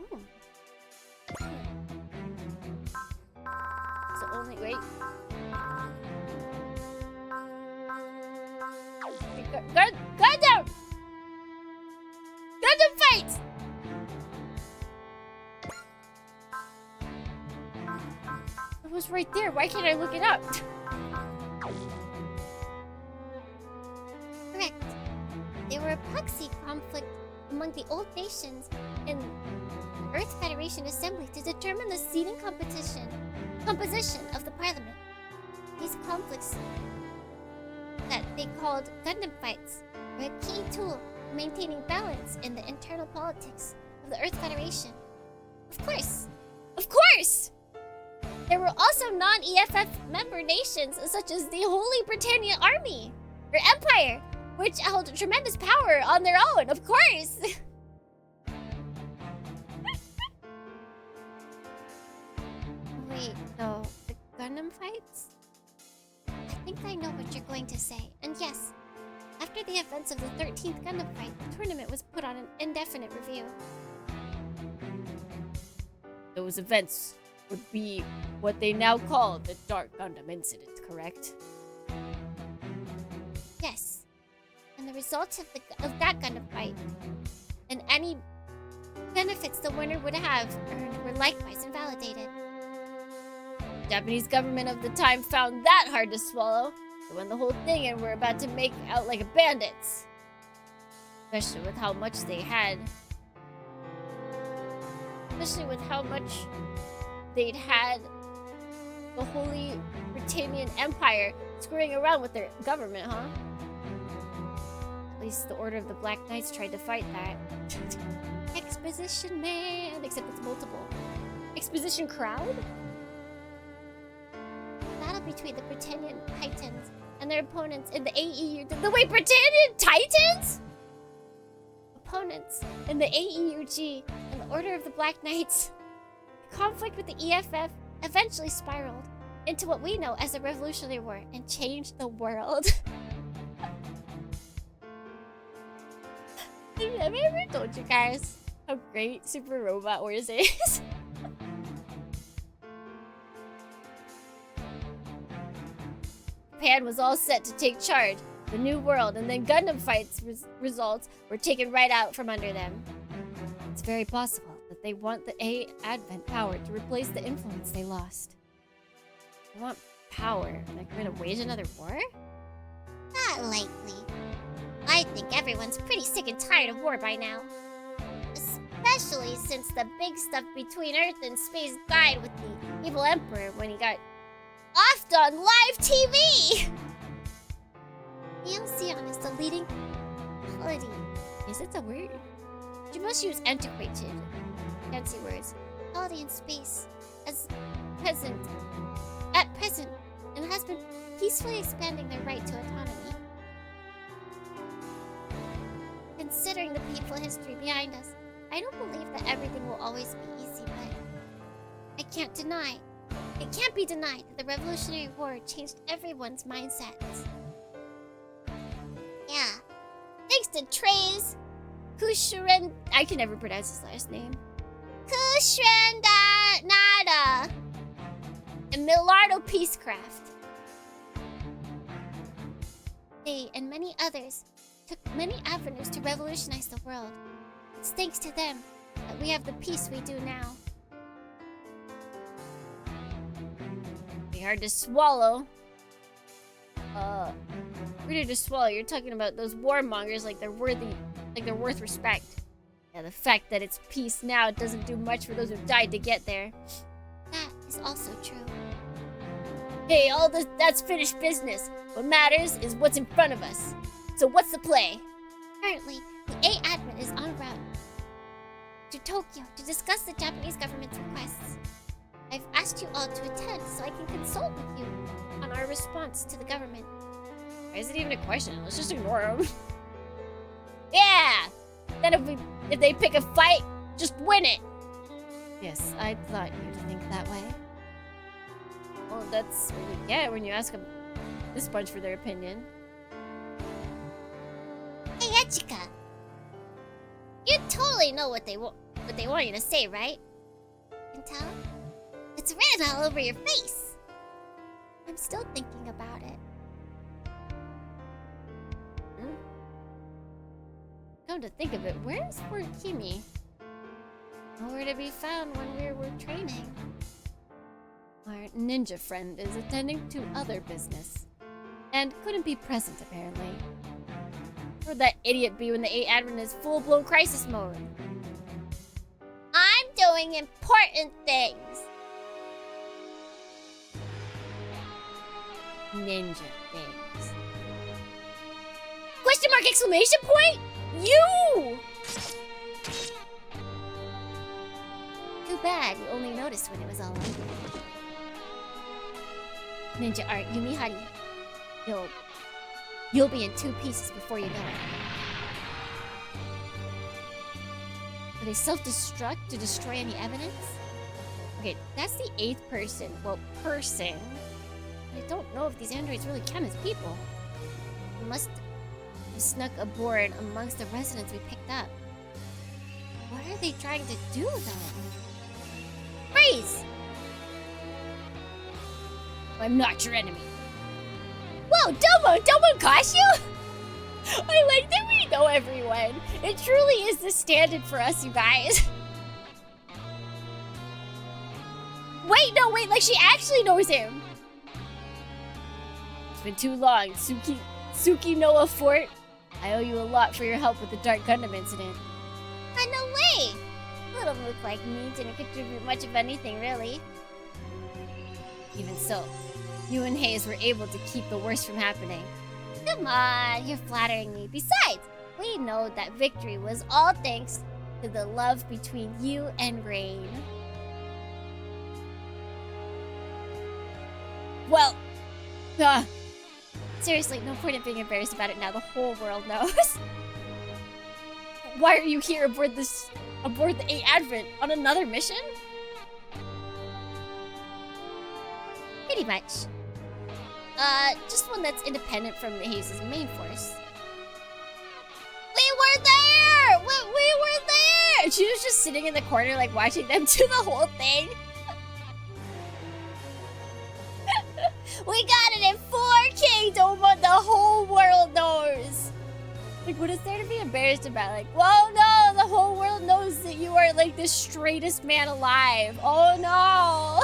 Speaker 7: Ooh.
Speaker 3: So only wait. Gundam! Gundam fights! It was right there. Why can't I look it up?
Speaker 7: Correct. There were a proxy conflict among the old nations in the Earth Federation Assembly to determine the seating composition of the parliament. These conflicts, that they called Gundam fights, were a key tool in maintaining balance in the internal politics of the Earth Federation. Of course!
Speaker 3: Of course! There were also non-EFF member nations such as the Holy Britannia Army, or Empire, which held tremendous power on their own, of course!
Speaker 7: Wait, no, the Gundam fights? I think I know what you're going to say. And yes, after the events of the 13th Gundam fight, the tournament was put on an indefinite review.
Speaker 3: Those events would be what they now call the Dark Gundam Incident, correct?
Speaker 7: Yes. and the results of that gunfight, and any benefits the winner would have earned were likewise invalidated.
Speaker 3: The Japanese government of the time found that hard to swallow. They won the whole thing and were about to make out like bandits. Especially with how much they had. Especially with how much they'd had the Holy Britannian Empire screwing around with their government, huh? At least the Order of the Black Knights tried to fight that. Exposition man, except it's multiple. Exposition crowd?
Speaker 7: Battle between the Britannian Titans
Speaker 3: And their opponents in the AEU... Wait, Britannian Titans? Opponents in the AEUG and the Order of the Black Knights.
Speaker 7: The conflict with the EFF eventually spiraled into what we know as the Revolutionary War and changed the world.
Speaker 3: Have I ever told you guys how great Super Robot Wars is? Japan was all set to take charge of the new world, and then Gundam fights results were taken right out from under them. It's very possible that they want the A Advent power to replace the influence they lost. They want power, like we're gonna wage another war?
Speaker 7: Not likely. I think everyone's pretty sick and tired of war by now. Especially since the big stuff between Earth and space died with the evil Emperor when he got offed on live TV! Neoceon is the leading quality.
Speaker 3: Is it a word? You must use antiquated, fancy words.
Speaker 7: Quality in space at present, and has been peacefully expanding their right to autonomy. Considering the painful history behind us, I don't believe that everything will always be easy, but it can't be denied that the Revolutionary War changed everyone's mindsets. Yeah. Thanks to Trey's Kushuren...
Speaker 3: I can never pronounce his last name.
Speaker 7: Nada
Speaker 3: And Millardo Peacecraft.
Speaker 7: They and many others took many avenues to revolutionize the world. It's thanks to them that we have the peace we do now.
Speaker 3: Be hard to swallow. Pretty to swallow. You're talking about those warmongers like they're worth respect. Yeah, the fact that it's peace now doesn't do much for those who died to get there.
Speaker 7: That is also true.
Speaker 3: Hey, that's finished business. What matters is what's in front of us. So what's the play?
Speaker 7: Currently, the A Admin is en route to Tokyo to discuss the Japanese government's requests. I've asked you all to attend so I can consult with you on our response to the government.
Speaker 3: Why is it even a question? Let's just ignore them. Yeah! Then if they pick a fight, just win it! Yes, I thought you'd think that way. Well, that's what you get when you ask this bunch for their opinion.
Speaker 7: Hey, Echika! You totally know what they want you to say, right? Can tell? It's written all over your face. I'm still thinking about it.
Speaker 3: Come to think of it, where's Fort Kimi? Nowhere to be found when we were training. Our ninja friend is attending to other business. And couldn't be present, apparently. Where'd that idiot be when the A-Admin is full-blown crisis mode?
Speaker 7: I'm doing important things.
Speaker 3: Ninja things. Question mark exclamation point? You!
Speaker 7: Too bad you only noticed when it was all over.
Speaker 3: Ninja art, Yumihari. You'll be in 2 pieces before you know it. Will they self-destruct to destroy any evidence? Okay, that's the 8th person. Well, person. I don't know if these androids really count as people. They must have snuck aboard amongst the residents we picked up. What are they trying to do, though? Freeze! I'm not your enemy. Whoa, Domo! Domo caught you? I like that we know everyone. It truly is the standard for us, you guys. Wait, no, wait, like she actually knows him. It's been too long, Suki Noah Fort. I owe you a lot for your help with the Dark Gundam incident.
Speaker 7: No way! Little Mook like me didn't contribute much of anything, really.
Speaker 3: Even so, you and Hayes were able to keep the worst from happening.
Speaker 7: Come on, you're flattering me. Besides, we know that victory was all thanks to the love between you and Rain.
Speaker 3: Well, seriously, no point in being embarrassed about it now. The whole world knows. Why are you here aboard the 8 Advent on another mission?
Speaker 7: Pretty much. Just one that's independent from Hayes' main force.
Speaker 3: We were there! We were there! And she was just sitting in the corner, like, watching them do the whole thing. We got it in 4K, Doma! The whole world knows! Like, what is there to be embarrassed about? Like, whoa, no! The whole world knows that you are, like, the straightest man alive. Oh, no!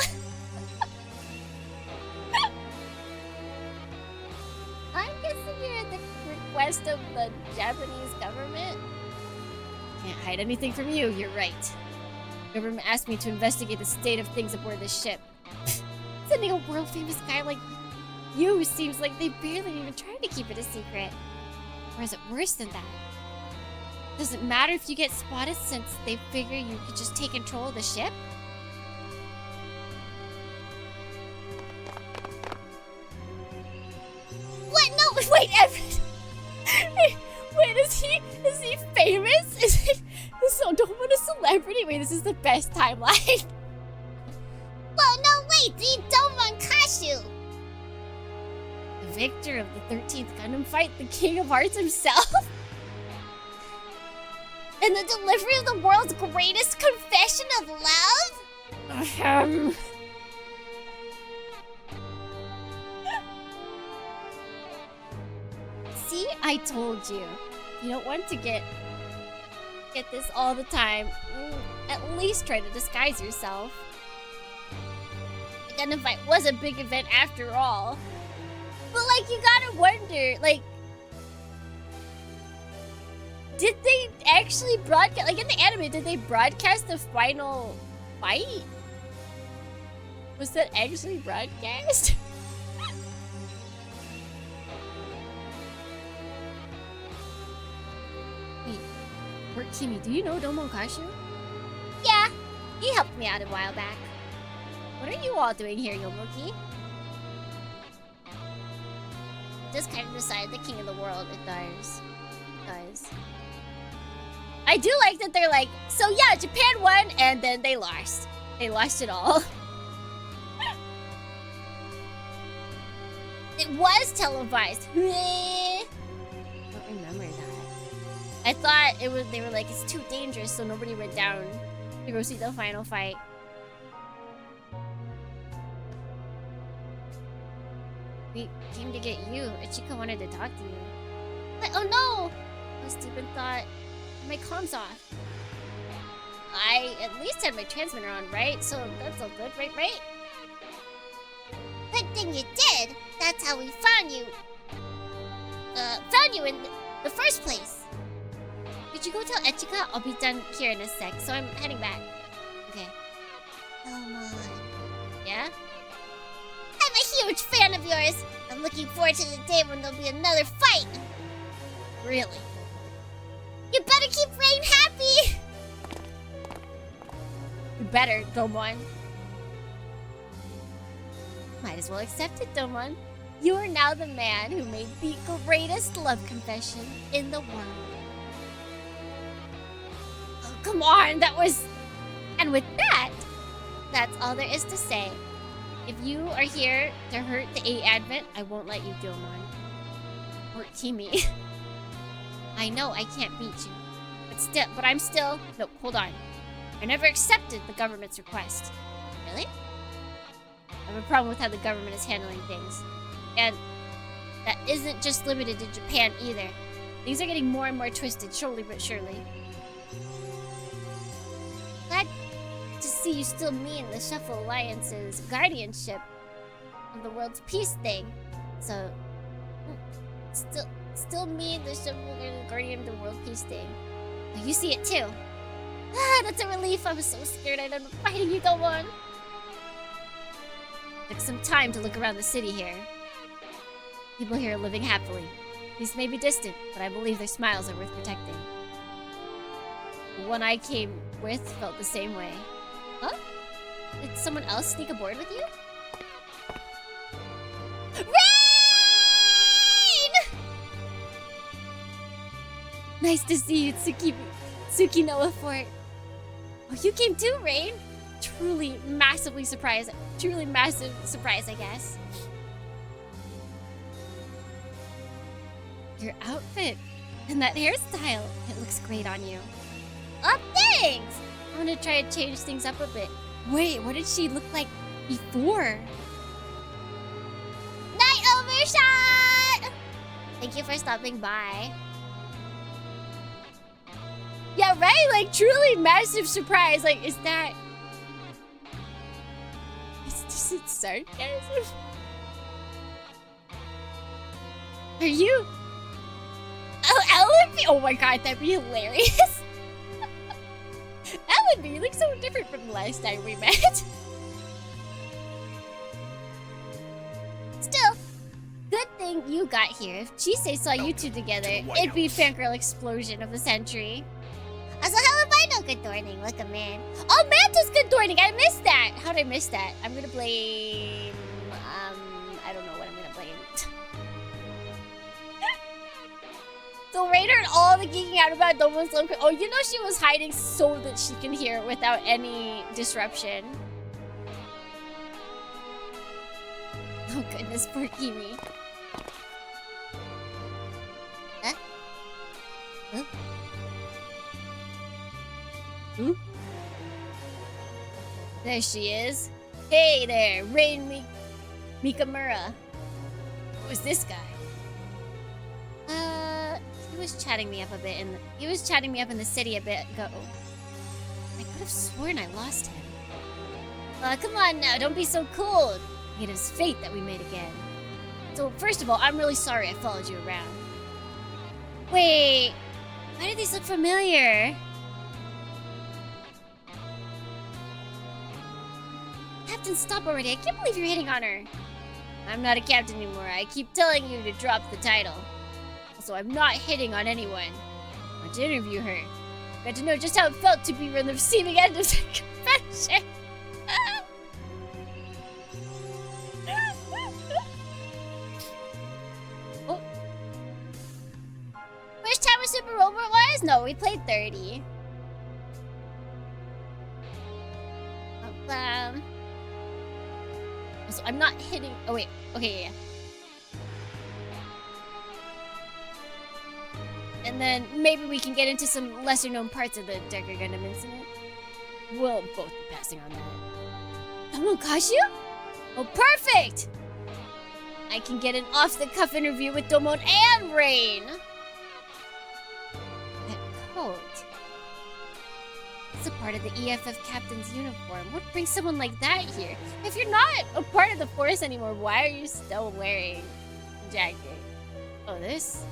Speaker 7: I'm guessing you're at the request of the Japanese government?
Speaker 3: Can't hide anything from you, you're right. The government asked me to investigate the state of things aboard this ship. Sending a world-famous guy like you seems like they barely even tried to keep it a secret. Or is it worse than that? Does it matter if you get spotted since they figure you could just take control of the ship?
Speaker 7: What? No,
Speaker 3: Wait, wait, is he famous? Is it so don't want a celebrity? Wait, this is the best timeline.
Speaker 7: Whoa, no, wait! The Domon Kashu!
Speaker 3: The victor of the 13th Gundam fight, the King of Hearts himself?
Speaker 7: And the delivery of the world's greatest confession of love?
Speaker 3: See, I told you. You don't want to get this all the time. At least try to disguise yourself. The Gundam fight was a big event after all. But like, you gotta wonder, like, did they actually broadcast, like in the anime, did they broadcast the final fight? Was that actually broadcast? Wait, Work Kimi, do you know Domon Kashu?
Speaker 7: Yeah, he helped me out a while back.
Speaker 3: What are you all doing here, Yomoki?
Speaker 7: Just kind of decided the king of the world.
Speaker 3: It does. It does. I do like that they're like, so yeah, Japan won, and then they lost. They lost it all. It was televised. I don't remember that. I thought it was. They were like, it's too dangerous, so nobody went down to go see the final fight. We came to get you. Ichika wanted to talk to you.
Speaker 7: But, oh no!
Speaker 3: I stupid thought. My comms off. I at least had my transmitter on, right? So that's all good, right?
Speaker 7: Good thing you did. That's how we found you. Found you in the first place.
Speaker 3: Could you go tell Ichika? I'll be done here in a sec, so I'm heading back. Okay.
Speaker 7: Come on.
Speaker 3: Yeah?
Speaker 7: I'm a huge fan of yours. I'm looking forward to the day when there'll be another fight.
Speaker 3: Really?
Speaker 7: You better keep Rain happy.
Speaker 3: You better, Domon. Might as well accept it, Domon. You are now the man who made the greatest love confession in the world. Oh, come on, that was... And with that, that's all there is to say. If you are here to hurt the 8 Advent, I won't let you, Domon. Or Kimi. I know I can't beat you. But I'm still... No, hold on. I never accepted the government's request.
Speaker 7: Really?
Speaker 3: I have a problem with how the government is handling things. And that isn't just limited to Japan either. Things are getting more and more twisted, slowly but surely. Glad to see you still mean the Shuffle Alliance's guardianship of the world's peace thing. So, still mean the Shuffle guardian of the world peace thing. Oh, you see it too. Ah, that's a relief. I was so scared I'd end up fighting you, Domon. Took some time to look around the city here. People here are living happily. These may be distant, but I believe their smiles are worth protecting. The one I came with felt the same way. Huh? Did someone else sneak aboard with you? Rain! Nice to see you, Tsukinoa Fort. Oh, you came too, Rain? Truly massive surprise, I guess. Your outfit and that hairstyle, it looks great on you. Oh, thanks! I want to try to change things up a bit. Wait, what did she look like before? Night overshot! Thank you for stopping by. Yeah, right? Like, truly massive surprise. Like, is that... Is it sarcasm? Are you... Oh, Ellen? Oh my god, that'd be hilarious. Ellen, you look so different from the last time we met. Still, good thing you got here. If Chisei saw you two together, it'd be fangirl explosion of the century. Also, how have I no good morning? Look a man. Oh, Manta's good morning. I missed that. How did I miss that? I'm gonna blame... I don't know what I'm gonna blame. So Raider and all the geeking out about Domon's love. Oh, you know she was hiding so that she can hear it without any disruption. Oh goodness, poor Kimi. Huh? Huh? Hmm? There she is. Hey there, Rain Mikamura. Who's this guy? He was chatting me up a bit in the city a bit ago. I could have sworn I lost him. Come on now, don't be so cold. It is fate that we meet again. So first of all, I'm really sorry I followed you around. Wait, why do these look familiar? Captain, stop already. I can't believe you're hitting on her. I'm not a captain anymore. I keep telling you to drop the title. Also, I'm not hitting on anyone. I want to interview her. Got to know just how it felt to be on the receiving end of the confession. Oh. First time with Super Robot was? No, we played 30. So I'm not hitting. Oh wait. Okay, yeah. And then maybe we can get into some lesser known parts of the Darker Gundam incident. We'll both be passing on that. Someone caught you? Oh, perfect! I can get an off-the-cuff interview with Domon and Rain. That coat. It's a part of the EFF captain's uniform. What brings someone like that here? If you're not a part of the force anymore, why are you still wearing a jacket? Oh, this?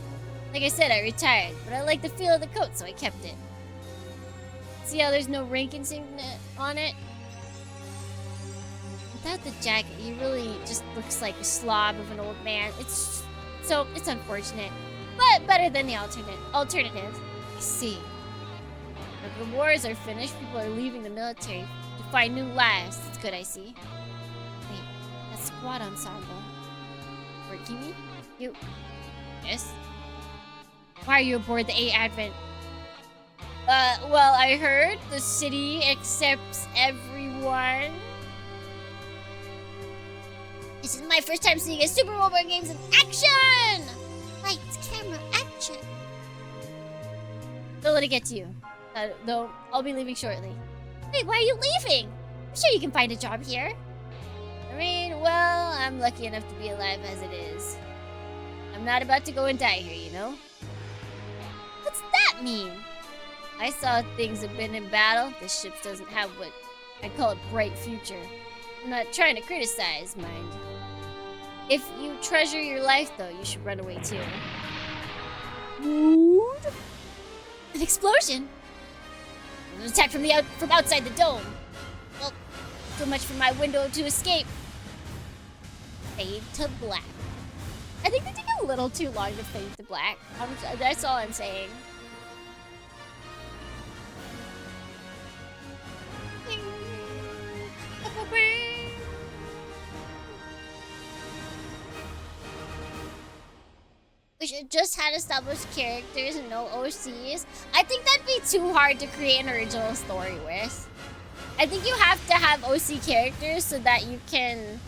Speaker 3: Like I said, I retired, but I like the feel of the coat, so I kept it. See how there's no rank insignia on it? Without the jacket, he really just looks like a slob of an old man. It's unfortunate, but better than the alternative. I see. If the wars are finished, people are leaving the military to find new lives. That's good, I see. Wait, that squad ensemble. Or Kimi? You... Yes? Why are you aboard the A Advent? Well, I heard the city accepts everyone. This is my first time seeing a Super Robot Games in action! Lights, camera, action! Don't let it get to you. Though, I'll be leaving shortly. Wait, why are you leaving? I'm sure you can find a job here. I mean, well, I'm lucky enough to be alive as it is. I'm not about to go and die here, you know? mean? I saw things have been in battle. This ship doesn't have what I call a bright future. I'm not trying to criticize, mind. If you treasure your life, though, you should run away too. Rude. An explosion? An attack from outside the dome. Well, so much for my window to escape. Fade to black. I think they take a little too long to fade to black. That's all I'm saying. We should just have established characters and no OCs. I think that'd be too hard to create an original story with. I think you have to have OC characters so that you can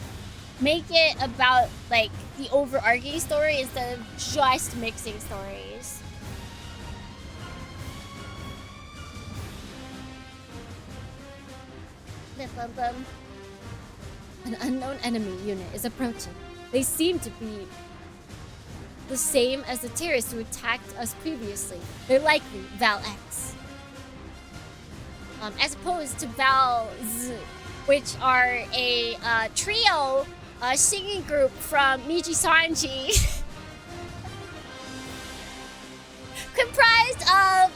Speaker 3: make it about, like, the overarching story instead of just mixing stories. An unknown enemy unit is approaching. They seem to be the same as the terrorists who attacked us previously. They're likely Val X. As opposed to Val Z, which are a trio singing group from Michi Sanji. Comprised of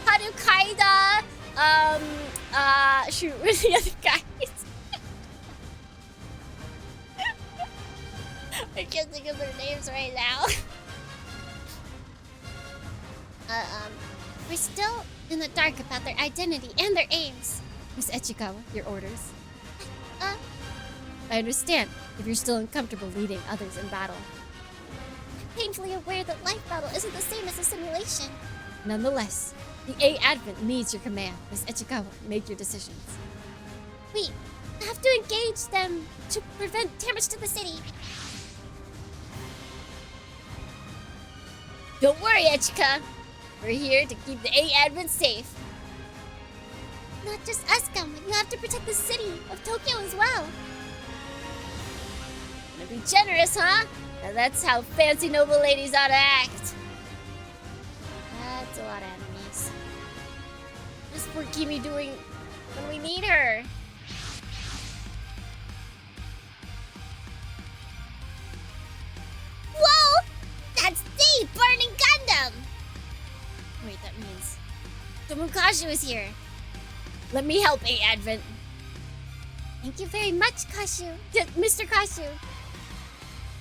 Speaker 3: Harukaida, shoot, what are the other guys? I can't think of their names right now. We're still in the dark about their identity and their aims. Miss Ichikawa, your orders. I understand if you're still uncomfortable leading others in battle. I'm painfully aware that life battle isn't the same as a simulation. Nonetheless, the A Advent needs your command. Miss Ichikawa, make your decisions. We have to engage them to prevent damage to the city. Don't worry, Ichika. We're here to keep the A Advent safe. Not just us, Gunman. You have to protect the city of Tokyo as well. Gonna be generous, huh? Now that's how fancy noble ladies ought to act. That's a lot of enemies. What's poor Kimi doing when we need her? Whoa! That's the burning Gundam! Wait, that means Tomukashu is here. Let me help, A Advent. Thank you very much, Kashu. Mr. Kashu.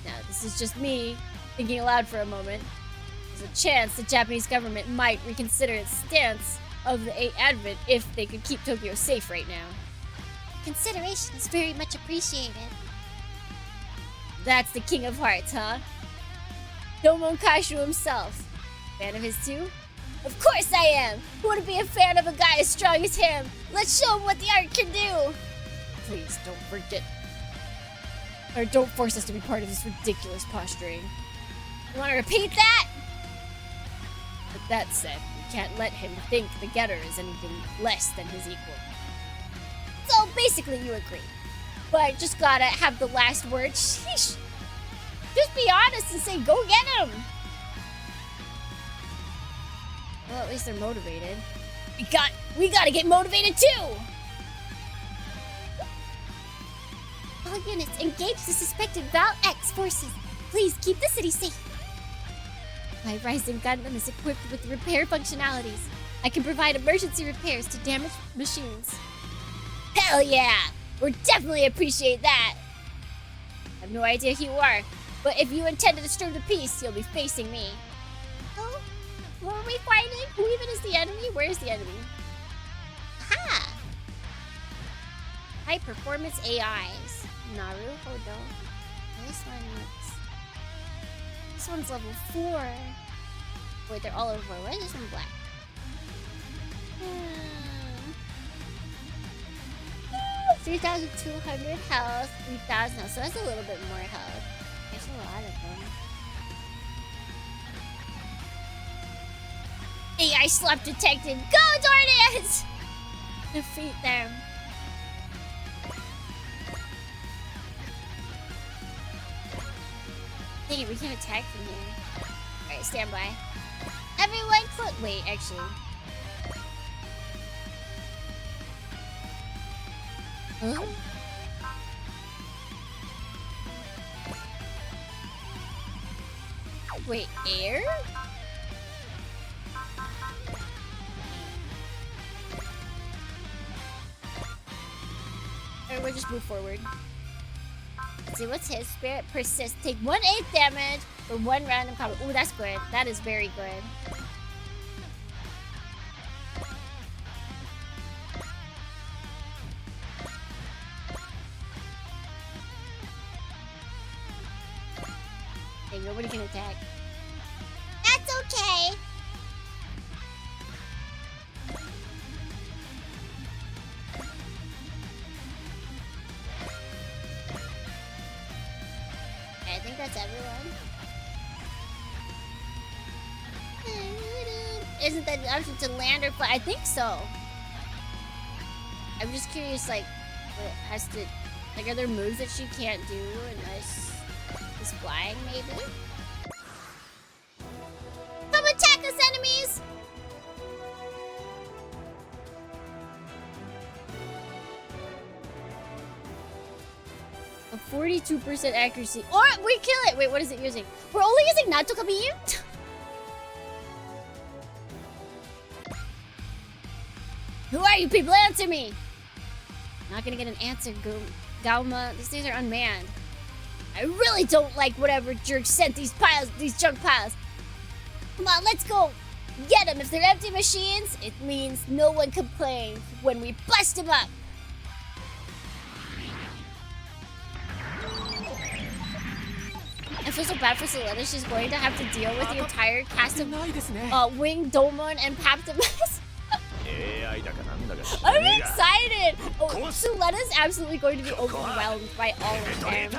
Speaker 3: Now, this is just me thinking aloud for a moment. There's a chance the Japanese government might reconsider its stance of the A Advent if they could keep Tokyo safe right now. Consideration is very much appreciated. That's the King of Hearts, huh? Domon Kashu himself. Fan of his too? Of course I am! Who wouldn't be a fan of a guy as strong as him? Let's show him what the art can do! Please, don't forget. Or don't force us to be part of this ridiculous posturing. You want to repeat that? But that said, we can't let him think the getter is anything less than his equal. So basically you agree. But just gotta have the last word. Sheesh! Just be honest and say, go get him! Well, at least they're motivated. We gotta get motivated too! All units, engage the suspected Val X forces. Please keep the city safe. My Rising Gundam is equipped with repair functionalities. I can provide emergency repairs to damaged machines. Hell yeah! We'll definitely appreciate that! I have no idea who you are, but if you intend to disturb the peace, you'll be facing me. Oh? What are we fighting? Who even is the enemy? Where's the enemy? Aha! High performance AIs. Naruhodo. This one's level 4. Wait, they're all over 4. Why is this one black? 3,200 health, 3,000 health. So that's a little bit more health. There's a lot of them. AI slap detected. Go, Dornians! Defeat them. Dang it, we can attack from here. Alright, stand by. everyone wait, actually. Huh? Wait, air? Everyone just move forward. Let's see, what's his? Spirit persist. Take 1/8 damage for 1 random combo. Ooh, that's good. That is very good. Hey, nobody can attack.
Speaker 7: That's okay.
Speaker 3: I think that's everyone. Isn't that the option to land or fly? I think so. I'm just curious, like, what it has to... Like, are there moves that she can't do unless she's flying, maybe?
Speaker 7: Come attack us, enemies!
Speaker 3: A 42% accuracy. Or we kill it! Wait, what is it using? We're only using Natokami? Who are you people? Answer me! Not gonna get an answer, Gauma. These things are unmanned. I really don't like whatever jerk sent these junk piles. Come on, let's go get them. If they're empty machines, it means no one complains when we bust them up. I feel so bad for Soletta. She's going to have to deal with the entire cast of Wing, Domon, and Paptimus. I'm excited! Oh, Soletta's absolutely going to be overwhelmed by all of them.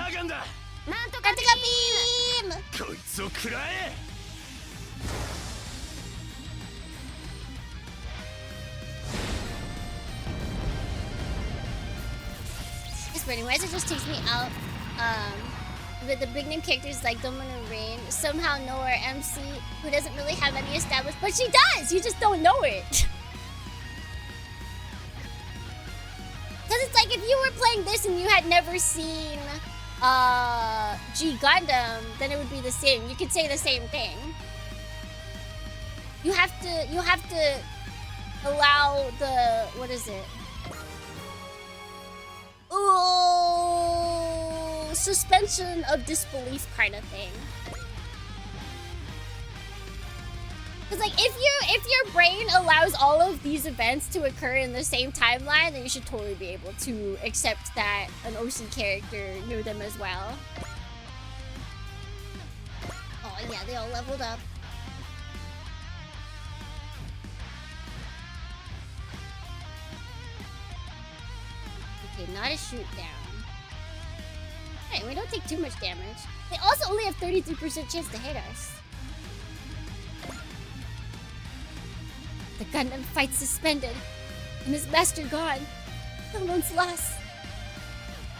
Speaker 7: Nantoka beam!
Speaker 3: It's randomizer just takes me out. With the big name characters like Domon and Rain, somehow know our MC, who doesn't really have any established, but she does! You just don't know it. Because it's like if you were playing this and you had never seen G Gundam, then it would be the same. You could say the same thing. You have to allow the, what is it? Ooh, suspension of disbelief kind of thing. Because like if your brain allows all of these events to occur in the same timeline, then you should totally be able to accept that an OC character knew them as well. Oh yeah, they all leveled up. Okay, not a shoot down. Alright, we don't take too much damage. They also only have 33% chance to hit us. The Gundam fight suspended, and his master gone. Domon's lost.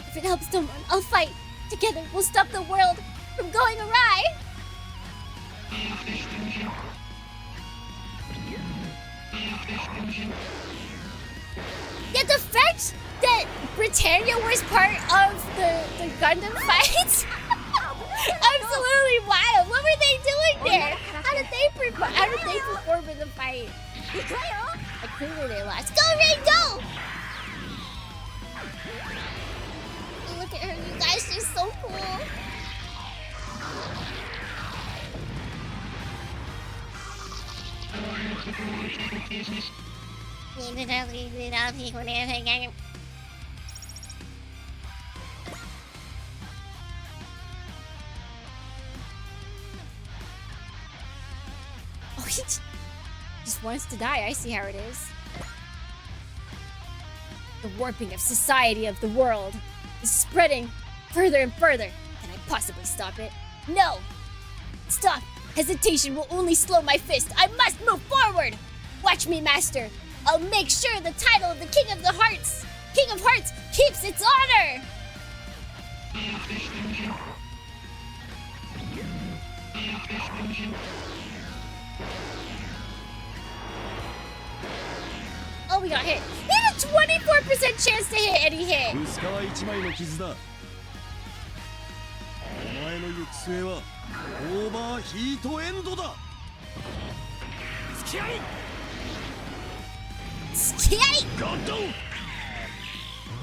Speaker 3: If it helps Domon, I'll fight. Together, we'll stop the world from going awry. Yeah, the fact that Britannia was part of the Gundam fights, absolutely wild. What were they doing there? How did they perform in the fight? Like, clearly they lost. Go, Rain, go! Look at her, you guys. She's so cool. Oh, he just wants to die. I see how it is. The warping of society of the world is spreading further and further. Can I possibly stop it? No! Stop! Hesitation will only slow my fist. I must move forward! Watch me, Master. I'll make sure the title of the King of Hearts keeps its honor! we got hit. He had a 24% chance to hit, and he hit.
Speaker 2: 薄皮一枚の傷だ。お前の行く末はオーバーヒートエンドだ。付き合い。
Speaker 7: 付き合い。
Speaker 2: ゴッド。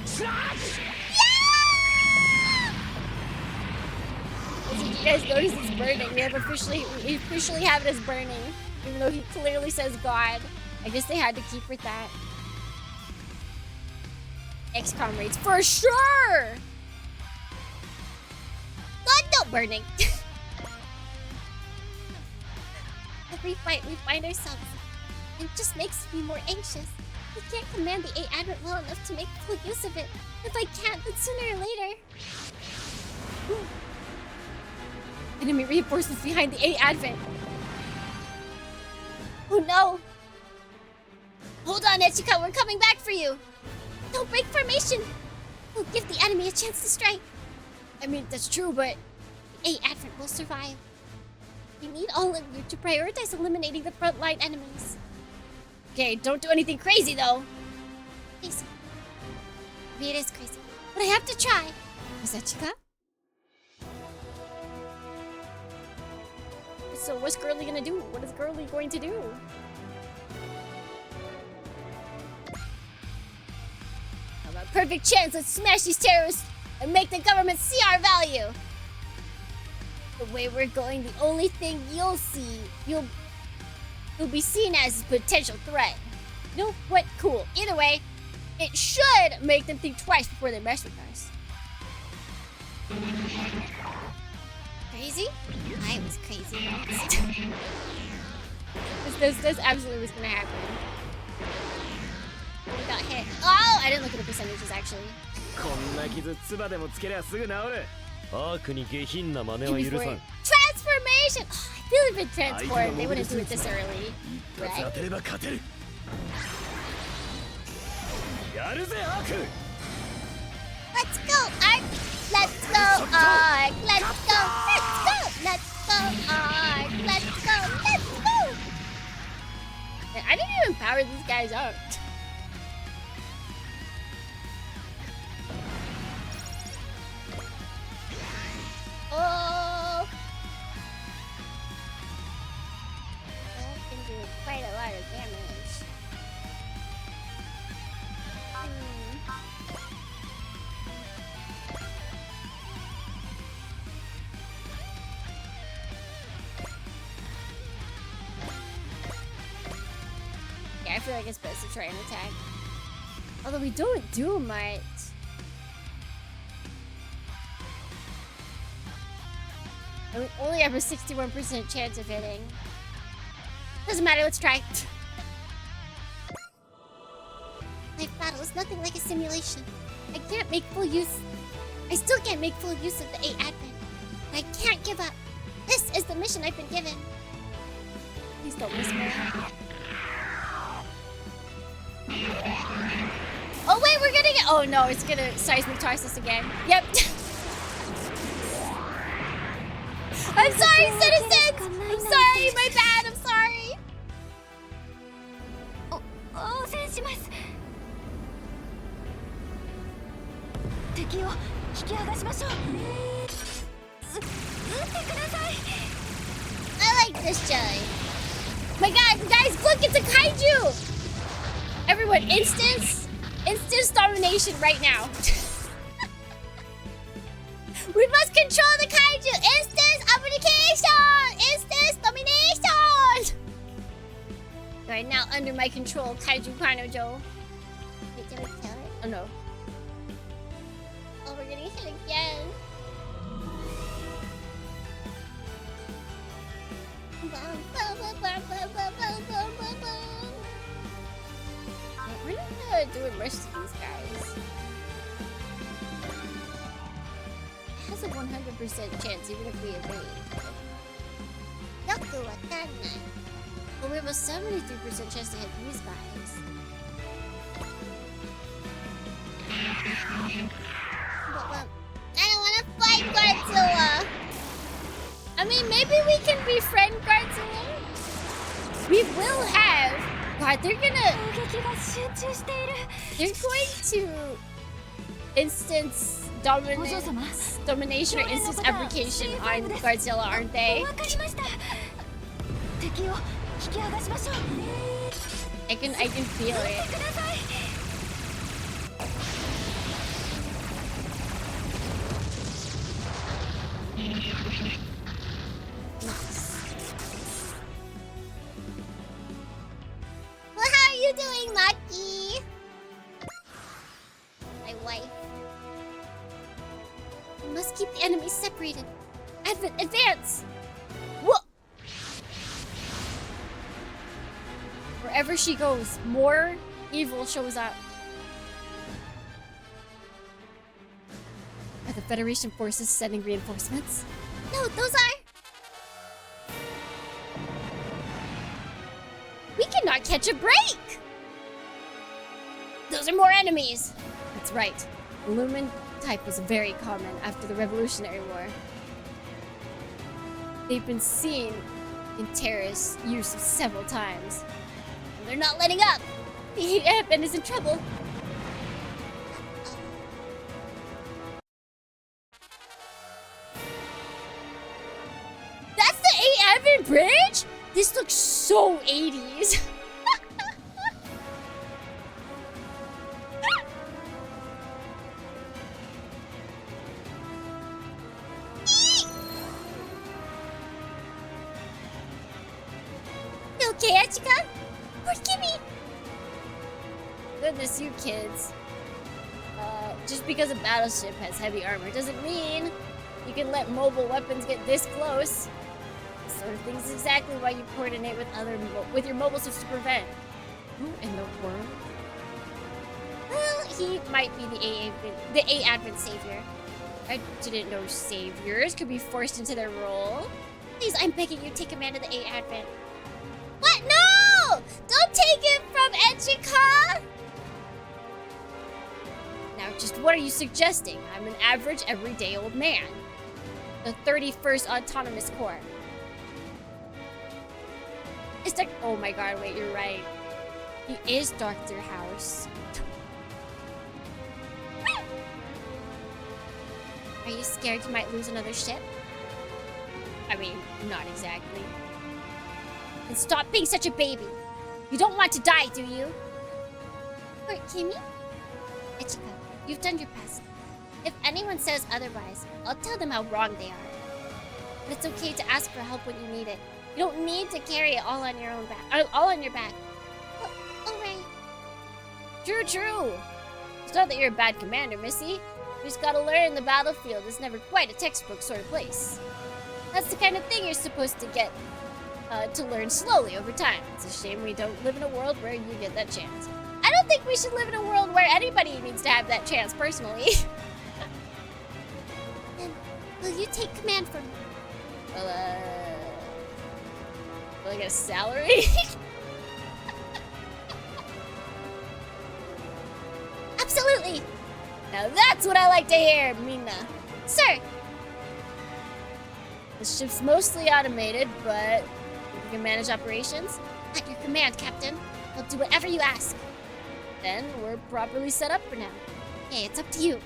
Speaker 2: スラッシュ。
Speaker 3: Did you guys notice it's burning? We officially have it as burning, even though he clearly says God. I guess they had to keep with that. Ex-comrades for sure.
Speaker 7: God, no burning.
Speaker 3: Every fight we find ourselves, it just makes me more anxious. I can't command the 8 Advent well enough to make full use of it. If I can't, then sooner or later. Enemy reinforcements behind the 8 Advent. Oh no! Hold on, Echika, we're coming back for you! Don't break formation! We'll give the enemy a chance to strike. I mean, that's true, but the 8 Advent will survive. We need all of you to prioritize eliminating the frontline enemies. Okay, don't do anything crazy though.
Speaker 7: Crazy. Maybe it is crazy, but I have to try.
Speaker 3: Is that Chika? So what's Girly gonna do? What is Girly going to do? How about perfect chance? Let's smash these terrorists and make the government see our value. The way we're going, the only thing you'll be seen as a potential threat. You know what? Cool. Either way, it should make them think twice before they mess with us.
Speaker 7: Crazy? I was crazy once.
Speaker 3: This absolutely was gonna happen. We got hit. Oh, I didn't look at the percentages actually.
Speaker 2: こんな傷唾でもつけりゃすぐ治る。アークに下品な真似は許さん。
Speaker 3: Transformation! Oh, I feel like if it transformed, they wouldn't do it this early.
Speaker 2: 一発当てれば勝てる。やるぜアーク。
Speaker 7: Let's go, Ark! Let's go, Ark! Let's go! Let's go! Let's go, Ark! Let's go! Let's go!
Speaker 3: Man, I didn't even power these guys up. Oh! That can do quite a lot of damage. Yeah, I feel like it's best to try and attack. Although we don't do much. And we only have a 61% chance of hitting. Doesn't matter, let's try.
Speaker 7: Life battle is nothing like a simulation. I still can't make full use of the 8 Advent. But I can't give up. This is the mission I've been given.
Speaker 3: Please don't miss me. Oh wait, we're gonna get. Oh no, it's gonna seismic toss us again. Yep. I'm sorry, citizens. I'm sorry, my bad. I'm sorry.
Speaker 6: 応戦します。敵を引き剥がしましょう。撃ってください。
Speaker 7: I like this Joey.
Speaker 3: My God, guys, look, it's a kaiju. Everyone, instant domination right now. We must control the kaiju. Instant communication. Instant domination. You are now under my control, Kaiju Kanojo.
Speaker 7: Wait, did we kill it?
Speaker 3: Oh no.
Speaker 7: Oh, we're getting hit again.
Speaker 3: We're not doing much to these guys. It has a 100% chance even if we evade.
Speaker 7: Yoku wakanai.
Speaker 3: But we have a 73% chance to hit these guys.
Speaker 7: But, I don't want to fight Godzilla.
Speaker 3: I mean, maybe we can befriend Godzilla. We will have God, they're gonna...
Speaker 6: 攻撃が集中している。
Speaker 3: They're going to instance domination or instance application on Godzilla, aren't they?
Speaker 6: わかりました。敵を引き剥がしましょう。
Speaker 3: I can feel it.
Speaker 6: ください。
Speaker 7: Well, how are you doing, Maki? My wife. We must keep the enemies separated. Advance!
Speaker 3: Whoa! Wherever she goes, more evil shows up. Are the Federation forces sending reinforcements?
Speaker 7: No, those are...
Speaker 3: We cannot catch a break! Those are more enemies! That's right. The Lumen type was very common after the Revolutionary War. They've been seen in terrorist use several times. And they're not letting up! The Advent is in trouble! That's the A-Advent bridge?! This looks so 80s!
Speaker 7: You okay, Achika? Forgive me!
Speaker 3: Goodness, you kids. Just because a battleship has heavy armor doesn't mean you can let mobile weapons get this close. This sort of thing is exactly why you coordinate with your mobile suits to prevent. Who in the world?
Speaker 7: Well,
Speaker 3: He might be the A-Advent savior. I didn't know saviors could be forced into their role.
Speaker 7: please, I'm begging you, take command of the A-Advent. What? No! Don't take it from Echika!
Speaker 3: Now, just what are you suggesting? I'm an average, everyday old man. The 31st Autonomous Corps. Is there... Oh my god, wait, you're right. He is Dr. House.
Speaker 7: Are you scared you might lose another ship?
Speaker 3: I mean, not exactly. Then stop being such a baby. You don't want to die, do you?
Speaker 7: Or Kimi? Echika, you've done your best. If anyone says otherwise, I'll tell them how wrong they are. But it's okay to ask for help when you need it. You don't need to carry it all on your own back. All on your back. Well, alright.
Speaker 3: True, true. It's not that you're a bad commander, Missy. You just gotta learn the battlefield is never quite a textbook sort of place. That's the kind of thing you're supposed to get to learn slowly over time. It's a shame we don't live in a world where you get that chance. I don't think we should live in a world where anybody needs to have that chance, personally.
Speaker 7: Then, will you take command from me?
Speaker 3: Well, will I get a salary?
Speaker 7: Absolutely!
Speaker 3: Now that's what I like to hear, Mina.
Speaker 7: Sir!
Speaker 3: The ship's mostly automated, but we can manage operations.
Speaker 7: At your command, Captain. I'll do whatever you ask.
Speaker 3: Then we're properly set up for now.
Speaker 7: Hey, it's up to you.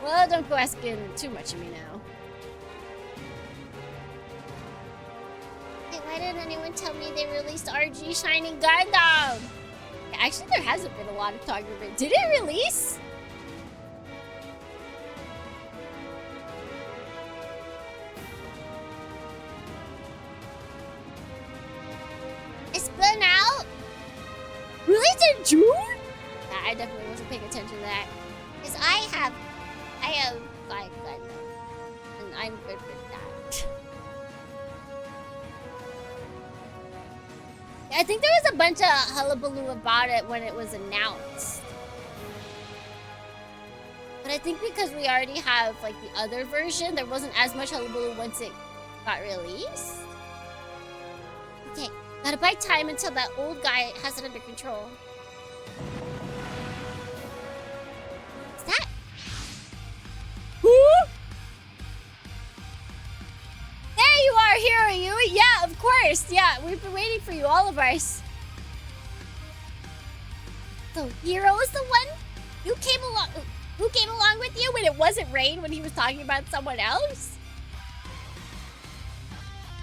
Speaker 3: Well, don't go asking too much of me now.
Speaker 7: Hey, why didn't anyone tell me they released RG Shining Gundam?
Speaker 3: Actually, there hasn't been a lot of talk of it. Did it release?
Speaker 7: It's been out?
Speaker 3: Released in June? Nah, I definitely wasn't paying attention to that.
Speaker 7: Because I have 5 Gundam.
Speaker 3: And I'm good with that. I think there was a bunch of hullabaloo about it when it was announced. But I think because we already have, like, the other version, there wasn't as much hullabaloo once it got released.
Speaker 7: Okay, gotta buy time until that old guy has it under control. Is that?
Speaker 3: Who? There you are, Hiro Yui! Yeah, of course! Yeah, we've been waiting for you, all of us. So Hero is the one who came along with you when it wasn't Rain when he was talking about someone else?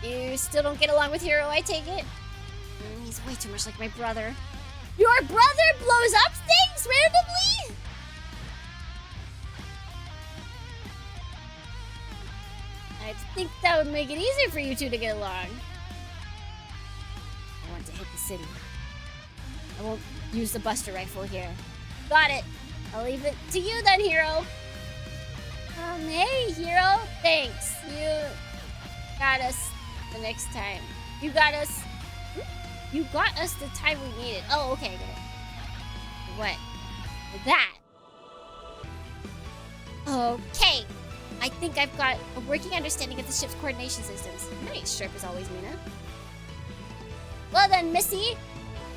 Speaker 3: You still don't get along with Hero, I take it? He's way too much like my brother. Your brother blows up things randomly? I think that would make it easier for you two to get along. I want to hit the city. I won't use the Buster Rifle here. Got it. I'll leave it to you then, Hero. Hey, Hero. Thanks. You got us the next time. You got us... You got us the time we needed. Oh, okay, I get it. What? That. Okay. I think I've got a working understanding of the ship's coordination systems. Nice, sharp as always, Mina. Well then, Missy.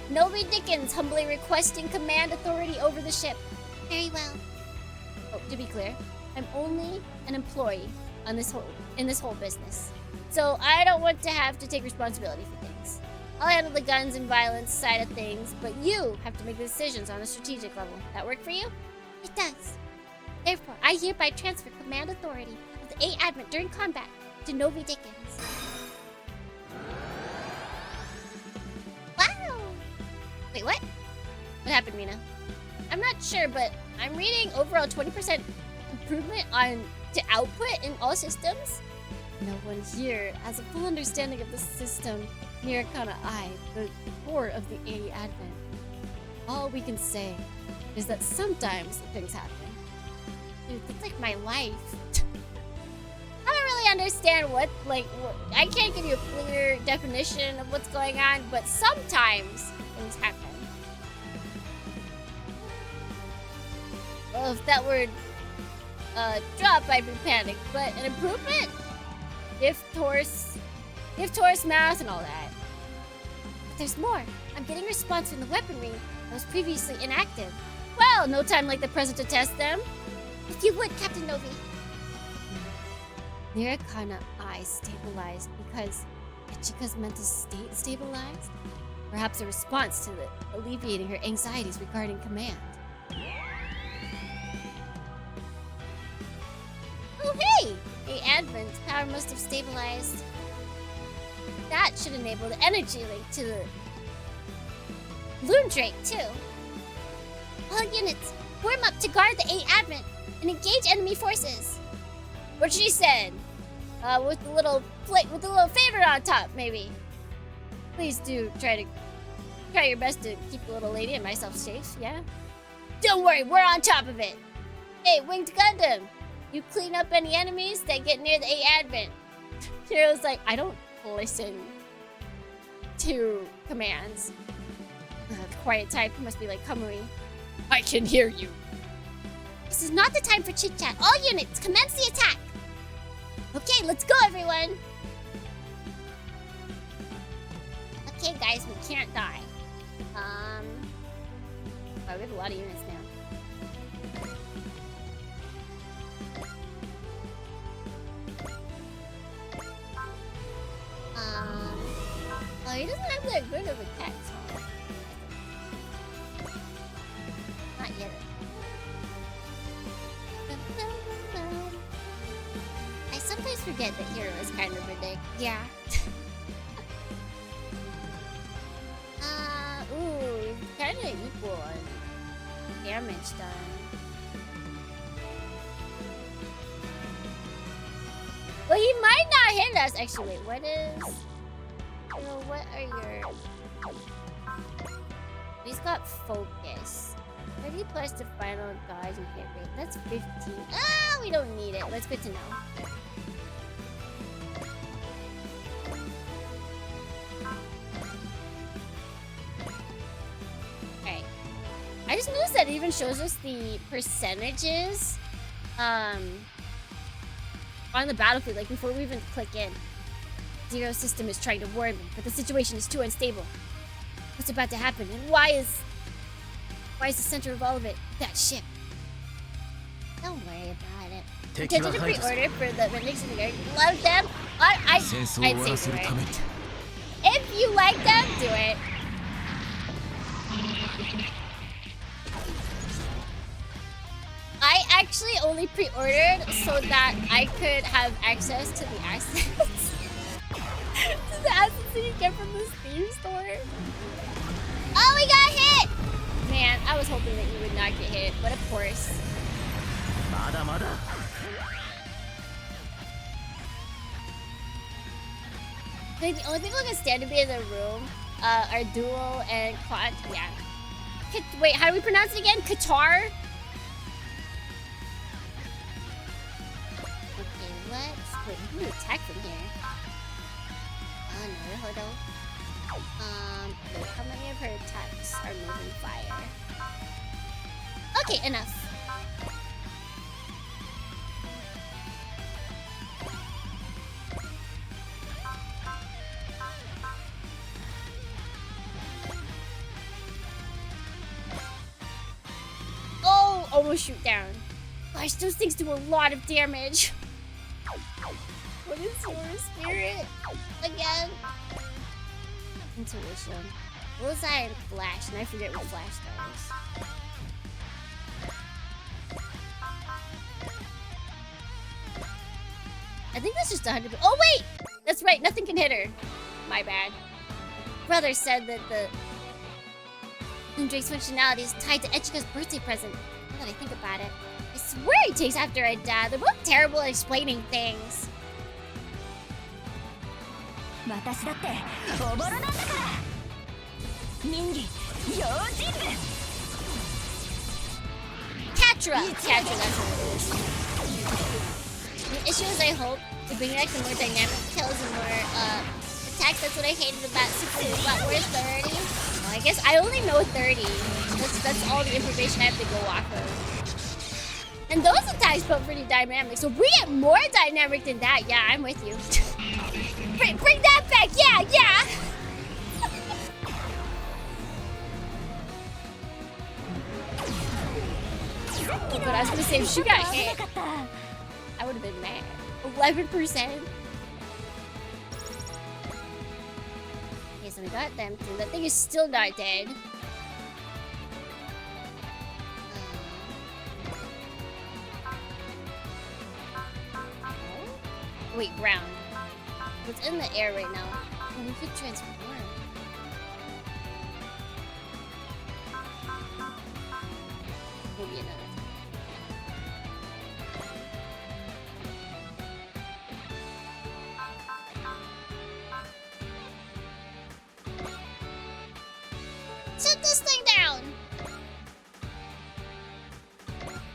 Speaker 3: Novi Dickens humbly requesting command authority over the ship.
Speaker 7: Very well.
Speaker 3: Oh, to be clear, I'm only an employee on this in this whole business. So I don't want to have to take responsibility for things. I'll handle the guns and violence side of things, but you have to make the decisions on a strategic level. That work for you?
Speaker 7: It does. Therefore, I hereby transfer command authority of the A Advent during combat to Novi Dickens. Wow!
Speaker 3: Wait, what? What happened, Mina? I'm not sure, but I'm reading overall 20% improvement to output in all systems. No one here has a full understanding of the system near Kana I, the core of the A Advent. All we can say is that sometimes things happen.
Speaker 7: Dude, that's like my life.
Speaker 3: I don't really understand what I can't give you a clear definition of what's going on, but sometimes things happen. Well, if that were drop, I'd be panicked, but an improvement? Gift horse math and all that.
Speaker 7: But there's more. I'm getting response from the weaponry that was previously inactive.
Speaker 3: Well, no time like the present to test them.
Speaker 7: If you would, Captain Novi.
Speaker 3: Nirikana I stabilized because Ichika's mental state stabilized? Perhaps a response to alleviating her anxieties regarding command.
Speaker 7: Oh, hey! The Advent's power must have stabilized.
Speaker 3: That should enable the energy link to the
Speaker 7: Loon Drake, too. All units, form up to guard the A Advent and engage enemy forces.
Speaker 3: What she said. With the little favorite on top, maybe. Please do try your best to keep the little lady and myself safe, yeah? Don't worry, we're on top of it. Hey, Winged Gundam, you clean up any enemies that get near the A Advent. Hero's like, I don't listen to commands. The quiet type must be like Kamui. I can hear you.
Speaker 7: This is not the time for chit-chat. All units, commence the attack. Okay, let's go, everyone.
Speaker 3: Okay, guys, we can't die. Oh, we have a lot of units now. Oh, he doesn't have that good of attacks. Not yet.
Speaker 7: I sometimes forget that Hero is kind of ridiculous.
Speaker 3: Yeah. Ooh, kind of equal on damage done. Well, he might not hit us. Actually, wait, what is... You know, what are your... He's got focus. 30 plus the final dodge and hit rate. That's 15. Ah, we don't need it. That's good to know. Okay. I just noticed that it even shows us the percentages on the battlefield, like before we even click in. Zero system is trying to warn me, but the situation is too unstable. What's about to happen, and why is the center of all of it that ship?
Speaker 7: Don't worry about it.
Speaker 3: Potential to pre-order for the Renix and the Guard. Love them. I'd say do it. If you like them, do it. I actually only pre-ordered so that I could have access to the assets. To the assets that you get from the Steam store. Oh, we got hit! Man, I was hoping that you would not get hit, but of course. I think the only people who can stand to be in the room are Duo and Quad. Yeah. Wait, how do we pronounce it again? Qatar? Okay, let's... Wait, who can attack from here? Oh, no, hold on. Look, how many of her attacks are moving fire? Okay, enough. Oh, almost shoot down. Gosh, those things do a lot of damage. What is your spirit? Again? Intuition. Bullseye and Flash, and I forget what Flash does. I think that's just 100. Oh wait! That's right, nothing can hit her. My bad. Brother said that the Drake's functionality is tied to Echika's birthday present. Now that I think about it, I swear he takes after I die. They're both terrible at explaining things.
Speaker 6: 私だっておぼろなんだから人間用心部
Speaker 3: Catra! Catra, that's what it is. The issue is I hope to bring back the more dynamic kills and more attacks. That's what I hated about 60. But where's 30? Well, I guess I only know 30. That's all the information I have to go off of. And those attacks felt pretty dynamic. So we get more dynamic than that. Yeah, I'm with you. Bring that back! Yeah, yeah! But I was gonna say, if she got hit, I would have been mad. 11%. Okay, so we got them two. That thing is still not dead. Wait, ground. It's in the air right now. Oh, we could transform. Maybe another time. Shut this thing down!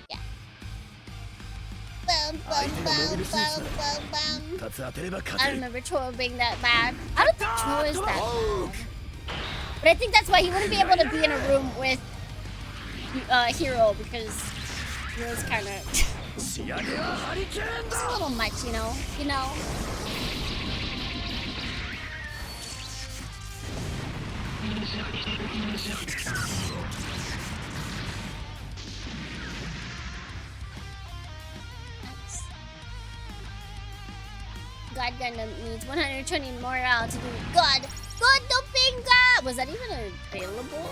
Speaker 3: Yeah. Bum, bum, bum, bum, bum, bum. I don't remember Cho being that bad. I don't think Cho is that bad. But I think that's why he wouldn't be able to be in a room with Hero, because Hero's kind of just a little much, you know. God Gundam needs 120 morale to do God Dopinga! Was that even available?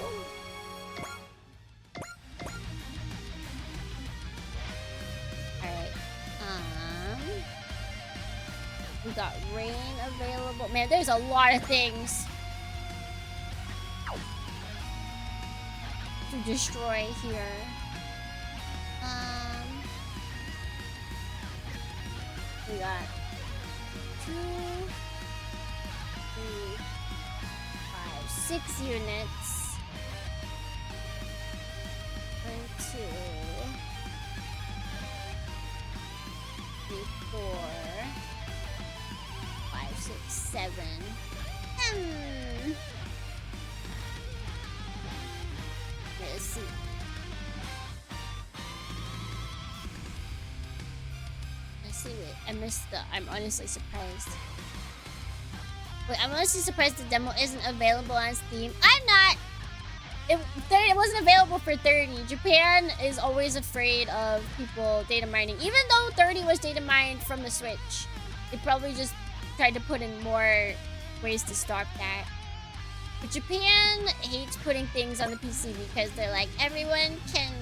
Speaker 3: Alright. We got rain available. Man, there's a lot of things to destroy here. We got 2, 3, 5, 6 units. 1, 2, 3, 4, 5, 6, 7. Let's see. Wait, I missed the... I'm honestly surprised. Wait, I'm honestly surprised the demo isn't available on Steam. I'm not! It wasn't available for 30. Japan is always afraid of people data mining. Even though 30 was data mined from the Switch. They probably just tried to put in more ways to stop that. But Japan hates putting things on the PC because they're like, everyone can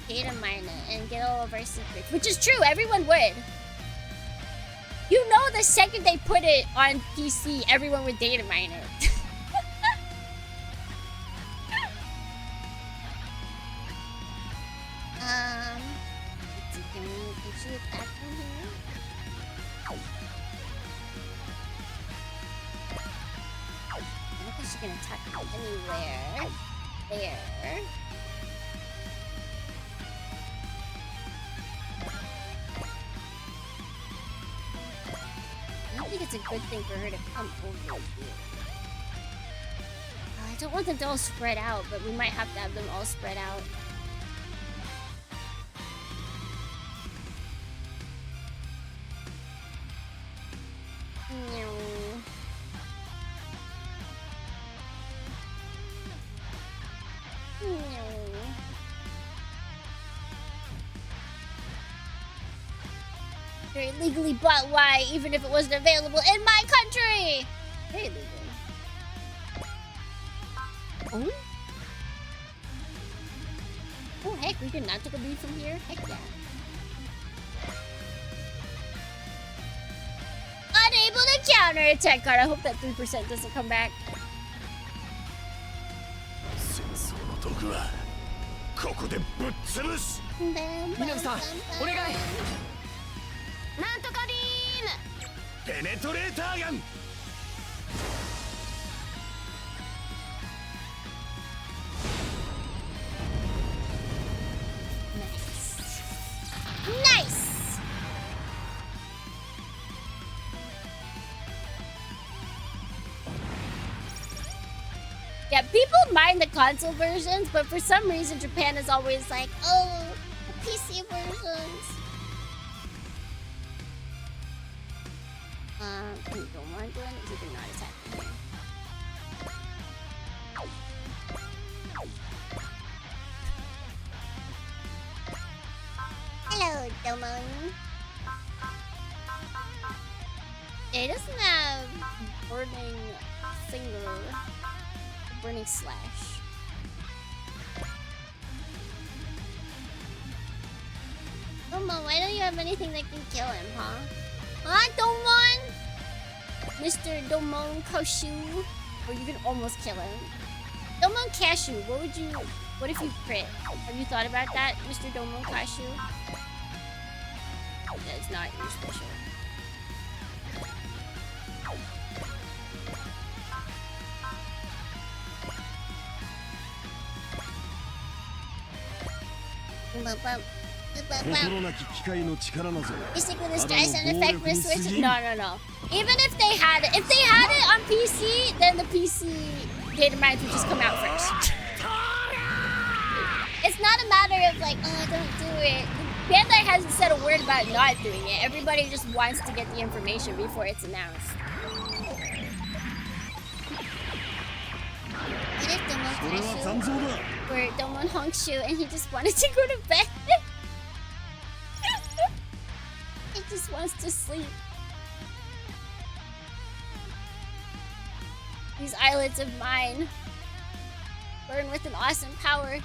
Speaker 3: data mine it and get all of our secrets. Which is true, everyone would. You know, the second they put it on PC, everyone would data mine it. Let's see, can we shoot that from here? I don't think she can attack anywhere. There. I don't think it's a good thing for her to come over here. I don't want them to all spread out, but we might have to have them all spread out. No. No. Very legally bought Y, even if it wasn't available in my country! Very legal. Oh? Oh, heck, we could not take a lead from here? Heck yeah. Unable to counterattack card. I hope that 3% doesn't come back.
Speaker 2: 戦争の毒はここでぶっ潰す。南さん、お願い。
Speaker 6: なんとかビーム。
Speaker 2: ペネトレーターガン。
Speaker 3: Nice! Yeah, people mind the console versions, but for some reason Japan is always like, oh, the PC versions. Can you go on doing it? You cannot attack from here. Hello, Domon. It doesn't have burning finger, burning slash. Domon, why don't you have anything that can kill him, huh? Huh, Domon? Mr. Domon Kashu? Or you can almost kill him. Domon Cashew, what if you crit? Have you thought about that, Mr. Domon Kashu? That's not your special. Basically, this dry sound effect for Switch. No. Even if they had it, on PC, then the PC data mines would just come out first. It's not a matter of like, oh, don't do it. Bandai hasn't said a word about not doing it. Everybody just wants to get the information before it's announced. What if Domon Kashu or Domon Hongshu and he just wanted to go to bed? He just wants to sleep. These eyelids of mine burn with an awesome power.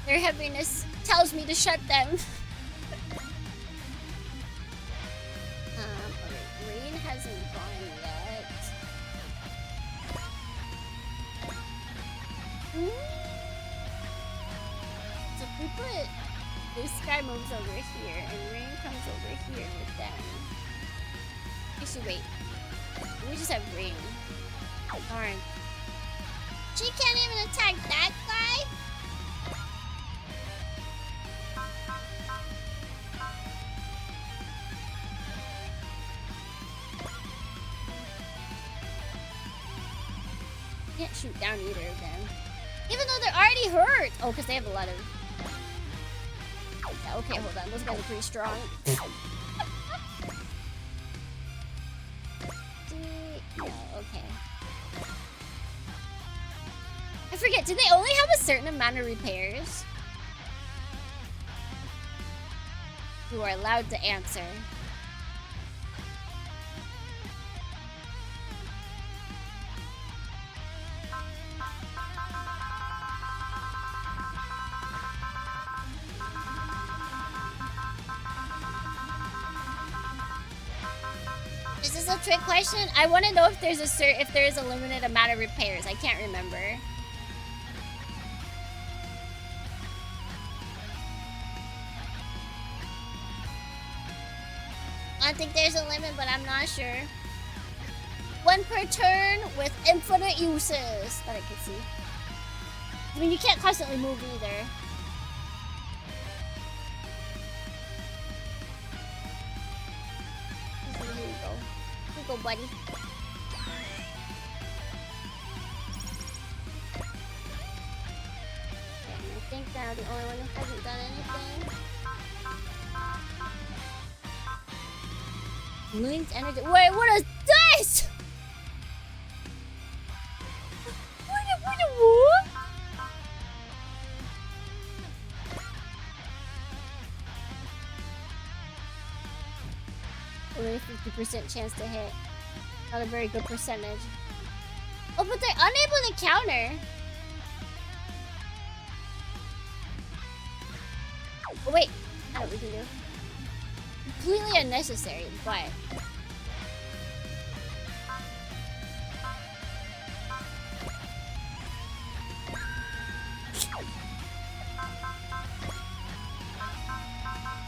Speaker 3: Their heaviness tells me to shut them. Alright, rain hasn't gone yet. So if we put this guy moves over here and rain comes over here with them. Actually, wait. We just have rain. Darn. She can't even attack that guy? Can't shoot down either of them. Even though they're already hurt! Oh, because they have a lot of... Yeah, okay, hold on. Those guys are pretty strong. No, okay. I forget, do they only have a certain amount of repairs? You are allowed to answer. this a trick question? I want to know if there's a limited amount of repairs. I can't remember. I think there's a limit, but I'm not sure. 1 per turn with infinite uses that I can see. I mean, you can't constantly move either. Here you go. Here you go, buddy. Okay, I think now the only one who hasn't done anything. Linked energy. Wait, what is this? What? Only a 50% chance to hit. Not a very good percentage. Oh, but they're unable to counter. Oh, wait. I know what we can do. Completely unnecessary, but...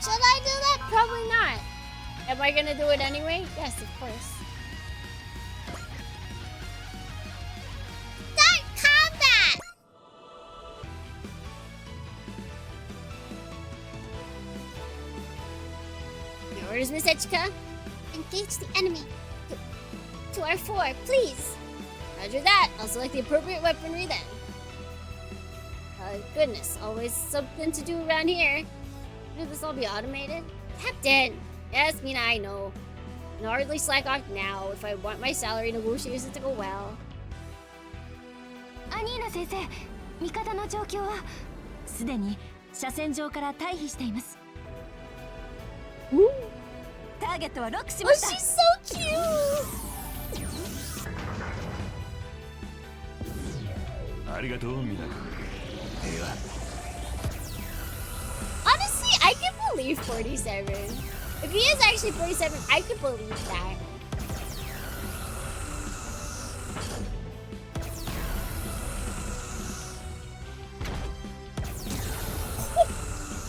Speaker 3: Should I do that? Probably not. Am I gonna do it anyway? Yes, of course. Start combat! Your orders, Miss Echika?
Speaker 7: Engage the enemy.
Speaker 3: To our 4, please. Roger that. I'll select the appropriate weaponry then. Goodness, always something to do around here. Should this all be automated? Captain! Yes, Mina, I know. I can hardly slack off now if I want my salary negotiations to go well.
Speaker 6: アニーナ先生、味方の状況はすでに車線上から退避しています。ターゲットはロックし
Speaker 3: Oh,
Speaker 6: ました。
Speaker 3: she's so cute! Honestly, I can believe 47. If he is actually 47, I could believe that.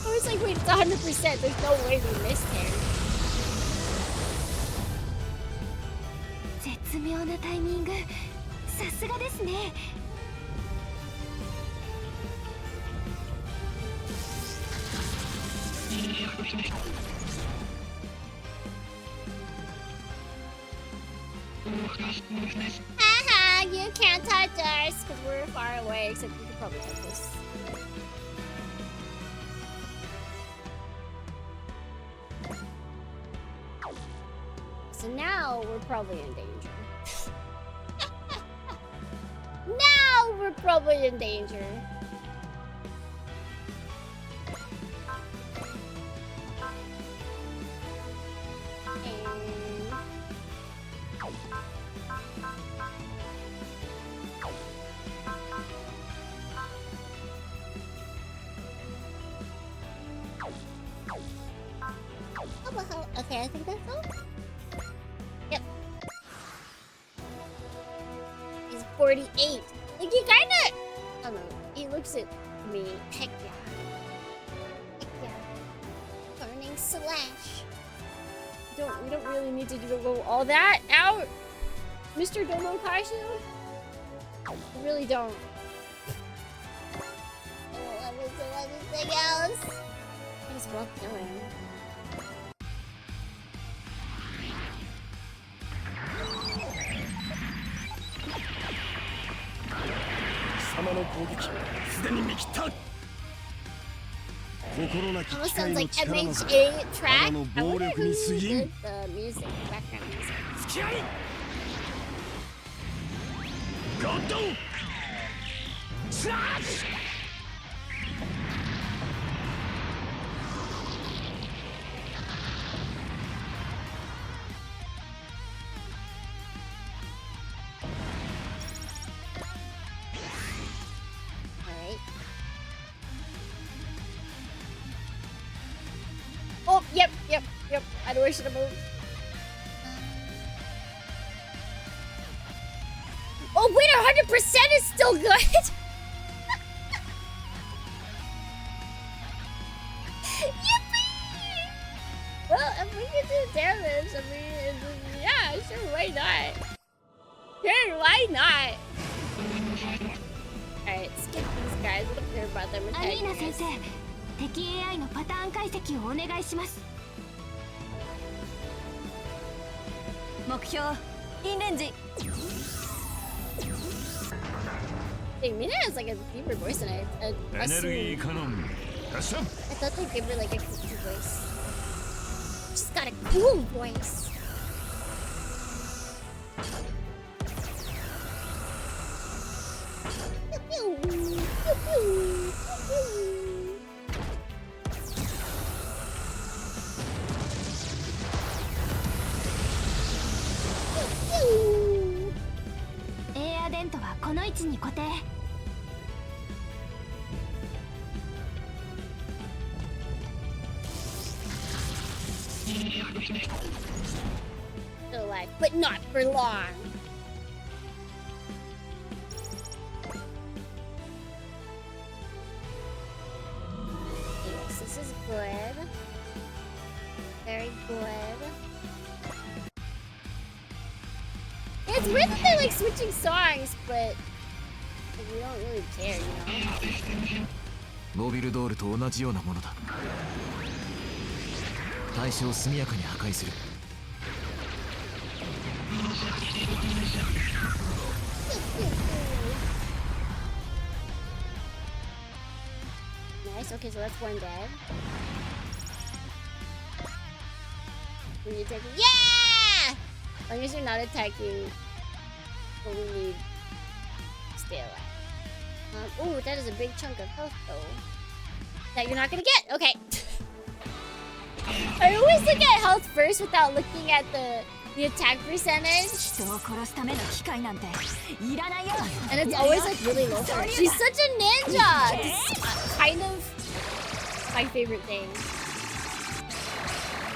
Speaker 3: I was like, wait, it's 100%. There's no way we missed him.
Speaker 6: 絶妙なタイミング。さすがですね。
Speaker 3: Haha, you can't touch us because we're far away, except you could probably touch us. So now we're probably in danger. Now we're probably in danger. Okay, I think that's all. Yep. He's 48. Like, he kinda... I don't know. He looks at me. Heck yeah. Heck yeah. Burning slash. We don't really need to go all that out, Mr. Domokashi. We really don't. I won't let me do anything else. What is Brock doing? Almost sounds like MHA track. I wonder who did the music, background music. Alright. Oh, yep. I know I should have moved. 100% is still good. Yippee! Well, if we can do damage, I mean, yeah, sure, why not? Sure, why not? Alright, skip these guys. We don't care about them.
Speaker 6: アリーナ先生、敵 AI のパターン解析をお願いします。目標、インレンジ。
Speaker 3: Hey, Mina has like a deeper voice than I assumed. I thought they gave her like a cookie voice. She's got a cool voice. Pew, pew, pew, pew, pew. Pew, pew.
Speaker 6: エアデントはこの位置に固定。
Speaker 3: Still alive, but not for long. Yes, this is good. Very good. Yeah, it's weird that they're like switching songs, but like, we don't really care, you know?
Speaker 2: モビルドールと同じようなものだ。対象を速やかに破壊する。
Speaker 3: Nice, okay, so that's one dead. Who are you attacking? Yeah! As long as you're not attacking what we need to stay alive. Oh, that is a big chunk of health though. That you're not gonna get! Okay. I always look at health first without looking at the attack percentage.
Speaker 6: 人を殺すための機械なんていらないよ。
Speaker 3: And it's always like really low for her. She's such a ninja! It's kind of my favorite thing.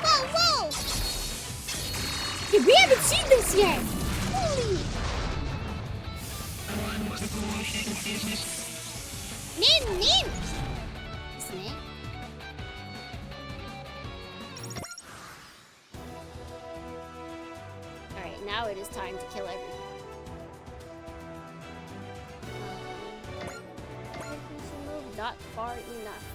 Speaker 3: Whoa, whoa! Okay, we haven't seen this yet! Holy! Nin, nin! Isn't it? Alright, now it is time to kill everything. I think we should move not far enough.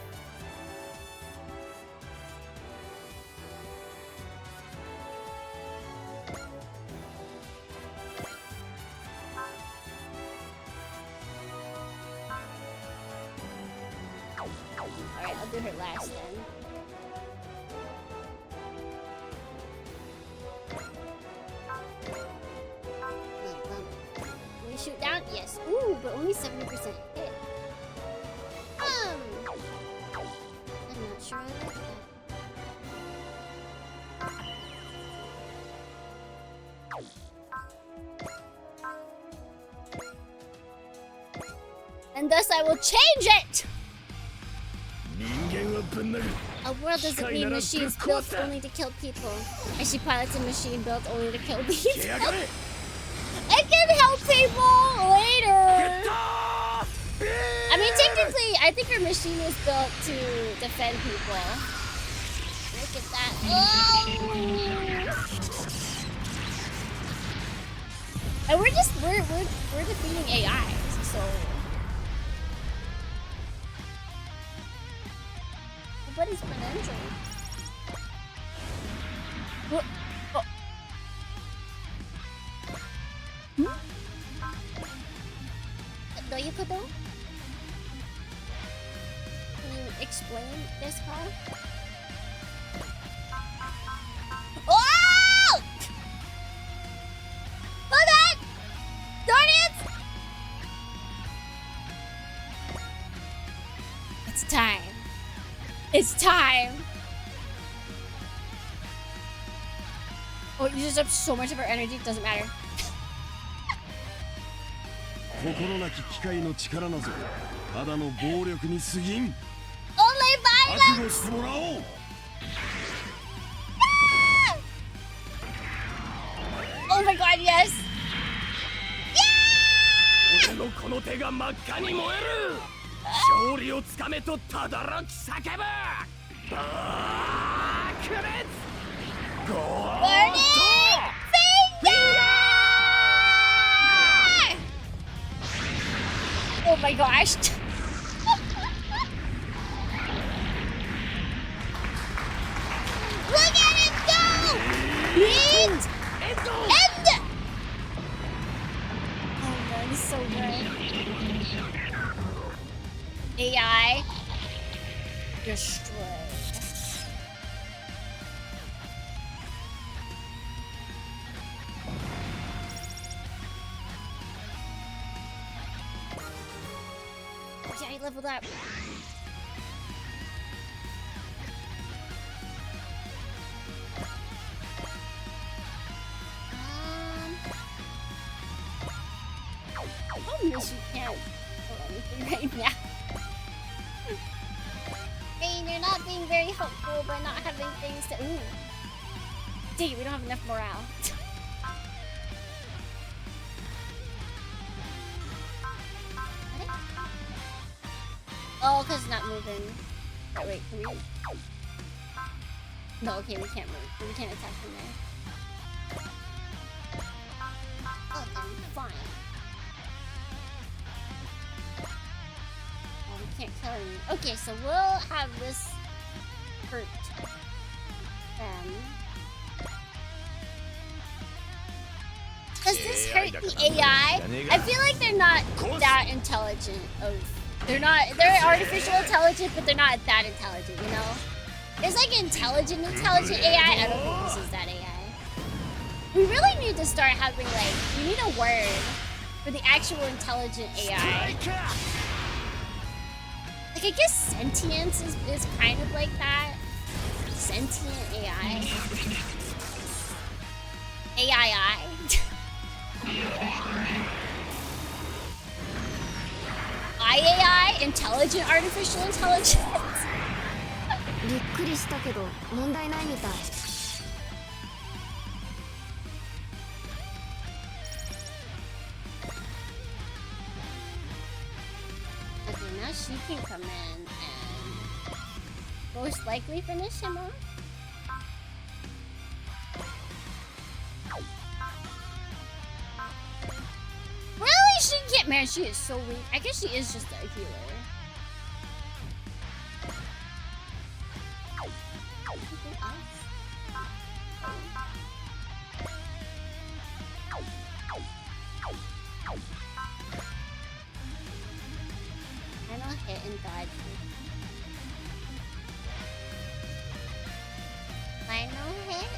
Speaker 3: Alright, I'll do her last then. Can we shoot down? Yes. Ooh, but only 70% hit. I'm not sure I like that. And thus I will change it! A world doesn't need machines built only to kill people. And she pilots a machine built only to kill people. It can help people later! I mean, technically, I think her machine was built to defend people. Look at that. Oh! And we're defeating AIs, so... What is financial? What? Oh. LuKremBo? Can you explain this car? Oh! Hold on! Darn it! It's time. It's time! Oh, it uses up so much of our energy, it doesn't matter.
Speaker 9: 心なき機械の力なぞただの暴力に過ぎん
Speaker 3: Only violence!
Speaker 9: 覚悟してもらおう
Speaker 3: Oh my god, yes! Yeah!
Speaker 2: 俺のこの手が真っ赤に燃える。勝利をつかめと轟き叫ぶ。バークレッツゴー
Speaker 3: Burn it! Finger! Oh my gosh. Look at it go! Hit! End! Oh man, this is so good. AI destroyed. Yeah, he leveled up. Problem is you can't do anything right now. Hey, you're not being very helpful by not having things to. Ooh. Dang it, we don't have enough morale. Oh, because it's not moving. Oh, wait, can we? No, okay, we can't move. We can't attack from there. Oh, then fine. Oh, we can't kill him. Okay, so we'll have this hurt them. Does this hurt the AI? I feel like they're not that intelligent. They're artificial intelligent, but they're not that intelligent, you know? There's like intelligent AI. I don't think this is that AI. We really need to start having like, we need a word for the actual intelligent AI. Like I guess sentience is kind of like that. Sentient AI. AII. IAI? Intelligent artificial intelligence?
Speaker 4: びっくりしたけど問題ないみたい。
Speaker 3: Okay, now she can come in and most likely finish him off. Really? She can't. Man, she is so weak. I guess she is just a healer. Final hit and dodge. Final hit.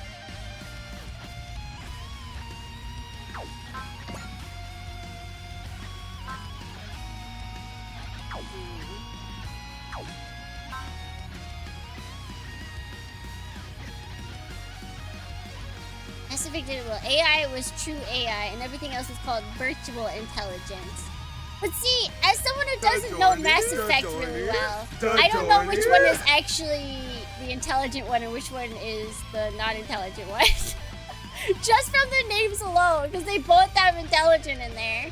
Speaker 3: Pacific did it well. AI was true AI, and everything else is called virtual intelligence. But see, as someone who doesn't know Mass Effect really well, I don't know which one is actually the intelligent one and which one is the non-intelligent one. Just from their names alone, because they both have intelligent in there.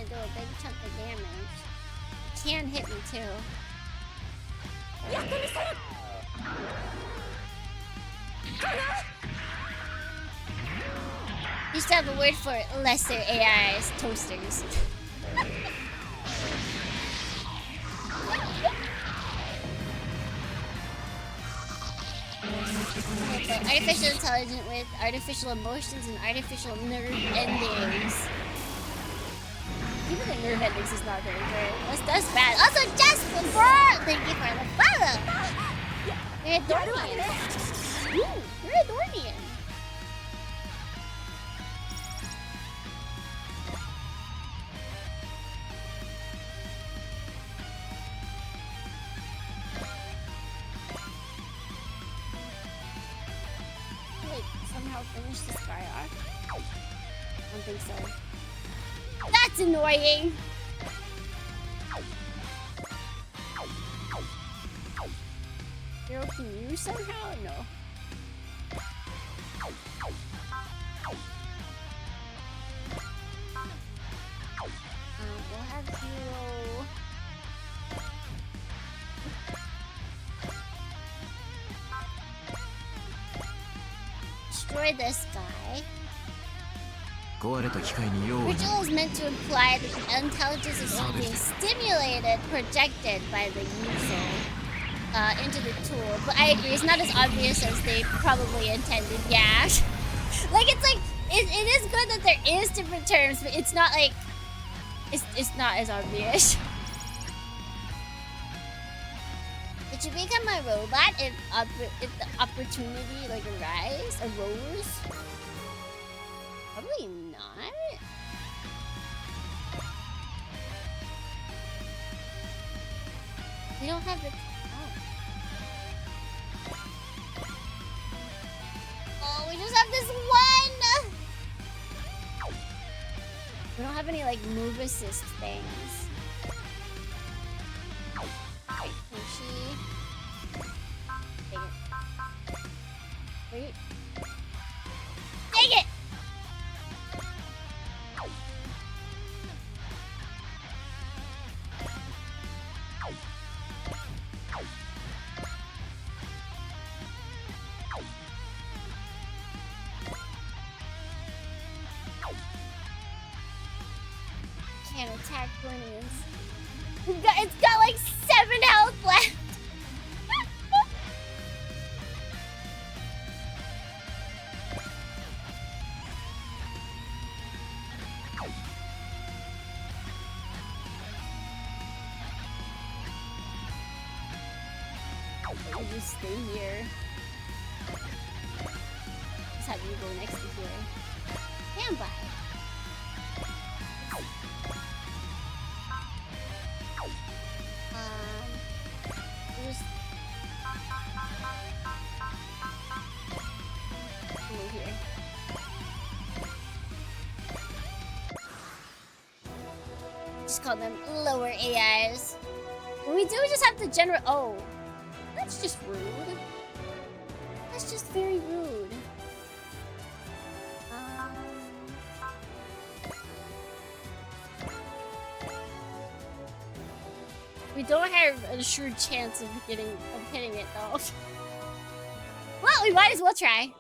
Speaker 3: Do a big chunk of damage. It can hit me too. Used to have a word for lesser AIs, toasters. Artificial intelligence with artificial emotions and artificial nerve endings. Even the nerve endings is not very good. That's bad. Also, Jasper, thank you for the follow. You're a Dornian. Ooh, you're a Dornian. Like somehow finish this guy off. don't think so. That's annoying! Zero can you somehow? No. We'll have Hero. Destroy this guy. Ritual is meant to imply that the intelligence is only being stimulated, projected by the user into the tool. But I agree, it's not as obvious as they probably intended. Yeah. Like, it's like, it is good that there is different terms, but it's not like, it's not as obvious. Did you become a robot if the opportunity like arose? Probably not. We don't have the. Oh, we just have this one. We don't have any like move assist things. Pushy. Dang it. Wait. Dang it! Can't attack Guardians. It's got like 7 health left. You just stay here. Just have you go next to here. Stand by. Just move here. Just call them lower AIs. When we do, we just have the general. Oh, that's just rude. That's just very rude. We don't have an assured chance of hitting it though. Well, we might as well try.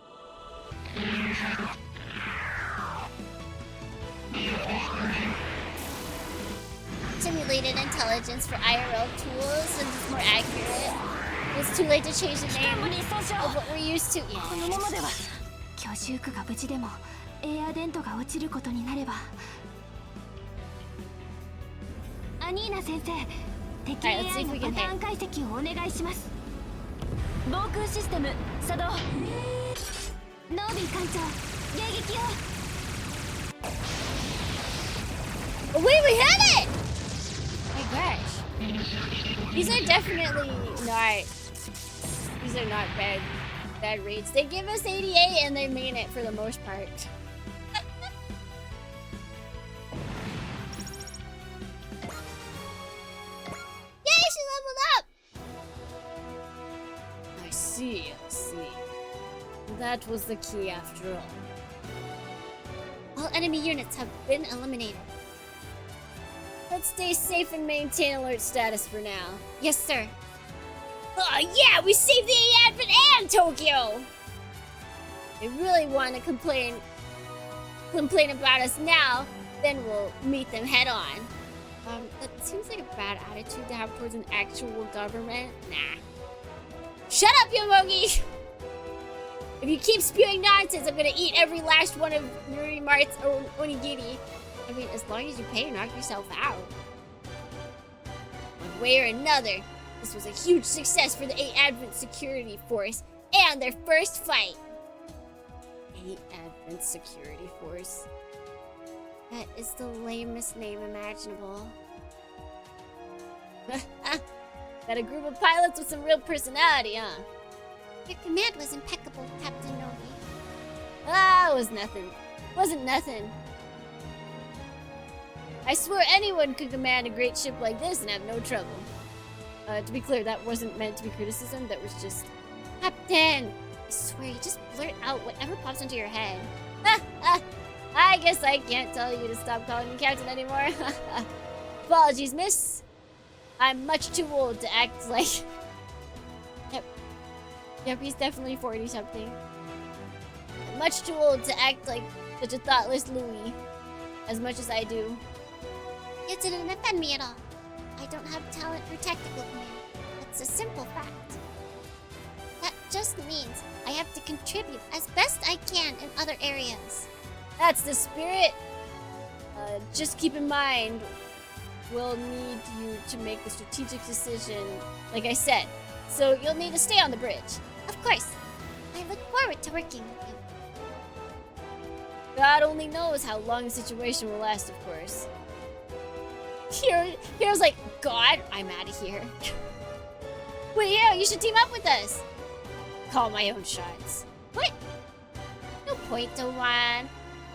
Speaker 3: Simulated intelligence for IRL tools since it's more accurate. It's too late to change the name of what we're used to. Yeah.
Speaker 6: 居住区が無事でもエアデントが落ちることになれば。アニーナ先生、敵 AI のパターン解析をお願いします。防空システム作動。ノービー艦長、迎撃を。
Speaker 3: Oh, wait, we had it! Oh my gosh. These are definitely not. These are not bad rates. They give us 88 and they mean it for the most part. Yay, she leveled up! I see. That was the key after all. All enemy units have been eliminated. Let's stay safe and maintain alert status for now. Yes, sir. Oh yeah, we saved the Advent and Tokyo! They really want to complain about us now, then we'll meet them head on. That seems like a bad attitude to have towards an actual government. Nah. Shut up, Yomogi! If you keep spewing nonsense, I'm gonna eat every last one of Yuri Mart's onigiri. I mean, as long as you pay, knock yourself out. One way or another, this was a huge success for the 8 Advent Security Force and their first fight. 8 Advent Security Force. That is the lamest name imaginable. Got a group of pilots with some real personality, huh?
Speaker 7: Your command was impeccable, Captain Novi.
Speaker 3: Ah, it was nothing. Wasn't nothing. I swear anyone could command a great ship like this and have no trouble. To be clear, that wasn't meant to be criticism. That was just... Captain! I swear, you just blurt out whatever pops into your head. I guess I can't tell you to stop calling me Captain anymore. Apologies, miss. I'm much too old to act like... Yep, he's definitely 40-something. I'm much too old to act like such a thoughtless Louie. As much as I do.
Speaker 7: You didn't offend me at all. I don't have talent for tactical command. That's a simple fact. That just means I have to contribute as best I can in other areas.
Speaker 3: That's the spirit. Just keep in mind, we'll need you to make a strategic decision, like I said. So you'll need to stay on the bridge.
Speaker 7: Of course. I look forward to working with you.
Speaker 3: God only knows how long the situation will last, of course. Hero's like, God, I'm out of here. Wait, Hero, you should team up with us. Call my own shots. What? No point, Dowan.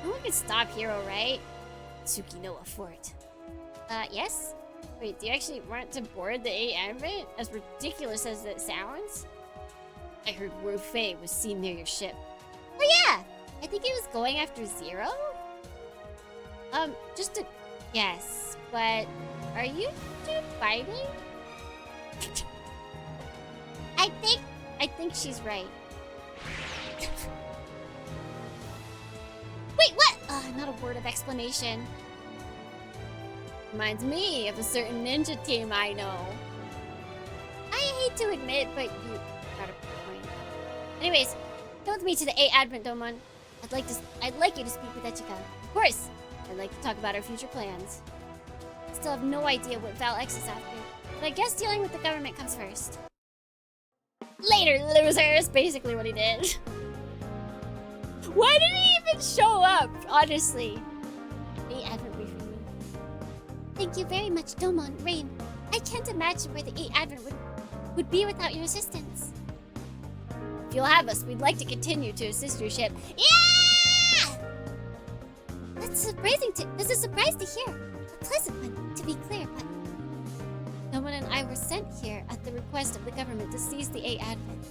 Speaker 3: No one can stop Hero, right? Tsukinoa Fort.
Speaker 7: Yes?
Speaker 3: Wait, do you actually want to board the 8 advent? As ridiculous as it sounds? I heard Rufei was seen near your ship.
Speaker 7: Oh yeah! I think he was going after Zero?
Speaker 3: Just to... Yes, but... Are you two fighting?
Speaker 7: I think she's right.
Speaker 3: Wait, what? Not a word of explanation. Reminds me of a certain ninja team I know. I hate to admit, but you got a point. Anyways, come with me to the 8 Advent Domon. I'd like you to speak with Echika. Of course, I'd like to talk about our future plans. I still have no idea what Val X is after, but I guess dealing with the government comes first. Later, losers! Basically what he did. Why did he even show up? Honestly. 8 Advent briefing me.
Speaker 7: Thank you very much, Domon, Rain. I can't imagine where the 8 Advent would be without your assistance.
Speaker 3: If you'll have us, we'd like to continue to assist your ship.
Speaker 7: Yeah! That's a surprise to hear. A pleasant one, to be clear, but...
Speaker 3: Domon and I were sent here at the request of the government to seize the 8 Advent.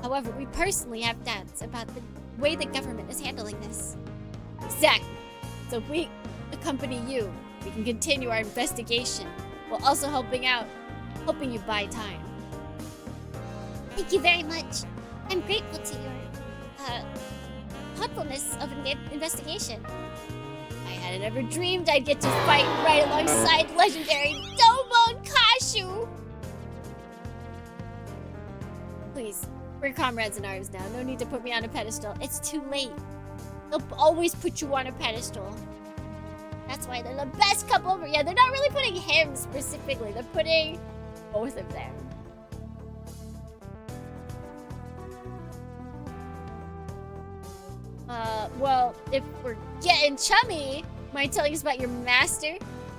Speaker 3: However, we personally have doubts about the way the government is handling this. Exactly. So if we accompany you, we can continue our investigation while also helping you buy time.
Speaker 7: Thank you very much. I'm grateful to your thoughtfulness of an investigation.
Speaker 3: I hadn't ever dreamed I'd get to fight right alongside legendary Domon Kashu! Please, we're comrades in arms now. No need to put me on a pedestal. It's too late. They'll always put you on a pedestal. That's why they're the best couple ever. Yeah, they're not really putting him specifically. They're putting both of them. Well, if we're getting chummy, mind telling us about your master?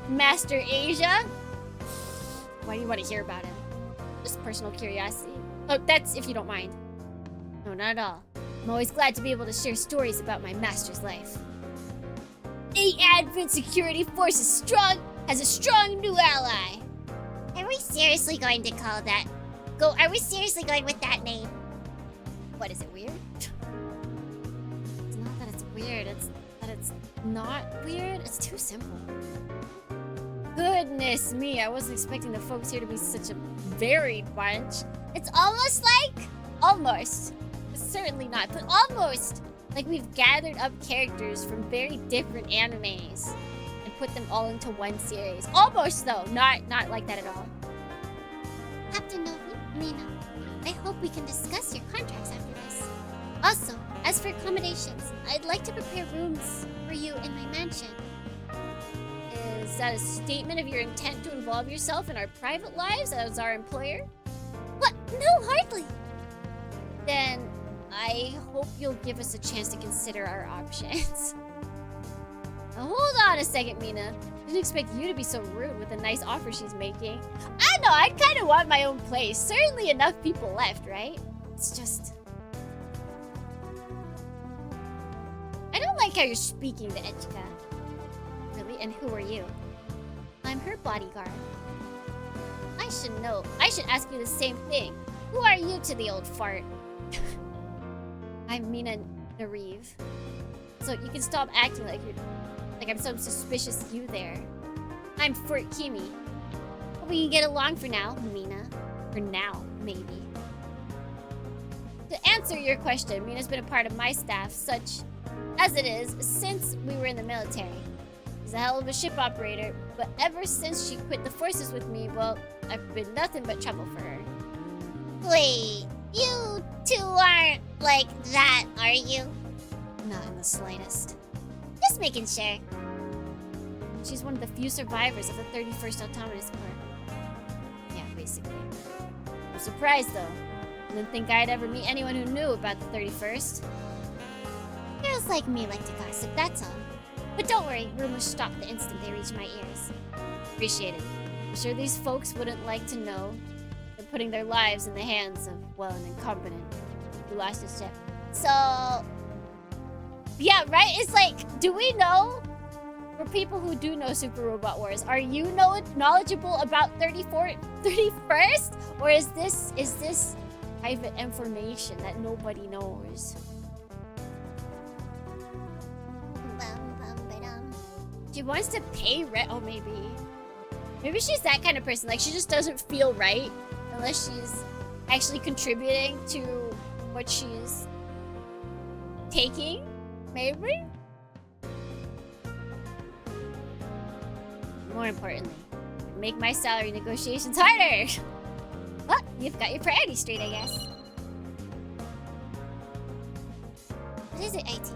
Speaker 3: Master Asia? Why do you want to hear about him? Just personal curiosity. Oh, that's if you don't mind. No, not at all. I'm always glad to be able to share stories about my master's life. 8 Advent Security Force is strong, has a strong new ally.
Speaker 7: Are we seriously going to call that? Are we seriously going with that name?
Speaker 3: What, is it weird? It's not that it's weird, it's that it's not weird. It's too simple. Goodness me, I wasn't expecting the folks here to be such a varied bunch. It's almost like... Almost. It's certainly not, but almost like we've gathered up characters from very different animes and put them all into one series. Almost, though. Not like that at all.
Speaker 7: Captain Novi, Nina, I hope we can discuss your contracts after this. Also, as for accommodations, I'd like to prepare rooms for you in my mansion.
Speaker 3: Is that a statement of your intent to involve yourself in our private lives as our employer?
Speaker 7: What? No, hardly.
Speaker 3: Then I hope you'll give us a chance to consider our options. Now, hold on a second, Mina. Didn't expect you to be so rude with the nice offer she's making. I know, I kind of want my own place. Certainly enough people left, right? It's just... I don't like how you're speaking to Echika. Really? And who are you?
Speaker 7: I'm her bodyguard. I should know. I should ask you the same thing. Who are you to the old fart? I'm Mina Nariv. So you can stop acting like I'm some suspicious you there. I'm Fort Kimi. Hope we can get along for now, Mina. For now, maybe. To answer your question, Mina's been a part of my staff, such as it is, since we were in the military. She's a hell of a ship operator, but ever since she quit the forces with me, well, I've been nothing but trouble for her.
Speaker 6: Wait, you two aren't like that, are you?
Speaker 7: Not in the slightest.
Speaker 6: Just making sure.
Speaker 7: She's one of the few survivors of the 31st Autonomous Corps. Yeah, basically. I'm surprised, though. I didn't think I'd ever meet anyone who knew about the 31st.
Speaker 6: Girls like me like to gossip, that's all.
Speaker 7: But don't worry, rumors stop the instant they reach my ears. Appreciate it. I'm sure these folks wouldn't like to know they're putting their lives in the hands of, well, an incompetent who lost his ship.
Speaker 6: So...
Speaker 7: yeah, right? It's like, do we know? For people who do know Super Robot Wars, are you knowledgeable about 31st? Or is this private information that nobody knows? She wants to pay rent. Oh, maybe she's that kind of person. Like, she just doesn't feel right unless she's actually contributing to what she's taking. Maybe. More importantly, make my salary negotiations harder. Well, you've got your priorities straight, I guess.
Speaker 6: What is it, IT?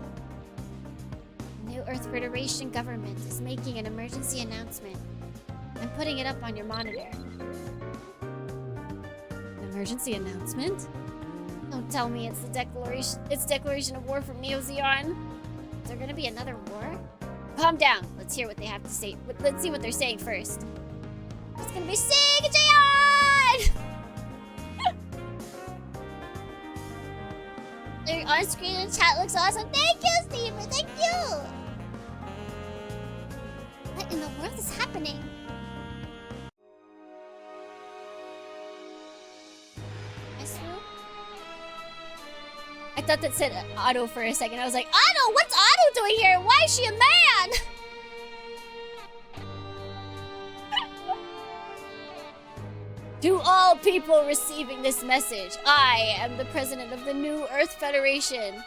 Speaker 7: The New Earth Federation government is making an emergency announcement. I'm putting it up on your monitor. An emergency announcement? Don't tell me it's the declaration of war from Neo Zeon. Is there gonna be another war? Calm down. Let's hear what they have to say. Let's see what they're saying first. It's gonna be Sega Jayon!
Speaker 6: Your on-screen chat looks awesome. Thank you, Steven. Thank you. What in the world is happening?
Speaker 7: I thought that said Otto for a second. I was like, Otto, what's Otto doing here? Why is she a man? To all people receiving this message, I am the president of the New Earth Federation,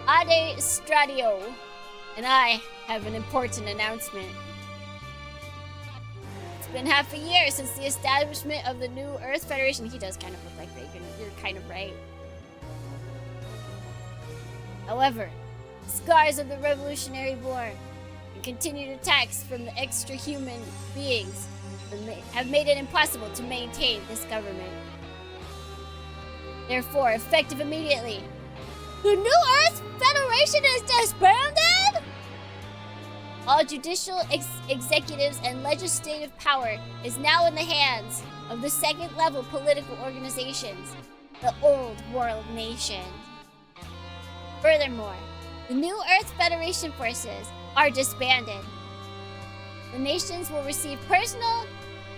Speaker 7: Ade Stradio, and I have an important announcement. It's been half a year since the establishment of the New Earth Federation. He does kind of look like Reagan. You're kind of right. However, the scars of the Revolutionary War and continued attacks from the extra-human beings have made it impossible to maintain this government. Therefore, effective immediately, the New Earth Federation is disbanded! All judicial, executives, and legislative power is now in the hands of the second-level political organizations, the Old World Nation. Furthermore, the New Earth Federation forces are disbanded. The nations will receive personal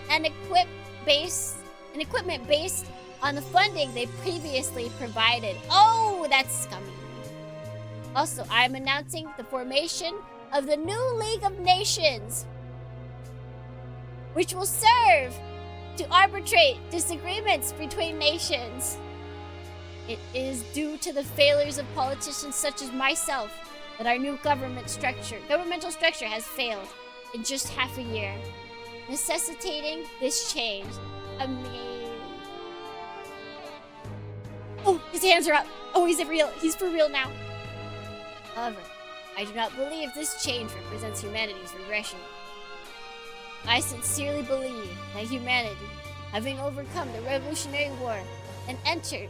Speaker 7: and equipment based on the funding they previously provided. Oh, that's scummy. Also, I'm announcing the formation of the new League of Nations, which will serve to arbitrate disagreements between nations. It is due to the failures of politicians such as myself that our new governmental structure has failed in just half a year, necessitating this change. Oh, his hands are up. Oh, he's for real now. However, I do not believe this change represents humanity's regression. I sincerely believe that humanity, having overcome the Revolutionary War and entered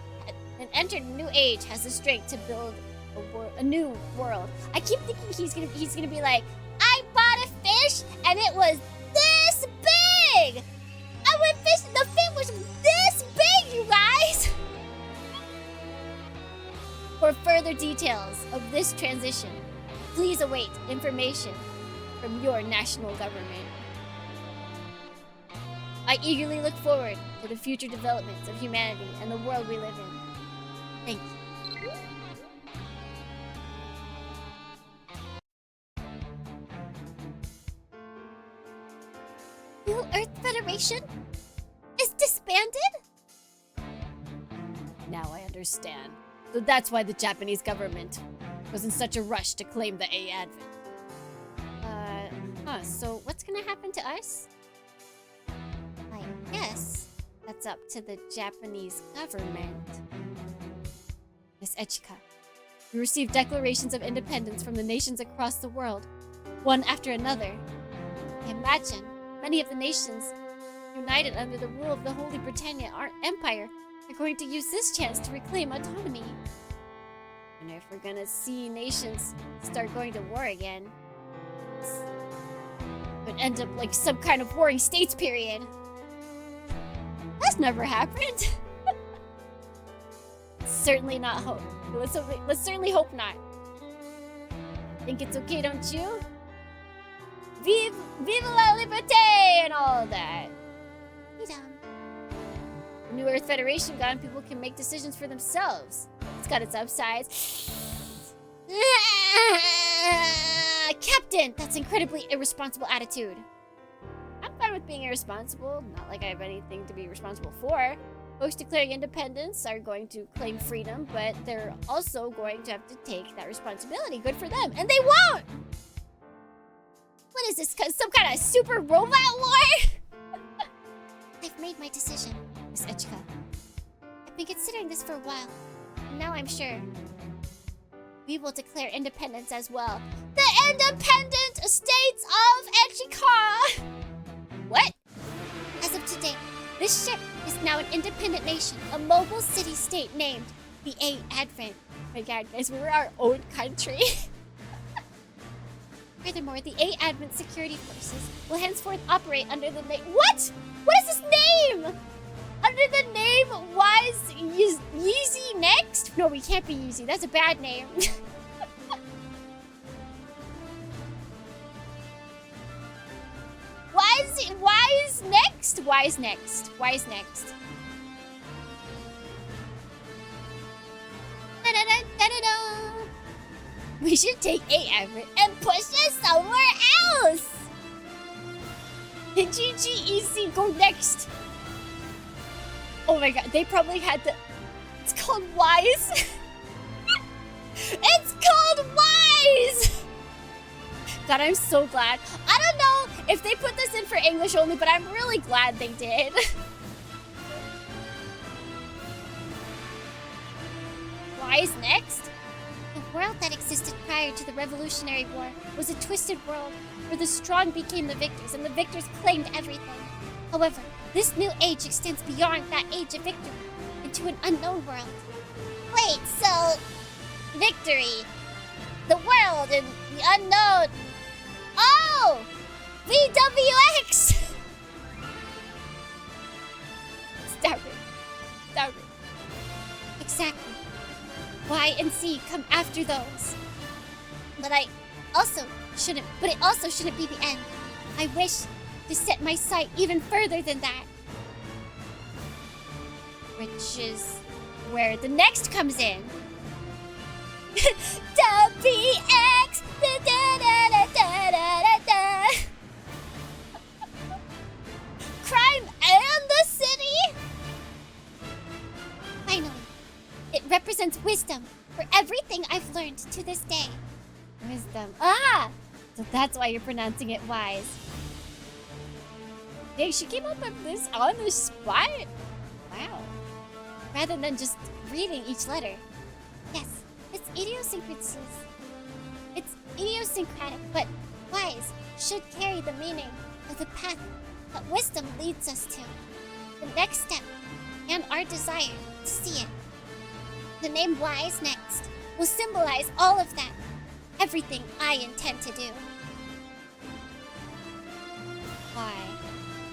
Speaker 7: a new age, has the strength to build a new world. I keep thinking he's gonna be like, I bought a fish and it was this big. I went fishing, the fish was this big, you guys. For further details of this transition, please await information from your national government.
Speaker 3: I eagerly look forward to the future developments of humanity and the world we live in. Thank you.
Speaker 7: New Earth Federation is disbanded?
Speaker 3: Now I understand. So that's why the Japanese government was in such a rush to claim the A Advent. So what's gonna happen to us?
Speaker 7: I guess.
Speaker 3: That's up to the Japanese government. Miss Echika, we received declarations of independence from the nations across the world, one after another.
Speaker 7: I imagine
Speaker 3: Many of the nations united under the rule of the Holy Britannia Empire are going to use this chance to reclaim autonomy. And if we're gonna see nations start going to war again, it would end up like some kind of warring states period. That's never happened. Certainly not hope. Let's certainly hope not. Think it's okay, don't you? Vive la liberté and all that.
Speaker 7: freedom.
Speaker 3: The New Earth Federation gone, people can make decisions for themselves. It's got its upsides. Captain, that's incredibly irresponsible attitude. I'm fine with being irresponsible. Not like I have anything to be responsible for. Folks declaring independence are going to claim freedom, but they're also going to have to take that responsibility. Good for them. And they won't! What is this? Some kind of super robot war?
Speaker 7: I've made my decision, Miss Echika. I've been considering this for a while, and now I'm sure. We will declare independence as well.
Speaker 3: The independent states of Echika! What?
Speaker 7: As of today, this ship is now an independent nation, a mobile city-state named the A Advent.
Speaker 3: Oh my god, guys, we were our own country.
Speaker 7: Furthermore, the A Advent security forces will henceforth operate under the name—
Speaker 3: What? What is this name? Under the name Wise Yeezy Next? No, we can't be Yeezy. That's a bad name. Wise Next? Wise Next. Wise Next.
Speaker 7: Da-da-da-da-da-da.
Speaker 3: We should take A Advent and push it somewhere else. GGEC, go next. Oh my god, they probably had the... It's called Wise. It's called Wise! God, I'm so glad. I don't know if they put this in for English only, but I'm really glad they did. Wise next?
Speaker 7: The world that existed prior to the Revolutionary War was a twisted world where the strong became the victors and the victors claimed everything. However, this new age extends beyond that age of victory into an unknown world.
Speaker 3: Wait, so... Victory. The world and the unknown. Oh! VWX! Stop it. Stop it.
Speaker 7: Exactly. Y and Z come after those. But it also shouldn't be the end. I wish to set my sight even further than that.
Speaker 3: Which is where the next comes in. WX! Crime and the city?
Speaker 7: Finally, it represents wisdom for everything I've learned to this day.
Speaker 3: Wisdom. Ah! So that's why you're pronouncing it wise. Dang, she came up with this on the spot? Wow. Rather than just reading each letter.
Speaker 7: Yes, it's idiosyncratic, but wise should carry the meaning of the path that wisdom leads us to. The next step, and our desire to see it. The name Wise Next will symbolize all of that. Everything I intend to do.
Speaker 3: Why?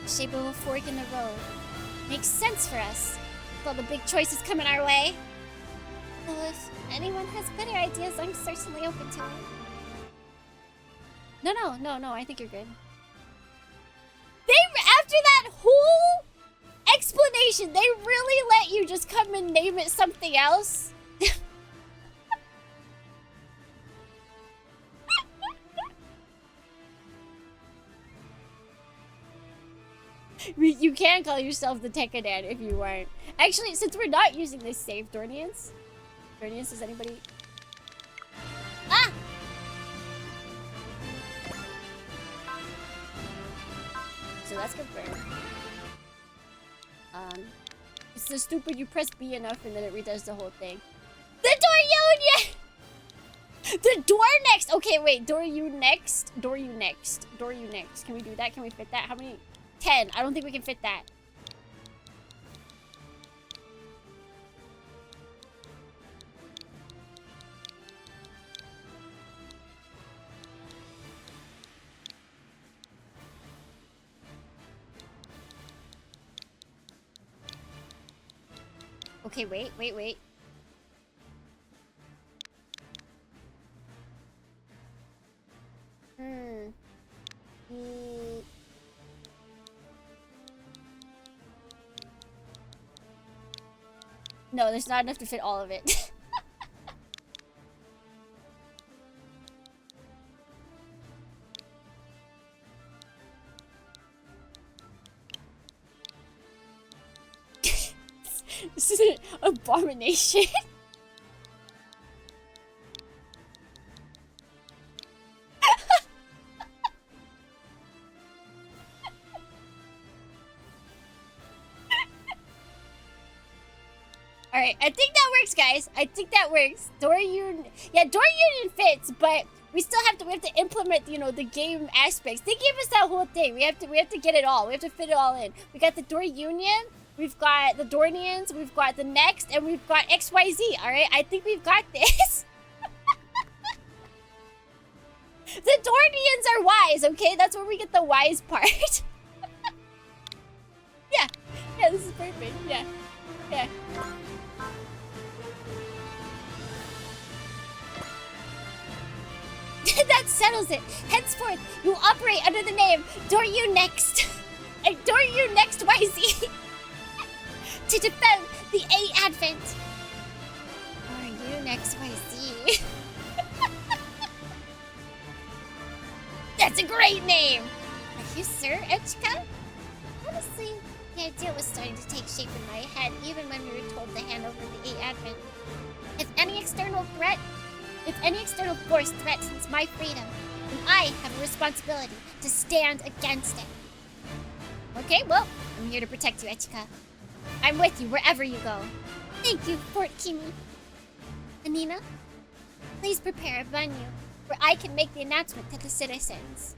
Speaker 3: The shape of a fork in the road. Makes sense for us. With all the big choices coming our way.
Speaker 7: Though if anyone has better ideas, I'm certainly open to it.
Speaker 3: No, I think you're good. After after that whole explanation, they really let you just come and name it something else? You can call yourself the Tekkadan if you weren't. Actually, since we're not using this save, Dornians, does anybody... Ah! So that's confirmed. It's so stupid you press B enough and then it redoes the whole thing. The door union! The door next! Okay, wait, door you next? Door you next. Door you next. Can we do that? Can we fit that? How many? 10. I don't think we can fit that. Okay, wait. No, there's not enough to fit all of it. This is an abomination. Alright, I think that works, guys. I think that works. Door union fits, but we still have to implement, you know, the game aspects. They gave us that whole thing. We have to get it all. We have to fit it all in. We got the door union, we've got the Dornians, we've got the next, and we've got XYZ, alright? I think we've got this. The Dornians are wise, okay? That's where we get the wise part. Yeah, this is perfect. Yeah. That settles it. Henceforth, you will operate under the name Doryu Next. And Doryu Next YZ. To defend the A Advent. Doryu Next YZ. That's a great name. Are you sure, Echika? Honestly, the idea was starting to take shape in my head, even when we were told to hand over the A Advent. If any external force threatens my freedom, then I have a responsibility to stand against it. Okay, well, I'm here to protect you, Echika. I'm with you wherever you go. Thank you, Fort Kimi. Anina, please prepare a venue where I can make the announcement to the citizens.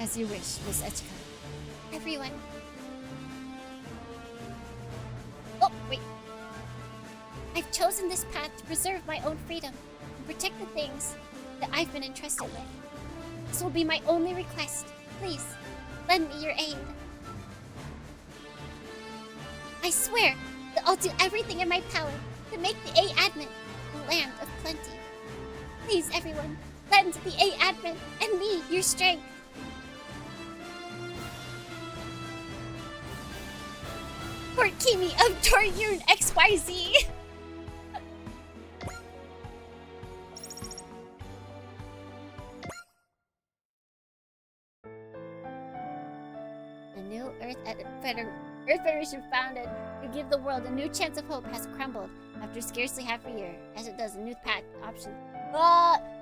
Speaker 3: As you wish, Miss Echika. Everyone. Oh, wait. I've chosen this path to preserve my own freedom and protect the things that I've been entrusted with. This will be my only request. Please, lend me your aid. I swear that I'll do everything in my power to make the A Advent a land of plenty. Please, everyone, lend the A Advent and me your strength. Fort Kimi of Doryun XYZ. The new Earth Federation founded to give the world a new chance of hope has crumbled after scarcely half a year, as it does a new path option.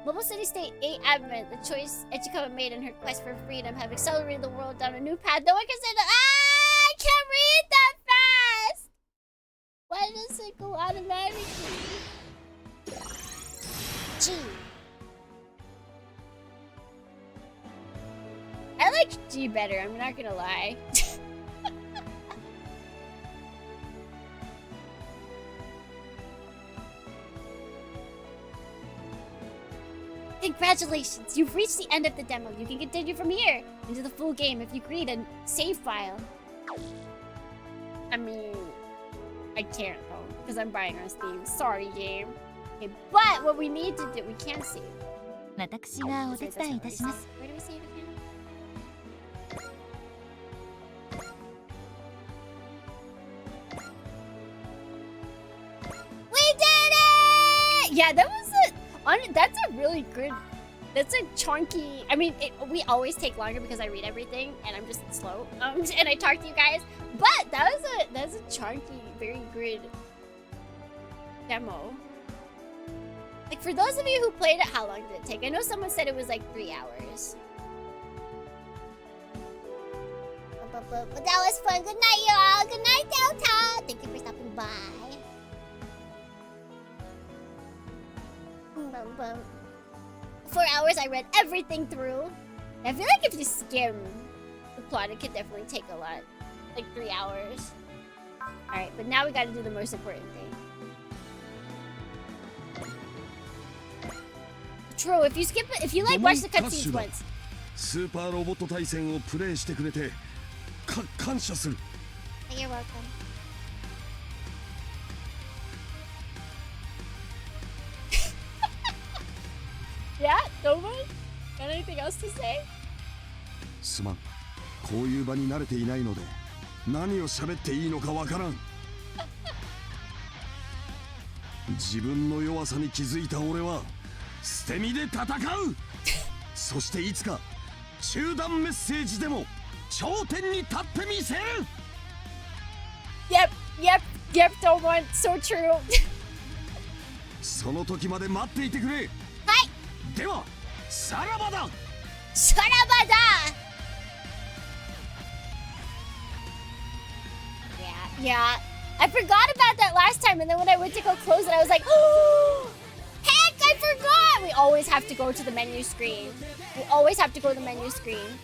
Speaker 3: Mobile City State 8 Advent, the choice Echika made in her quest for freedom, have accelerated the world down a new path. No one can say that. I can't read that fast! Why does it go automatically? G. I like G better, I'm not gonna lie. Congratulations, you've reached the end of the demo. You can continue from here into the full game if you create a save file. I mean, I can't though, because I'm buying on Steam. Sorry, game. Okay, but what we need to do, we can save. Where do we save again? Yeah, that was that's a really good. That's a chunky. I mean, we always take longer because I read everything and I'm just slow. And I talk to you guys. But that's a chunky, very good demo. Like for those of you who played it, how long did it take? I know someone said it was like 3 hours.
Speaker 7: But that was fun. Good night, y'all. Good night, Delta. Thank you for stopping by. 4 hours, I read everything through. I feel like if you skim the plot, it could definitely take a lot. Like 3 hours. Alright, but now we gotta do the most important thing. True, if you skip it, if you like watch the cutscenes once.
Speaker 9: スーパーロボット対戦をプレイしてくれて感謝する。
Speaker 7: You're welcome.
Speaker 3: Yeah, no one? Got anything else to say?
Speaker 9: すまん。こういう場に慣れていないので何を喋っていいのかわからん。自分の弱さに気づいた俺は捨て身で戦う。そしていつか中断メッセージでも頂点に立ってみせる。
Speaker 3: Yep, don't want, so true.
Speaker 9: その時まで待っていてくれ。はい。では、さらばだ。
Speaker 7: さらばだ。
Speaker 3: Yeah. I forgot about that last time, and then when I went to go close it, I was like, oh, heck, I forgot! We always have to go to the menu screen. We always have to go to the menu screen.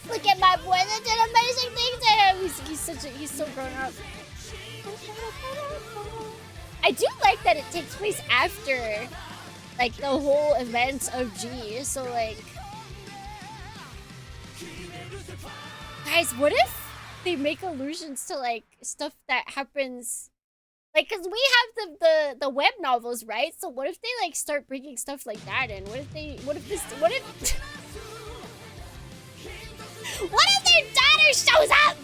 Speaker 7: Look at my boy, they did amazing things to him.
Speaker 3: He's so grown up. I do like that it takes place after, like, the whole events of G. So, like, guys, what if they make allusions to, like, stuff that happens, like, because we have the web novels, right? So what if they, like, start bringing stuff like that in? What if
Speaker 7: What if their daughter shows up?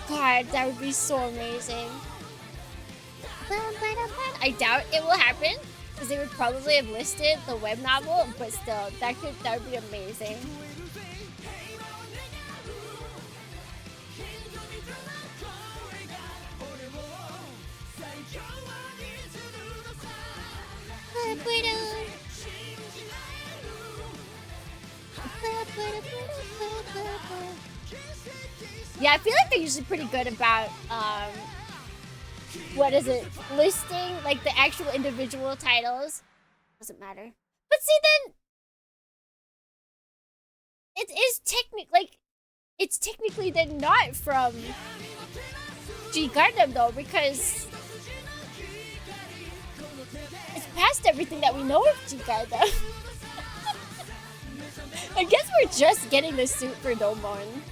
Speaker 3: God, that would be so amazing. I doubt it will happen because they would probably have listed the web novel, but still, that would be amazing. Yeah, I feel like they're usually pretty good about, what is it, listing, like, the actual individual titles. Doesn't matter. But see, then, it is it's technically then not from G Gundam, though, because it's past everything that we know of G Gundam. I guess we're just getting the suit for Domon.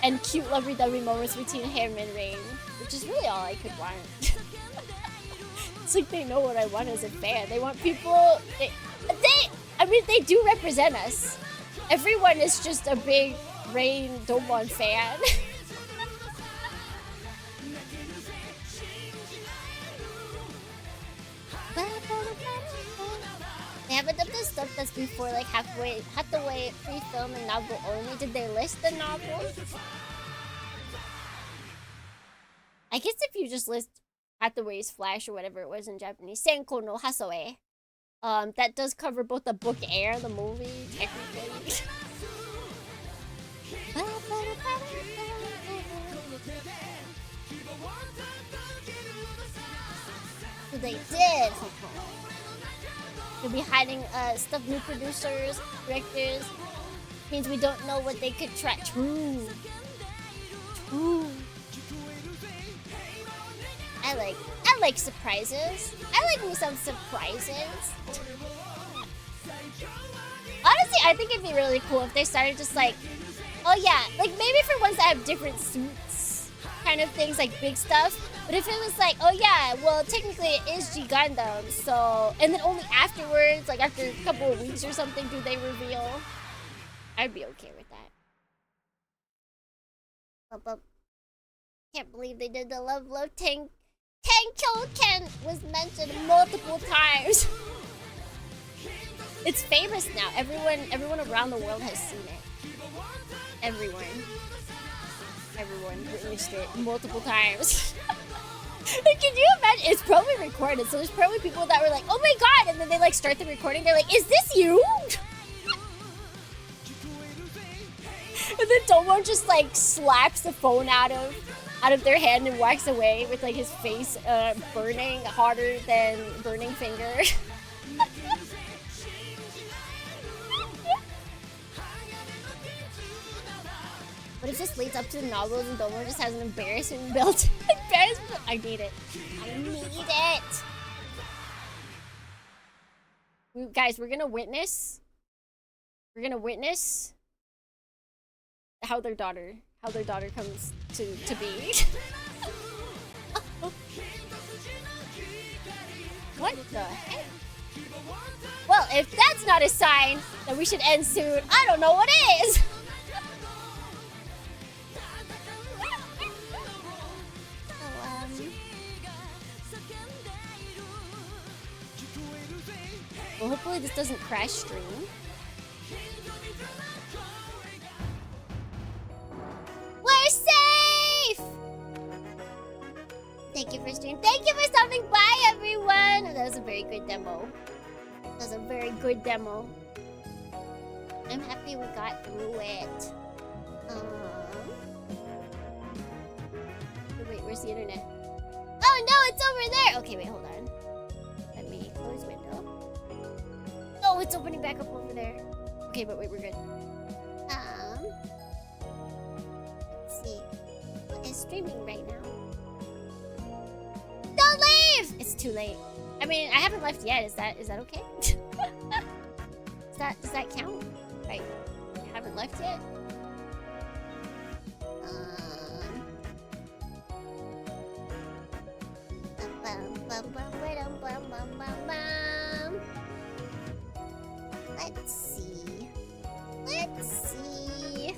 Speaker 3: And cute lovey-dovey moments between him and Rain, which is really all I could want. It's like they know what I want as a fan. They want people... I mean, they do represent us. Everyone is just a big Rain Domon fan.
Speaker 7: They haven't done the stuff that's before, like halfway pre-film and novel only. Did they list the novel?
Speaker 3: I guess if you just list Hathaway's Flash or whatever it was in Japanese, Senko no Hasawe, that does cover both the book and the movie, technically.
Speaker 7: So they did.
Speaker 3: They'll be hiding stuff, new producers, directors. Means we don't know what they could try. True.
Speaker 7: I like surprises. I like me some surprises.
Speaker 3: Honestly, I think it'd be really cool if they started just like, oh yeah, like maybe for ones that have different suits, kind of things, like big stuff. But if it was like, oh yeah, well technically it is G Gundam, so, and then only afterwards, like after a couple of weeks or something, do they reveal? I'd be okay with that. But can't believe they did the Love Tank. Ken was mentioned multiple times. It's famous now. Everyone around the world has seen it. Everyone witnessed it multiple times. Can you imagine? It's probably recorded, so there's probably people that were like, "Oh my god!" and then they like start the recording. They're like, "Is this you?" And then Tomo just like slaps the phone out of their hand and walks away with like his face burning hotter than burning finger. What if this leads up to the novels and Tomo just has an embarrassment built? I need it. I need it. Guys, we're gonna witness how their daughter comes to be. What the heck? Well, if that's not a sign that we should end soon, I don't know what is. Well, hopefully this doesn't crash stream. We're safe! Thank you for stream. Thank you for stopping by, everyone! That was a very good demo. I'm happy we got through it. Wait, where's the internet? Oh no, it's over there! Okay, wait, hold on. Let me close window. Oh, it's opening back up over there. Okay, but wait, we're good. Let's see. What is streaming right now? Don't leave! It's too late. I mean, I haven't left yet. Is that okay? Does that count? Right. I haven't left yet. Let's see.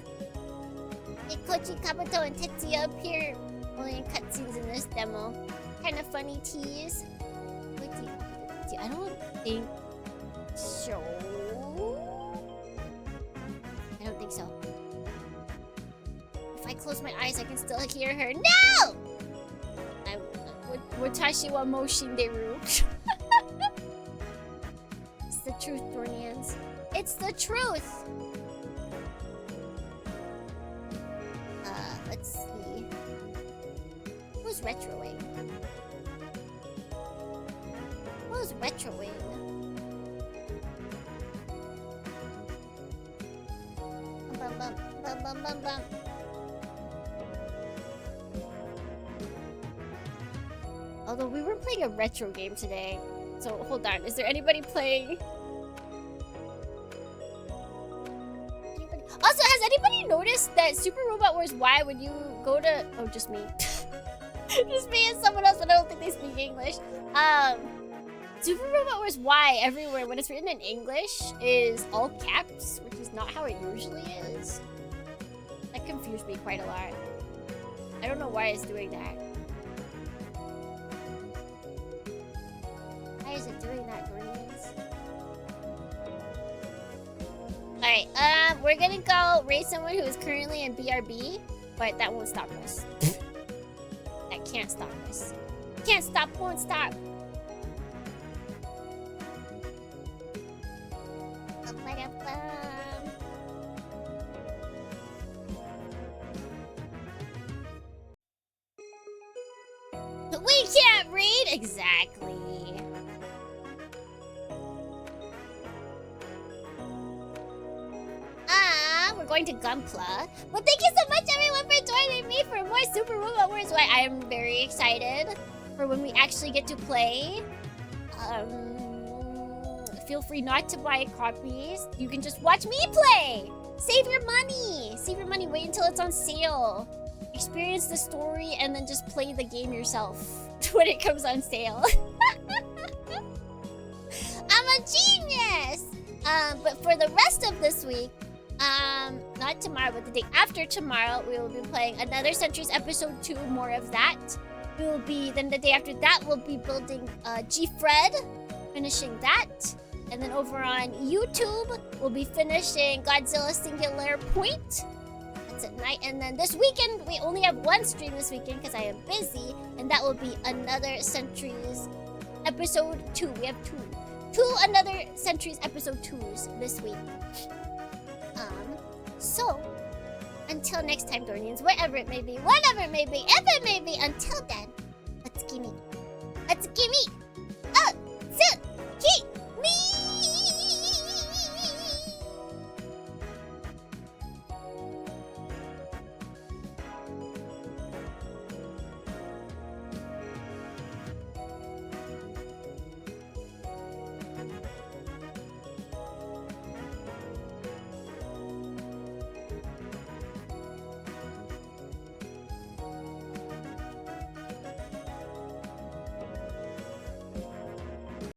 Speaker 3: Get Kochi, Kabuto, and Tetsuya appear only in cutscenes in this demo. Kind of funny tease. I don't think so. I don't think so. If I close my eyes, I can still hear her. No! Watashi wa mo shinderu. It's the truth, Dornians. It's the truth! Let's see. Who's retroing? Who's retroing? Although we were playing a retro game today. So hold on, is there anybody playing? Also, has anybody noticed that Super Robot Wars Y, when you go to... Oh, just me. Just me and someone else, but I don't think they speak English. Super Robot Wars Y everywhere, when it's written in English, is all caps, which is not how it usually is. That confused me quite a lot. I don't know why it's doing that. Why is it doing that, Dornians? Alright, we're gonna go raid someone who is currently in BRB, but that won't stop us. That can't stop us. Can't stop, won't stop. We can't read! Exactly. We're going to Gunpla. Well, thank you so much, everyone, for joining me for more Super Robot Wars Y. I am very excited for when we actually get to play feel free not to buy copies. You can just watch me play. Save your money. Save your money. Wait until it's on sale. Experience the story and then just play the game yourself when it comes on sale. I'm a genius. But for the rest of this week, not tomorrow, but the day after tomorrow, we will be playing another Centuries episode 2, more of that. Then the day after that, we'll be building G-Fred, finishing that. And then over on YouTube, we'll be finishing Godzilla Singular Point. That's at night. And then this weekend, we only have one stream this weekend because I am busy. And that will be another Centuries episode 2. We have two another Centuries episode 2s this week. So, until next time, Dornians, wherever it may be, whatever it may be, if it may be, until then, let's gimme.